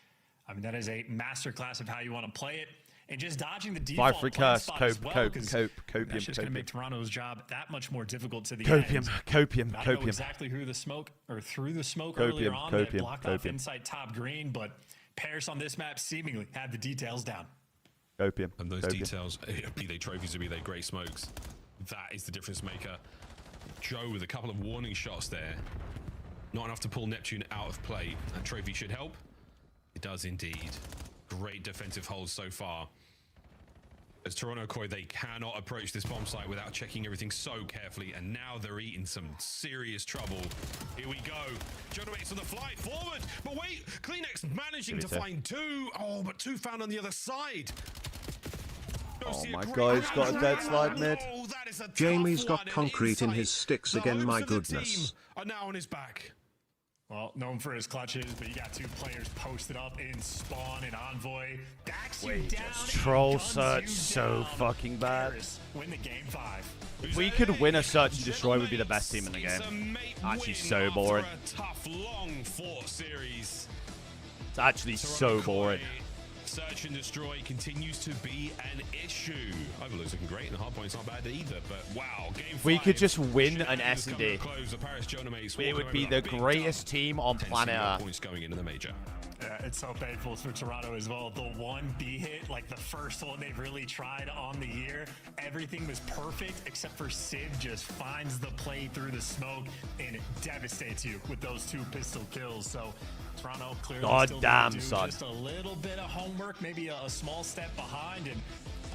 I mean, that is a masterclass of how you want to play it. And just dodging the default
5-3
play
curse.
spot as well, 'cause
Copium.
that's just going to make Toronto's job that much more difficult to the
Copium.
end.
Copium.
I don't know
Copium.
exactly who the smoke or through the smoke
Copium,
earlier on that
copium,
blocked off
copium.
inside top green, but Paris on this map seemingly had the details down.
Copium.
And those
Copium.
details, be they trophies or be they great smokes, that is the difference maker. Joe with a couple of warning shots there. Not enough to pull Neptune out of play. That trophy should help. It does indeed. Great defensive holds so far. As Toronto Koi, they cannot approach this bomb site without checking everything so carefully, and now they're eating some serious trouble. Here we go. Jonomates on the fly forward, but wait, Kleenex managing to find 2. Oh, but 2 found on the other side.
Oh my God, he's got a dead slide mid.
Oh, that is a tough
Jamie's
one,
got
and
concrete in
Insight,
his sticks
the
again,
hopes
my
of the
goodness.
team are now on his back.
Well, known for his clutches, but you got two players posted up in Spawn and Envoy. Backs you down.
Troll search so fucking bad.
Paris win the game 5.
If we could win a search and destroy, would be the best team in the game. Actually, so boring.
Tough, long fought series.
It's actually so boring.
Search and destroy continues to be an issue. Overlook's looking great, and Hardpoint's not bad either. But wow, game 5.
We could just win an S&D. It would be the greatest team on planet Earth.
Points going into the major.
Yeah, it's so painful for Toronto as well. The one B hit, like the first one they've really tried on the year, everything was perfect except for Sid just finds the play through the smoke and devastates you with those 2 pistol kills. So Toronto clearly still
damn,
do
son.
just a little bit of homework, maybe a small step behind. And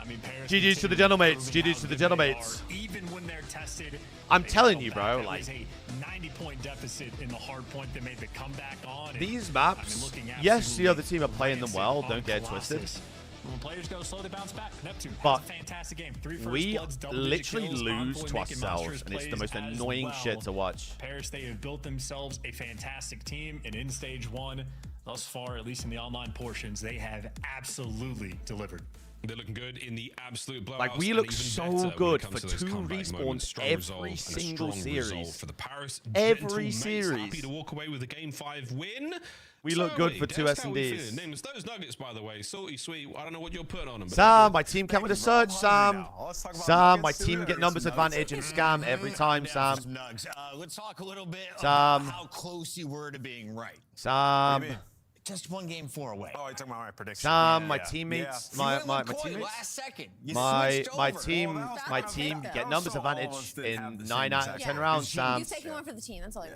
I mean, Paris
GG's to the gentlemates. GG's to the gentlemates.
Even when they're tested,
I'm telling
they
you,
fell
bro.
back.
Like,
It was a 90-point deficit in the hard point that made the comeback on. And,
these
I mean,
maps,
looking
yes, the other team are
absolutely
playing them well.
rancid
Don't get it
on
twisted.
Colossus. When players go slow, they bounce back. Neptune
But
has a fantastic game. 3 first
we
bloods, double-digit
literally
kills,
lose
Envoy
to
making
ourselves,
monstrous
and it's the
plays
most
as
annoying
well.
shit to watch.
Paris, they have built themselves a fantastic team, and in stage 1, thus far, at least in the online portions, they have absolutely delivered.
They're looking good in the absolute blowouts.
Like, we
and
look
even
so
better when it
good
comes
for
to those
2
comeback moments.
respawns
Strong
every
resolve and a
single
strong resolve
series.
for the Paris
Every
Gentlemates.
series.
Happy to walk away with a game 5 win.
We look good for 2
Des, how we
S&Ds.
feeling? Nameless those nuggets, by the way. Salty sweet. I don't know what you're putting on them.
Sam, my team came with a search, Sam. Sam, my team get numbers advantage and scam every time, Sam.
Nugs. Let's talk a little bit
Sam.
about how close you were to being right.
Sam.
Just 1 game 4 away.
Oh, you're talking about my prediction.
Sam, my teammates, my teammates,
last second. You
my
switched
team,
over.
my team get numbers advantage in 9 out of 10 rounds, Sam.
He's taking one for the team. That's all.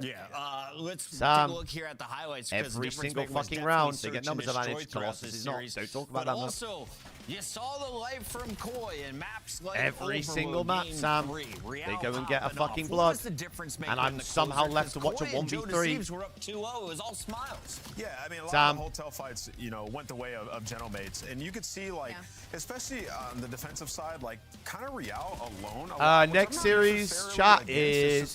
Let's
Sam,
take a look here at the highlights. 'Cause
every
the difference
single
maker was
fucking
definitely
round, they
search
get
and
numbers
destroy
advantage.
throughout
Colossus
the
is not.
series.
Don't talk
But
about that.
also, you saw the light from Koi and maps like
Every
Overload
single map,
Game
Sam.
3.
They go and get a
Real
fucking
popping
blood.
off. What was the difference maker
And
in
I'm
the
somehow
closers?
left to watch a
Koi and Joe
1v3.
Deceives were up 2-0. It was all smiles.
Yeah, I mean, a lot
Sam.
of the hotel fights, you know, went the way of Gentlemates. And you could see, like, especially on the defensive side, like, kind of Real alone.
Next series chat is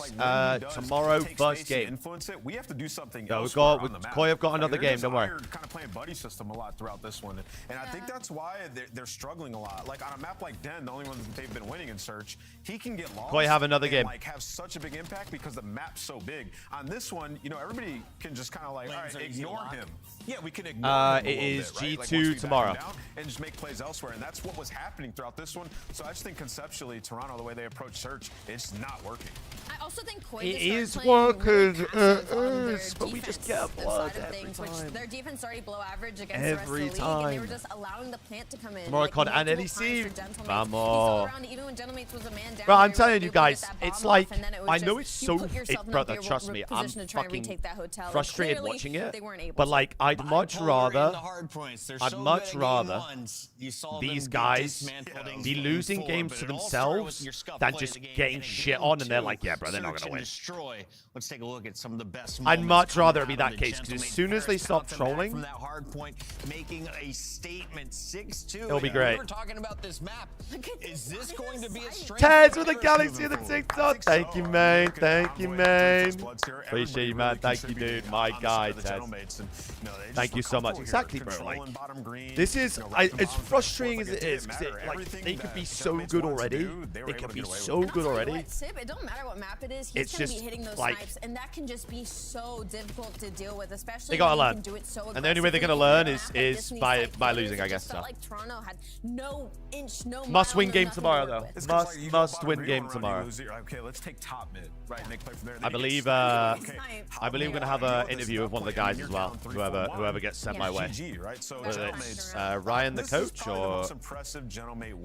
tomorrow, first game.
Influence it. We have to do something
Yeah,
else.
Koi have got another game, don't worry.
Kind of playing buddy system a lot throughout this one. And I think that's why they're struggling a lot. Like, on a map like Den, the only one that they've been winning in Search, he can get lost.
Koi have another
and,
game.
like, have such a big impact because the map's so big. On this one, you know, everybody can just kind of like, all right, ignore him. Yeah, we can ignore him.
It is
G2
G2
like, once we back
tomorrow.
him down and just make plays elsewhere. And that's what was happening throughout this one. So I just think conceptually, Toronto, the way they approach Search, it's not working.
I also think Koi
It
just
is
started playing
working,
really passive on their
but we just get
defensive
blood
side of
every
things, which
time.
their defense already below average against
Every
the rest of the league, and they
time.
were just allowing the plant to come in.
Tomorrow
like,
COD and
multiple
LEC.
times for Gentlemates.
Vamos.
You saw around, even when Gentlemates was a man down,
Bro, I'm
they
telling
were
you
able to
guys,
get that
it's
bomb
like,
off, and then it was
I know
just,
it's
you
so,
put yourself in a
brother,
favorable
trust me, I'm
position to try and
fucking
retake that hotel. Like,
frustrated
clearly,
watching it,
they weren't able
but
to.
like, I'd much
Bipolar in
rather,
the hard points. They're
I'd
so
much
good at game
rather
ones. You saw
these
them
guys
dismantling
be
game
losing
4,
games
but
to
it all started with
themselves
your scuff
than
play
just
of the game.
getting
And in
shit
game
on, and they're
2,
like, yeah, bro, they're not
search
gonna
and
win.
destroy. Let's take a look at some of the best
I'd
moments
much
coming
rather it
out
be
of
that
the
case, because as
Gentleman
soon as they
Paris
stop
bouncing back
trolling,
from that hard point, making a statement 6-2.
It'll be
And
great.
We were talking about this map. Is this going to be a strength?
Tez
for
with the
Paris
Galaxy of the
moving forward?
TikTok. Thank you, man. Thank you, man. Appreciate you, man. Thank you, dude. My guy, Tez. Thank you so much. Exactly, bro. Like, this is, as frustrating as it is, because they could be so good already. They could be so good already.
Sip, it don't matter what map it is.
It's
He's going to
just,
be hitting those
like,
snipes, and that can just be so difficult to deal with, especially
They gotta
when you
learn.
can do it so
And the only way they're
aggressively.
gonna learn
On a
is
map like this and these, like,
by
players,
losing,
it
I guess,
just felt
so.
like Toronto had no inch, no
Must
mile,
win
no
game
nothing to
tomorrow,
work
though.
with.
Must win game tomorrow.
Okay, let's take top mid, right? Make play from there.
I believe we're gonna have an interview with one of the guys as well. Whoever gets sent my way. Whether it's Ryan the coach or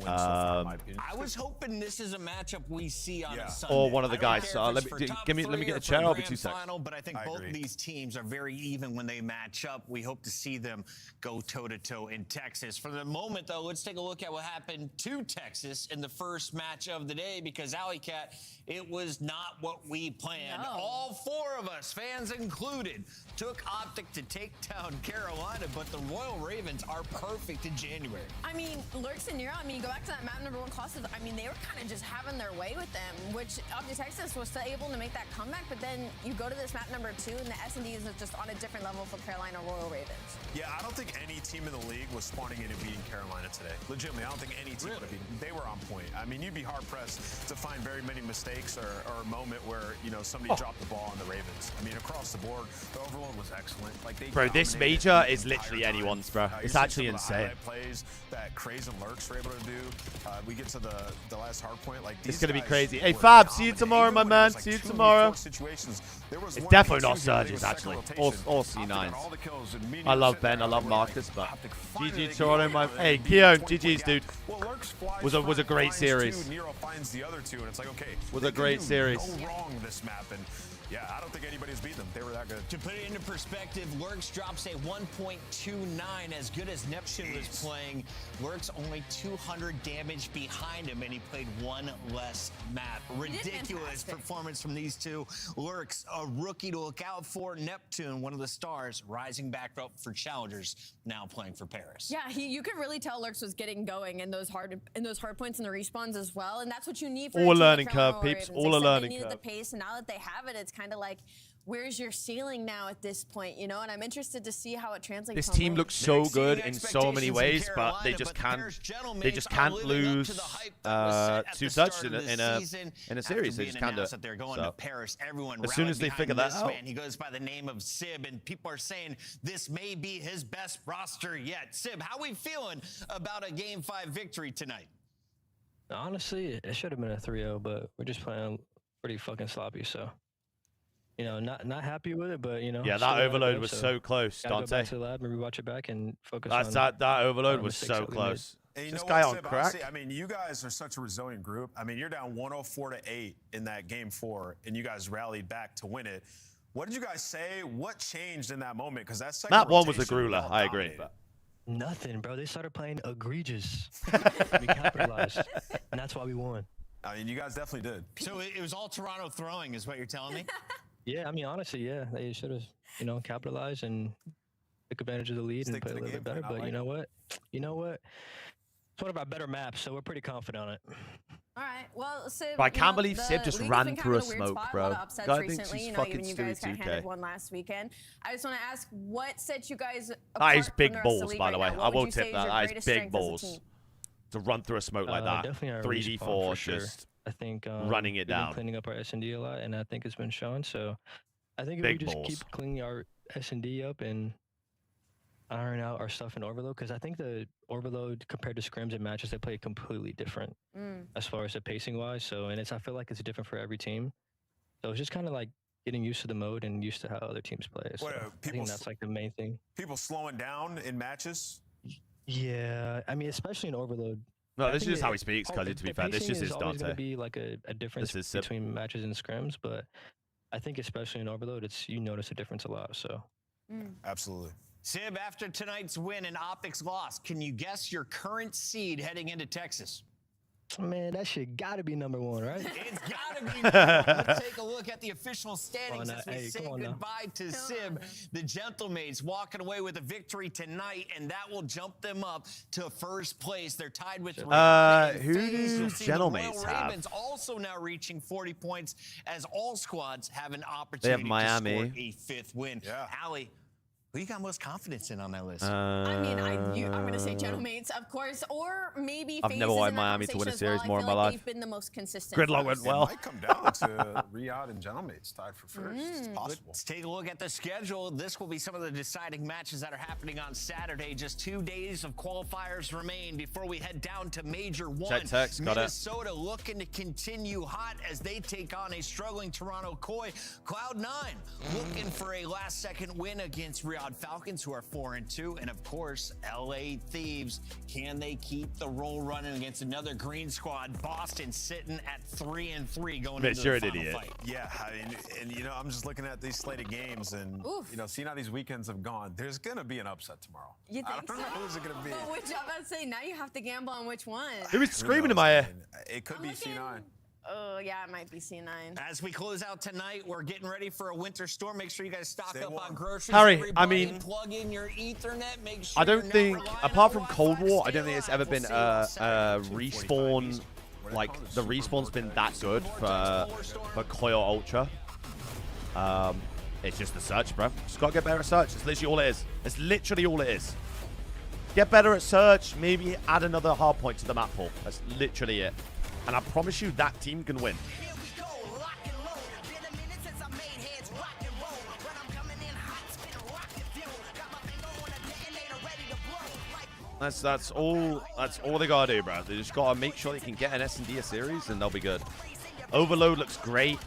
I was hoping this is a matchup we see on a Sunday.
or one of the
I don't
guys.
care
So
if
let
it's
me
for top
let me
three
get
or
a chair.
for
I'll be
grand
2 seconds.
final, but I think both of these teams are very even when they match up. We hope to see them go toe-to-toe in Texas. For the moment, though, let's take a look at what happened to Texas in the first match of the day, because Alley Cat It was not what we planned.
No.
All 4 of us, fans included, took Optic to take down Carolina, but the Royal Ravens are perfect in January.
I mean, Lurks and Nero, I mean, go back to that map number 1 Colossus. I mean, they were kind of just having their way with them, which Optic Texas was still able to make that comeback, but then you go to this map number 2, and the S&D is just on a different level for Carolina Royal Ravens.
Yeah, I don't think any team in the league was spawning in and beating Carolina today. Legitimately, I don't think any team would have beaten. They were on point. I mean, you'd be hard-pressed to find very many mistakes or a moment where, you know, somebody dropped the ball on the Ravens. I mean, across the board, the overload was excellent. Like, they
Bro, this
dominated
major
the
is literally
entire
anyone's,
time.
bro.
You
It's
see
actually
some of the
insane.
highlight plays that Craze and Lurks were able to do. We get to the last hard point. Like,
It's
these
going to be
guys
crazy. Hey,
were
Fab, see you
dominant.
tomorrow,
Even
my
when it
man.
was like
See you
2v4
tomorrow.
situations, there was
It's
one
definitely
or
not
two here, I think it
Surges,
was
actually.
second
Or
rotation. Optic got
C9s.
all the kills, and Meteor
I love
sitting
Ben. I
there,
love
they were like,
Marcus, but
Optic finally
GG
get
Toronto,
it
my...
together.
Hey,
They beat a
Keon,
20-point
GG's,
gap.
dude.
Well, Lurks flies
Was a
front,
great
finds
series.
two, Nero finds the other 2, and it's like, okay,
Was
they
a
can
great
do
series.
no wrong this map, and yeah, I don't think anybody's beat them. They were that good.
To put it into perspective, Lurks drops a 1.29. As good as Neptune was playing, Lurks only 200 damage behind him, and he played 1 less map. Ridiculous performance from these two. Lurks, a rookie to look out for. Neptune, one of the stars, rising back up for challengers, now playing for Paris.
Yeah, you could really tell Lurks was getting going in those hard points and the respawns as well, and that's what you need for
All
a
a
team
learning
like Carolina
curve,
Royal
peeps.
Ravens.
All
They
a
said
learning
they needed
curve.
the pace, and now that they have it, it's kind of like, where's your ceiling now at this point, you know? And I'm interested to see how it translates.
This
on
team
lane.
looks so good in so many ways, but they just can't. They just can't lose 2 touches in a series. They just can't do it.
That they're going
So,
to Paris. Everyone
as soon as they
rallied
figure
behind
that
this
out,
man. He goes by the name of Sib, and people are saying this may be his best roster yet. Sib, how we feeling about a Game 5 victory tonight?
Honestly, it should have been a 3-0, but we're just playing pretty fucking sloppy, so. You know, not happy with it, but you know.
yeah,
still
that
gotta
overload
go,
was
so
so close,
gotta go
Dante.
back to the lab and rewatch it back and focus
That's
on
that overload
the
was
mistakes
so
that we made.
close.
And you
This
know
guy
what,
on
Sib,
crack.
honestly, I mean, you guys are such a resilient group. I mean, you're down 104-8 in that game 4, and you guys rallied back to win it. What did you guys say? What changed in that moment? Because that second
That one was a
rotation,
grueler.
y'all
I agree.
dominated.
Nothing, bro. They started playing egregious. We capitalized, and that's why we won.
I mean, you guys definitely did.
So it was all Toronto throwing, is what you're telling me?
Yeah, I mean, honestly, yeah, they should have, you know, capitalized and took advantage of the lead and
Stick to
played a
the
little bit
game
better.
plan, I
But
like
you know what? You know what? It's one of our better maps, so we're pretty confident on it.
All right, well, Sib,
Bro, I
you
can't
know,
believe
the
Sib just
league has
ran
been
through
kind
a
of in weird
smoke,
spot,
bro.
A lot of upsets
God thinks
recently.
she's
You know,
fucking
even you guys got
Stewie 2K.
handed one last weekend. I just want to ask, what sets you guys apart
That is
from
big
the rest of the
balls,
league
by
right
the way.
now?
I
What would
will
you say
tip
is
that.
your
That is
greatest
big
strength as a
balls.
team?
To run through a smoke like that.
Definitely our
3d4
respawn for sure.
just
I think
running it
we've been
down.
cleaning up our S&D a lot, and I think it's been shown. So I think if
Big
we just
balls.
keep cleaning our S&D up and iron out our stuff in overload, because I think the overload compared to scrims and matches, they play completely different as far as the pacing wise. So, and I feel like it's different for every team. So it's just kind of like getting used to the mode and used to how other teams play. So
What,
I think that's like the main thing.
People slowing down in matches?
Yeah, I mean, especially in overload.
No,
I
this is
think
just how he speaks, Cuzzy, to be
the
fair. This
pacing
just is
always going
Dante.
to be like a difference
This is Sib.
between matches and scrims, but I think especially in overload, you notice a difference a lot. So
Absolutely.
Sib, after tonight's win and Optics loss, can you guess your current seed heading into Texas?
man, that shit got to be number 1, right?
It's got to be. Let's take a look at the official standings
Come on
as
now.
we
Hey,
say
come on now.
goodbye to Sib. The Gentlemates walking away with a victory tonight, and that will jump them up to first place. They're tied with
Who
FaZe.
do
You'll see the
Gentlemates
Royal
have?
Ravens also now reaching 40 points as all squads have an opportunity to
Miami.
score a 5th win.
Yeah.
Allie, who you got most confidence in on that list?
I mean, I'm going to say Gentlemates, of course, or maybe
I've
FaZe
never
is
wanted
in that
Miami to win a
conversation as
series
well.
more
I
in
feel
my
like
life.
They've been the most consistent.
Gridlock
for
went
us.
well.
It might come down to Riyadh and Gentlemates tied for first. It's possible.
Let's take a look at the schedule. This will be some of the deciding matches that are happening on Saturday. Just 2 days of qualifiers remain before we head down to Major 1.
Check text, got it.
Minnesota looking to continue hot as they take on a struggling Toronto Koi. Cloud9 looking for a last-second win against Riyadh Falcons, who are 4-2. And, of course, LA Thieves. Can they keep the roll running against another green squad? Boston sitting at 3-3 going
Man,
into
you're
the
an
final
idiot.
fight.
Yeah, I mean, and you know, I'm just looking at these slated games, and
Oof.
you know, seeing how these weekends have gone, there's gonna be an upset tomorrow.
You
I
think
don't
so?
know who's it gonna be.
But which I'm about to say, now you have to gamble on which one.
Who was screaming in my ear?
It could be C9.
Oh, yeah, it might be C9.
As we close out tonight, we're getting ready for a winter storm. Make sure you guys stock up on groceries.
Harry,
everybody.
I mean,
plug in your Ethernet. Make sure
I don't
you're
think,
not relying
apart
on
from Cold War, I don't
Wi-Fi.
think it's ever been a respawn. Like the respawn's been that good for Coil Ultra. It's just the search, bro. Just gotta get better at search. It's literally all it is. It's literally all it is. Get better at search. Maybe add another hard point to the map pool. That's literally it. And I promise you that team can win. That's all they gotta do, bro. They just gotta make sure they can get an S&D a series and they'll be good. Overload looks great.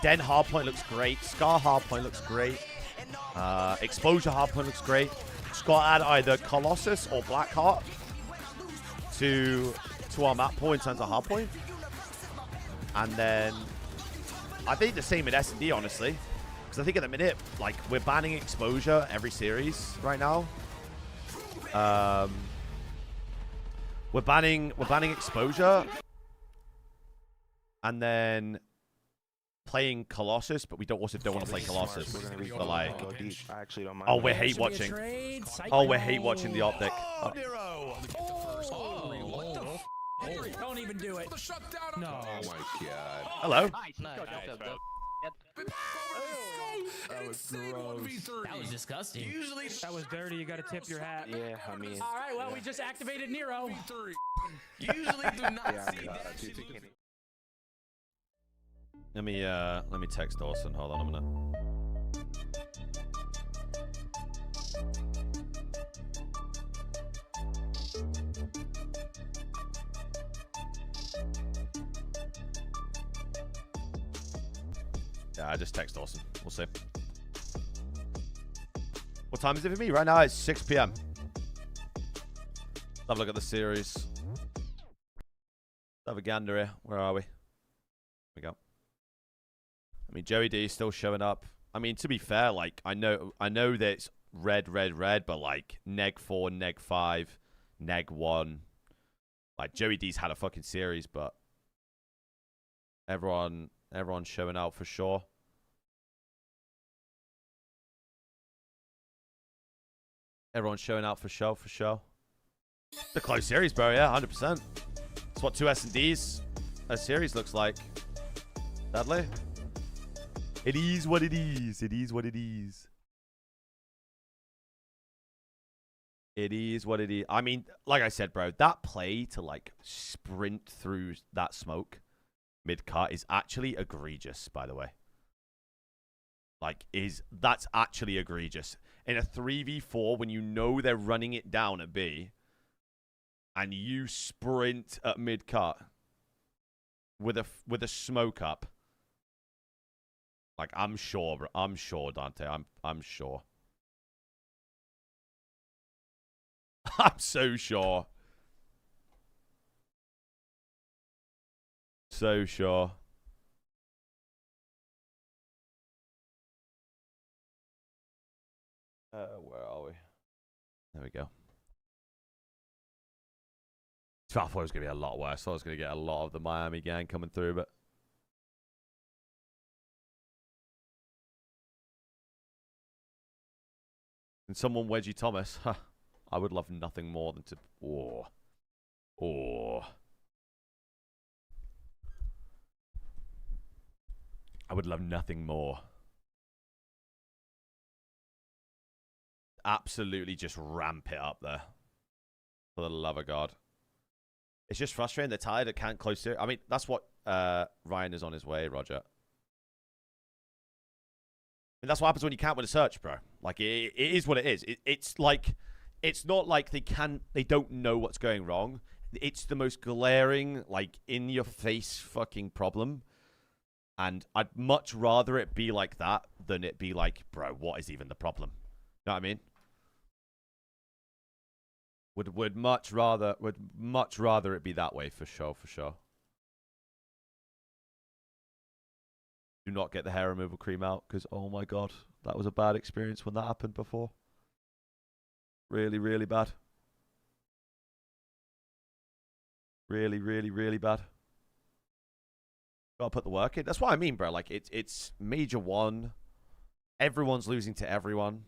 Den hardpoint looks great. Scar hardpoint looks great. Exposure hardpoint looks great. Just gotta add either Colossus or Blackheart to our map pool in terms of hardpoint. And then I think the same at S&D, honestly. Because I think at the minute, like, we're banning exposure every series right now. We're banning exposure, and then playing Colossus, but we also don't want to play Colossus. But like,
I actually don't mind.
oh, we're hate watching. Oh, we're hate watching the optic.
What the f? Don't even do it. No.
Oh my god.
Hello.
That was gross. That was disgusting.
Usually that was dirty. You got to tip your hat.
Yeah, I mean.
All right, well, we just activated Nero.
Usually do not see
Let me text Dawson. Hold on a minute. Yeah, I just text Dawson. We'll see. What time is it for me? Right now it's 6 p.m. Let's have a look at the series. Let's have a gander here. Where are we? Here we go. I mean, Joey D is still showing up. I mean, to be fair, like, I know that it's red, but like, neg 4, neg 5, neg 1. Like, Joey D's had a fucking series, but everyone's showing out for sure. Everyone's showing out for sure. It's a close series, bro. Yeah, 100%. It's what 2 S&Ds a series looks like. Sadly. It is what it is. It is what it is. It is what it is. I mean, like I said, bro, that play to, like, sprint through that smoke mid-cut is actually egregious, by the way. Like, that's actually egregious. In a 3v4, when you know they're running it down at B, and you sprint at mid-cut with a smoke up. Like, I'm sure, bro. I'm sure, Dante. I'm sure. I'm so sure. So sure. Where are we? There we go. I thought it was going to be a lot worse. I thought I was going to get a lot of the Miami gang coming through, but... And someone Wedgie Thomas. Huh. I would love nothing more than to... I would love nothing more. Absolutely just ramp it up there. For the love of God. It's just frustrating. They're tired. They can't close it. I mean, that's what Ryan is on his way, Roger. I mean, that's what happens when you can't win a search, bro. Like, it is what it is. It's like, it's not like they don't know what's going wrong. It's the most glaring, like, in-your-face fucking problem. And I'd much rather it be like that than it be like, bro, what is even the problem? You know what I mean? Would much rather it be that way for sure. Do not get the hair removal cream out because oh my god, that was a bad experience when that happened before. Really, really bad. Really, really, really bad. Gotta put the work in. That's what I mean, bro. Like, it's Major 1. Everyone's losing to everyone.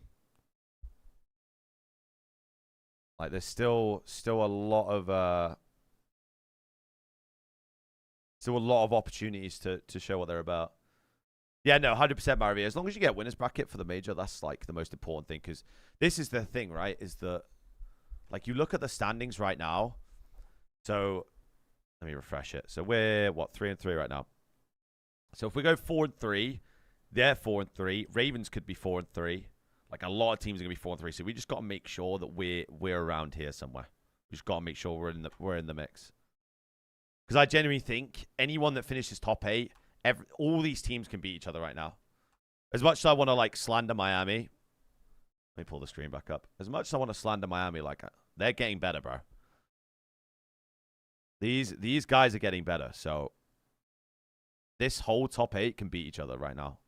Like, there's still a lot of opportunities to show what they're about. Yeah, no, 100% Maravilla. As long as you get winners bracket for the major, that's like the most important thing. Because this is the thing, right? Is that, like, you look at the standings right now. So let me refresh it. So we're what, 3-3 right now. So if we go 4-3, they're 4-3. Ravens could be 4-3. Like, a lot of teams are gonna be 4-3. So we just got to make sure that we're around here somewhere. We just got to make sure we're in the mix. Because I genuinely think anyone that finishes top 8, all these teams can beat each other right now. As much as I want to, like, slander Miami. Let me pull the screen back up. As much as I want to slander Miami, like, they're getting better, bro. These guys are getting better. So this whole top 8 can beat each other right now.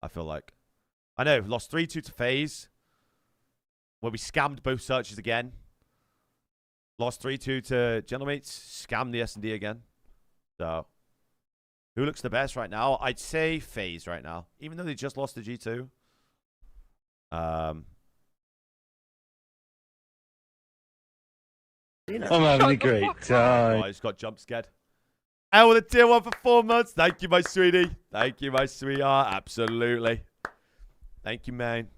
I feel like. I know, lost 3-2 to FaZe. Where we scammed both searches again. Lost 3-2 to Gentlemates. Scammed the S&D again. So, who looks the best right now? I'd say FaZe right now. Even though they just lost to G2.
I'm having a great time.
Oh, I just got jump scared. And with a tier 1 for 4 months. Thank you, my sweetie. Thank you, my sweetheart. Absolutely. Thank you, man.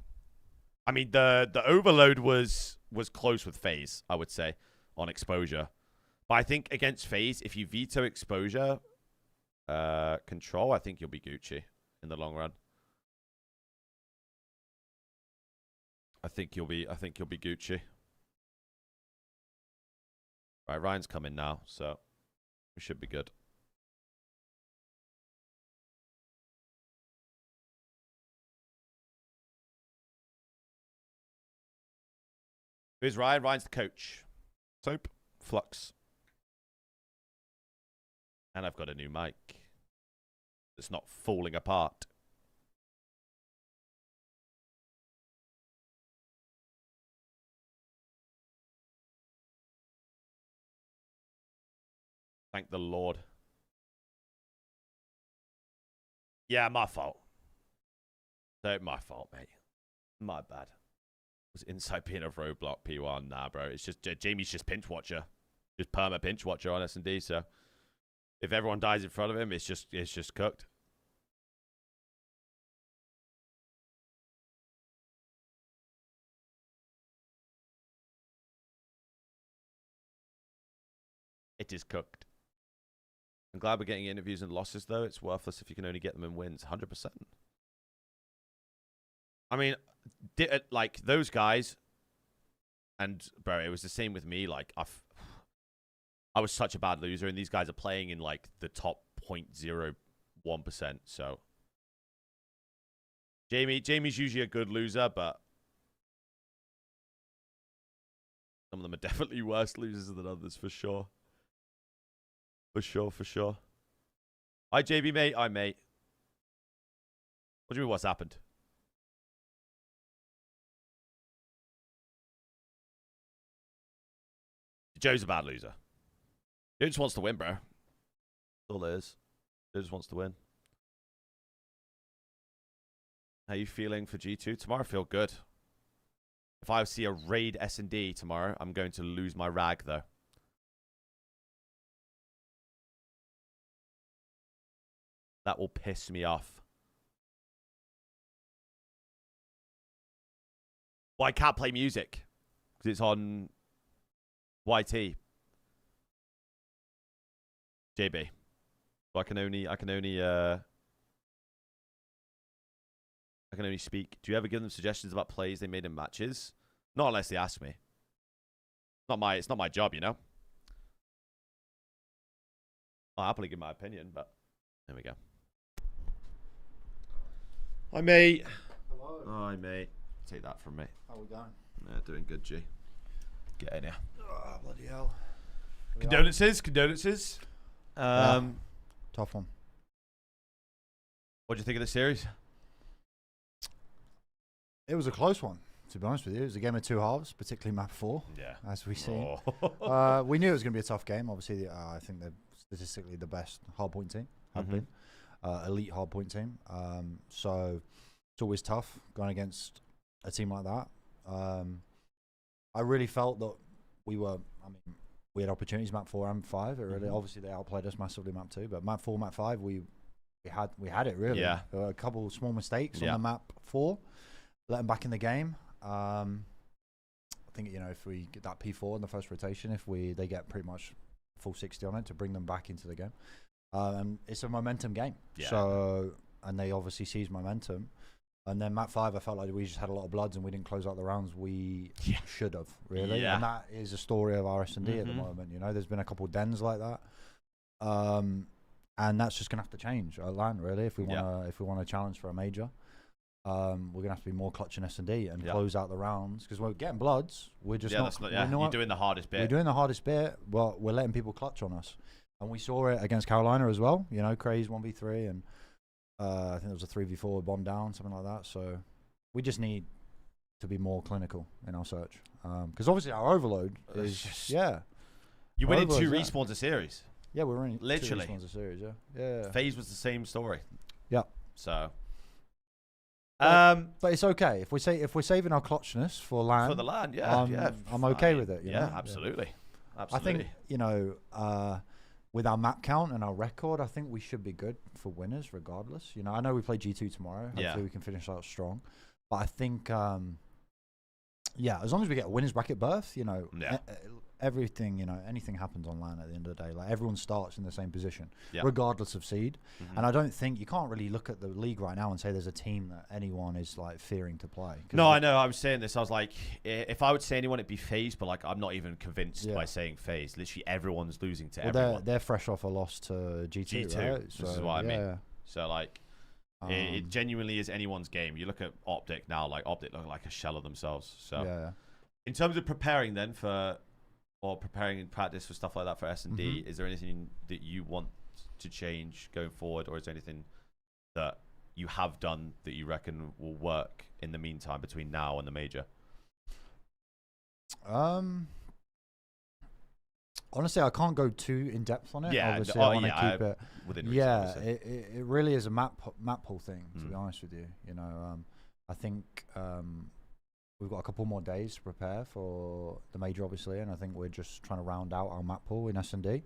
I mean, the overload was close with FaZe, I would say, on exposure. But I think against FaZe, if you veto exposure control, I think you'll be Gucci in the long run. I think you'll be Gucci. Right, Ryan's coming now, so we should be good. Who's Ryan? Ryan's the coach. Soap. Flux. And I've got a new mic. It's not falling apart. Thank the Lord. Yeah, my fault. No, my fault, mate. My bad. Was inside being a roadblock P1? Nah, bro. It's just Jamie's just pinch watcher, just perma pinch watcher on S&D. So if everyone dies in front of him, it's just cooked. It is cooked. I'm glad we're getting interviews and losses though. It's worthless if you can only get them in wins. 100%. I mean, like, those guys, and bro, it was the same with me. Like, I was such a bad loser, and these guys are playing in like the top 0.01%. So Jamie's usually a good loser, but some of them are definitely worse losers than others for sure. For sure. Hi, JB, mate. Hi, mate. What do you mean, what's happened? Joe's a bad loser. He just wants to win, bro. That's all it is. He just wants to win. How you feeling for G2? Tomorrow I feel good. If I see a raid S&D tomorrow, I'm going to lose my rag, though. That will piss me off. Well, I can't play music because it's on YT. JB. So I can only speak. Do you ever give them suggestions about plays they made in matches? Not unless they ask me. It's not my job, you know. I'll happily give my opinion, but there we go. Hi, mate.
Hello.
Hi, mate. Take that from me.
How are we going?
Yeah, doing good, G. Get in here.
Oh, bloody hell.
Condolences.
Tough one.
What do you think of the series?
It was a close one, to be honest with you. It was a game of two halves, particularly map 4.
Yeah.
As we've seen.
Oh.
We knew it was going to be a tough game. Obviously, I think they're statistically the best hardpoint team. have been. Elite hardpoint team. So it's always tough going against a team like that. I really felt that we had opportunities map 4 and 5. It really, obviously they outplayed us massively map 2, but map 4, map 5, we had it really.
Yeah.
There were a couple of small mistakes on the map 4, let them back in the game. I think, you know, if we get that P4 in the first rotation, they get pretty much full 60 on it to bring them back into the game. It's a momentum game.
Yeah.
So, and they obviously seized momentum. And then map 5, I felt like we just had a lot of bloods and we didn't close out the rounds we should have, really.
Yeah.
And that is a story of our S&D at the moment. You know, there's been a couple of dens like that. And that's just gonna have to change at LAN, really, if we want to challenge for a major. We're gonna have to be more clutch in S&D and close out the rounds, because we're getting bloods. We're just
you're doing the hardest bit.
We're doing the hardest bit, but we're letting people clutch on us. And we saw it against Carolina as well. You know, Craze 1v3 and I think there was a 3v4 bomb down, something like that. So we just need to be more clinical in our search, because obviously our overload is
You're winning 2 respawns a series.
Yeah, we're winning
literally
2 respawns a series. Yeah.
FaZe was the same story.
Yeah.
So.
But it's okay if we're saving our clutchness for LAN.
For the LAN,
I'm okay with it. You know?
Absolutely.
I think, you know, with our map count and our record, I think we should be good for winners regardless. You know, I know we play G2 tomorrow. Hopefully we can finish out strong. But I think, as long as we get a winners bracket berth, you know, everything, you know, anything happens on LAN at the end of the day. Like, everyone starts in the same position, regardless of seed. And I don't think, you can't really look at the league right now and say there's a team that anyone is like fearing to play.
No, I know. I was saying this. I was like, if I would say anyone, it'd be FaZe, but like, I'm not even convinced by saying FaZe. Literally, everyone's losing to everyone.
They're fresh off a loss to G2. Right? So,
this is what I mean. So like, it genuinely is anyone's game. You look at Optic now, like Optic look like a shell of themselves. So in terms of preparing then or preparing in practice for stuff like that for S&D, is there anything that you want to change going forward, or is there anything that you have done that you reckon will work in the meantime between now and the major?
Honestly, I can't go too in depth on it.
Yeah,
obviously, I want to keep it
within reason.
It really is a map pool thing, to be honest with you. You know, I think we've got a couple more days to prepare for the major, obviously, and I think we're just trying to round out our map pool in S&D,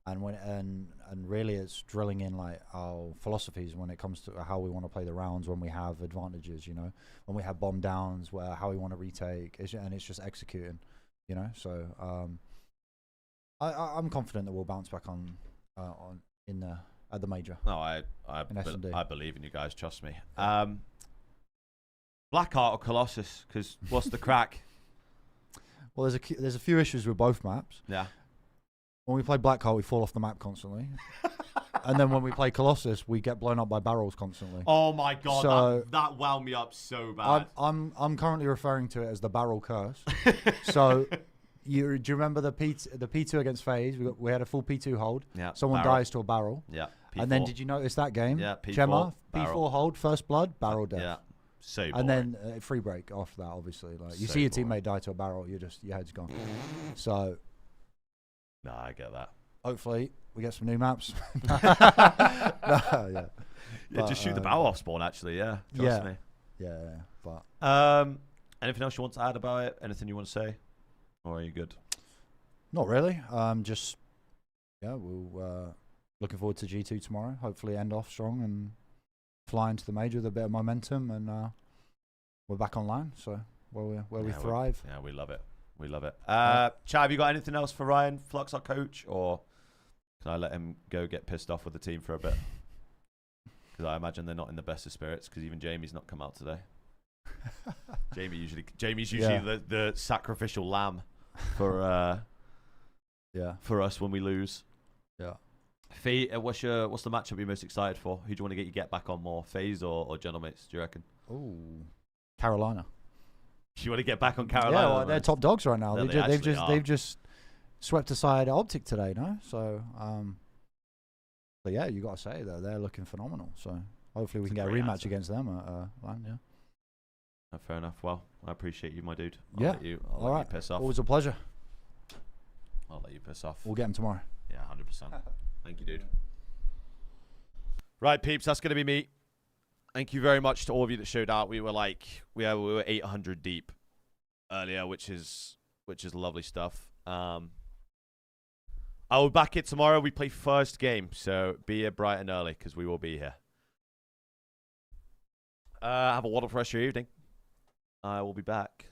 and really it's drilling in like our philosophies when it comes to how we want to play the rounds when we have advantages. You know, when we have bomb downs, how we want to retake, and it's just executing. You know, so I'm confident that we'll bounce back at the major.
No, I believe in you guys. Trust me. Blackheart or Colossus? Because what's the crack?
Well, there's a few issues with both maps.
Yeah.
When we play Blackheart, we fall off the map constantly, and then when we play Colossus, we get blown up by barrels constantly.
Oh my god,
so
that wound me up so bad.
I'm currently referring to it as the barrel curse. So. Do you remember the P2 against FaZe? We had a full P2 hold.
Yeah.
Someone dies to a barrel.
Yeah. P4.
And then did you notice that game?
Yeah. P4.
Gemma,
barrel.
P4 hold, first blood, barrel death.
Yeah. So boring.
And then free break after that, obviously. Like you see your teammate die to a barrel, your head's gone. So.
No, I get that.
Hopefully we get some new maps.
Yeah, just shoot the barrel off spawn. Actually, yeah. Trust me.
Yeah. But
anything else you want to add about it? Anything you want to say, or are you good?
Not really. We'll looking forward to G2 tomorrow. Hopefully end off strong and fly into the major with a bit of momentum, and we're back online. So where we thrive.
Yeah, we love it. We love it. Chad, have you got anything else for Ryan Flux, our coach, or can I let him go get pissed off with the team for a bit? Because I imagine they're not in the best of spirits. Because even Jamie's not come out today. Jamie's usually the sacrificial lamb for for us when we lose.
Yeah.
Fee, what's the matchup you're most excited for? Who do you want to get back on more, FaZe or Gentlemates? Do you reckon?
Oh, Carolina.
You want to get back on Carolina?
Yeah, well, they're top dogs right now.
They've
just swept aside Optic today, no? So yeah, you got to say that they're looking phenomenal. So hopefully we can get a rematch against them at LAN. Yeah.
Oh, fair enough. Well, I appreciate you, my dude.
I'll
let you piss off.
Always a pleasure.
I'll let you piss off.
We'll get him tomorrow.
Yeah, 100%. Thank you, dude. Right, peeps, that's going to be me. Thank you very much to all of you that showed up. We were we were 800 deep earlier, which is lovely stuff. I will be back here tomorrow. We play first game, so be here bright and early because we will be here. Have a wonderful rest of your evening. I will be back.